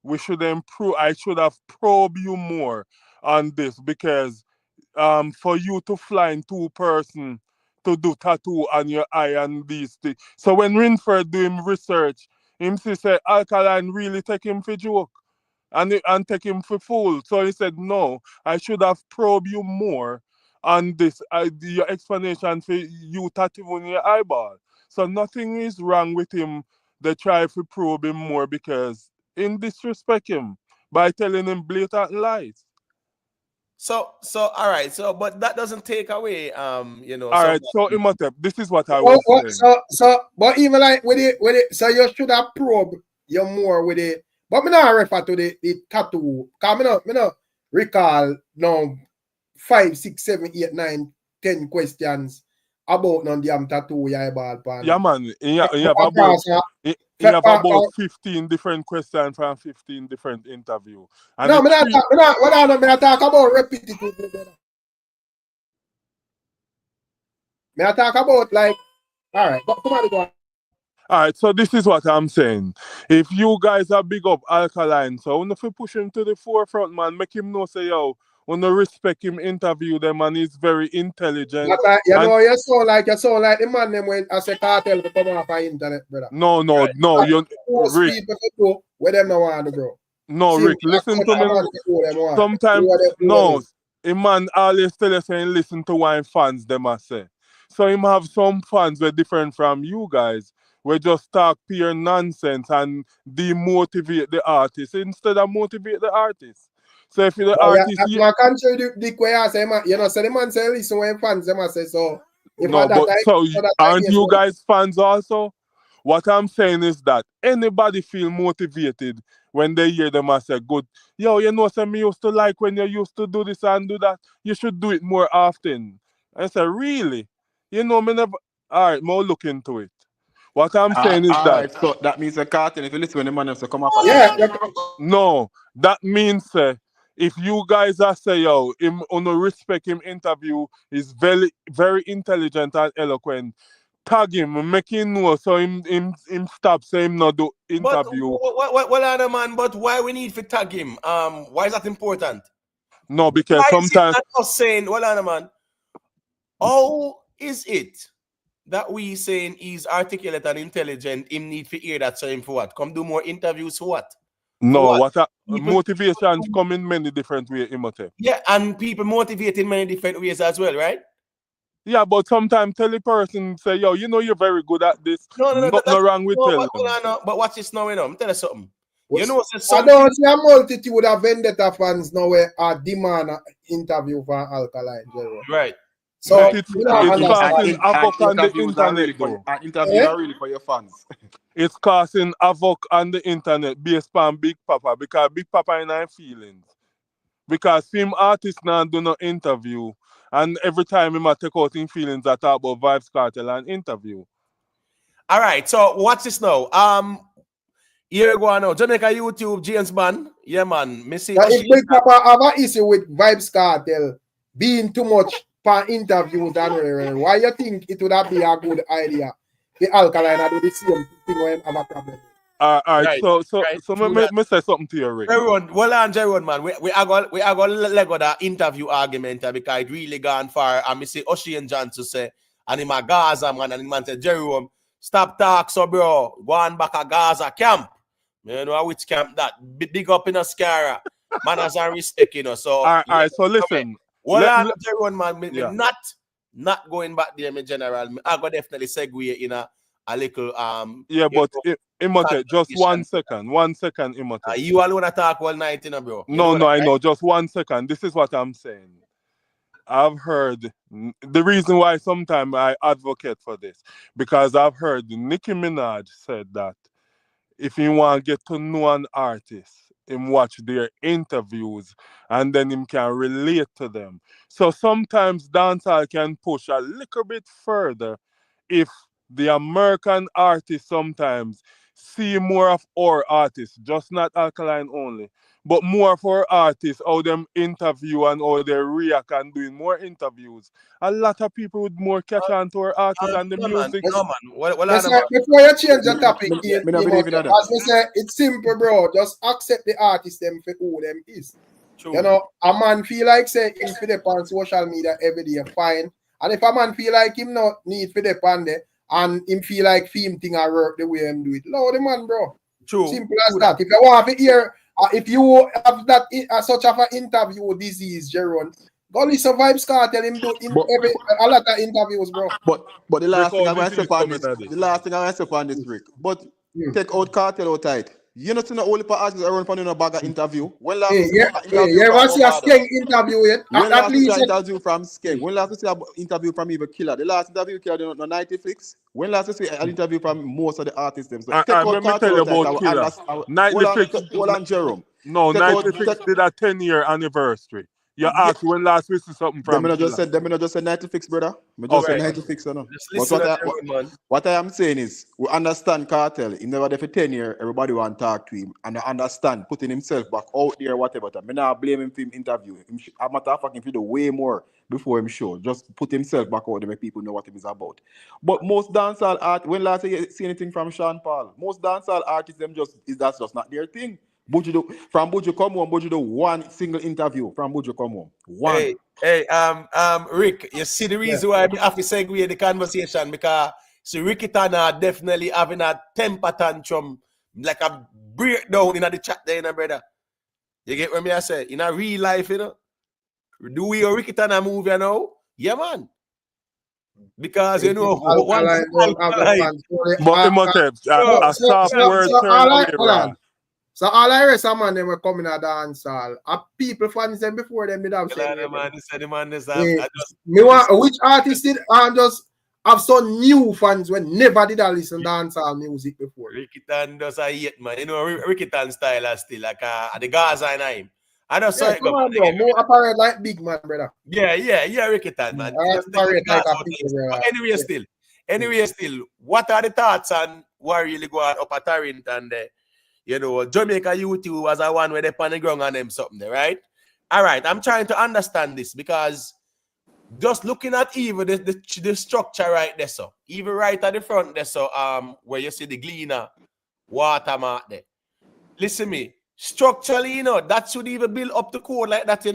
We should improve. I should have probed you more on this because for you to fly in two-person to do tattoo on your eye and these things. So when Winford do him research, him say Alkaline really take him for joke and take him for fool. So he said, no, I should have probed you more on this. Your explanation for you tattooing your eyeball. So nothing is wrong with him. They try to probe him more because in disrespect him by telling him blatant lies. So all right. So but that doesn't take away All right, so Imhotep, this is what I Oh, was saying. but even like with it, so you should have probed you more with it. But me not refer to the tattoo. Cause me not recall no 5, 6, 7, 8, 9, 10 questions about no damn tattoo your eyeball pan. Yeah, man. You have about 15 different questions from 15 different interviews. No, me not talk about repetitive. Me I talk about like, all right, but come on, go on. All right, so this is what I'm saying. If you guys are big up Alkaline, so if you push him to the forefront, man, make him know, say, yo, when you respect him, interview them, and he's very intelligent. But you sound like the man them when I say cartel to come off the internet, brother. No, Most Rick. people do where them no want to bro. No, Rick, listen to me. Sometimes, no, a man always tell us saying listen to what fans them a say. So him have some fans were different from you guys. We just talk pure nonsense and demotivate the artist instead of motivate the artist. So if you're the Oh, yeah, artist, that's my country. The way I say, you know, so the man say, listen, when fans, them I say, so if I no, that but I so so that I aren't yes, you so guys fans also? What I'm saying is that anybody feel motivated when they hear them and say, good, yo, you know, some me used to like when you used to do this and do that. You should do it more often. I say, really? You know, me never. All right, more look into it. What I'm saying is All that right, so that means a cartel. If you listen when the man have to come off a yeah, cartel. no, that means if you guys are say yo, him on respect him interview is very very intelligent and eloquent. Tag him, make him know so him stop say him not do But interview. well, other man, but why we need to tag him? Why is that important? No, Why because is it sometimes not us saying, well, other man, how is it that we saying he's articulate and intelligent, him need to hear that, so him for what? Come do more interviews for what? For no, what? what a, People, motivation come in many different ways, Imhotep. yeah, and people motivate in many different ways as well, right? Yeah, but sometimes tell a person say, yo, you know you're very good at this. No, Nothing wrong with no, tell them. but watch this now, you know. I'm telling you something. You What's- know, so I some don't see a multitude of vendetta fans now where demand an interview for Alkaline, Jerry. right. So, But you don't it's understand. causing havoc on the Interviews are internet really for though. interviews Eh? are really for your fans. It's causing havoc on the internet based on Big Papa because Big Papa in our feelings. Because film artists now do no interview. And every time he might take out in feelings, I talk about Vybz Kartel and interview. All right, so watch this now. Here you go now. Jamaica YouTube, James man. Yeah, man. Me see But if Oshie. Big Papa have an issue with Vybz Kartel being too much for interviews and why you think it would have been a good idea the Alkaline and do the same thing when have a problem? All right, Right, right. so True me that. say something to you, Rick. Everyone, well on Jerome, man. We are going to let go that interview argument because it really gone far. And me see Oshie and John to say, and in my Gaza, man, and the man say, Jerome, stop talk, so bro. Go on back a Gaza camp. You know which camp that? Big up in a Scara. Man has a respect, you know. So, All right, so listen. well on Jerome, man. Me yeah. not going back there, me general. I go definitely segue in a little Yeah, but Imhotep, just 1 second. 1 second, you Imhotep. all wanna talk all night, you know, bro. You No, know that, I right? know. Just 1 second. This is what I'm saying. I've heard the reason why sometimes I advocate for this because I've heard Nicki Minaj said that if you want to get to know an artist, him watch their interviews and then him can relate to them. So sometimes dancehall can push a little bit further if the American artists sometimes see more of our artists, just not Alkaline only, but more of our artists, how them interview and how they react and doing more interviews. A lot of people would more catch on to our artists and the No, man. music. No, man. Well, Me say, before you change the topic, Me not believe in that. as me say, it's simple, bro. Just accept the artist them for who them is. True. You know, a man feel like say him for the on social media every day, fine. And if a man feel like him not need for the pan there, and him feel like film thing I work the way him do it, allow the man, bro. True. Simple as that. If you want to hear, if you have that such of an interview disease, Jerome, go listen Vybz Kartel him do in every a lot of interviews, bro. But the last thing I Because want to this say is on this, coming at the last thing I want to say on this, Rick. But take out Cartel out tight. You know, the only part artists around for a bag of interview. When last Hey, you see an interview you want to from see a Obada? Skeng interview yet? When At last you see least an interview from Skeng? When last you see an interview from even Killer? The last interview Killer on Netflix? When last you see an interview from most of the artists themselves? Take out let me tell Cartel you out tight. about Killer. Hold on, Jerome. No, Take out, Netflix did a 10-year anniversary. You asked when last we see something from Them Killer. just said Netflix, brother. Me just Okay. said Netflix, you know. Just But listen to man. what I am saying is, we understand Cartel. He never there for 10 years. Everybody want to talk to him. And I understand putting himself back out there, whatever. Me not blame him for him interview. I'm matter of fact, him do way more before him show. Just put himself back out there, make people know what he is about. But most dancehall art, when last you see anything from Sean Paul, most dancehall artists, that's just not their thing. From Buju come home, Buju do one single interview from Buju come home. One. Hey, Rick, you see the reason why I have to segue the conversation because see Ricky Tanner definitely having a temper tantrum, like a breakdown in the chat there, you know, brother. You get what I say? In a real life, you know. Do we a Ricky Tanner movie, you know? Yeah, man. Because you know, once Alkaline, But Imhotep, a soft word turn away, brother. So all I rest man they were coming at dance hall. People fans them before them did have said me want which artist did just have some new fans when never did I listen dancehall music before. Ricky Tan does a hate man. You know Ricky Tan style is still like the Gaza in him. I know so come on, bro. More apparent like big man, brother. Yeah, Ricky Tan, man. Anyway, still, what are the thoughts on what really go on up at Tarrant and Jamaica YouTube was a one where they on the ground and them something there, right? All right, I'm trying to understand this because just looking at even the structure right there, so even right at the front there, so where you see the Gleaner watermark there. Listen me, structurally, that should even build up the code like that,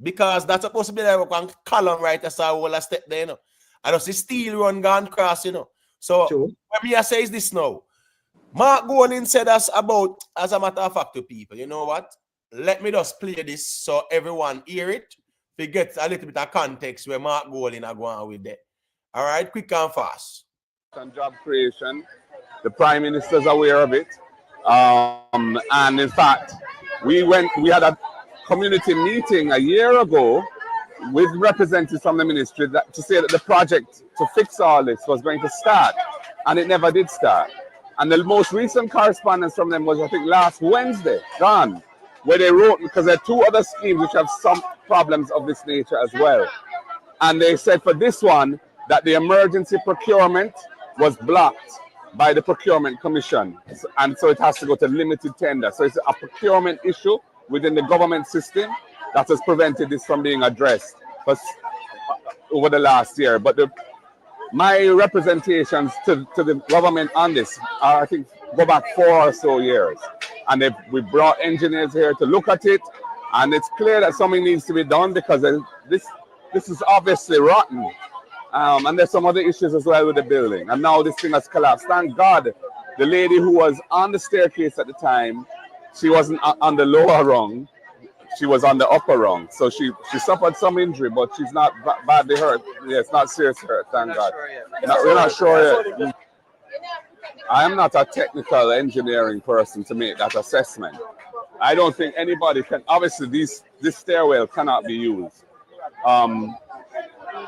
because that's supposed to be like one column right there, so I will step there, I don't see steel run gone cross, So what me I say is this now. Mark Golding said us about, as a matter of fact, to people, you know what? Let me just play this so everyone hear it. To get a little bit of context where Mark Golding are going with that. All right, quick and fast. And job creation. The Prime Minister's aware of it. And in fact, we had a community meeting a year ago with representatives from the ministry to say that the project to fix all this was going to start, and it never did start. And the most recent correspondence from them was, I think, last Wednesday, gone, where they wrote, because there are two other schemes which have some problems of this nature as well. And they said for this one that the emergency procurement was blocked by the Procurement Commission. And so it has to go to limited tender. So it's a procurement issue within the government system that has prevented this from being addressed over the last year. But my representations to the government on this are, I think, go back 4 or so years. And we brought engineers here to look at it. And it's clear that something needs to be done because this is obviously rotten. And there's some other issues as well with the building. And now this thing has collapsed. Thank God the lady who was on the staircase at the time, she wasn't on the lower rung. She was on the upper rung. So she suffered some injury, but she's not badly hurt. Yeah, it's not serious hurt, thank God. We're not sure yet. I am not a technical engineering person to make that assessment. I don't think anybody can, obviously this stairwell cannot be used.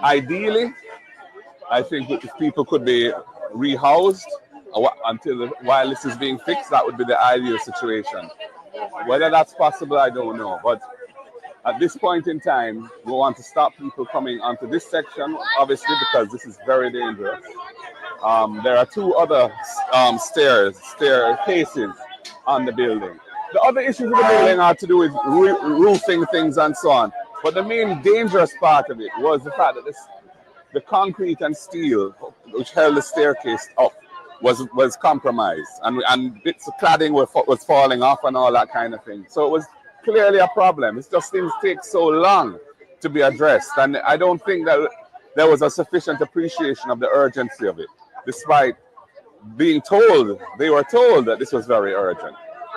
Ideally, I think if people could be rehoused while this is being fixed, that would be the ideal situation. Whether that's possible, I don't know. But at this point in time, we want to stop people coming onto this section, obviously, because this is very dangerous. There are two other staircases on the building. The other issues with the building are to do with roofing things and so on. But the main dangerous part of it was the fact that the concrete and steel, which held the staircase up, was compromised, and bits of cladding was falling off and all that kind of thing. So it was clearly a problem. It just things take so long to be addressed, and I don't think that there was a sufficient appreciation of the urgency of it, despite being told, they were told that this was very urgent.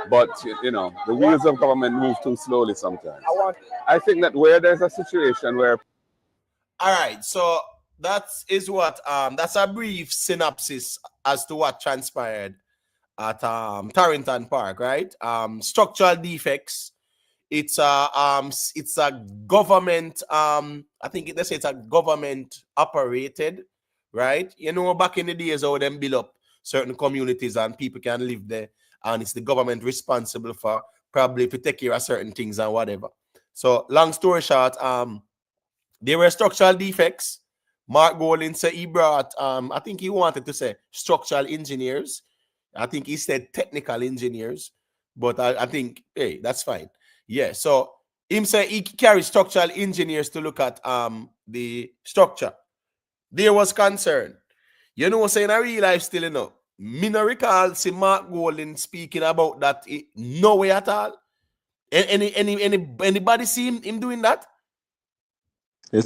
But, the wheels of government move too slowly sometimes. I think that where there's a situation where... All right, so that is what, that's a brief synopsis as to what transpired at Tarrant Park, right? Structural defects. It's a government, I think they say it's a government operated, right? Back in the days how them build up certain communities and people can live there, and it's the government responsible for probably to take care of certain things and whatever. So long story short, there were structural defects. Mark Golding said he brought, I think he wanted to say structural engineers. I think he said technical engineers, but I think, hey, that's fine. Yeah, so him say he carried structural engineers to look at the structure. There was concern. Saying in real life still, me no recall see Mark Golding speaking about that no way at all. Anybody see him doing that? The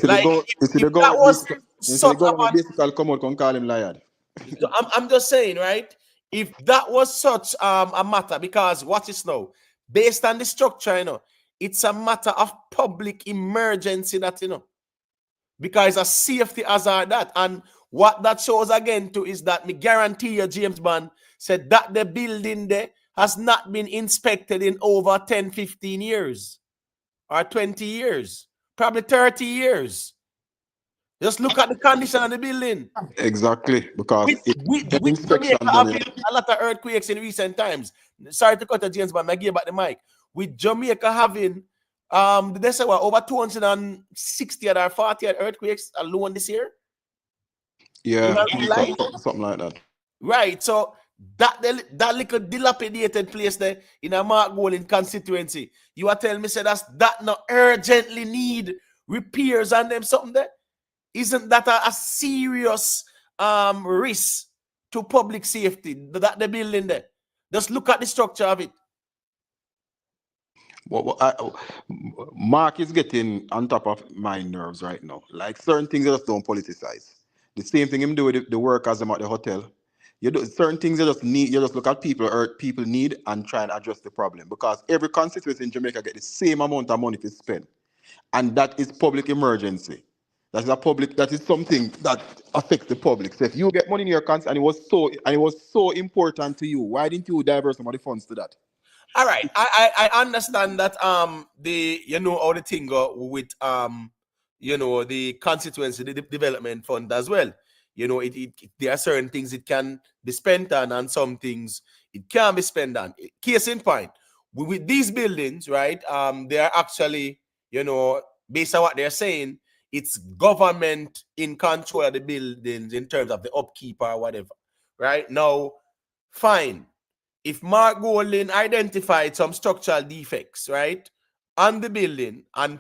government basically come out and call him liar. I'm just saying, right? If that was such a matter, because what is now, based on the structure, it's a matter of public emergency that, because a safety hazard that. And what that shows again too is that me guarantee you, James Bond said that the building there has not been inspected in over 10, 15 years or 20 years, probably 30 years. Just look at the condition of the building. Exactly, because With inspection Jamaica done having a lot of earthquakes in recent times. Sorry to cut the James, but I give back the mic. With Jamaica having they say what, over 260 or 40 earthquakes alone this year. Yeah, Like, something like that. right. So that little dilapidated place there in a Mark Golding constituency, you are telling me say that not urgently need repairs and them something there? Isn't that a serious risk to public safety, that the building there? Just look at the structure of it. Mark is getting on top of my nerves right now. Like certain things you just don't politicize. The same thing him do with the workers them at the hotel. You do certain things you just need. You just look at people need and try and address the problem, because every constituency in Jamaica get the same amount of money to spend, and that is public emergency. That is something that affects the public. So if you get money in your country and it was so important to you, why didn't you divert some of the funds to that? All right, I understand that the how the thing go with the constituency, the development fund as well. There are certain things it can be spent on, and some things it can be spent on. Case in point, with these buildings, right? They are actually, based on what they're saying, it's government in control of the buildings in terms of the upkeep or whatever. Right now, fine. If Mark Golding identified some structural defects, right, on the building and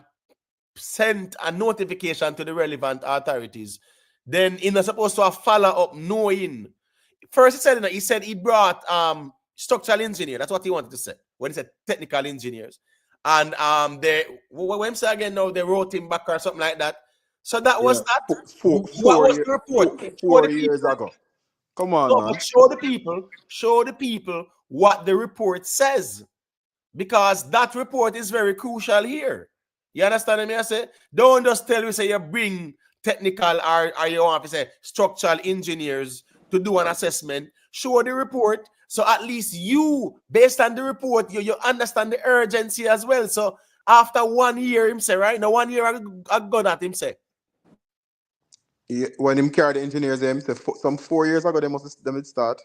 sent a notification to the relevant authorities, then he's not supposed to have follow up knowing. First, he said he brought structural engineer. That's what he wanted to say when he said technical engineers. And when say again now, they wrote him back or something like that. So that was that. What was the report? 4 years ago. Come on, man. But show the people what the report says, because that report is very crucial here. You understand me? I say, don't just tell me say you bring technical or you want to say structural engineers to do an assessment. Show the report, so at least you, based on the report, you understand the urgency as well. So after 1 year, him say, right now 1 year I got at him say. When him carry the engineers, him say some 4 years ago them start.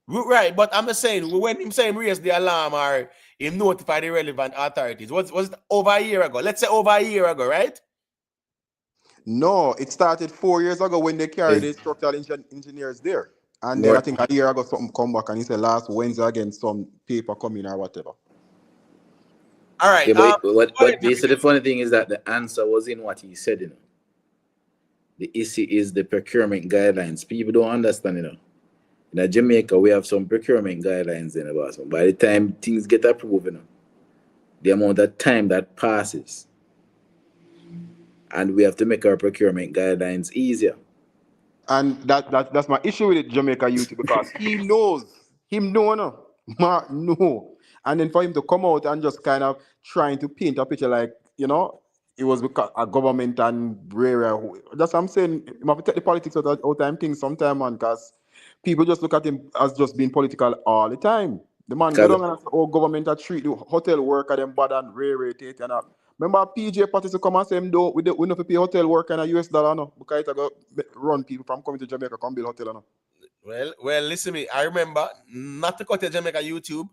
Right, but I'm just saying, when him say him raise the alarm or him notify the relevant authorities, was it over a year ago? Let's say over a year ago, right? No, it started 4 years ago when they carried the structural engineers there. And then I think a year ago something come back and he said last Wednesday again some paper come in or whatever. All right. Yeah, but basically the funny thing is that the answer was in what he said, The issue is the procurement guidelines. People don't understand, In Jamaica, we have some procurement guidelines in about. By the time things get approved, the amount of time that passes, and we have to make our procurement guidelines easier. And that's my issue with it, Jamaica youth, because him know, Mark know. And then for him to come out and just kind of trying to paint a picture like, it was because a government and that's what I'm saying. You have to take the politics out of time things sometime, man, because people just look at him as just being political all the time. The man go down and say, government treat the hotel worker them bad and rate and all. Remember PJ parties to come and say, we don't have to pay hotel worker in a US dollar, no, because it go run people from coming to Jamaica, come build hotel, no. Well, listen to me. I remember, not to cut to Jamaica YouTube,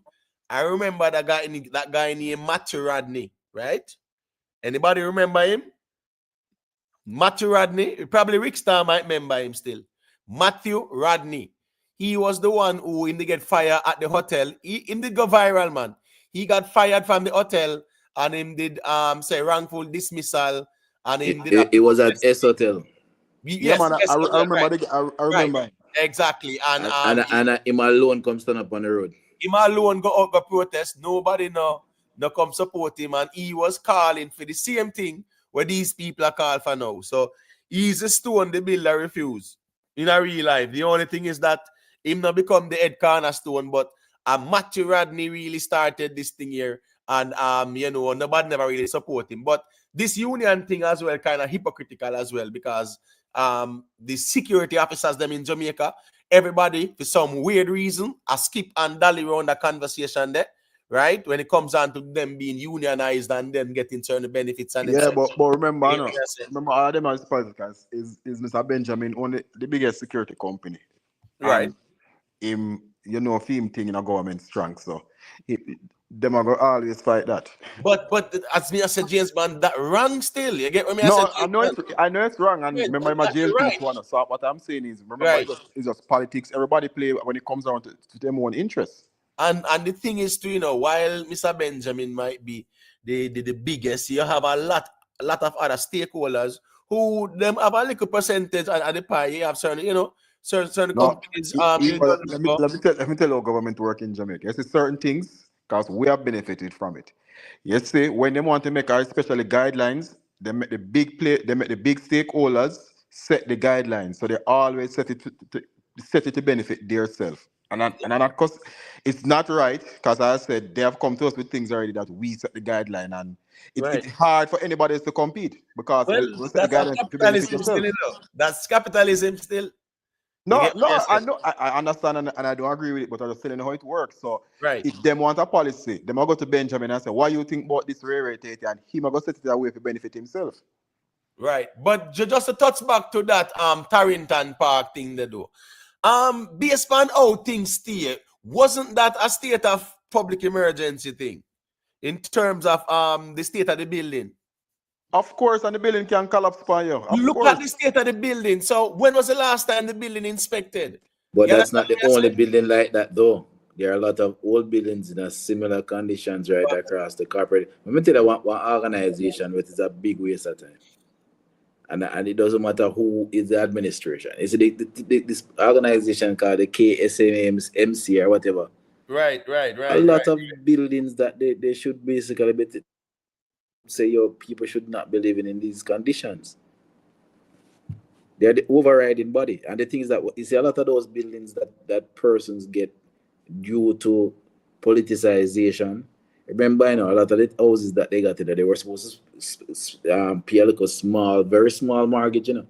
I remember that guy named Matthew Rodney, right? Anybody remember him? Matthew Rodney, probably Rick Star might remember him still. Matthew Rodney. He was the one who did get fired at the hotel. He did go viral, man. He got fired from the hotel and him did say wrongful dismissal and him did. It was at S Hotel. Yes, man, yes, I remember. right. I remember. Right. Exactly. And him alone come stand up on the road. Him alone go out go protest. Nobody no come support him, and he was calling for the same thing where these people are called for now. So he's a stone the builder refuse in a real life. The only thing is that him not become the head cornerstone, but Matthew Rodney really started this thing here, and nobody never really support him. But this union thing as well kind of hypocritical as well, because the security officers them in Jamaica, everybody, for some weird reason, I skip and dally around the conversation there, right? When it comes on to them being unionized and them getting certain benefits and Yeah, etc. but remember, You no, get what I'm saying? remember all them as politicians is Mr. Benjamin only the biggest security company, Right. and him, you know, him thing in a government strong, so them are gonna always fight that. But as me I said, James Bond, that wrong still. You get what me I said, No, James Bond? I know it's wrong, and Yeah, remember my exactly jail right. piece one. So what I'm saying is, remember, Right. it's just politics. Everybody play when it comes down to their own interests. And the thing is too, you know, while Mr. Benjamin might be the biggest, you have a lot of other stakeholders who them have a little percentage and the pie. You have certain, you know, certain No, companies. let me tell you how government work in Jamaica. You see certain things because we have benefited from it. You see, when they want to make especially guidelines, they make the big stakeholders set the guidelines. So they always set it to benefit themselves. And of course, it's not right because I said they have come to us with things already that we set the guideline, and Right. it's hard for anybody else to compete because Well, we set the that's a guidelines to benefit capitalism still, yourself. you know. That's capitalism still. You No, get what I I said? know, I understand, and I don't agree with it, but I'm just telling you how it works. So, Right. if them want a policy, them will go to Benjamin and say, "What you think about this rate?" And he will go set it away for benefit himself. Right. But just to touch back to that Tarrington Park thing they do. Based on how things stay, wasn't that a state of public emergency thing in terms of the state of the building? Of course, and the building can collapse upon you. Of Look at course. the state of the building. So when was the last time the building inspected? But You that's understand not the what I only say? building like that, though. There are a lot of old buildings in a similar conditions right across the corporate. Let me tell you one organization which is a big waste of time. And it doesn't matter who is the administration. It's this organization called the KSMC or whatever. Right. A lot of buildings that they should basically be say your people should not be living in these conditions. They're the overriding body. And the thing is that you see a lot of those buildings that persons get due to politicization. Remember, you know, a lot of the houses that they got there, they were supposed to pay a little very small mortgage, you know.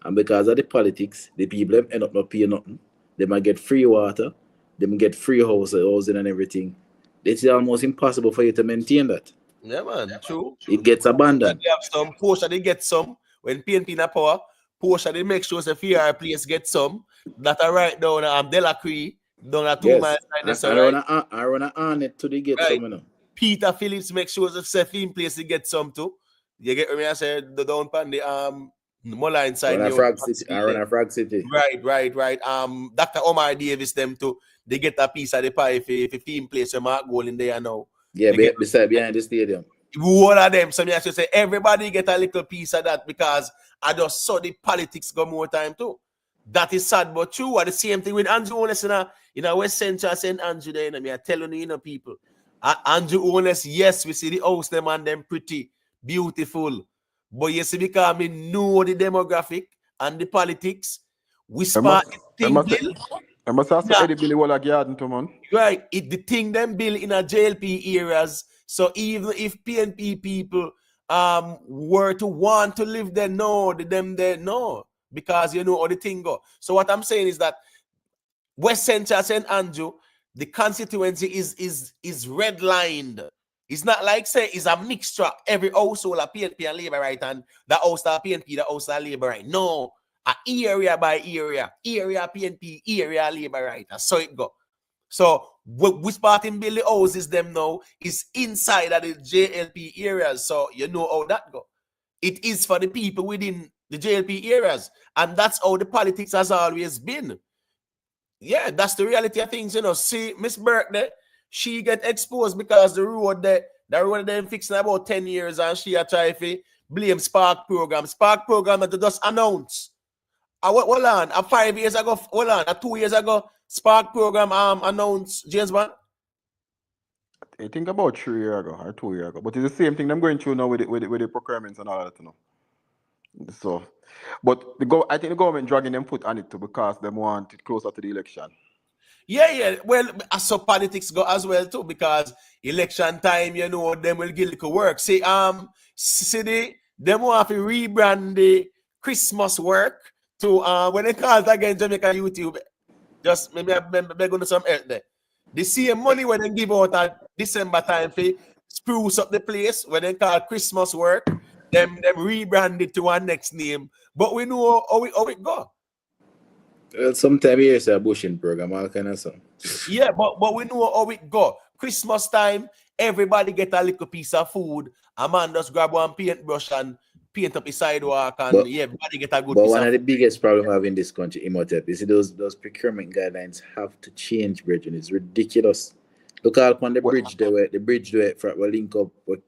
And because of the politics, the people end up not paying nothing. They might get free water, they might get free housing and everything. It's almost impossible for you to maintain that. Yeah, man. True. It gets abandoned. They have some. Porsche, they get some. When PNP in a power, Porsche, they make sure the FIR place get some. That are right down Delacree, down a 2 miles. I run on it to the get some, you know. Peter Phillips make sure the Sefin place to get some too. You get me? I said the down pan the Muller inside I run a Frog City. Right. Dr. Omar Davis them too. They get a piece of the pie if team place a mark goal in there now. Yeah, beside behind the stadium. All of them. So I should say everybody get a little piece of that because I just saw the politics go more time too. That is sad, but true. And the same thing with Andrew Honest in a West Central St. Andrew there. I mean, I'm telling you, people. Andrew Honest, yes, we see the house them and them pretty beautiful. But you see, because we know the demographic and the politics, we spark the thing bill. I must ask Eddie Billy Walla Garden to man. Right. The thing them bill in a JLP areas. So even if PNP people were to want to live there, no, them there, no. Because you know how the thing go. So what I'm saying is that West Central St. Andrew, the constituency is redlined. It's not like say it's a mixture. Every household a PNP and Labour right, and the house of PNP, the house of Labour right. No, a area by area PNP, area Labour right. That's so it go. So we starting build the houses them now is inside of the JLP areas. So you know how that go. It is for the people within the JLP areas, and that's how the politics has always been. Yeah, that's the reality of things, you know. See, Miss Burke there, she get exposed because the road them fixing about 10 years, and she a try to blame Spark program that they just announced. Hold on, 5 years ago, 2 years ago, Spark program announced James Bond. I think about 3 years ago or 2 years ago, but it's the same thing. I'm going through now with the procurements and all that, you know. So, but I think the government dragging them foot on it too because they want it closer to the election. Yeah. Well, so politics go as well too because election time, you know, them will get little work. See, them want to rebrand the Christmas work to when they call it again Jamaican YouTube. Just maybe I'm going to some help there. The same money when they give out at December time for spruce up the place when they call Christmas work, them rebrand it to our next name. But we know how it go. Sometime here's a bushing program, all kind of stuff. Yeah, but we know how it go. Christmas time, everybody get a little piece of food. A man just grab one paintbrush and paint up the sidewalk, and everybody get a good piece of food. But one of the biggest problems we have in this country, Imhotep, you see those procurement guidelines have to change, Bridget. It's ridiculous. Look out on the bridge there, the bridge there will link up with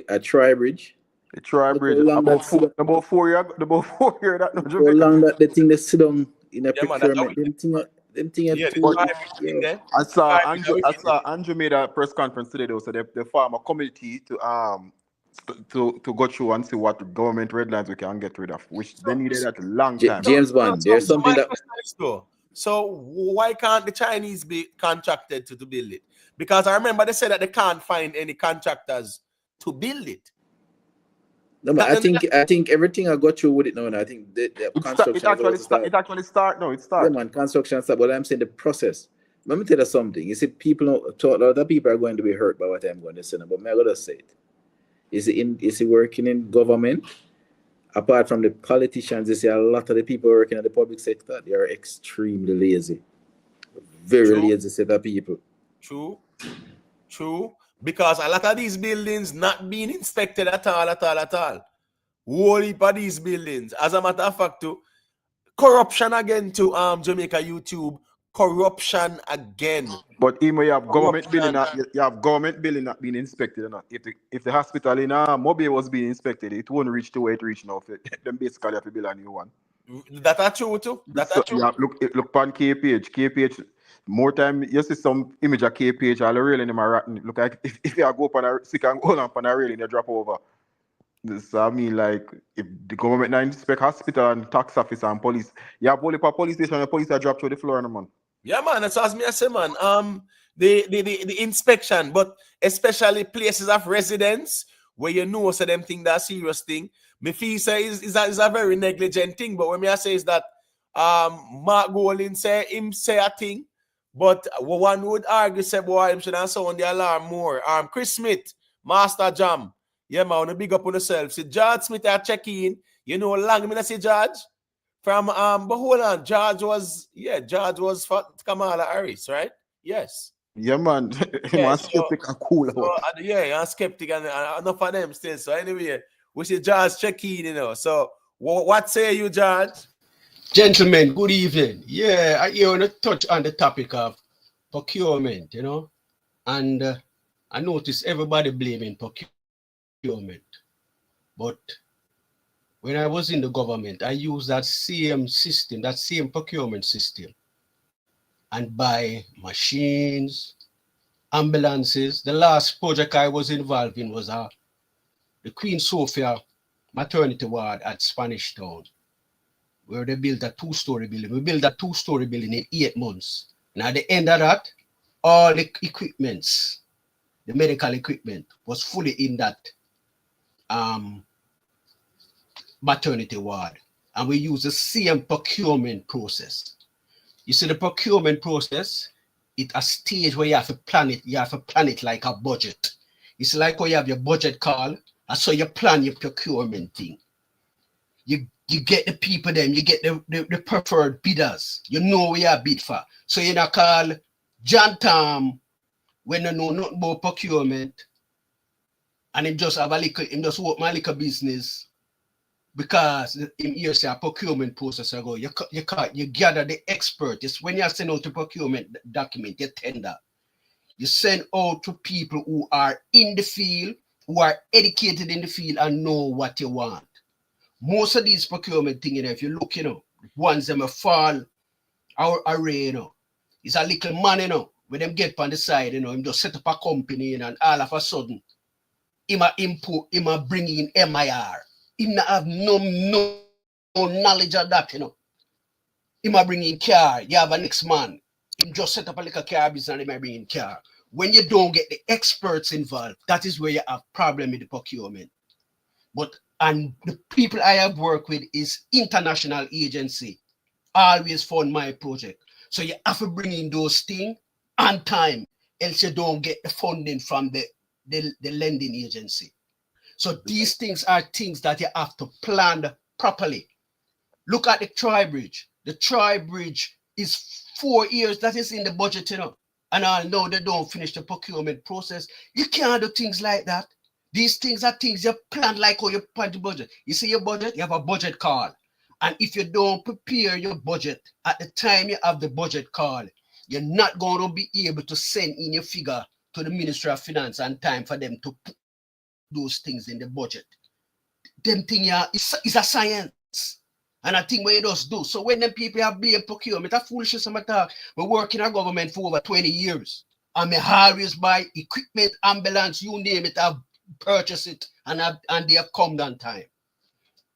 a tri-bridge. The tri-bridge about 4 years. That no How long that the thing they sit down in a procurement, them thing. I saw Andrew made a press conference today though, so they form a committee to go through and see what government red lines we can get rid of, which they needed at a long time. James Bond, there's something that. So why can't the Chinese be contracted to build it? Because I remember they said that they can't find any contractors to build it. No, but I think everything I got through with it now, and I think the construction it actually start now. It starts. Yeah, man, construction start. But I'm saying the process. Let me tell you something. You see, other people are going to be hurt by what I'm going to say now, but I'm going to say it. Is he working in government? Apart from the politicians, you see a lot of the people working in the public sector, they are extremely lazy. Very lazy set of people. True. Because a lot of these buildings not being inspected at all. Whole heap of these buildings. As a matter of fact, too, corruption again to Jamaica YouTube. Corruption again. But even you have government building not being inspected or not. If the hospital in Mobile was being inspected, it won't reach to where it reach now. Then basically have to build a new one. That are true too. Yeah, look on KPH. More time you see some image of KPH all the railing in my rotten. Look like if you go up on a sick and go on a railing, they drop over. This I mean, like if the government not inspect hospital and tax office and police, you have police station and the police are drop to the floor, man. Yeah, man, that's what I say, man. The inspection, but especially places of residence where you know so them think that serious thing. Me feel say is a very negligent thing. But when me I say is that Mark Golin say a thing, but one would argue say boy him should have sound the alarm more. Chris Smith, Master Jam. Yeah, man, wanna big up on yourself. See George Smith are checking. You know long me say George. From but hold on, George was for Kamala Harris, right? Yes. Yeah, man. I'm skeptic and cool. I'm skeptic and enough of them still. So anyway, we see George check in, you know. So what say you, George? Gentlemen, good evening. Yeah, I want to touch on the topic of procurement, you know, and I notice everybody blaming procurement, but when I was in the government, I used that same system, that same procurement system, and buy machines, ambulances. The last project I was involved in was the Queen Sophia maternity ward at Spanish Town, where they built a 2-story building. We built a 2-story building in 8 months. And at the end of that, all the equipments, the medical equipment, was fully in that maternity ward, and we use the same procurement process. You see, the procurement process, it's a stage where you have to plan it like a budget. It's like when you have your budget call, and so you plan your procurement thing. You get the people them, you get the preferred bidders. You know where you bid for. So you not call John Tom when you know nothing about procurement, and him just work my little business. Because in here say a procurement process ago, you gather the expert. It's when you send out the procurement document, you tender. You send out to people who are in the field, who are educated in the field and know what you want. Most of these procurement things, if you look, ones them fall our array, it's a little money, when them get on the side, him just set up a company, and all of a sudden, him a bring in MIR. Him not have no knowledge of that, Him a bring in car, you have a next man. Him just set up a little car business and him a bring in car. When you don't get the experts involved, that is where you have problem with the procurement. And the people I have worked with is international agency. Always fund my project. So you have to bring in those things on time, else you don't get the funding from the lending agency. So these things are things that you have to plan properly. Look at the Troy Bridge. The Troy Bridge is 4 years that is in the budget, you know. And I know they don't finish the procurement process. You can't do things like that. These things are things you plan like how you plan the budget. You see your budget, you have a budget call. And if you don't prepare your budget at the time you have the budget call, you're not going to be able to send in your figure to the Ministry of Finance on time for them to put those things in the budget. Them thing is a science. And I think what it does do. So when them people have blame procurement, that's foolishness I'm talk. We work in a government for over 20 years. And me always buy equipment, ambulance, you name it, I've purchased it and they have come on time.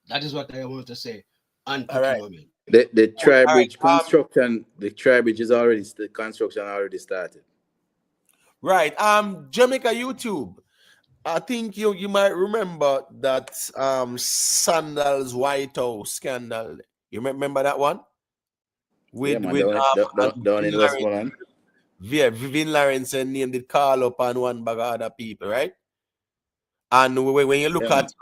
That is what I want to say on procurement. Right. The Tri-Bridge construction, the Tri-Bridge is already, the construction already started. Right. Jamaica YouTube. I think you might remember that Sandals White House scandal. You remember that one? With down in Westmoreland. Yeah, Vivian Lawrence and named it call up on one bag of other people, right? And when you look at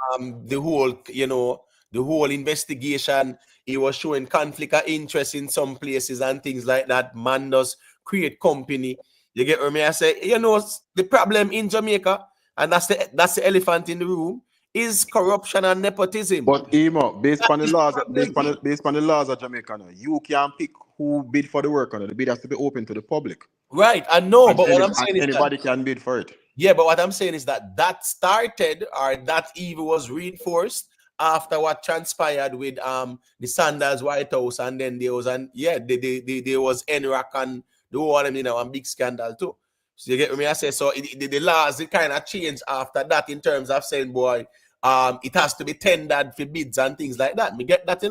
the whole, the whole investigation, it was showing conflict of interest in some places and things like that. Man does create company. You get what I say? The problem in Jamaica, and that's the elephant in the room, is corruption and nepotism. But based on the laws of Jamaica, you can pick who bid for the work. The bid has to be open to the public. Right, I know, but what I'm saying is anybody can bid for it. Yeah, but what I'm saying is that started, or that even was reinforced after what transpired with the Sandals White House, and then there was there was NRAC and the whole one big scandal too. So you get what I say? So the laws kind of changed after that in terms of saying, boy, it has to be tendered for bids and things like that. Me get that,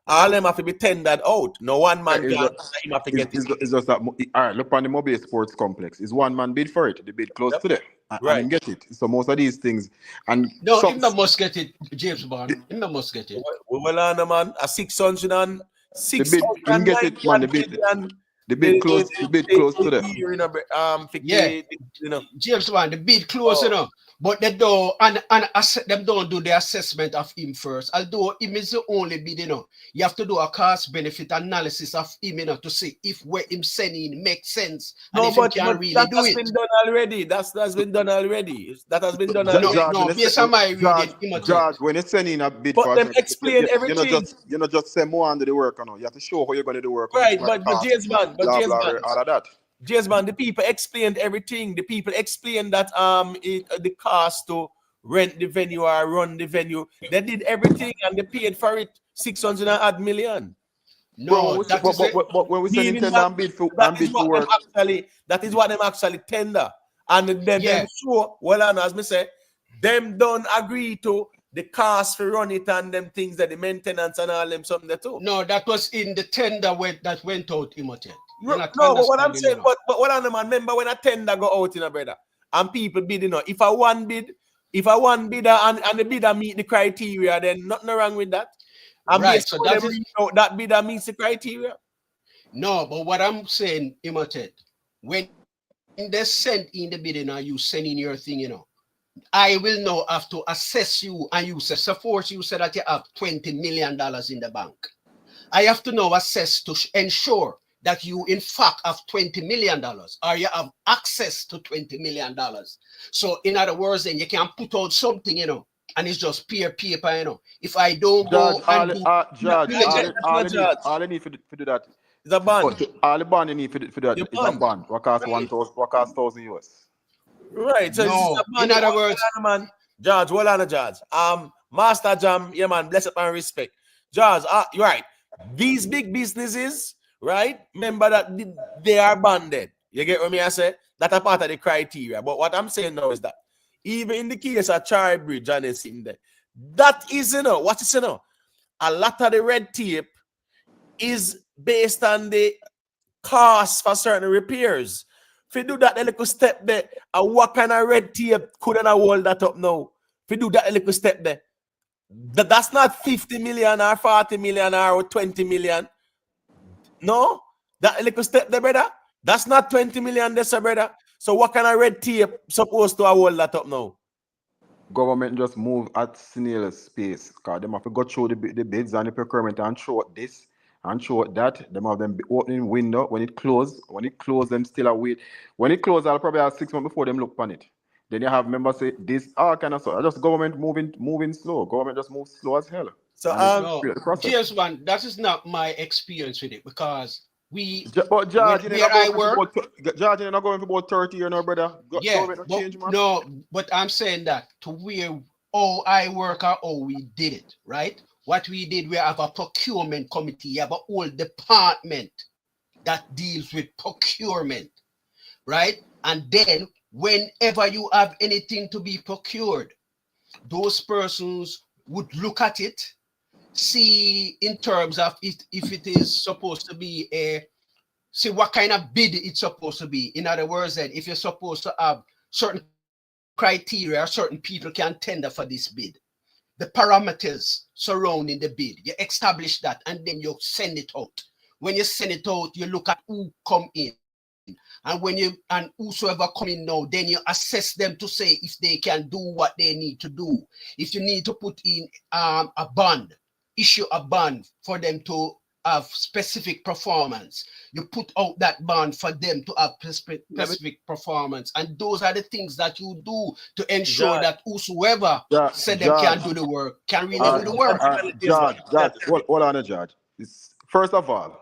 All them have to be tendered out. No one man can have to get it. It's just that, all right, look on the mobile sports complex. Is one man bid for it? The bid close to them. Right. And get it. So most of these things. And no, him not must get it, James Bond. Him not must get it. Well, on man, a 600 and 600 get it, man. The bid close to them. James Bond, the bid close, But they don't them don't do the assessment of him first. Although him is the only bid, you have to do a cost benefit analysis of him, to see if what him sending makes sense. And if but he can really that do has it. Been done already. That's been done already. That has been done already. Based on my reading, George, when you're sending a bid but for them explain everything. You not just say more under the work, You have to show how you're going to do work. Right, but James Bond, all of that. James Bond, the people explained everything. The people explained that the cost to rent the venue or run the venue, they did everything and they paid for it 600 odd million. No, but when we say tender and bid for work, that is what them actually tender. And then them show, as me say, them don't agree to the cost for run it and them things that the maintenance and all them something that too. No, that was in the tender that went out, Imhotep. No, but what I'm saying, but what I'm remember when a tender go out, brother, and people bid, if I one bidder and the bidder meet the criteria, then nothing wrong with that. And right, so that bidder meets the criteria. No, but what I'm saying, Imhotep, when they send in the bidding and you send in your thing, I will now have to assess you, and you say, suppose you said that you have $20 million in the bank. I have to now assess to ensure that you in fact have $20 million or you have access to $20 million. So in other words, then you can put out something, and it's just peer paper, If I don't all I need for do that. It's a bond. All the bond you need for that is a bond. What cost $1,000 US. Right. So no, in other words, man. George, hold on, George. Master Jam, yeah, man, bless up and respect. George, you're right. These big businesses, right? Remember that they are banded. You get what I say? That's a part of the criteria. But what I'm saying now is that even in the case of Troy Bridge and it's in there, that is, what is, a lot of the red tape is based on the cost for certain repairs. If you do that a little step there, what kind of red tape couldn't I hold that up now? If you do that a little step there, that's not 50 million or 40 million or 20 million. No, That little step there, brother. That's not 20 million there, brother. So what kind of red tape supposed to hold that up now? Government just move at snail's pace because them have to go through the bids and the procurement and show this and show that. Them have them opening window when it close. When it close, them still await. When it close, I'll probably have 6 months before them look on it. Then you have members say this all kind of stuff. Just government moving slow. Government just moves slow as hell. So no, James one, that is not my experience with it because but George, where I work, George, you're not going for about 30 years now, brother. Yeah, but I'm saying that to where I work or how we did it, right? What we did, we have a procurement committee, you have a whole department that deals with procurement, right? And then whenever you have anything to be procured, those persons would look at it, see in terms of if it is supposed to be see what kind of bid it's supposed to be. In other words, then if you're supposed to have certain criteria, certain people can tender for this bid. The parameters surrounding the bid, you establish that and then you send it out. When you send it out, you look at who come in. And whosoever come in now, then you assess them to say if they can do what they need to do. If you need to put in a bond, issue a bond for them to have specific performance. You put out that bond for them to have specific performance. And those are the things that you do to ensure that whosoever said they can do the work can really do the work. Judge, hold on, Judge. First of all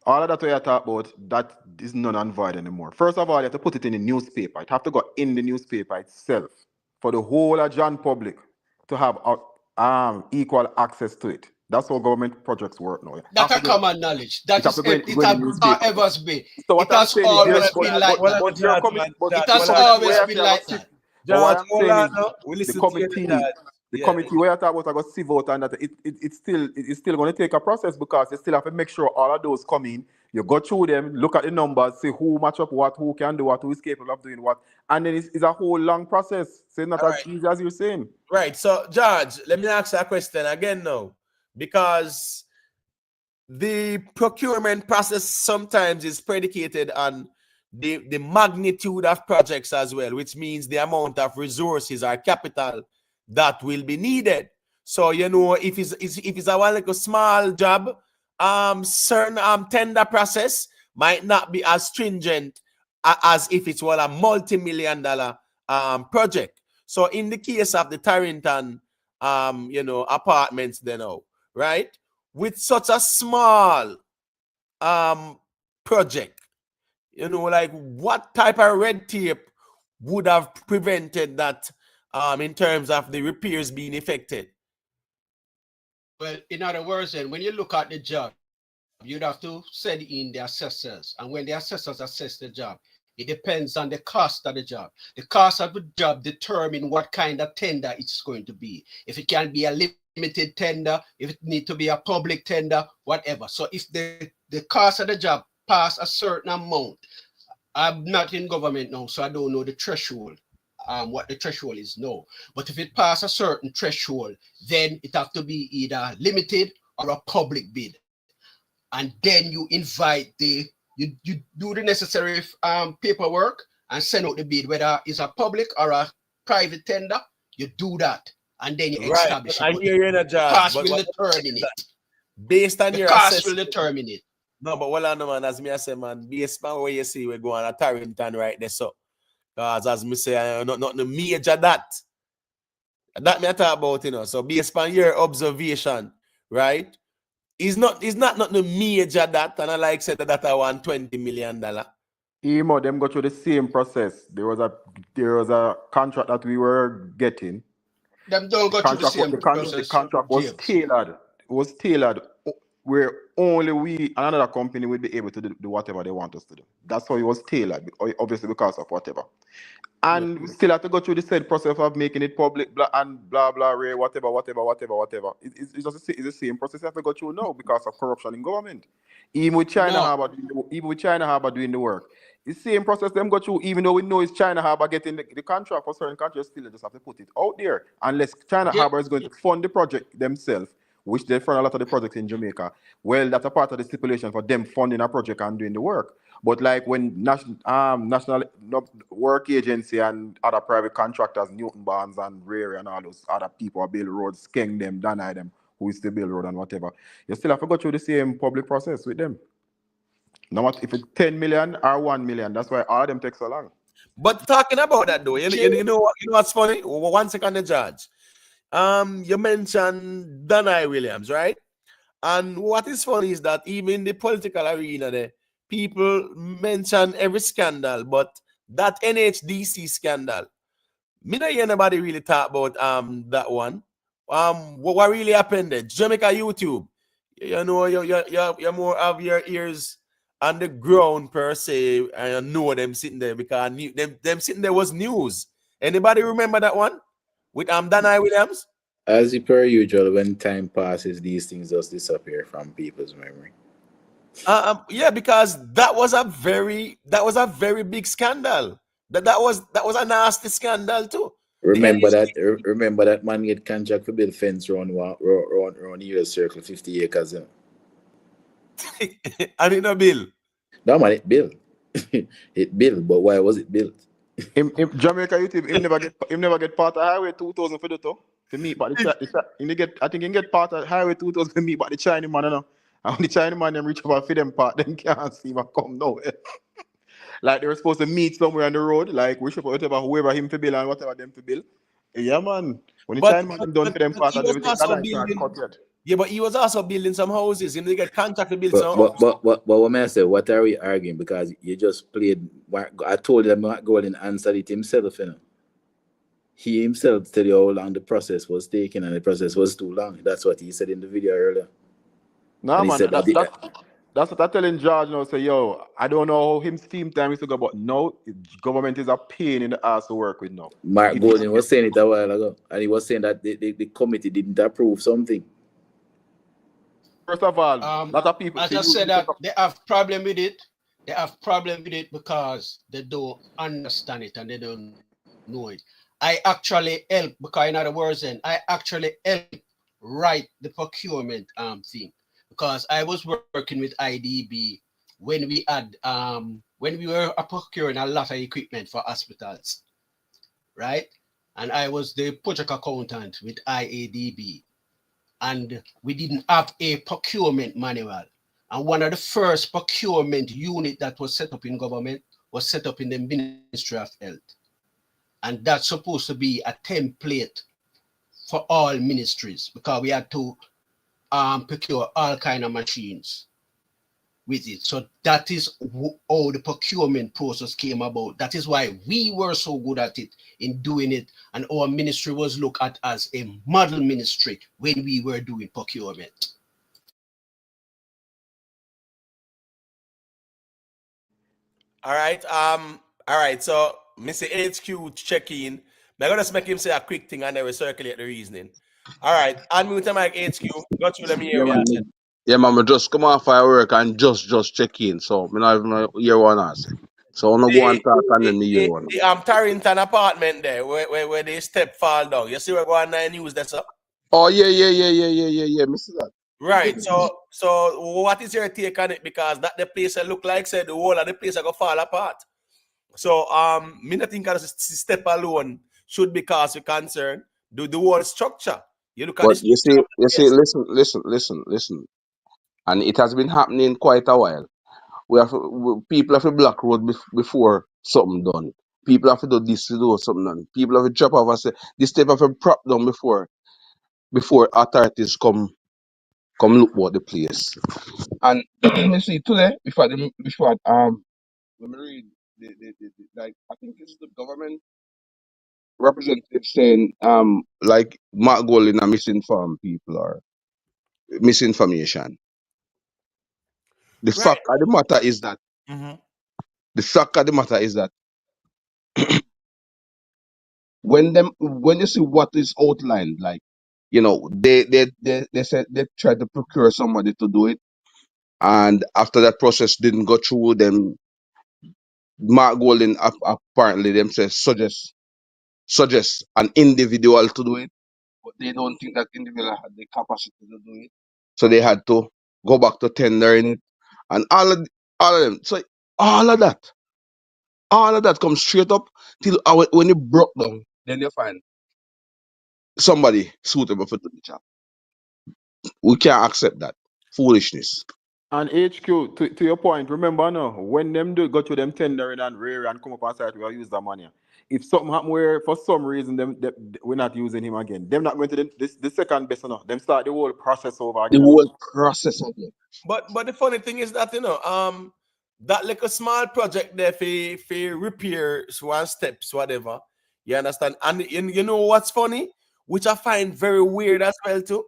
of that we are talking about, that is non and void anymore. First of all, you have to put it in the newspaper. It have to go in the newspaper itself for the whole of John public to have equal access to it. That's how government projects work now. That's a common knowledge. That is it has always been. So it has always been like that. It has always been like that. But what I'm saying is the committee where I talk about I got sieve out and that it's still going to take a process because you still have to make sure all of those come in. You go through them, look at the numbers, see who match up what, who can do what, who is capable of doing what, and then it's a whole long process. So it's not as easy as you're saying. Right. So George, let me ask you a question again now, because the procurement process sometimes is predicated on the magnitude of projects as well, which means the amount of resources or capital that will be needed. So if it's a one like a small job, certain tender process might not be as stringent as if it's a multi-million-dollar project. So in the case of the Tarrington apartments, right, with such a small project, like what type of red tape would have prevented that in terms of the repairs being effected? Well, in other words, then when you look at the job, you'd have to send in the assessors. And when the assessors assess the job, it depends on the cost of the job. The cost of the job determine what kind of tender it's going to be. If it can be a limited tender, if it need to be a public tender, whatever. So if the cost of the job pass a certain amount, I'm not in government now, so I don't know the threshold. What the threshold is now. But if it passes a certain threshold, then it have to be either limited or a public bid. And then you invite you do the necessary paperwork and send out the bid, whether it's a public or a private tender, you do that. And then you establish it. I hear you in a job. Cost will determine it. Based on your cost will determine it. No, but well, man, as me I say, man, based on where you see we're going at Tarrington right there, so. Because as me say, not the major that me I talk about, So based on your observation, right? It's not the major that, and I like said that I want $20 million. Emo, them go through the same process. There was a contract that we were getting. Them don't go through the same process. The contract was tailored. It was tailored where only we and another company would be able to do whatever they want us to do. That's how it was tailored, obviously because of whatever. And we still have to go through the same process of making it public, blah blah, whatever. It's the same process you have to go through now because of corruption in government. Even with China Harbour doing the work. It's the same process them go through, even though we know it's China Harbour getting the contract for certain countries, still just have to put it out there. Unless China Harbour is going to fund the project themselves, which they fund a lot of the projects in Jamaica. Well, that's a part of the stipulation for them funding a project and doing the work. But like when national work agency and other private contractors, Newton Barnes and Rare and all those other people build roads, skeng them, deny them, who is to build road and whatever, you still have to go through the same public process with them. No matter if it's 10 million or 1 million, that's why all of them take so long. But talking about that though, you know what's funny? 1 second, the judge. You mentioned Danai Williams, right? And what is funny is that even in the political arena, there, people mention every scandal, but that NHDC scandal, me not hear nobody really talk about that one. What really happened there? Jamaica YouTube, you know, you more have your ears on the ground per se, and know them sitting there because them sitting there was news. Anybody remember that one with Danai Williams? As per usual, when time passes, these things just disappear from people's memory. Yeah, because that was a very big scandal. That was a nasty scandal too. Remember that man get contract for build fence around US circle 50 acres. You know? And it no bill. No man, it built. It built, but why was it built? In Jamaica YouTube, him never get part of Highway 2000 for the top. For me, but I think he get part of Highway 2000 for me, but the Chinese man, you know. And when the Chinese man them reach about for them part, them can't see him come nowhere. Like they were supposed to meet somewhere on the road, like we should whatever, whoever him for bill and whatever them for bill. Yeah, man. When the Chinese man them done for them part of everything, that yeah, but he was also building some houses. Him they get contract to build some houses. But what may I say? What are we arguing? Because you just played. I told him Mark Golden answered it himself. You know, he himself tell you how long the process was taking, and the process was too long. That's what he said in the video earlier. No, and man, that's what I'm telling George now. Say, yo, I don't know how him team time is to go, but no, government is a pain in the ass to work with now. Mark Golden was saying it a while ago, and he was saying that the committee didn't approve something. First of all, a lot of people. As I said, that they have problem with it. They have problem with it because they don't understand it and they don't know it. I actually help, because in other words, then I actually help write the procurement thing, because I was working with IDB when we had when we were procuring a lot of equipment for hospitals, right? And I was the project accountant with IADB. And we didn't have a procurement manual. And one of the first procurement unit that was set up in government was set up in the Ministry of Health. And that's supposed to be a template for all ministries, because we had to procure all kind of machines with it. So that is how the procurement process came about. That is why we were so good at it, in doing it, and our ministry was looked at as a model ministry when we were doing procurement. All right, so Mr. HQ check in. I'm gonna just make him say a quick thing and then we circulate the reasoning. All right, unmute the mic, HQ. Go through them here. Yeah, man, I just come off firework and just check in. So I not even hear one answer. So I no go and talk and then me hear one. The Tarrington apartment there, where they step fall down. You see where going on the news there, sir? Oh yeah, Mr. That. Right. So what is your take on it? Because that the place look like said the whole of the place go fall apart. So me not think as a step alone should be cause of concern. Do the whole structure. You look at but you see, listen. And it has been happening quite a while. People have to block road before something done. People have to do this to do something done. People have to chop off and say this type of a prop down before authorities come look about the place. And you see today before let me read the like I think it's the government representative saying like Mark Golding are misinformed people or misinformation. The fact of the matter is that the fact of the matter is that when you see what is outlined, like you know, they said they tried to procure somebody to do it, and after that process didn't go through, then Mark Golding apparently them say suggest an individual to do it, but but they don't think that individual had the capacity to do it. So they had to go back to tendering it, and all of them. So all of that comes straight up till when you broke down, then you find somebody suitable for the job. We can't accept that foolishness. And HQ, to your point, remember now, when them go to them tendering and rare and come up on site, we'll use the money. If something happen where for some reason we're not using him again, them not going to the second best enough. Them start the whole process over The again. whole process again. But the funny thing is that that like a small project there for repairs, one steps, whatever. You understand? And you know what's funny, which I find very weird as well too.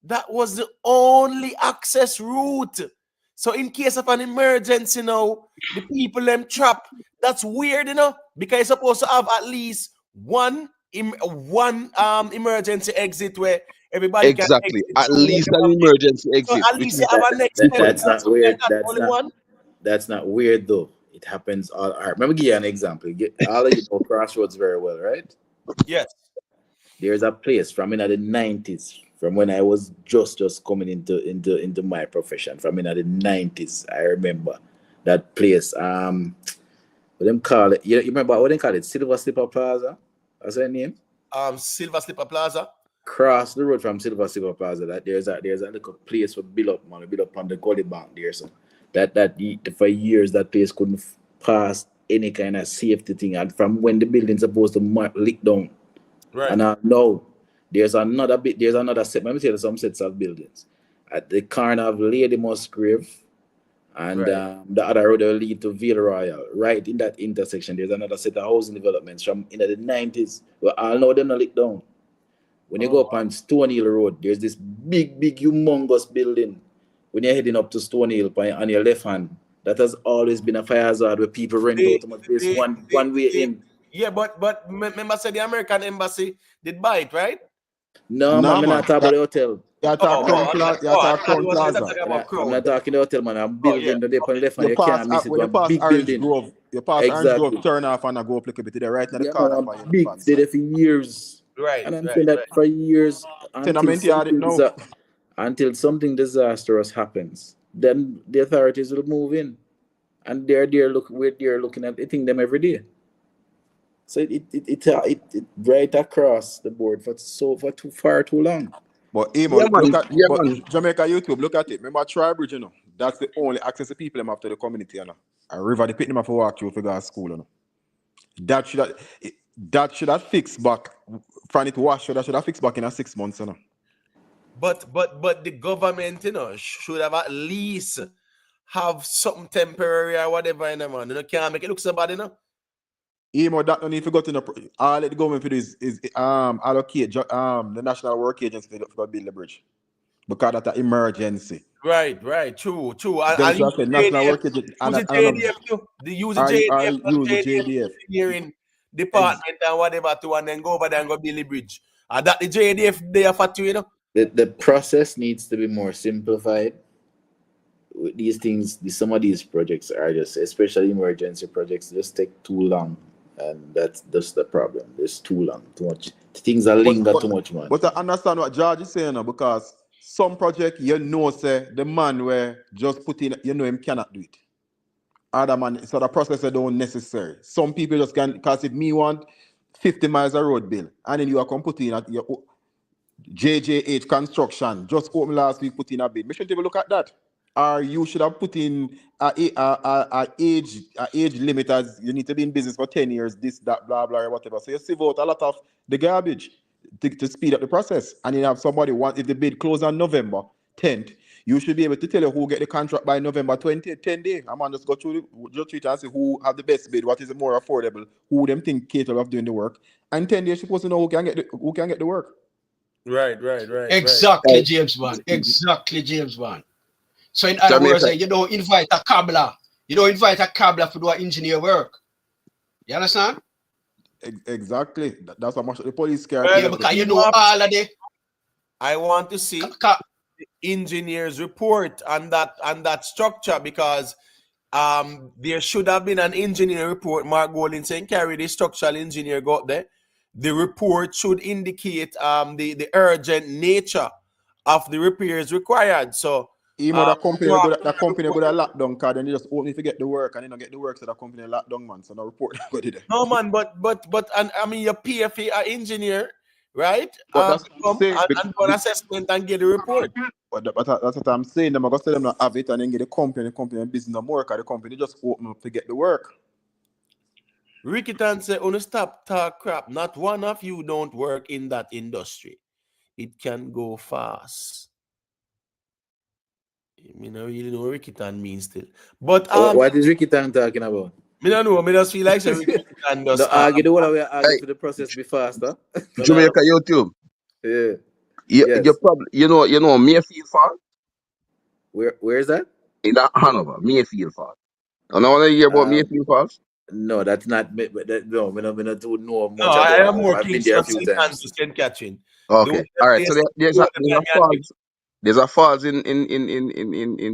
That was the only access route. So in case of an emergency now, the people them trap. That's weird, because you're supposed to have at least one emergency exit where everybody can Exactly. exit At through. least an emergency So exit, at which least you is have a next step. That's not weird. That's That's only not. one. That's not weird though. It happens all. All right, let me give you an example. All of you know Crossroads very well, right? Yes. There's a place from in the 90s, from when I was just coming into my profession. From in the 90s, I remember that place. What them call it? You remember what they call it? Silver Slipper Plaza. What's that name? Silver Slipper Plaza. Cross the road from Silver Slipper Plaza. That there's a little place for build up, man. Build up on the Gully Bank there. So that for years that place couldn't pass any kind of safety thing. And from when the building's supposed to leak down. Right. And now there's another set. Let me tell you some sets of buildings. At the corner of Lady Musgrave and the other road will lead to Ville Royal. Right in that intersection, there's another set of housing developments from in the 90s. Well, all know them not leak down. When you go up on Stone Hill Road, there's this big, humongous building. When you're heading up to Stone Hill on your left hand, that has always been a fire hazard where people rent out to place one way in. Yeah, but remember, said the American embassy did buy it, right? No, man, I'm not talking about the hotel. You're talking Plaza. I'm not talking the hotel, man. I'm building the depot left hand. You can't miss it. When you pass big Orange building. Grove, Orange Grove, turn off and I go up a bit to the right now the corner. Big, did it for years. Right. And I'm saying that for years until something disastrous happens, then the authorities will move in. And they're looking at it them every day. So it right across the board for too long. But Jamaica YouTube, look at it. Remember Tribridge, that's the only access to people them after the community, A river, they pick them up for walk through for go to school, That should have fixed back from it wash, that should have fixed back in 6 months, But the government, should have at least have something temporary or whatever, man. You can't make it look so bad, That don't need to go to all the government for this is allocate the National Work Agency for build the bridge. Because that's an emergency. Right, true. And use the National Work Agency. JDF too. They use the JDF engineering department and whatever too, and then go over there and go build the bridge. And that the JDF they are for you, The process needs to be more simplified. These things, some of these projects are just, especially emergency projects, just take too long, and that's the problem. It's too long, too much. Things are linger too much, man. But I understand what George is saying, because some project say the man where just put in, him cannot do it. Other man, so the process don't necessary. Some people just can, because if me want 50 miles of road bill, and then you are come put in at your JJH construction, just open last week, put in a bid. We should even look at that. Or you should have put in a age limit as you need to be in business for 10 years, this, that, blah, blah, or whatever. So you sieve out a lot of the garbage to speed up the process. And you have somebody if the bid close on November 10th, you should be able to tell you who get the contract by November 20th, 10 days. I'm going to just go through it and see who have the best bid, what is more affordable, who them think capable of doing the work. And 10 days, you're supposed to know who can get the work. Right. Exactly, James Bond. Exactly, James Bond. So in other words, you don't invite a cobbler. You don't invite a cobbler to do engineer work. You understand? Exactly. That's how much the police care. Yeah, because you know all of the. I want to see the engineer's report on that structure, because there should have been an engineer report. Mark Golding saying carry the structural engineer go up there. the report should indicate the urgent nature of the repairs required. So even that company go to lock down, cause then you just only forget the work and you don't get the work, so that company lock down, man. So no report go there. no man, but and I mean you pay for an engineer, right? But that's what I'm saying. And do an assessment and get the report. But that's what I'm saying. Them I go tell them not have it and then get the company business no more, cause the company just open up to get the work. Rickitan say, "On stop talk crap. Not one of you don't work in that industry. It can go fast." I don't really know what Rickitan means still. But what is Rickitan talking about? I don't know. I just feel like Rickitan does. The argue the one we are arguing for the process be faster. Jamaica YouTube. Yeah. Yes. Your problem, you know Mayfield Farm? Where is that? In that Hanover, Mayfield Farm. I don't want to hear about Mayfield Farms. No, that's not. No, we not know much No, about I it. am more I've been there a few Kingston times. St. Catherine. Okay, all right. So there's a falls. There's a falls in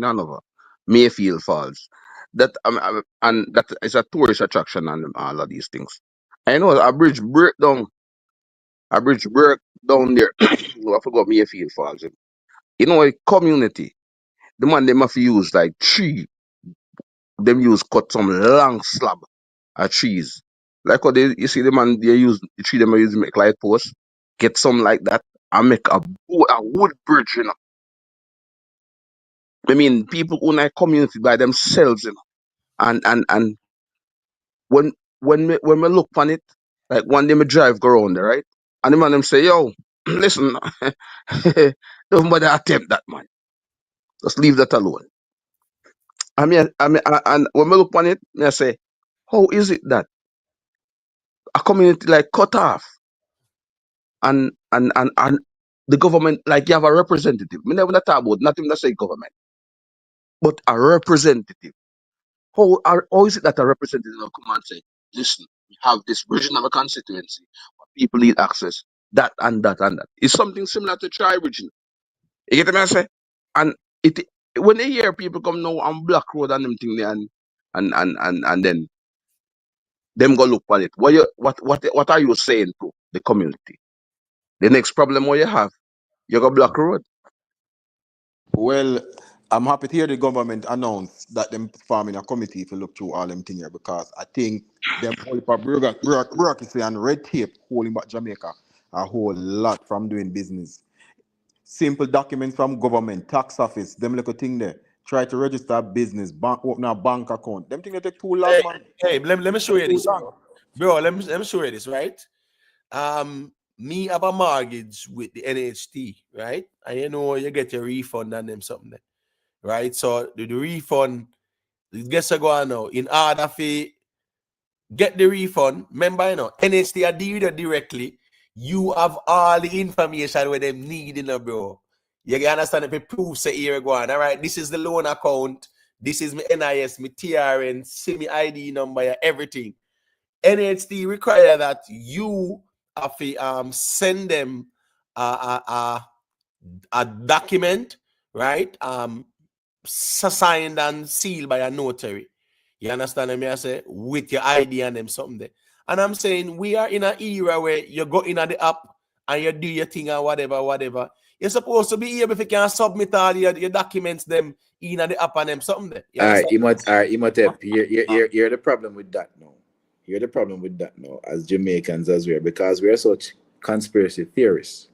Hanover, Mayfield Falls. That and that is a tourist attraction and all of these things. I know a bridge break down. A bridge break down there. I forgot Mayfield Falls. You know, a community. The man they must use like tree. Them use cut some long slab of trees. Like what you see the man they use the tree them use to make light posts. Get some like that and make a wood bridge, you know. I mean, people own a community by themselves, you know. And when we look on it, like one day me drive go around there, right? And the man them say, yo, listen, don't bother attempt that, man. Just leave that alone. And when we look on it, I say, how is it that a community like cut off and the government, like you have a representative. Me never talk about nothing that say government, but a representative. How is it that a representative will come and say, listen, we have this region of a constituency, but people need access, that and that and that. It's something similar to tri-region. You get what I say? And it when they hear people come now on Black Road and them thing there and then them go look at it. What are you saying to the community? The next problem what you have, you got Black Road. Well, I'm happy to hear the government announce that them forming a committee to look through all them things here, because I think them whole bureaucracy and red tape holding back Jamaica a whole lot from doing business. Simple documents from government, tax office, them little thing there. Try to register a business, open a bank account. Them thing they take too long, man. Hey, let me show you this, bro. Let me show you this, right? Me have a mortgage with the NHT, right? And you know you get your refund and them something there, right? So the refund, guess I go on now. In order for get the refund, remember, you know, NHT are deal with you directly. You have all the information where them need, you know, bro. You can understand if it proves say here go on. All right, this is the loan account. This is my NIS, my TRN, see my ID number, everything. NHT require that you have to send them a document, right? Signed and sealed by a notary. You understand me? I say with your ID and them something there. And I'm saying we are in an era where you go in at the app and you do your thing and whatever. You're supposed to be able if you can submit all your documents them in at the app and them something there. All right, Imhotep, you're the problem with that now. You're the problem with that now, as Jamaicans as well, because we are such conspiracy theorists.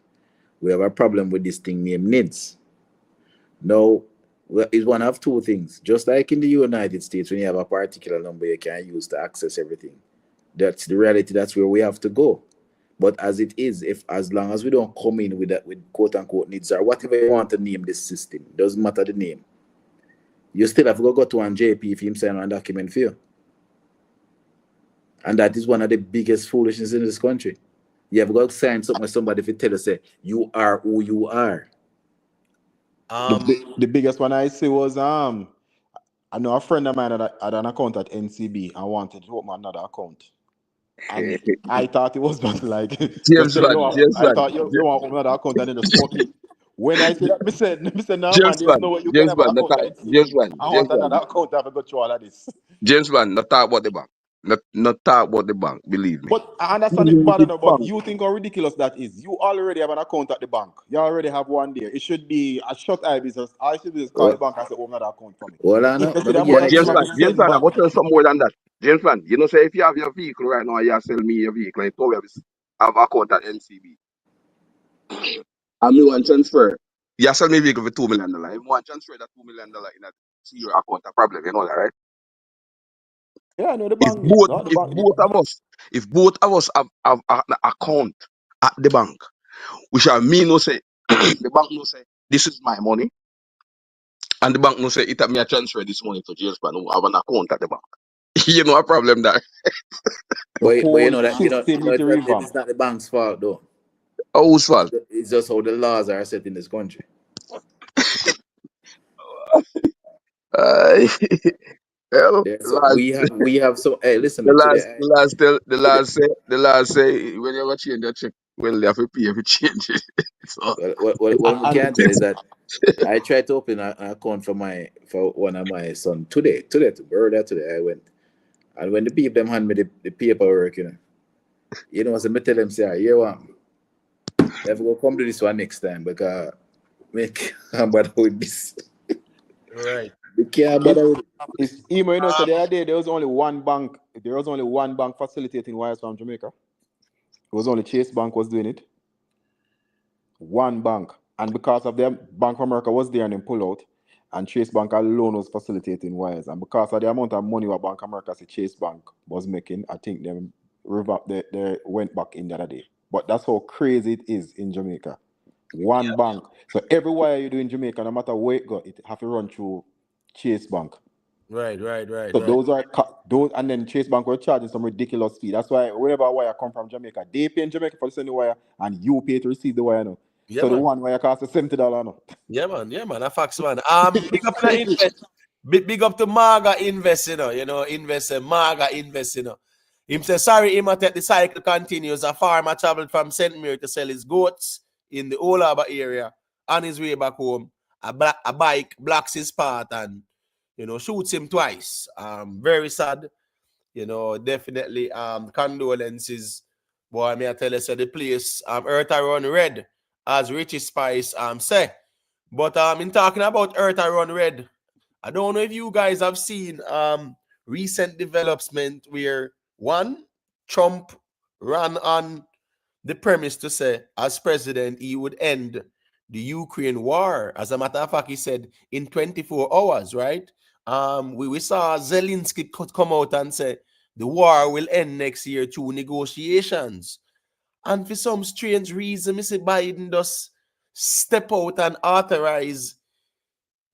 We have a problem with this thing named NIDS. Now, it's one of two things. Just like in the United States, when you have a particular number you can use to access everything. That's the reality. That's where we have to go. But as it is, as long as we don't come in with that, with quote unquote NIDS or whatever you want to name this system, doesn't matter the name. You still have to go to one JP if him sign one document for you. And that is one of the biggest foolishness in this country. You have got to sign something with somebody if you tell us, say, you are who you are. The biggest one I see was I know a friend of mine had an account at NCB and wanted to open another account. And I thought it was just like I thought you want to open another account and then just fuck it. When I said that, I said, no man, there's no way you can have an account at NCB. I want another account to have to go through all of this. James Bond, not talk about the bank. Not talk about the bank, believe me. But I understand it bad enough, but you think how ridiculous that is. You already have an account at the bank. You already have one there. It should be a short eye business. I should just call the bank and say, open another account for me. Well, I If know. you see Let me the get amount But of next them James have one. to Plan, James send Plan, I back. go tell you something more than that. James Plan, you know, say if you have your vehicle right now, you sell me your vehicle, I told you have account at NCB. And me want transfer. You sell me vehicle for $2 million. If you want transfer that $2 million in a your account, a problem, you know that, right? Yeah, I know the If bank. both No, the if bank. both of us have an account at the bank, we shall me no say the bank no say this is my money, and the bank no say it me a transfer this money to James Plan who have an account at the bank. You know a problem there. The But you whole know that system need to it's revamp. not the bank's fault though. Whose fault? It's just how the laws are set in this country. Uh, well, So we have so. Hey, listen me today. the last say when you ever change your check, well, you have to pay if you change it. So What we And can tell is that I tried to open an account for one of my son today. Earlier today I went, and when the people them hand me the paperwork, so me tell them say, you what, never go come to this one next time because make I'm bother with this. Right. We can't it's, bother with it. it's emo, so the other day there was only one bank. There was only one bank facilitating wires from Jamaica. It was only Chase Bank was doing it. One bank. And because of them, Bank of America was there and then pull out. And Chase Bank alone was facilitating wires. And because of the amount of money what Bank of America said Chase Bank was making, I think them they went back in the other day. But that's how crazy it is in Jamaica. One bank. So every wire you do in Jamaica, no matter where it go, it have to run through Chase Bank. Right. So those are those, and then Chase Bank were charging some ridiculous fee. That's why wherever a wire come from Jamaica, they pay in Jamaica for sending the wire, and you pay to receive the wire now. Yeah, So the man. one wire costs $70 now. Yeah, man. A facts, man. Big up to invest. Big up to Maga Invest, invest in Maga Invest, Him say, sorry, him at the cycle continues. A farmer traveled from St. Mary to sell his goats in the Old Harbour area. On his way back home, a bike blocks his path and, shoots him twice. Very sad. Definitely condolences. Boy, may I tell you, so the place Earth run red, as Richie Spice say. But in talking about Earth run red, I don't know if you guys have seen recent development where one, Trump ran on the premise to say, as president, he would end the Ukraine war. As a matter of fact, he said in 24 hours, right? We saw Zelensky come out and say the war will end next year through negotiations. And for some strange reason, Mr. Biden does step out and authorize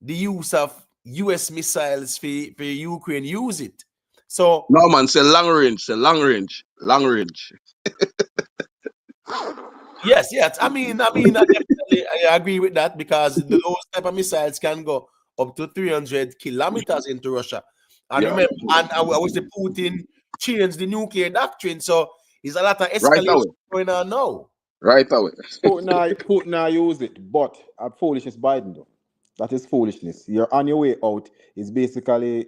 the use of US missiles for Ukraine use it. So no man, say long range. yes. I mean, I definitely I agree with that because those type of missiles can go up to 300 kilometers into Russia. And Yeah, remember, and I wish the Putin changed the nuclear doctrine. So there's a lot of right escalation away. going on now. Right away. Putin use it, but foolishness Biden though. That is foolishness. You're on your way out is basically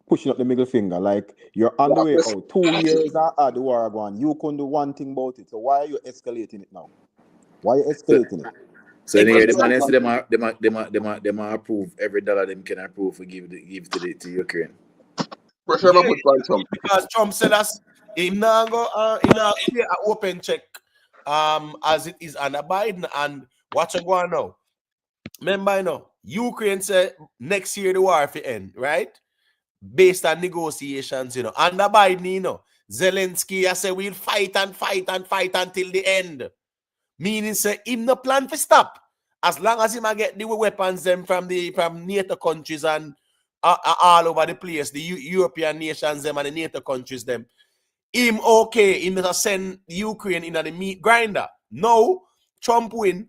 pushing up the middle finger. Like you're on the way out. 2 years the war going. You couldn't do one thing about it. So why are you escalating it now? Why are you escalating it? So in here, the man say them approve every dollar them can approve for give to Ukraine. Pressure Yeah, put on Trump. because Trump said us him now go in a open check as it is under Biden and watch it go on now. Remember Ukraine said next year the war will end, right? Based on negotiations, under Biden, Zelensky I say we'll fight until the end. Meaning say him no plan to stop. As long as him get the weapons them from NATO countries and all over the place, the European nations them and the NATO countries them. Him okay, him just send Ukraine in the meat grinder. No, Trump win.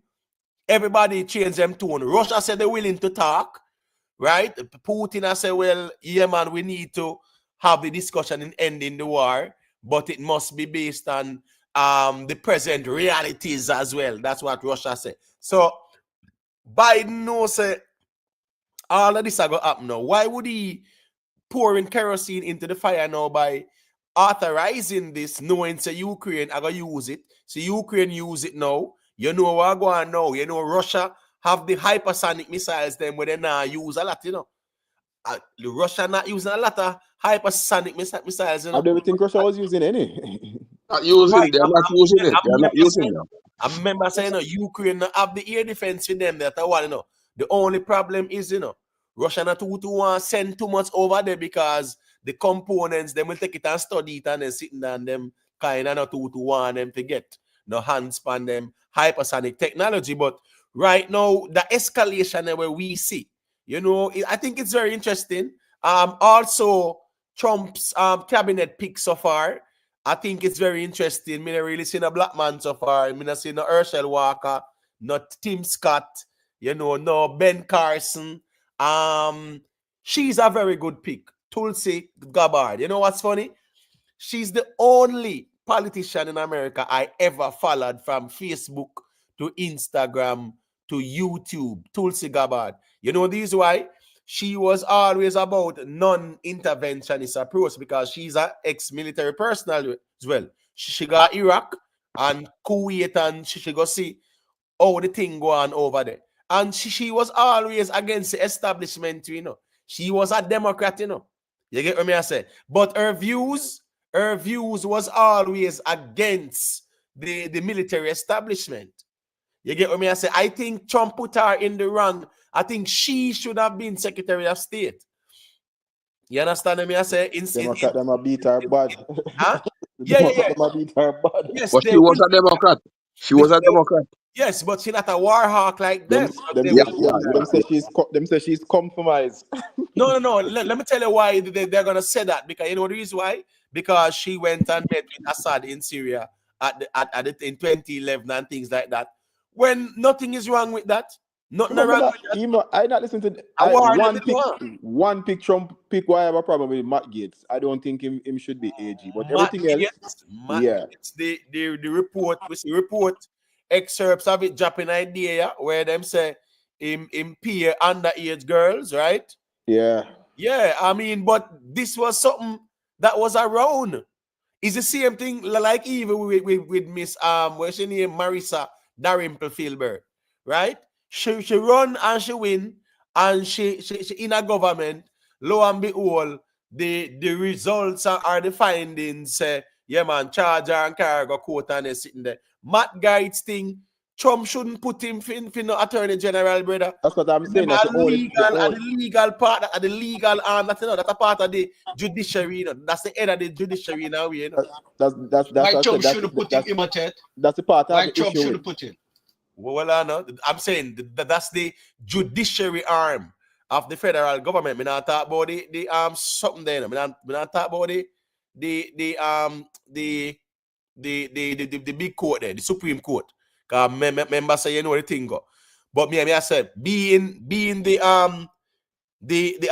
Everybody change them tone. Russia said they're willing to talk, right? Putin I say, well, yeah, man, we need to have the discussion in ending the war, but it must be based on the present realities as well. That's what Russia said. So Biden knows all of this are going to happen now. Why would he pouring kerosene into the fire now by authorizing this, knowing say Ukraine are gonna use it. So Ukraine use it now. You know what going on now. You know Russia have the hypersonic missiles them where they now use a lot, you know. Russia not using a lot of hypersonic missiles, you know. I don't think Russia was using any. Not using Right. it. They're not using it. They're not using it. I remember saying, Ukraine have the air defense with them that I want, you know. The only problem is, you know, Russia not to want to send too much over there because the components, they will take it and study it and then sitting down them kind of not to want them to get no hands on them hypersonic technology. But right now, the escalation where we see, you know, I think it's very interesting. Also, Trump's cabinet pick so far, I think it's very interesting. Me not really seen a black man so far. Me not seen no Herschel Walker, not Tim Scott, you know, no Ben Carson. She's a very good pick. Tulsi Gabbard. You know what's funny? She's the only politician in America I ever followed from Facebook to Instagram to YouTube. Tulsi Gabbard. You know this is why? She was always about non-interventionist approach because she's an ex-military personnel as well. She got Iraq and Kuwait and she go see how the thing go on over there. And she was always against the establishment, you know. She was a Democrat, you know. You get what I say? But her views was always against the military establishment. You get what I say? I think Trump put her in the wrong. I think she should have been Secretary of State. You understand what I say? Democrat them a beat her bad. Huh? Yeah. Them a beat her bad. Yes, but she was a Democrat. She was a Democrat. Yes, but she's not a war hawk like them. Them say she's compromised. No. Let me tell you why they're gonna say that. Because you know the reason why? Because she went and met with Assad in Syria in 2011 and things like that. When nothing is wrong with that. Nothing wrong with that. I not listen to one pick Trump pick why I have a problem with Matt Gaetz. I don't think him should be AG. But everything else, Gaetz, the report, we see report excerpts of it dropping idea where them say him peer underage girls, right? Yeah. I mean, but this was something that was around. It's the same thing like even with Miss what's her name, Marissa Darimple Filbert, right? She run and she win and she in a government. Lo and behold, the results are the findings. Yeah, man, charger and cargo quote and they're sitting there. Matt Gaetz thing, Trump shouldn't put him in no attorney general, brother. That's what I'm saying. That's the legal part, the legal arm. That's a part of the judiciary. You know? That's the head of the judiciary now. You know. That's why Trump shouldn't put him in my head. That's the part of why the Trump issue. Shouldn't put him. Well, I know. I'm saying that's the judiciary arm of the federal government. We not talk about the something there. We not talk about the big court there, the Supreme Court. Because members say you know the thing go. But me I said being the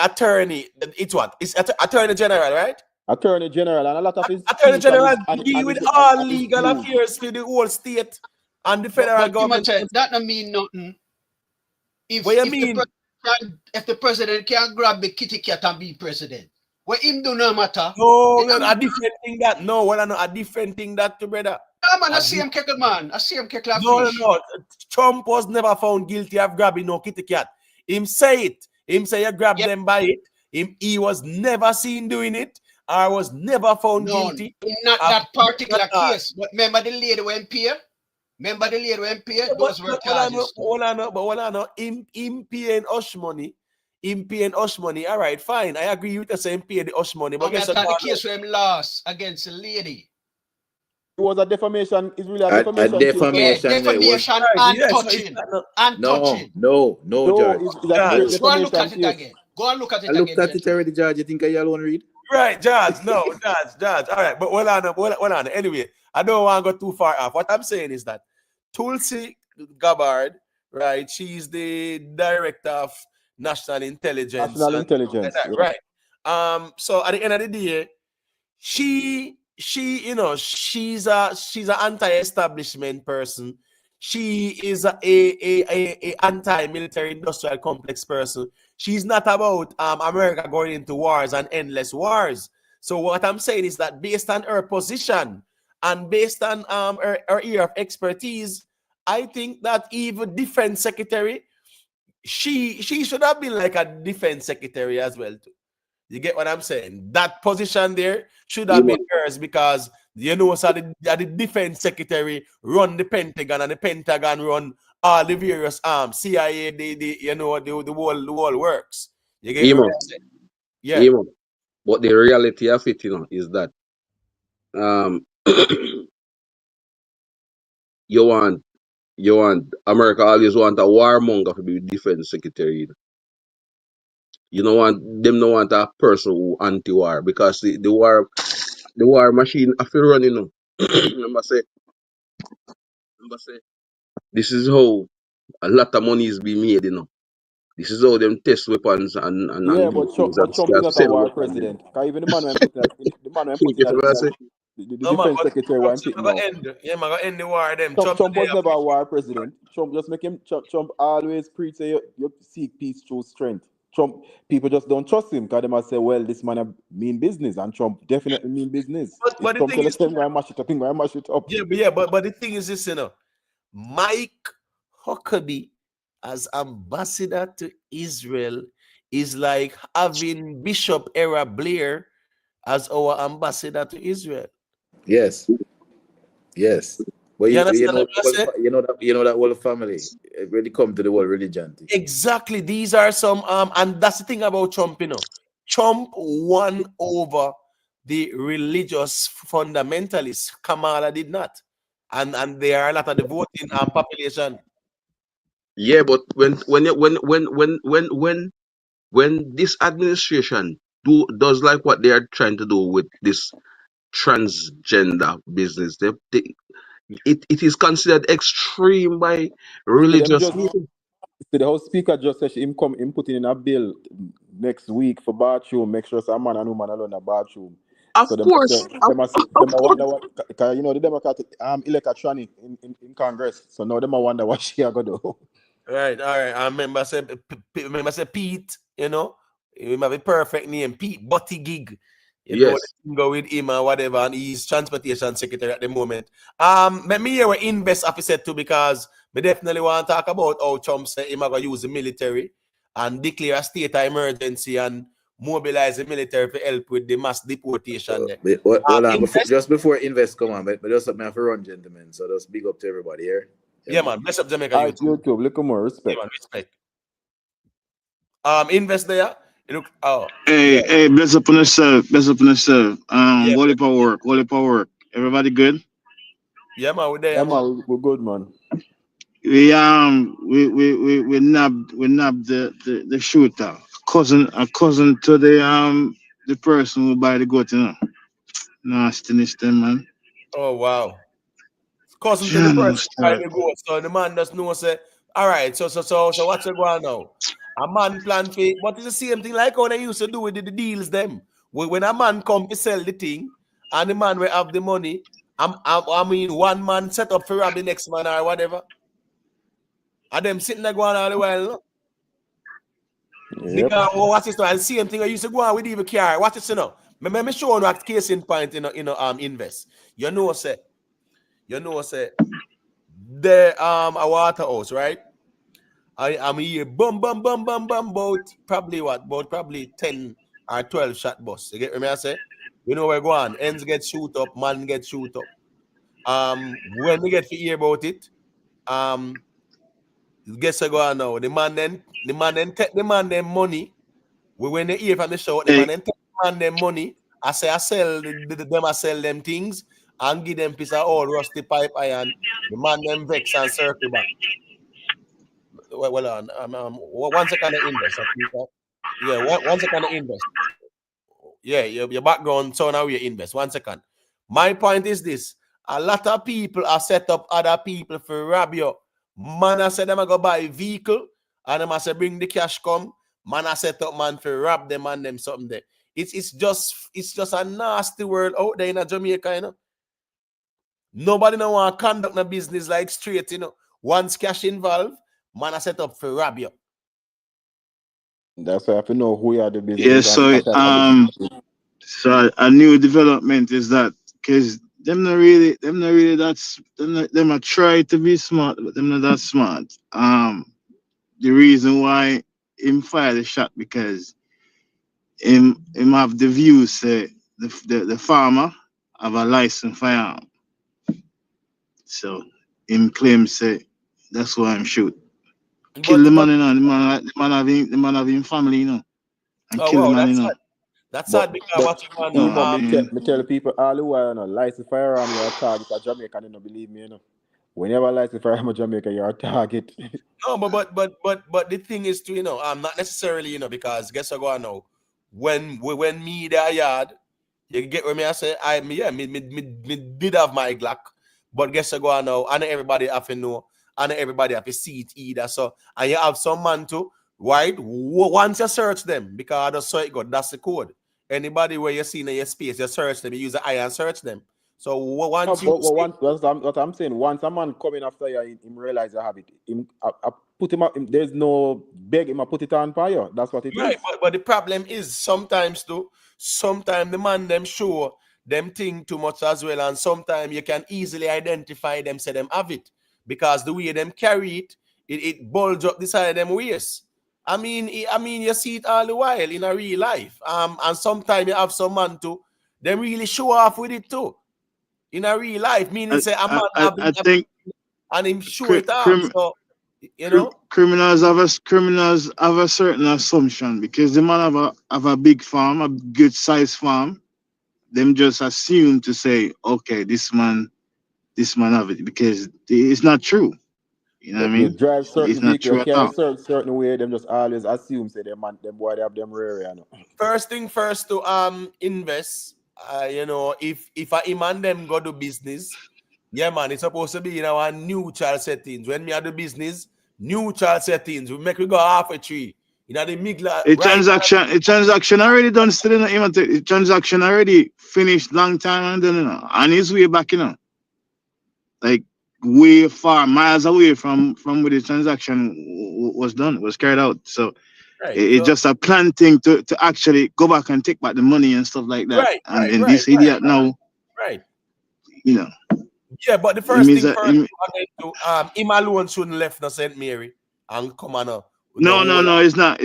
attorney, it's what? It's attorney general, right? Attorney general and a lot of his attorney general deal with all legal affairs for the whole state and the federal government. That don't mean nothing. What you mean? If the president can't grab the kitty cat and be president, what him do no matter. No, a different thing that. No, well, I know a different thing that too, brother. Man, I see him kick man. I see him kick like no, fish. No. Trump was never found guilty of grabbing no kitty cat. Him say it. Him say you grab them by it. He was never seen doing it. I was never found guilty. Not that particular case. But remember the lady went peer? Remember the lady went peer? Those were charges. Hold on. Him paying hush money. All right, fine. I agree with the same pay the hush money. But that's the case where him lost against the lady. It was a defamation. It's really a defamation. Defamation and touching. No, Judge. Go and look at it again. I looked at it already, Judge. You think I y'all won't read? Right, Judge. No, Judge. All right, but hold on. Anyway, I don't want to go too far off. What I'm saying is that Tulsi Gabbard, right? She's the director of national intelligence. Right. So at the end of the day, she you know, she's an anti-establishment person. She is a anti-military industrial complex person. She's not about America going into wars and endless wars. So what I'm saying is that based on her position and based on her area of expertise, I think that even defense secretary, she should have been like a defense secretary as well too. You get what I'm saying? That position there should have been hers because so the defense secretary run the Pentagon and the Pentagon run all the various CIA, the whole works. You get what I'm saying? Yeah. But the reality of it, is that you want America always want a warmonger to be defense secretary. You don't want a person who anti-war because the war machine I feel running. Remember say this is how a lot of money is being made. This is how them test weapons and Yeah, do things but and Trump is not a sell war weapons. president. Because even the man when put You get what I say? the No man, defense but secretary Trump one still pick gonna now. end. Yeah, man, gonna end the war. Them Trump was today. never a war president. Trump just make him Trump always preach say you seek peace through strength. Trump people just don't trust him because they must say, well, this man a mean business, and Trump definitely mean business. If But the Trump thing tell is, us him gonna mash it up, him gonna mash it up. but the thing is this, Mike Huckabee as ambassador to Israel is like having Bishop Era Blair as our ambassador to Israel. Yes. But You you understand know, what I said? you know that whole family really come to the whole religion thing. Exactly. These are some and that's the thing about Trump, Trump won over the religious fundamentalists. Kamala did not. And there are a lot of the voting population. Yeah, but when this administration does like what they are trying to do with this transgender business, it is considered extreme by See them religious just people. see the House Speaker just said him putting in a bill next week for bathroom, make sure some man and woman alone in the bathroom. Of So them course, them wonder what cause the Democratic elect a Trani in Congress. So now them wonder what she are gonna do. Right, all right. I remember say Pete, he have a perfect name, Pete Buttigieg. yes. Go with him or whatever, and he's transportation secretary at the moment. Let me hear what Invest officer too, because we definitely want to talk about how Trump said he's gonna use the military and declare a state of emergency and mobilize the military to help with the mass deportation there. Just before Invest come on, but just have to run, gentlemen. So just big up to everybody here. Yeah, man. Bless up Jamaica All right, YouTube. YouTube, look more respect. Yeah, man, respect. Invest there. Look, Hey, bless up on yourself. Wally power work. Everybody good? Yeah, man, we're there. Yeah, man, we're good, man. We nabbed the shooter. A cousin to the person who buy the goat, Nastiness them, man. Oh wow. Cousin to the John person by start. the goat. So the man does know say, all right, so what's going on now? A man plan for, but it's the same thing like how they used to do with the deals them. When a man come to sell the thing and the man will have the money, I mean one man set up for rob the next man or whatever. And them sitting there going all the while, no? Yep. Because what's this? And same thing I used to go on with even car. Watch this, Me show you a case in point, Invest. Say the a waterhouse, right? I'm here, about probably 10 or 12 shot bus. You get me? I say, where go on, ends get shoot up, man get shoot up. When we get to hear about it, guess what go on now? The man then take the man them money. When they hear from the show, the man then take the man them money. I say I sell them, I sell them things and give them piece of old rusty pipe iron. The man them vex and circle back. Well on. 1 second to invest. Yeah, 1 second to invest. Yeah, your background so now you invest. 1 second. My point is this: a lot of people are set up other people for rob you. Man, I said them I go buy a vehicle and them I say bring the cash come. Man, I set up man for rob them and them something there. It's just a nasty world out there in Jamaica, Nobody no want to conduct a business like straight, Once cash involved, man, I set up for rob you. That's why I have to know who you are the business. Yeah, so So a new development is that because them not really that's them are try to be smart, but them not that smart. The reason why him fire the shot because him have the view say the farmer have a license firearm. So him claim say that's why I'm shoot. Kill the But man, you know, the man having family, you know, and oh kill the wow, man, you that's know. sad. That's But sad because but what you want to You know. know, but and me tell people all the while, no, license firearm, you're a target. A Jamaican, you don't believe me, you know. Whenever license firearm in Jamaica, you're a target. No, but the thing is to not necessarily because guess what go on now. When me there yard, you get what me I say. Me did have my Glock, but guess what go on now. And everybody have to know, and everybody have to see it either. So and you have some man too, right? Once you search them because I just saw it good. That's the code. Anybody where you see in your space, you search them. You use the eye and search them. So No, once you but see, what I'm saying, once a man coming after you, him realize you have it. I put him up. There's no beg him. I put it on fire. That's what it right, is. but the problem is sometimes the man them show them think too much as well, and sometimes you can easily identify them, say them have it, because the way them carry it, it bulge up the side of them waist. I mean, you see it all the while in a real life. And sometimes you have some man too, them really show off with it too in a real life. Meaning say a man I think and him show it off. crim, So you know, criminals have a certain assumption because the man have a big farm, a good size farm. Them just assume to say, okay, this man have it because it's not true. You know what I You mean? drive certain It's not vehicle, you true at carry all. certain way. Them just always assume say them boy they have them rare, you know. first thing first to invest. If a man them go do business, yeah man, it's supposed to be in our neutral settings. When we are do business, neutral settings, we go half a tree. The middle, right? A transaction already done. Still, even the transaction already finished long time and then on his way back, like way far, miles away from where the transaction was done, was carried out. So Right. it's just a plan thing to actually go back and take back the money and stuff like that. Right, And this idiot now, right. you know, Yeah, but the it first means thing that first, him alone shouldn't left no St. Mary and come on no, it's not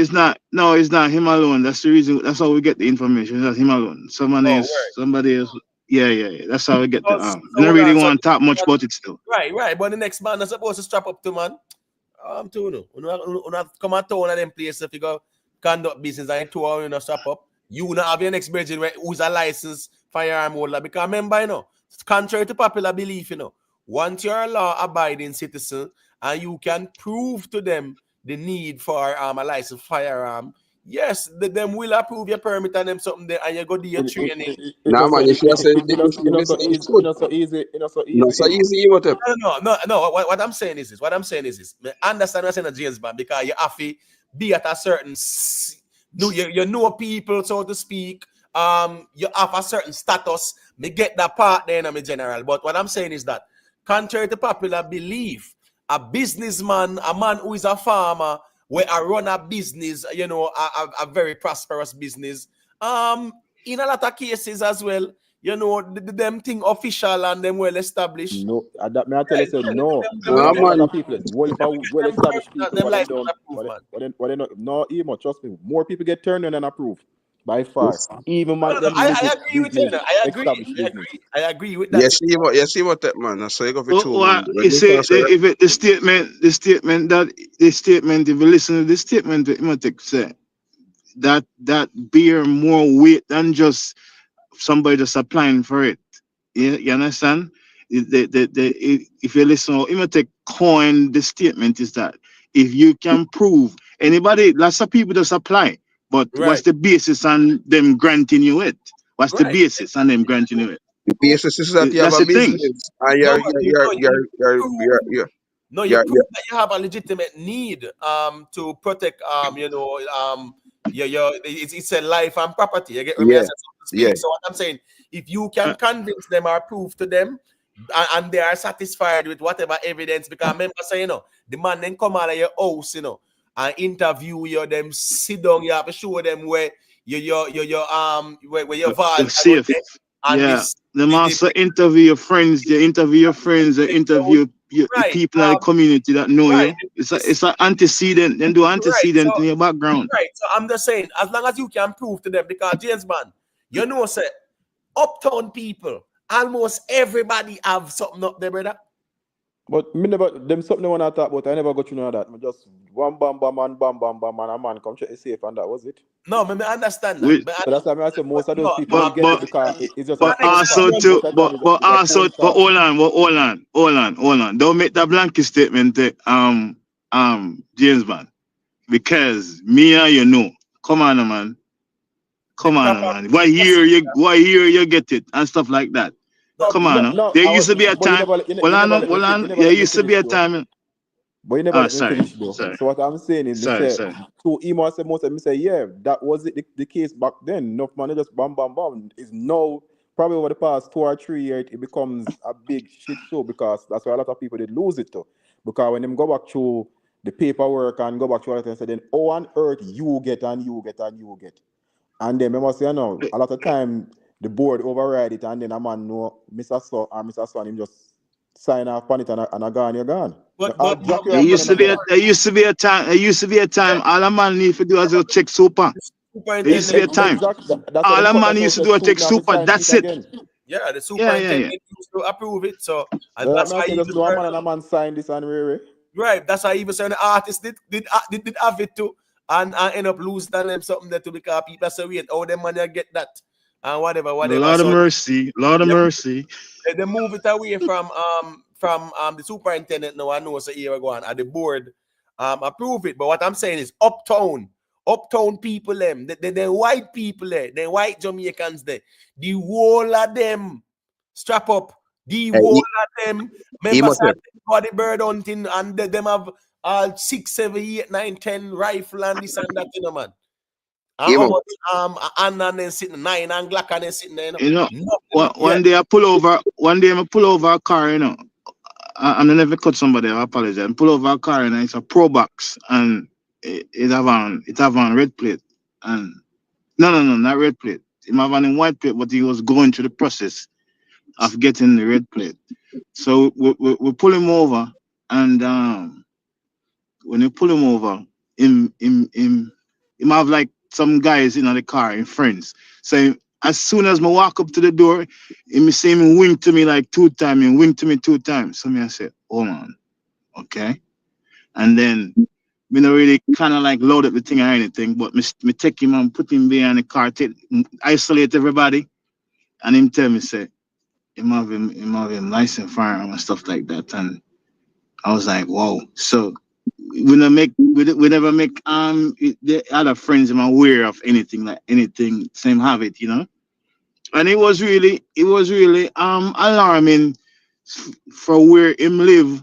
him alone. That's the reason. That's how we get the information. That's him alone. Oh, word. Somebody else. Yeah. That's how we get the So I don't hold really on. want to talk much about it still. Right. But the next man is supposed to strap up to man. Too no. You not come at town and them place if you go conduct business and 2 hours strap up. You not have your next virgin who's a licensed firearm holder. Because remember, contrary to popular belief, once you're a law-abiding citizen and you can prove to them the need for a licensed firearm, yes, them will approve your permit and them something there, and you go do your training. Nah, man, if you say It not so easy. not so easy, you what? No. What I'm saying is this. I understand what I'm saying to James Bond because you have to be at a certain, you know people, so to speak. You have a certain status. Me get that part there in my general. But what I'm saying is that, contrary to popular belief, a businessman, a man who is a farmer, where I run a business, a very prosperous business. In a lot of cases as well, them thing official and them well established. No, that may I tell you, say no. Nah, A lot man. of people, well established people, Them but them license don't. approved, man. What they not? No, even trust me. More people get turned on than approved by far. Even man, No, them I legit agree with you. business, established business. I agree with that. You see what that man. So you go for two Well, man. When you you see, start say that, the statement, if you listen to the statement, the Imotic say that bear more weight than just somebody just applying for it. You understand? If you listen, Imotic coined the statement is that if you can prove anybody, lots of people just apply, but what's Right. the basis on them granting you it? What's the basis on them granting you it? the basis is that you have That's a the thing. business and No, but you you're prove that you have a legitimate need to protect it's a life and property. You get what I yeah, say, so to yeah. speak. So what I'm saying, if you can convince them or prove to them and they are satisfied with whatever evidence, because remember say, the man then come out of your house, and interview you, them sit down, you have to show them where where your Val You're safe. and Yeah. this Them also interview your friends, they interview your friends, they interview the right, people in the community that know right. you. It's an antecedent, then do Right. antecedent in your background. Right. So I'm just saying, as long as you can prove to them, because James man, you know, say uptown people, almost everybody have something up there, brother. But me never them something I wanna talk about. I never got you know that. Me just one bam bam and bam bam bam and a man come check the safe and that was it. No, me understand that. We, But So that's why I say most of those no, people but will get it but because it's just a but phone call. also Most to of the time it's a phone but call. hold on. Don't make that blanket statement, James man. Because me and you know. Come on, man. the Come on, proper man. yes, Why here you get it and stuff like that. no, Come on, No, no. no, There I was, used to be a but you time. never, Hold on. never Yeah, let me used to be finish a though. time. But you never let me Sorry. finish though. So what I'm saying is, me say, Sorry. so Emo said most of me say, yeah, that was it, the case back then. Enough man, they just bam bam bam. Is now probably over the past 2 or 3 years, it becomes a big shit show because that's why a lot of people did lose it too. Because when them go back to the paperwork and go back to what they say, then oh on earth you get and you get and you get. And then I must say, you know, a lot of time the board override it and then a man know Mr. So or Mr. Son him just sign off on it and a gone, you're gone. Jack There Ryan, used to them be say a that. there used to be a time. There used to be a time. All a man need to do is to check super. There used to be a superintendent. time. Exactly. That's what All them a cut man that out used to said do is check suit now to super. sign for it That's it. again. Yeah, the Yeah. superintendent used to approve it. So and Let that's me why say even just know a man and a man sign this and Riri. right. That's why even certain artists did have it too. And end up losing them something there too because people say wait, oh them money get that and whatever. Lord of So mercy. Lord of they, mercy. they move it away from the superintendent now. I know so here go on and the board approve it. But what I'm saying is uptown people them, the white people there, the white Jamaicans there, the whole of them strap up, the Hey, whole of them members Imhotep. for the bird hunting and them have all 6, 7, 8, 9, 10 rifle and this and that, you know, man. And how Imo. much and then sitting 9 and Glock and then sitting there, you know. You know, Nothing, yeah. one day I pull over. One day I pull over a car. You know, I never cut somebody. I apologize. I pull over a car and it's a Pro Box and it have on red plate and no, not red plate. It have on white plate, but he was going through the process of getting the red plate. So we pull him over, and when you pull him over, him have like some guys in the car, and friends. So as soon as I walk up to the door, him say him wink to me like 2 times, and wink to me 2 times. So me I say, hold on, okay. And then me not really kind of like load up the thing or anything, but me take him and put him behind the car, isolate everybody, and him tell me say, him have him license firearm and stuff like that. And I was like, whoa. So we never make the other friends am aware of anything same have it, you know. And it was really alarming for where him live,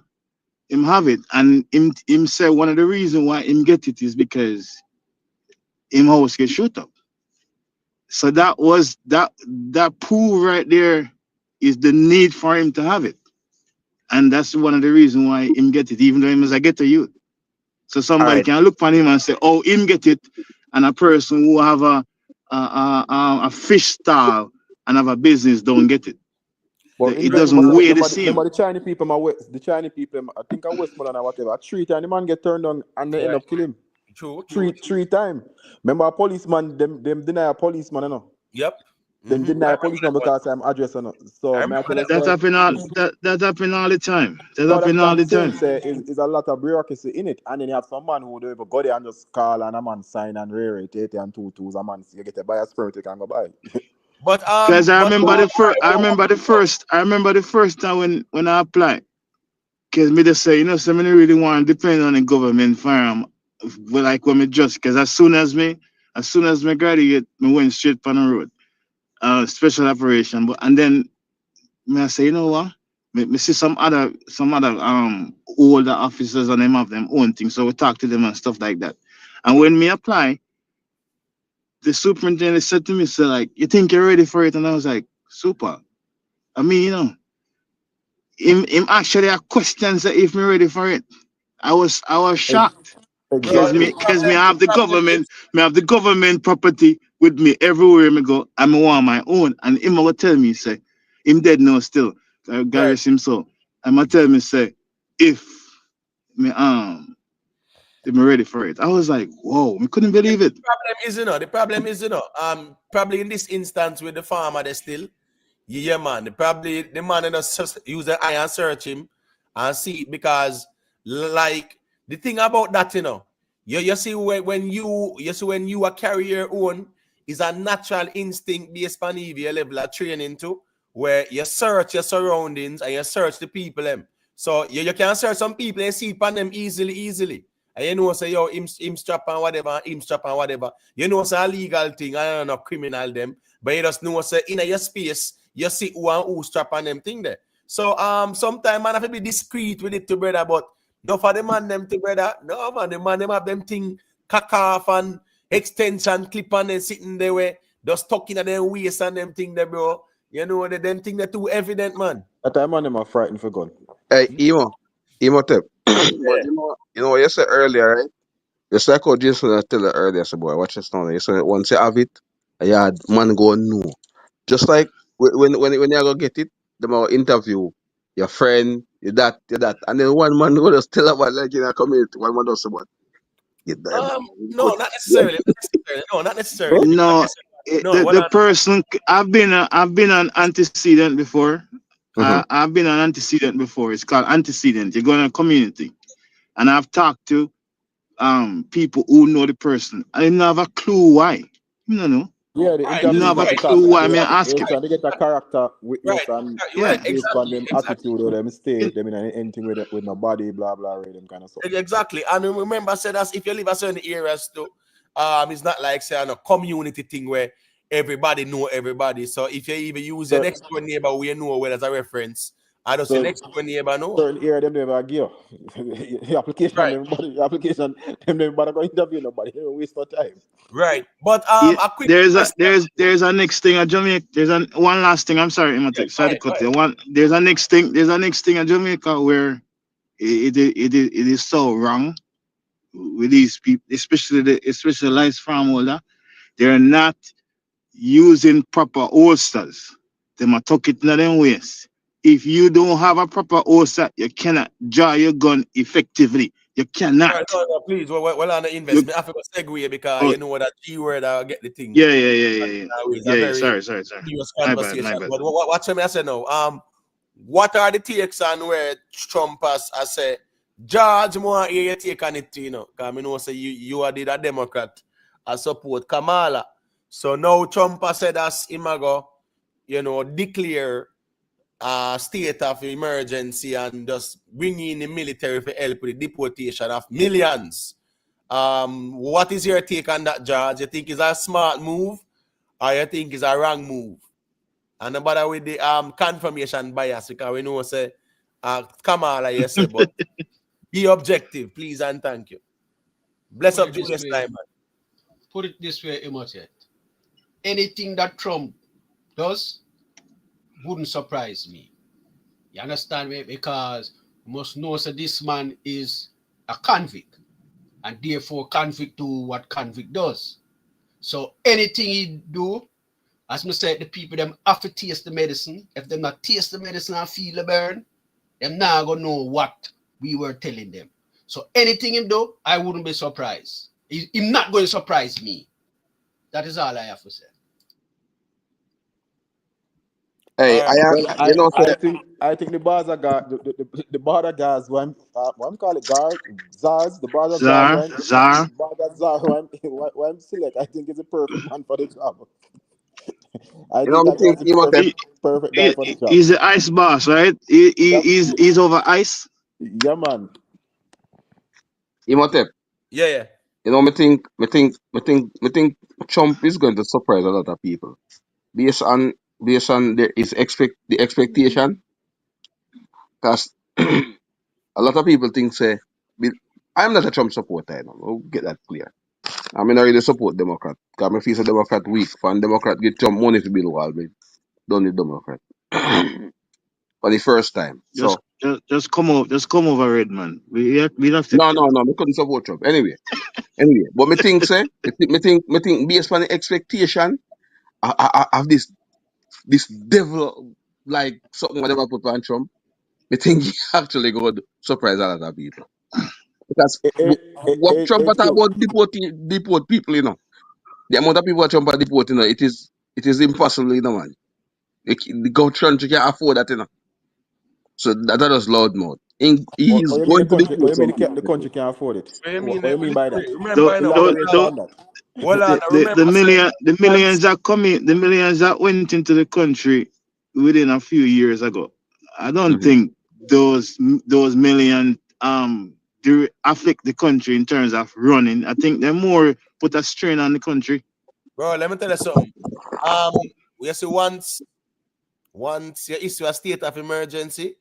him have it. And him say one of the reasons why him get it is because him house get shoot up. So that prove right there is the need for him to have it. And that's one of the reasons why him get it, even though him is a ghetto youth. So All somebody right. can look on him and say, "Oh, him get it," and a person who have a fish stall and have a business don't get it. But It interesting, but doesn't weigh the them same. are the Chinese people, the Chinese people, I think I Westmoreland or whatever. 3 times the man get turned on and they end Right. up killing him. True. Three times. Remember a policeman, them deny a policeman, you know. Yep. Them I deny a remember policeman that one. because I'm address, you know. I So may I remember tell that us That one. happen all that happen all the time. That so happen that's what all I'm the saying, time. say is a lot of bureaucracy in it. And then you have some man who do ever go there and just call and a man sign and rare it, 80 and 2 2s, a man you get a buy a spirit, you can go buy. Because So, I remember the first time when I applied. Because me just say, so me no really want to depend on the government farm. Like when me just because as soon as me graduate, me went straight on the road. Special operation. But and then me I say, you know what? Me see some other older officers and them have them own things. So we talk to them and stuff like that. And when me apply, the superintendent said to me, so like, you think you're ready for it? And I was like, super. I mean, him actually have questions that if me ready for it. I was shocked. bro, Because Exactly. me have the government property with me everywhere I go. I'm want my own. And him will tell me, say, him dead now still. God Right. rest him so. I'm gonna tell me, say, if me they were ready for it. I was like, whoa, I couldn't believe it. The problem is, probably in this instance with the farmer, they still, yeah, man. Probably the man just use the eye and search him and see it because, like, the thing about that, you see when you are carry your own is a natural instinct based on your level of training too, where you search your surroundings and you search the people them. So you can search some people and see upon them easily. And you know, say, yo, him strap and whatever, him strap and whatever. You know, it's a legal thing, I don't know, criminal them. But you just know, say, in your space, you see who strap on them thing there. So, sometimes man have to be discreet with it to brother, but no for the man them to brother. No, man, the man them have them thing, cock off and extension clip on them sitting there where just talking at them waist and them thing there, bro. You know, them thing that too evident, man. That time man them are frightened for gun. Hey, Imhotep. But you know what you said earlier, right? Just like how Jason tell you earlier, so boy, watch this now. You say once you have it, you had man go no. Just like when you go get it, the more interview your friend, your that, and then one man go just tell about like in a community, one man does say what get that. No, not necessarily. No, not necessarily. No, No, the person I've been an antecedent before. I've been an antecedent before. It's called antecedent. You go in a community, and I've talked to people who know the person. I didn't have a clue why. You don't know. Yeah, the Right, You interview don't is have not a to talk. clue why. I mean, ask They're him. trying to get a character witness right, and Yeah. based on them exactly. attitude or them state, them in anything with my body, blah blah, them kind of stuff. Exactly. And remember, I said that if you live a certain areas too, it's not like say a community thing where everybody know everybody. So if you even use your next door neighbor, we know well as a reference. I just say next door neighbor know. Certain area them never give the application, Right. the application, them never go interview nobody. They don't waste no time. Right. But a quick there's question. there's a next thing at Jamaica. There's one last thing. I'm sorry, Imhotep. Sorry to cut you. There's a next thing. There's a next thing at Jamaica where it is so wrong with these people, especially the lice farm holder. They're not using proper holsters. They might tuck it in them waist. If you don't have a proper holster, you cannot draw your gun effectively. You cannot. Right, no, please, well on the investment. I have to segue because you know that G word I'll get the thing. Yeah. It's a very Sorry. serious My conversation. bad. But what I say now? What are the takes on where Trump has said, George, more hear your take on it, because I know say you are the Democrat. I support Kamala. So now Trump has said as him go, declare state of emergency and just bring in the military for help with the deportation of millions. What is your take on that, George? You think it's a smart move or you think it's a wrong move? And no matter with the confirmation bias, because we know say Kamala, yes, but be objective, please and thank you. Bless up Julius Diamond. Put it this way, Imhotep. Anything that Trump does wouldn't surprise me. You understand me? Because you must know that this man is a convict, and therefore convict do what convict does. So anything he do, as I said, the people them have to taste the medicine. If they not taste the medicine and feel the burn, them not gonna know what we were telling them. So anything him do, I wouldn't be surprised. He's not going to surprise me. That is all I have to say. Hey, I think the bars are guard, the border guards, what I'm call it guard, czars, the border czars, Czar. one select. I think it's a perfect man for the job. I you know think me that think was the perfect guy for the job. He's the ice boss, right? He's over ice. Yeah, man. Imhotep. Yeah. You know, me think Trump is going to surprise a lot of people based on the expectation. Because a lot of people think say I'm not a Trump supporter. We'll get that clear. I mean, I really support Democrat. Because I feel a Democrat weak. For Democrat get Trump money to build wall, but don't need Democrat for the first time. So just come over, Red man. We have to. No. We couldn't support Trump. Anyway. But me think, say, me think, based on the expectation of this devil like something whatever put on Trump, me think he actually going to surprise a lot of people. Because what Trump talk about deport people, you know. The amount of people that Trump are deporting, you know, it is impossible, you know, man. The country can't afford that, you know. So that is loud mouth. He's What you mean going to deport some the people. country can't afford it? What you mean? What you mean by that? Remember, you know, Elaborate on that. The millions that coming, the millions that went into the country within a few years ago. I don't think those millions do affect the country in terms of running. I think they more put a strain on the country. Bro, let me tell you something. We see once you issue a state of emergency,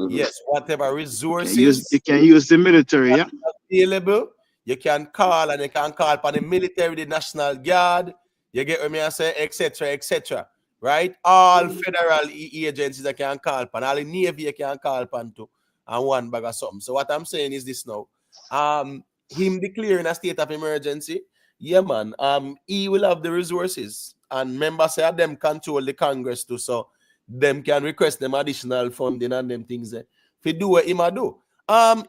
yes, whatever resources You can use the military, yeah. available, you can call, and you can call upon the military, the National Guard, you get what I say, etc. Right? All federal agencies that can call upon, all the Navy you can call upon to, and one bag of something. So what I'm saying is this now. Him declaring a state of emergency, yeah, man. He will have the resources, and members say them control the Congress too, so them can request them additional funding and them things there. If you do what him a do.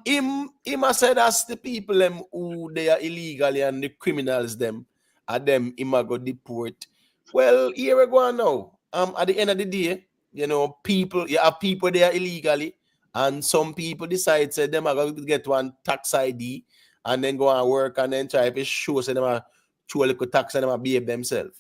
Him a said that's the people them who they are illegally and the criminals them are them him a go deport. Well, here we go now. At the end of the day, you know, you have people there illegally, and some people decide say them are going to get one tax ID and then go and work and then try to show say them a show a little tax and them a behave themselves.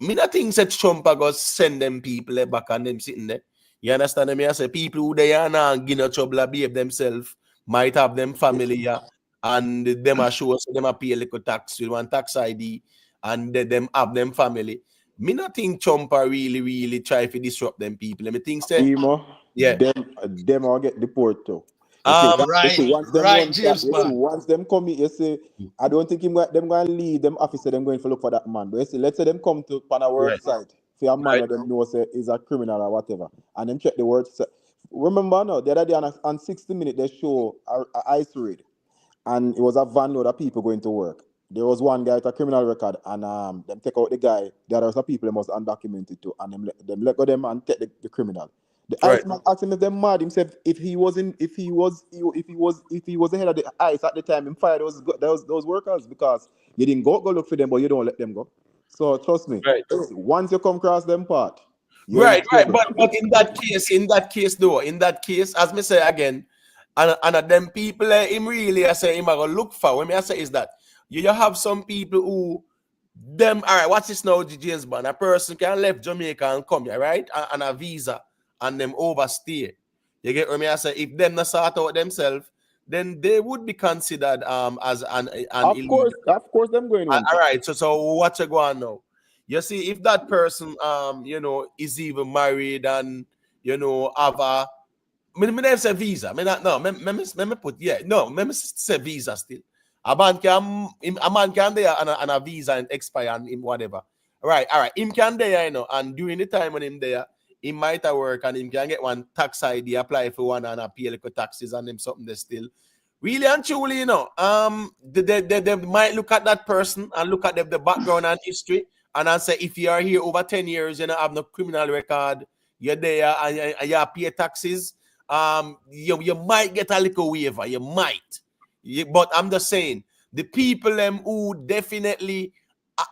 Me not think that Trump are going to send them people back and them sitting there. You understand me? I say people who they are now give no trouble behave themselves, might have them family here, and them are show us them a pay a little tax with one tax ID, and them have them family. Me not think Trump are really try to disrupt them people. Me think say, yeah, them all get deported too. Once them come, you see, I don't think them going to leave them officer, them going to look for that man. But you see, let's say them come to on a work site, for a man where them know say is a criminal or whatever, and them check the word. Remember now, the other day on 60 Minutes, they show a ice raid, and it was a van load of people going to work. There was one guy with a criminal record, and them take out the guy. There are some people they must undocumented too, and them let go them and take the criminal. The Iceman asked him if they're mad. Himself, if he was the head of the ice at the time, him fired those workers because you didn't go look for them, but you don't let them go. So trust me, once you come across them part, right. But in that case, as me say again, and them people him really I say him I gonna look for. What me I say is that you have some people who them all right. What's this now, James Bond? A person can left Jamaica and come here, right? And a visa. And them overstay. You get what I say? If them not sort out themselves, then they would be considered as an illegal. Of course them going on. All right. So what you go on now? You see, if that person you know is even married and you know have a me never say visa. Me not no. Me put me say visa still. A man can there and a visa and expire and him whatever. All right. Him can there, you know, and during the time when him there. He might have work and him can get one tax ID, apply for one and pay little taxes and them something they still. Really and truly, you know, they might look at that person and look at the background and history and I say if you are here over 10 years, you don't have no criminal record, you're there and you pay taxes, you might get a little waiver, you might. But I'm just saying, the people who definitely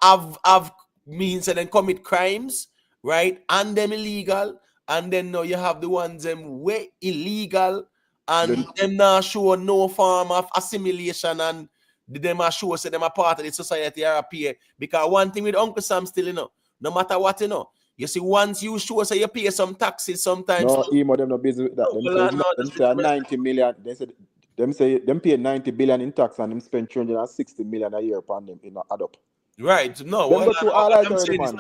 have means and then commit crimes, right? And them illegal, and then now you have the ones them way illegal, and them not show no form of assimilation, and them are show say them are part of the society or appear. Because one thing with Uncle Sam still, you know, no matter what, you know, you see once you show say you pay some taxes sometimes. No, them not busy with that. Them say 90 million. Them pay 90 billion in tax and them spend 360 million a year upon them in add up. Right. No, what I'm saying is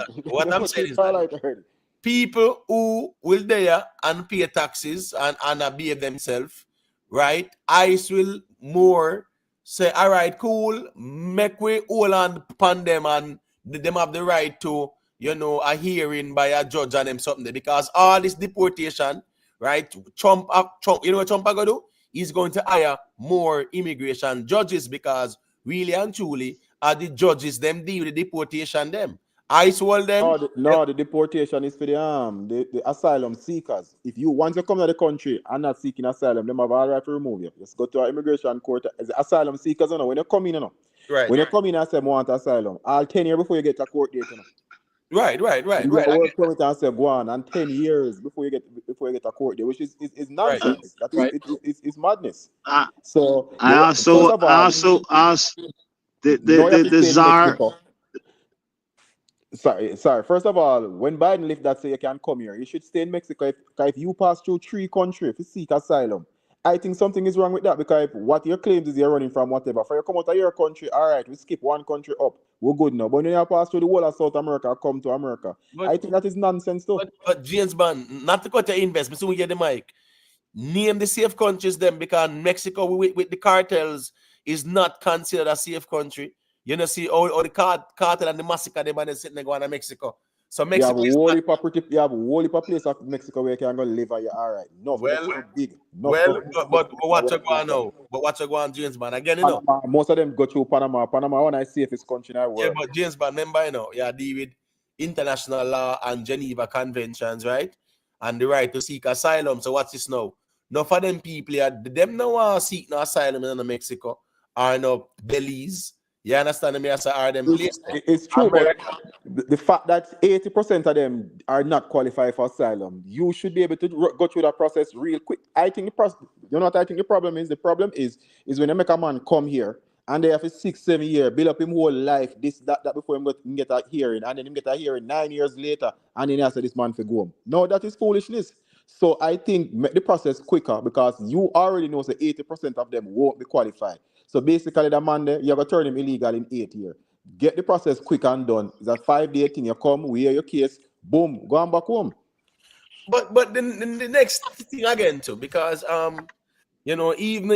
that people who will there and pay taxes and behave themselves, right? ICE will more say, all right, cool, make we hold on upon them and them have the right to, you know, a hearing by a judge and them something. Because all this deportation, right? Trump, you know what Trump going to do? He's going to hire more immigration judges because really and truly are the judges them deal with the deportation them. ICE hold them. The deportation is for the asylum seekers. If you once you come to the country and not seeking asylum, them have all right to remove you. Just go to our immigration court as asylum seekers, you know, when you come in, you know. Right. When you come in and say, I want asylum, all 10 years before you get a court date, you know. Right. You work permit and say, go on, and 10 years before you get a court date, which is nonsense. Right. It's madness. So I also asked the czar. Sorry. First of all, when Biden left that say you can come here, you should stay in Mexico. If you pass through 3 countries to seek asylum, I think something is wrong with that, because what your claims is you're running from whatever. For you come out of your country, all right, we skip 1 country up, we're good now. But when you pass through the whole of South America, come to America. I think that is nonsense too. But James Bond, not to cut your investment, so we get the mic. Name the safe countries them, because Mexico with the cartels is not considered a safe country. You know, see all the cartel and the massacre them and sitting there going to Mexico. So Mexico you have a whole heap of place of Mexico where you can go live and you're all right. No, big. But what you going now? But what you going, James Bond? Again, you know. Most of them go through Panama. Panama one of the safest country in the world. Yeah, but James Bond, remember, you know, you deal with international law and Geneva conventions, right? And the right to seek asylum. So what's this now? Now for them people, them now seek no asylum in Mexico or no Belize. You understand me? Are them places? It's true, but the fact that 80% of them are not qualified for asylum, you should be able to go through that process real quick. I think the process, you know what I think the problem is? The problem is when you make a man come here and they have a 6-7 year, build up him whole life, this, that before him get a hearing, and then him get a hearing 9 years later, and then he say this man for go home. No, that is foolishness. So I think make the process quicker, because you already know that 80% of them won't be qualified. So basically, the man there, you're going to turn him illegal in 8 years. Get the process quick and done. It's a 5-day thing. You come, we hear your case, boom, go on back home. But the next thing again too, because you know, even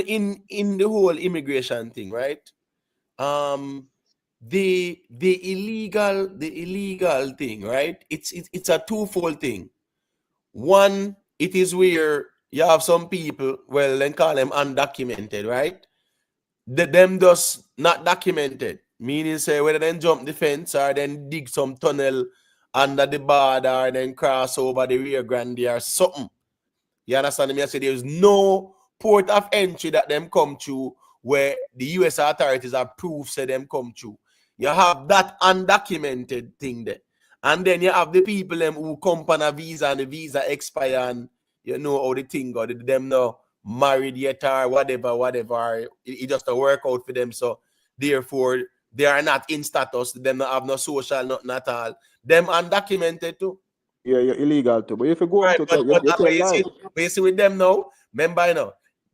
in the whole immigration thing, right? The illegal thing, right? It's a twofold thing. One, it is where you have some people, well, then call them undocumented, right? Them just not documented, meaning say whether then jump the fence or then dig some tunnel under the border or then cross over the Rio Grande or something. You understand me? I say there's no port of entry that them come through where the US authorities have proof say them come through. You have that undocumented thing there. And then you have the people them who come on a visa and the visa expire, and you know how the thing go. Them no married yet or whatever. It just a work out for them. So therefore they are not in status. Them not have no social, nothing at all. Them undocumented too. Yeah, you're illegal too. But if you go right, you see with them now, remember, you know,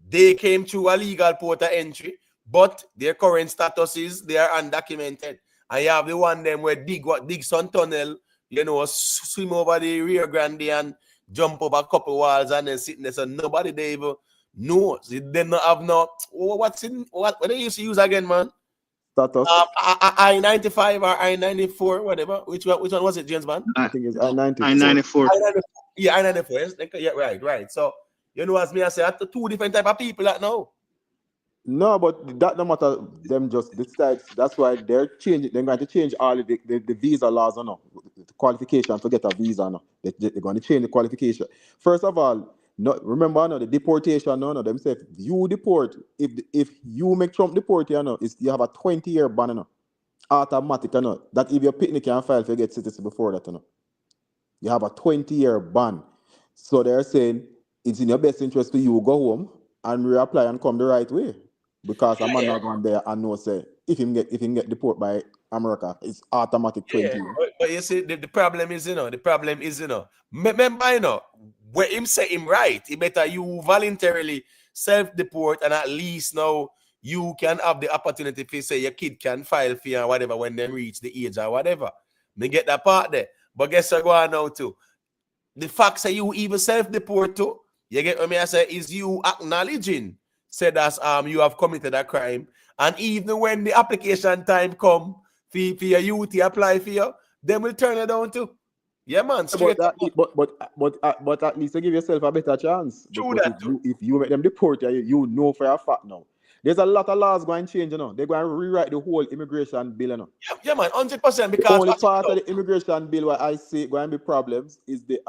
they came through a legal port of entry, but their current status is they are undocumented. And you have the one them where dig some tunnel, you know, swim over the Rio Grande and jump over a couple walls and then sitting there. So nobody they even knows. They don't have no what they used to use again, man. Status. I-95 or I-94, whatever. Which one was it, James, man? I think it's I-94. I-94. Yeah, I-94. Yes. Yeah, right. So you know, as me I say, I have 2 different type of people that know. No, but that no matter them just decide. That's why they're changing. They're going to change all the visa laws, no, the qualification to get a visa, no. They're going to change the qualification. First of all, no, remember, no, the deportation, no, them say if you deport, if you make Trump deport, you know, you have a 20-year ban, no, automatic, no. That if your picnic can file if you get citizen before that, no. You have a 20-year ban. So they're saying it's in your best interest for you go home and reapply and come the right way. Because a man not going there and know say if him get deported by America, it's automatic 20 years. But you see, the problem is, you know, remember, you know, where him say him right, it better you voluntarily self-deport, and at least now you can have the opportunity to say your kid can file for you or whatever when they reach the age or whatever. Me get that part there. But guess what going on now too? The fact that you even self-deport too, you get what me I say, is you acknowledging said that you have committed a crime, and even when the application time come for your youth to apply for you, then will turn it down too. Yeah, man, But straight that, up. but at least you give yourself a better chance True because that too. if you make them deport you, you know for a fact now. There's a lot of laws going to change, you know. They're going to rewrite the whole immigration bill, you know. Yeah, man, 100%. The Because only watch it part of now. the immigration bill where I see going to be problems is the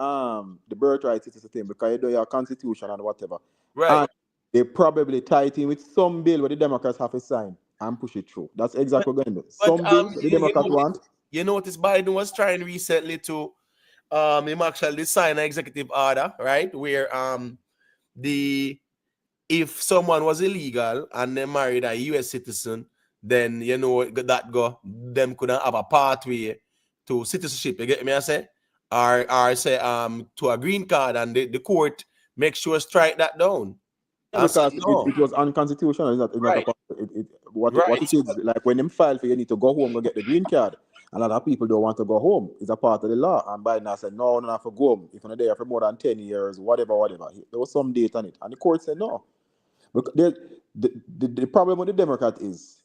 birthright citizen thing because you do your constitution and whatever. Right. And they probably tie it in with some bill where the Democrats have to sign and push it through. That's exactly what they're going to do. But Some bills the Democrats want. you notice Biden was trying recently to him actually sign an executive order, right? Where the if someone was illegal and they married a US citizen, then you know that go them couldn't have a pathway to citizenship. You get me? I say, or say to a green card, and the court make sure strike that down. Yeah, And say because no, it was unconstitutional. It's not a right, part. What right. it is like when them file for you need to go home and get the green card. A lot of people don't want to go home. It's a part of the law. And Biden has said no, no, have to go home. If you're not there for more than 10 years, whatever. There was some date on it. And the court said no. Because the problem with the Democrat is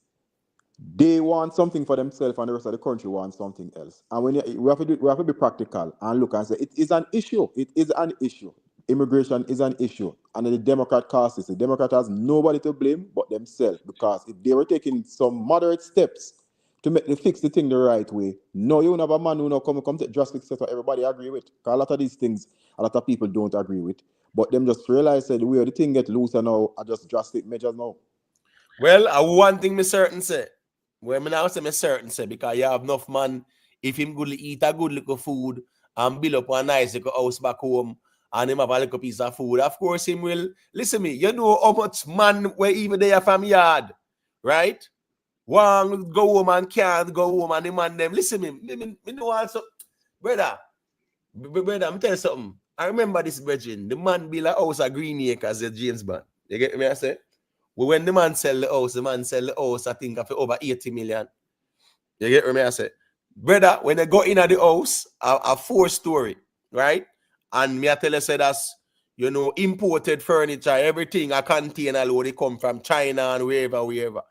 they want something for themselves and the rest of the country wants something else. And we have to be practical and look and say it is an issue. It is an issue. Immigration is an issue. And the Democrat cast is the Democrat has nobody to blame but themselves. Because if they were taking some moderate steps to fix the thing the right way, no, you have a man who now come to drastic steps that everybody agree with. Because a lot of these things, a lot of people don't agree with. But them just realize that the way the thing get looser now are just drastic measures now. Well, one thing me certain say. Well, me now say me certain say because you have enough man. If him good eat a good little food and build up a nice little house back home and him have a little piece of food, of course him will listen me. You know how much man where even they are from yard, right? One go home and can't go home and the man them listen me know also, brother. Brother, I'm telling you something. I remember this brethren. The man build a house at Green Acres at James Bond. You get me? I say. Well, when the man sell the house, I think, for over 80 million. You get me? I say, brother, when they go in at the house, a 4-story, right? And me I tell you, say that's, you know, imported furniture, everything, a container load, they come from China and wherever.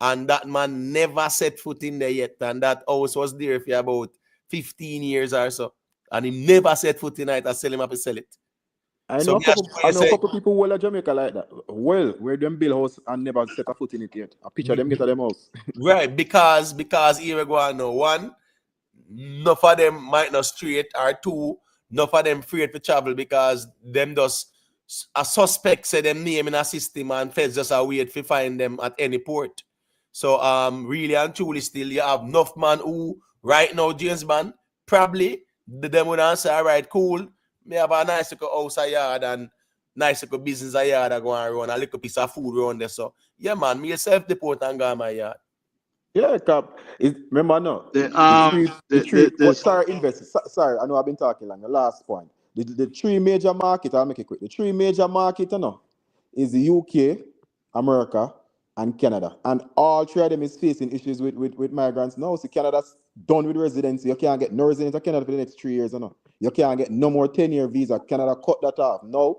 And that man never set foot in there yet. And that house was there for about 15 years or so. And he never set foot in it. I sell him up to sell it. I So know me a couple people who are Jamaica like that. Well, where them build house and never set a foot in it yet. A picture them get to them house. right, because here we go on now. One, enough of them might not straight, or two, enough of them afraid to travel because them just a suspect say them name in a system and feds just are wait to find them at any port. So really and truly still you have enough man who right now, James Bond, probably them would answer, all right, cool. Me have a nice little house a yard and nice little business a yard I go and run a little piece of food around there. So yeah, man, me self deport and go my yard. Yeah, Cap. Remember no. The three what sorry, invest. Sorry, I know I've been talking long. The last point. The three major market, I'll make it quick. The three major market, you know, is the UK, America, and Canada. And all three of them is facing issues with migrants now. See, Canada's done with residency. You can't get no residence in Canada for the next 3 years, you know. You can't get no more 10-year visa. Canada cut that off. Now,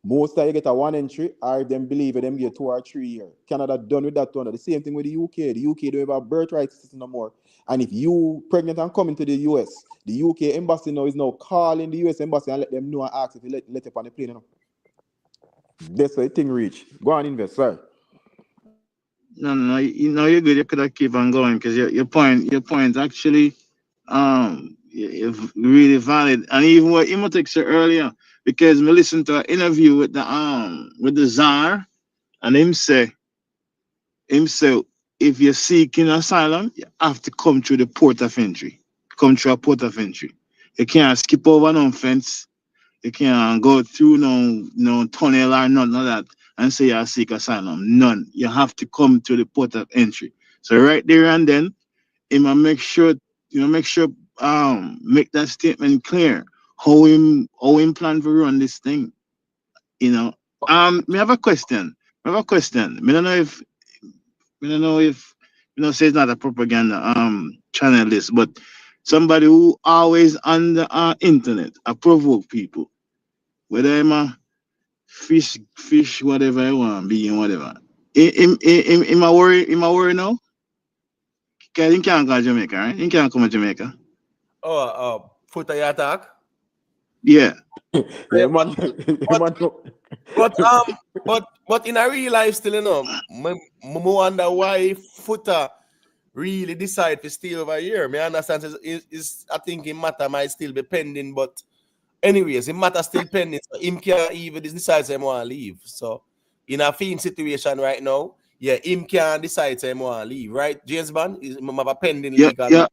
most of you get a 1 entry, or if them believe it, them get 2 or 3 years. Canada done with that too. The same thing with the UK. The UK don't have a birthright system no more. And if you pregnant and coming to the US, the UK embassy now is now calling the US embassy and let them know and ask if you let up on the plane. You know. That's why the thing reach. Go on invest, sir. No, you know you're good. You could have keep on going because your point actually is really valid. And even what Emotek said earlier, because we listened to an interview with the Tsar, and him say if you're seeking asylum, you have to come through the port of entry. Come through a port of entry. You can't skip over no fence. You can't go through no tunnel or none of that and say you seek asylum. None. You have to come to the port of entry. So right there and then, make sure make that statement clear. How him plan to run this thing. Me have a question. Me don't know if say it's not a propaganda channel this, but somebody who always on the internet provoke people. Whether I'm a fish, whatever I want, be and whatever. Am I worry now? Because you can't go to Jamaica, right? You can't come to Jamaica. Footer you attack? Yeah. Yeah, man. But in a real life still, you know, I wonder why Footer really decide to stay over here. Me understand is I think it matter might still be pending, but anyways, it matter still pending. So him can't even decide him want to leave. So in a film situation right now, yeah, him can't decide him want to leave, right? James Bond is have a pending Yeah, legal. yeah.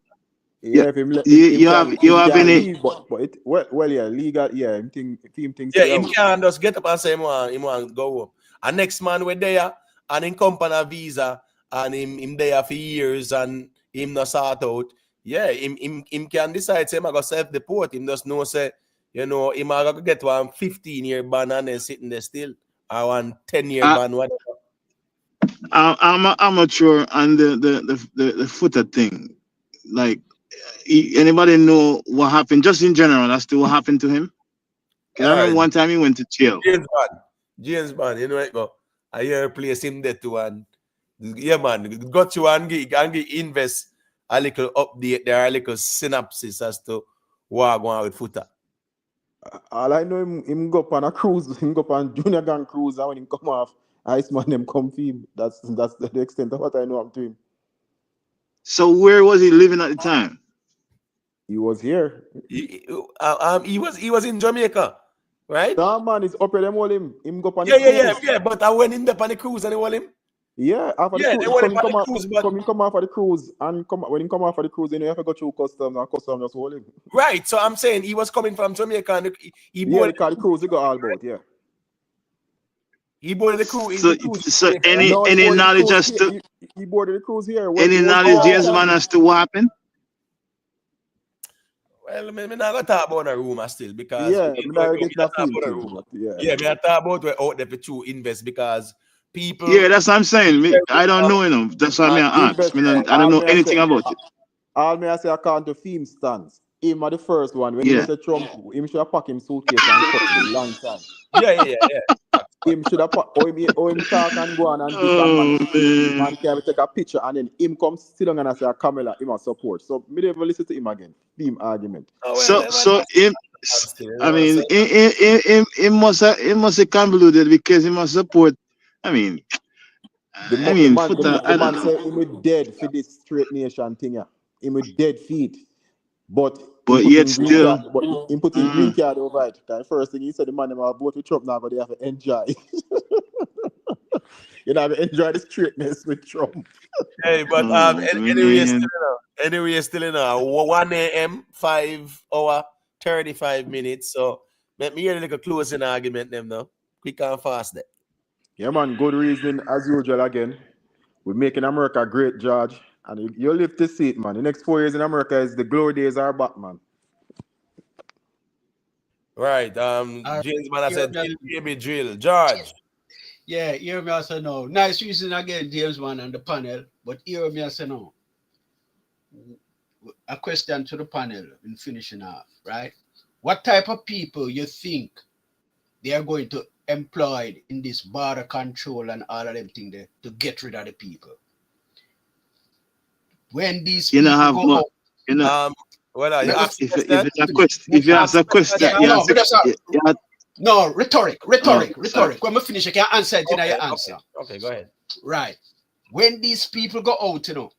Yeah, if him, You have any leave, but it well, yeah, legal, yeah, him thing Yeah, stay him out. can't just get up and say him want go home. And next man we're there and him company a visa and him there for years and him not sort out. Yeah, him can decide say him I go self-deport. Him just know say, you know, him I go get one 15-year ban and then sitting there still. Or one 10-year ban, whatever. I'm an amateur on the footer thing. Like, anybody know what happened? Just in general, as to what happened to him. Cause I remember one time he went to jail. James Bond, you know it go. I hear place him there too and yeah man, got you and invest a little update there, a little synopsis as to what going on with Footer. All I know him go up on a cruise, him go up on junior gang cruise, and when him come off, Iceman them come for him. That's the extent of what I know up to him. So where was he living at the time? He was here. He was in Jamaica, right? No man, it's up there them all him. Him go up on the cruise. Yeah. But I went in there on the cruise and they want him. Yeah, after the cruise, they want him on the cruise, but come off of the cruise and when he come off of the cruise, you know, you have to go through customs and customs just hold him. Right, so I'm saying he was coming from Jamaica and he boarded the cruise. He got all about, yeah. He boarded the cruise. So any knowledge as to he boarded the cruise here. Any knowledge, yes, man, as to what happened? Well, I'm not gonna talk about a rumor still because yeah, me not get that yeah, me talk about we're out there for to invest because people. Yeah, that's what I'm saying. I don't know enough. That's why I ask. I don't know anything about it. All me I say account to film stands. Him are the first one. When he was a Trvmp, him should have packed him suitcase and cut him a long time. Yeah. Him should have packed him talk and go on and this man can take a picture and then him come sit down and I say a Camilla, him a support. So me never listen to him again. Him argument. So him I mean it must have convoluted because he must support. I mean the man say him dead for this straight nation thing. Yeah. Him dead feet. But yet still, he put his green card over it. The first thing he said, the man them are both with Trump now, but they have to enjoy. You know, enjoy the straightness with Trump. Hey, but anyway, still in 1 a.m. 5 hour 35 minutes. So let me hear like a closing argument them now. Quick and fast there. Yeah, man, good reasoning as usual again. We're making America great, George. And you live to see it, man. The next 4 years in America is the glory days are back, man. Right. James man, I said drill. George. Yeah, hear me also no. Nice reason again, James man and the panel. But hear me also no. A question to the panel in finishing off, right? What type of people you think they are going to employ in this border control and all of them things there to get rid of the people? When these people go out, if you ask a question, no, rhetoric. When we finish, you can answer it in your answer. Okay, go ahead. Right. When these people go out, you know,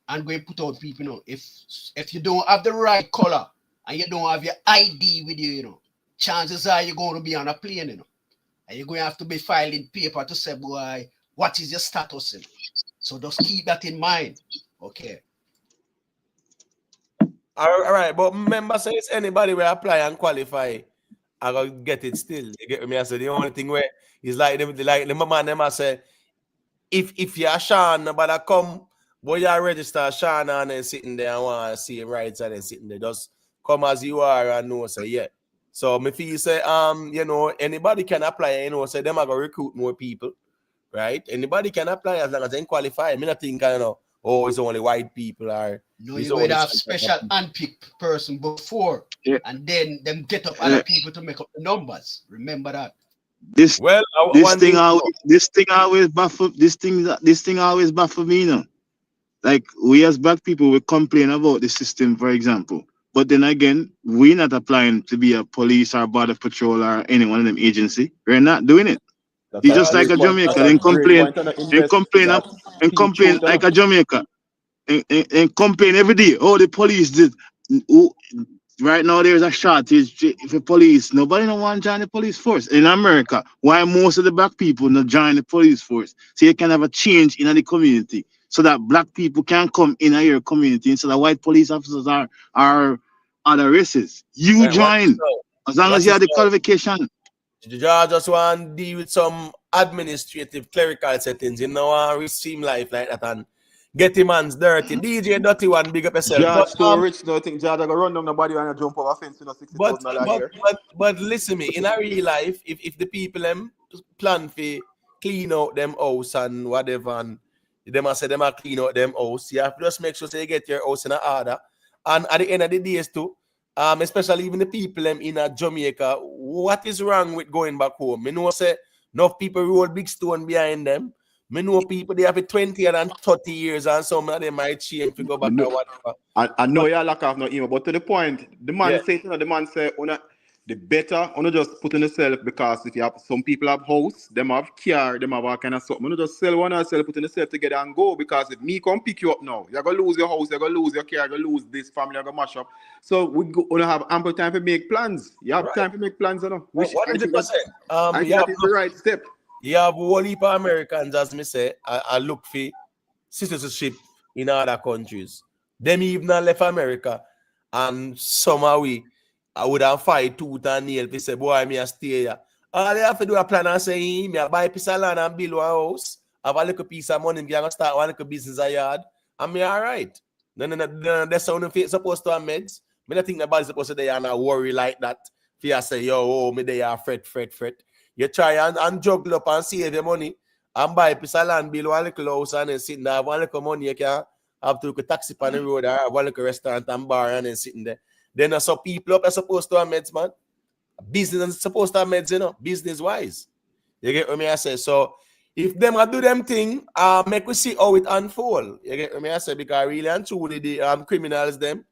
and go put out people, you know, if you don't have the right color and you don't have your ID with you, you know, chances are you're going to be on a plane, you know, and you're going to have to be filing paper to say, boy, what is your status, you know? So just keep that in mind. Okay. All right, but remember, say it's anybody will apply and qualify, I gotta get it still. You get me? I said the only thing where is like the man them I say, if you're Sean, nobody come, but you register Sean and then sitting there and want to see him rights and then sitting there, just come as you are and know say yeah. So me feel say you know anybody can apply, you know, say them are gonna recruit more people. Right? Anybody can apply as long as they qualify. I mean, I think, I know, oh, it's only white people are. No, you would have special unpicked person before, and then them get up other people to make up the numbers. Remember that. This thing always baffle me, you know. Like we as black people, we complain about the system, for example, But then again, we're not applying to be a police or border patrol or any one of them agency. We're not doing it. That's It's a just like great a point. Jamaica. That's a Then great complain point. And and invest complain that and speech complain shoot, like a Jamaica. And complain every day. Oh, the police did. Oh, right now there's a shortage for police. Nobody don't want to join the police force in America. Why most of the black people not join the police force? So you can have a change in the community, so that black people can come in your community instead of white police officers are other races. You Right, watch this join now. as long Watch as you have this the now. qualification. The judge just want to deal with some administrative clerical settings. You know, seem life like that and get him hands dirty. DJ Dirty One, big up yourself. George too rich, no think George gonna run down nobody and jump over fence, $60,000 a year. but listen me, in a real life, if the people them plan for clean out them house and whatever, and them say them are clean out them house, you have to just make sure you get your house in order. And at the end of the days too, especially even the people them in Jamaica, what is wrong with going back home? Me know say enough people roll big stone behind them. Me know people they have 20 and 30 years and some of them might change to go back or whatever. I know you lack of no email, but to the point, the man say, the man say, the better, just put on yourself, because if you have some people have house, them have car, them have all kind of something. Just sell one and sell, put on yourself together and go, because if me come pick you up now, you're gonna lose your house, you're gonna lose your car, you're gonna lose this family, you're gonna mash up. So we gonna have ample time to make plans. You have time to make plans, you know. Which 100%. I think that is the right step. You have a whole heap of Americans, as me say, I look for citizenship in other countries. Them even left America, and somehow I would have fight tooth and nail to say, boy, me a stay here. All they have to do a plan and say, me a buy a piece of land and build one house, have a little piece of money, me a start one little business a yard, and me all right. No, that's how you supposed to have meds. Me don't think nobody's supposed to they are not worry like that. If you say, yo, me they are fret. You try and juggle up and save your money and buy a piece of land, build one little house and then sitting there, have one little money you can have to take a taxi on the road or have one little restaurant and bar and then sitting there. Then some people up are supposed to have meds, man. Business is supposed to have meds, you know, business-wise. You get what me I say? So if them do them thing, make we see how it unfold. You get what me I say? Because really and truly the criminals them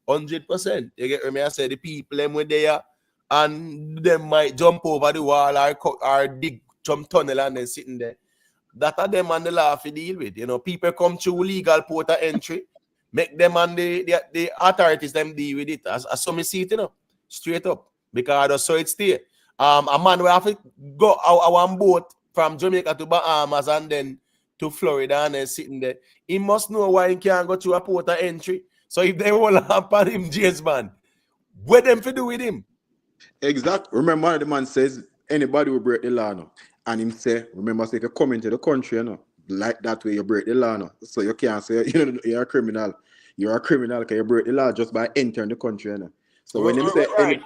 100%. You get what me I say? The people them when they are and them might jump over the wall or dig some tunnel and then sitting there. That are them and the law to deal with. You know, people come through legal port of entry, make them and the authorities them deal with it. As some see it, you know, straight up. Because that's so it stay. A man will have to go our boat from Jamaica to Bahamas and then to Florida and then sitting there. He must know why he can't go through a port of entry. So if they will hamper him, James man, what them to do with him? Exactly. Remember, the man says anybody will break the law now. And him say, remember, say if you come into the country, you know, like that way you break the law now. So you can't say you're a criminal. You're a criminal because you break the law just by entering the country, you know. So when him say right.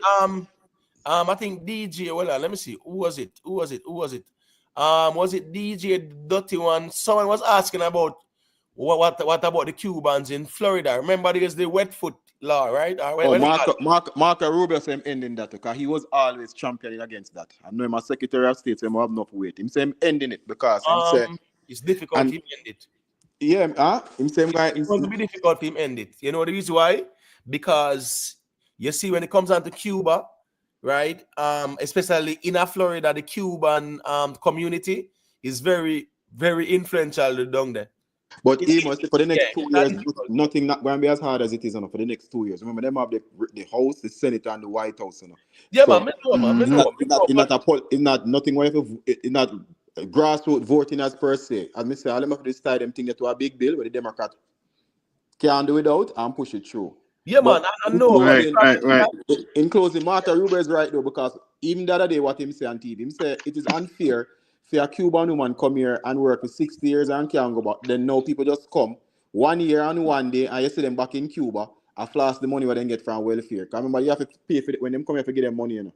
I think DJ, well, let me see. Who was it? Was it DJ Dirty One? Someone was asking about what about the Cubans in Florida? Remember there's the wet foot law, right? Marco Rubio said him ending that because he was always championing against that. I know my Secretary of State said him have enough weight. Him say him ending it because him say it's difficult to end it. Yeah, him same guy. It's going to be difficult for him end it. You know the reason why? Because you see when it comes down to Cuba, right? Especially in Florida, the Cuban community is very, very influential down there. But he must for the next 2 years, nothing not going to be as hard as it is, you know, for the next 2 years. Remember, them have the House, the Senate, and the White House, you know. Yeah, so, man, it's not nothing where it's not grassroots voting as per se. As I say, all them have this time them think that to a big bill where the Democrat can't do without and push it through. Yeah, but, man, I know. Right. In closing, Martha Rubio is right though, because even the other day, what him say on TV, him say it is unfair for a Cuban woman come here and work for 60 years and can't go back. Then now people just come 1 year and 1 day and you see them back in Cuba and flash the money what they get from welfare. Because remember, you have to pay for it when them come here to get them money, you know.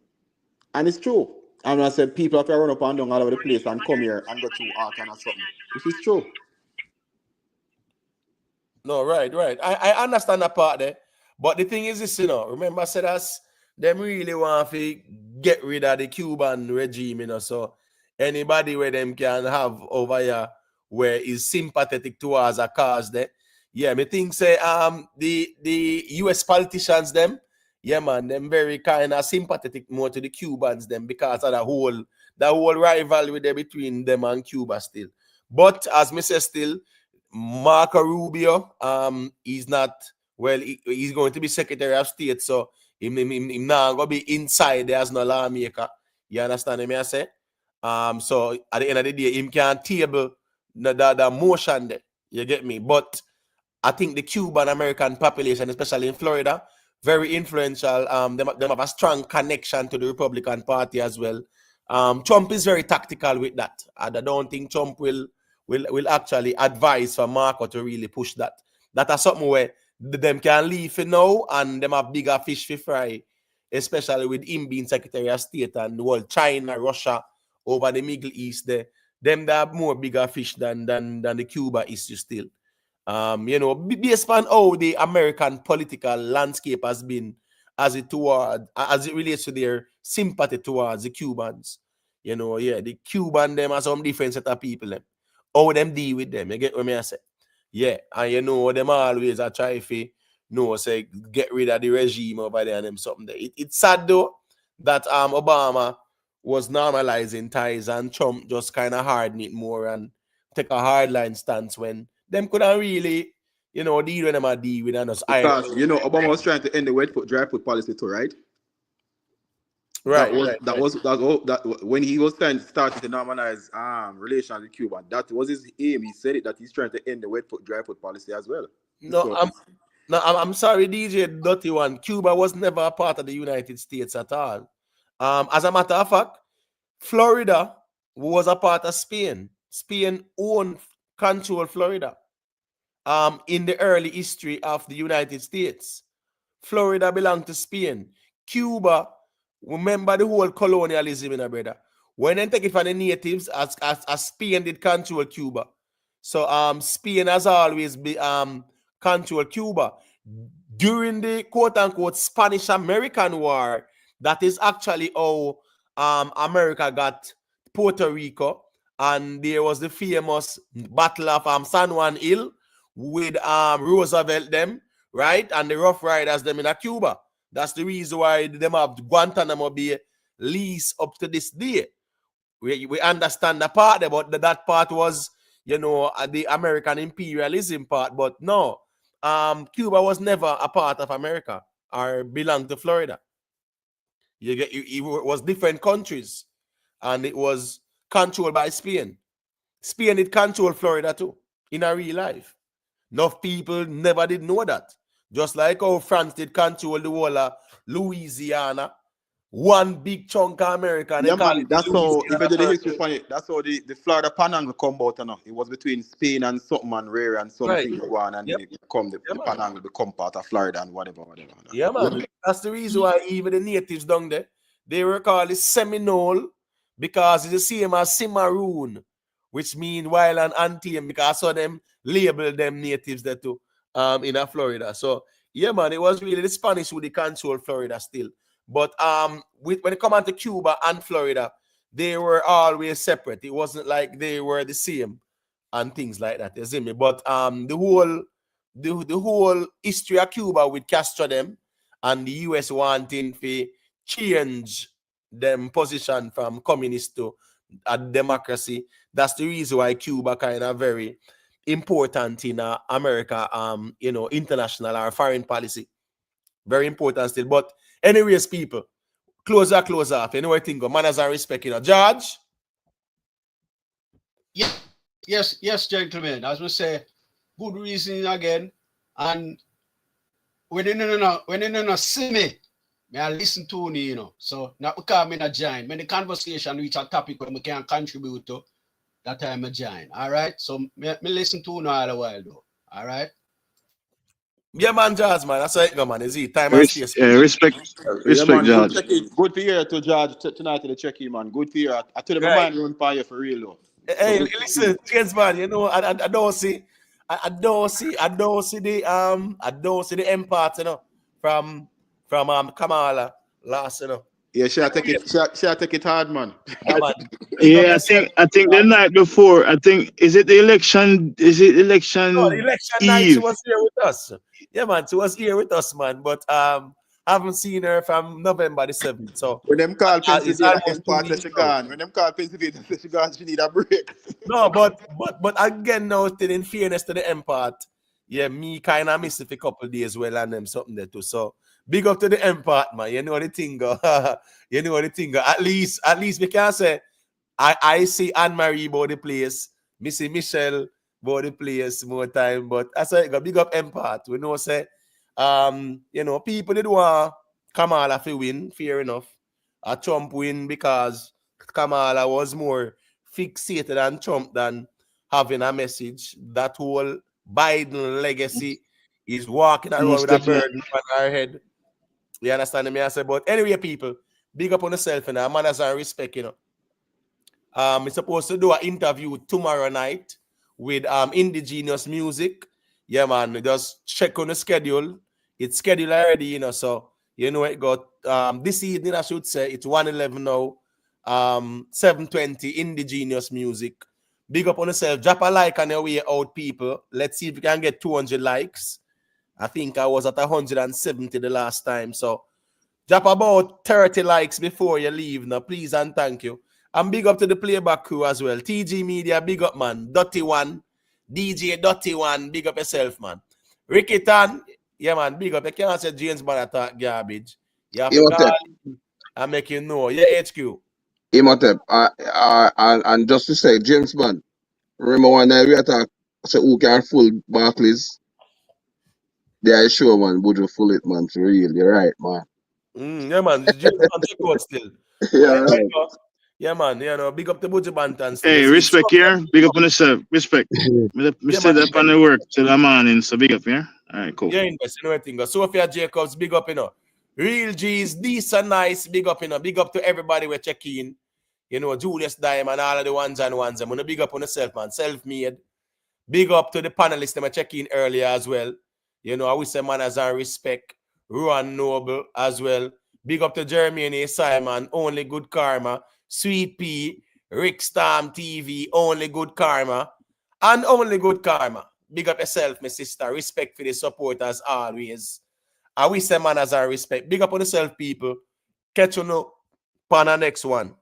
And it's true. And I said people have to run up and down all over the place and come here and go through all kind of something. Which is true. No, right. I understand that part there. But the thing is this, you know, remember I said us, them really want to get rid of the Cuban regime, you know, so anybody where them can have over here where is sympathetic towards a cause there, yeah, me think say the US politicians them, yeah man, them very kind of sympathetic more to the Cubans them because of the whole rivalry there between them and Cuba still. But as me say still, Marco Rubio, he's not well. He's going to be Secretary of State, so him not gonna be inside there as no lawmaker. You understand me? I say. So at the end of the day, him can't table the motion there. You get me? But I think the Cuban American population, especially in Florida, very influential. Them have a strong connection to the Republican Party as well. Trump is very tactical with that. I don't think Trump will actually advise for Marco to really push that. That is something where them can leave for now and them have bigger fish to fry, especially with him being Secretary of State and the world China, Russia over the Middle East there. Them that have more bigger fish than the Cuba issue still. Based on how the American political landscape has been as it relates to their sympathy towards the Cubans. The Cuban them are some different set of people them. How them deal with them, you get what I say? Yeah, and them always are try to say get rid of the regime over there and them something there. It's sad though that Obama was normalizing ties and Trump just kind of harden it more and take a hardline stance when them couldn't really, deal with them and deal with us. Because Obama was trying to end the wet foot, dry foot policy too, right? Right. That was when he was starting to normalize relations with Cuba. That was his aim. He said it that he's trying to end the wet foot, dry foot policy as well. I'm sorry, DJ Dirty One. Cuba was never a part of the United States at all. As a matter of fact, Florida was a part of Spain. Spain controlled Florida. In the early history of the United States, Florida belonged to Spain. Cuba, remember the whole colonialism, brother. When they take it from the natives, as Spain did control Cuba. So Spain has always been controlled Cuba. During the quote-unquote Spanish-American War, that is actually how America got Puerto Rico, and there was the famous Battle of San Juan Hill with Roosevelt them, right? And the Rough Riders them in Cuba. That's the reason why them have Guantanamo Bay lease up to this day. We understand the part there, but that part was, the American imperialism part. But no, Cuba was never a part of America or belonged to Florida. It was different countries, and it was controlled by Spain. Spain did control Florida too, in a real life. Enough people never did know that. Just like how France did control the whole of Louisiana, one big chunk of America. Yeah, man, that's how, if you do the history for it, that's how the Florida Panhandle come about. It was between Spain and something and Rare and something go on, and then the Panhandle become part of Florida and whatever. Yeah, man. That's the reason why even the natives down there, they were called Seminole because it's the same as Cimarron, which mean wild and antiem, because I saw them label them natives there too, in Florida. So yeah, man, it was really the Spanish who they control Florida still. But when it come on to Cuba and Florida, they were always separate. It wasn't like they were the same and things like that. You see me? But the whole history of Cuba with Castro them and the US wanting to change them position from communist to a democracy. That's the reason why Cuba kind of very important in America, international or foreign policy. Very important still. But anyways, people, close off. You know what I think? Manners and respect, George? Yes, gentlemen. As we say, good reasoning again. And when you don't see me, I listen to me, So now because I'm in a join. When the conversation reach a topic where we can contribute to, that time I join. All right. So me listen to you all the while though. All right. Yeah, man, George, man. That's right, man. Is it time and space? Respect, man, George. Good to hear to George tonight to the check-in, man. Good to hear. I tell you, my mind run fire for real, though. Hey, listen, James, man. I don't see the empire, from Kamala last, Yeah, she'll take it hard, man. Yeah, man. Big up Yeah, yourself. I think the night before, I think is it election No, the election night she eve? was here with us. Yeah, man, she was here with us, man. But haven't seen her from November the 7th. So When them call it's Pennsylvania almost in 2 part, weeks she now. gone. When them call Pennsylvania, she gone, she need a break. No, but again, now still in fairness to the Empart, yeah, me kind of missed it for a couple of days well and them something there too. So big up to the Empart, man. You know the thing go. You know the thing go. At least we can say I see Anne-Marie about the place, Missy Michelle about the place more time, but I say go big up Empart. We know say you know, people did want Kamala to win, fair enough. Trump win because Kamala was more fixated on Trump than having a message. That whole Biden legacy is walking around Most with a definitely. burden on our head. You understand me? I say, but anyway, people, big up on yourself and manners and respect, you know. We're supposed to do an interview tomorrow night with indigenous music. Yeah, man. Just check on the schedule. It's scheduled already, you know. So you know it got this evening, I should say, it's 1:11 now. 7:20 indigenous music. Big up on yourself. Drop a like on your way out, people. Let's see if we can get 200 likes. I think I was at 170 the last time. So drop about 30 likes before you leave now, please and thank you. And big up to the playback crew as well. TG Media, big up, man. Dirty One, DJ Dirty One, big up yourself, man. Ricky Tan, yeah, man, big up. You can't say James Bond attack garbage. You have to call Imhotep, and make you know. Yeah, HQ. Imhotep, and just to say, James Bond, remember when we attack, so who can fool Barclays? They are sure, man, would you fool it, man, for real, you're right, man. Yeah, man, James Bond check out still. But Yeah, anyway, right. yeah, man, you know, big up the Buju Bantan still. You Hey, see, it's respect here. Big up on yourself. Respect. Me yeah, stay man, up on the work till the morning, so big up here. All right, cool. yeah, invest in everything. Sophia Jacobs, big up, you know. Real G's, decent, nice, big up, you know. Big up to everybody we're checking. You know, Julius Diamond, all of the ones and ones. I'm going to big up on yourself, man. Self-made. Big up to the panelists that I check in earlier as well. You know, I wish say manners and respect. Ruan Noble as well. Big up to Jeremy and A. Simon, only good karma. Sweet P, Rick Storm TV, only good karma. And only good karma. Big up yourself, my sister. Respect for the support as always. I wish say manners and respect. Big up on yourself, people. Catch you on the next one.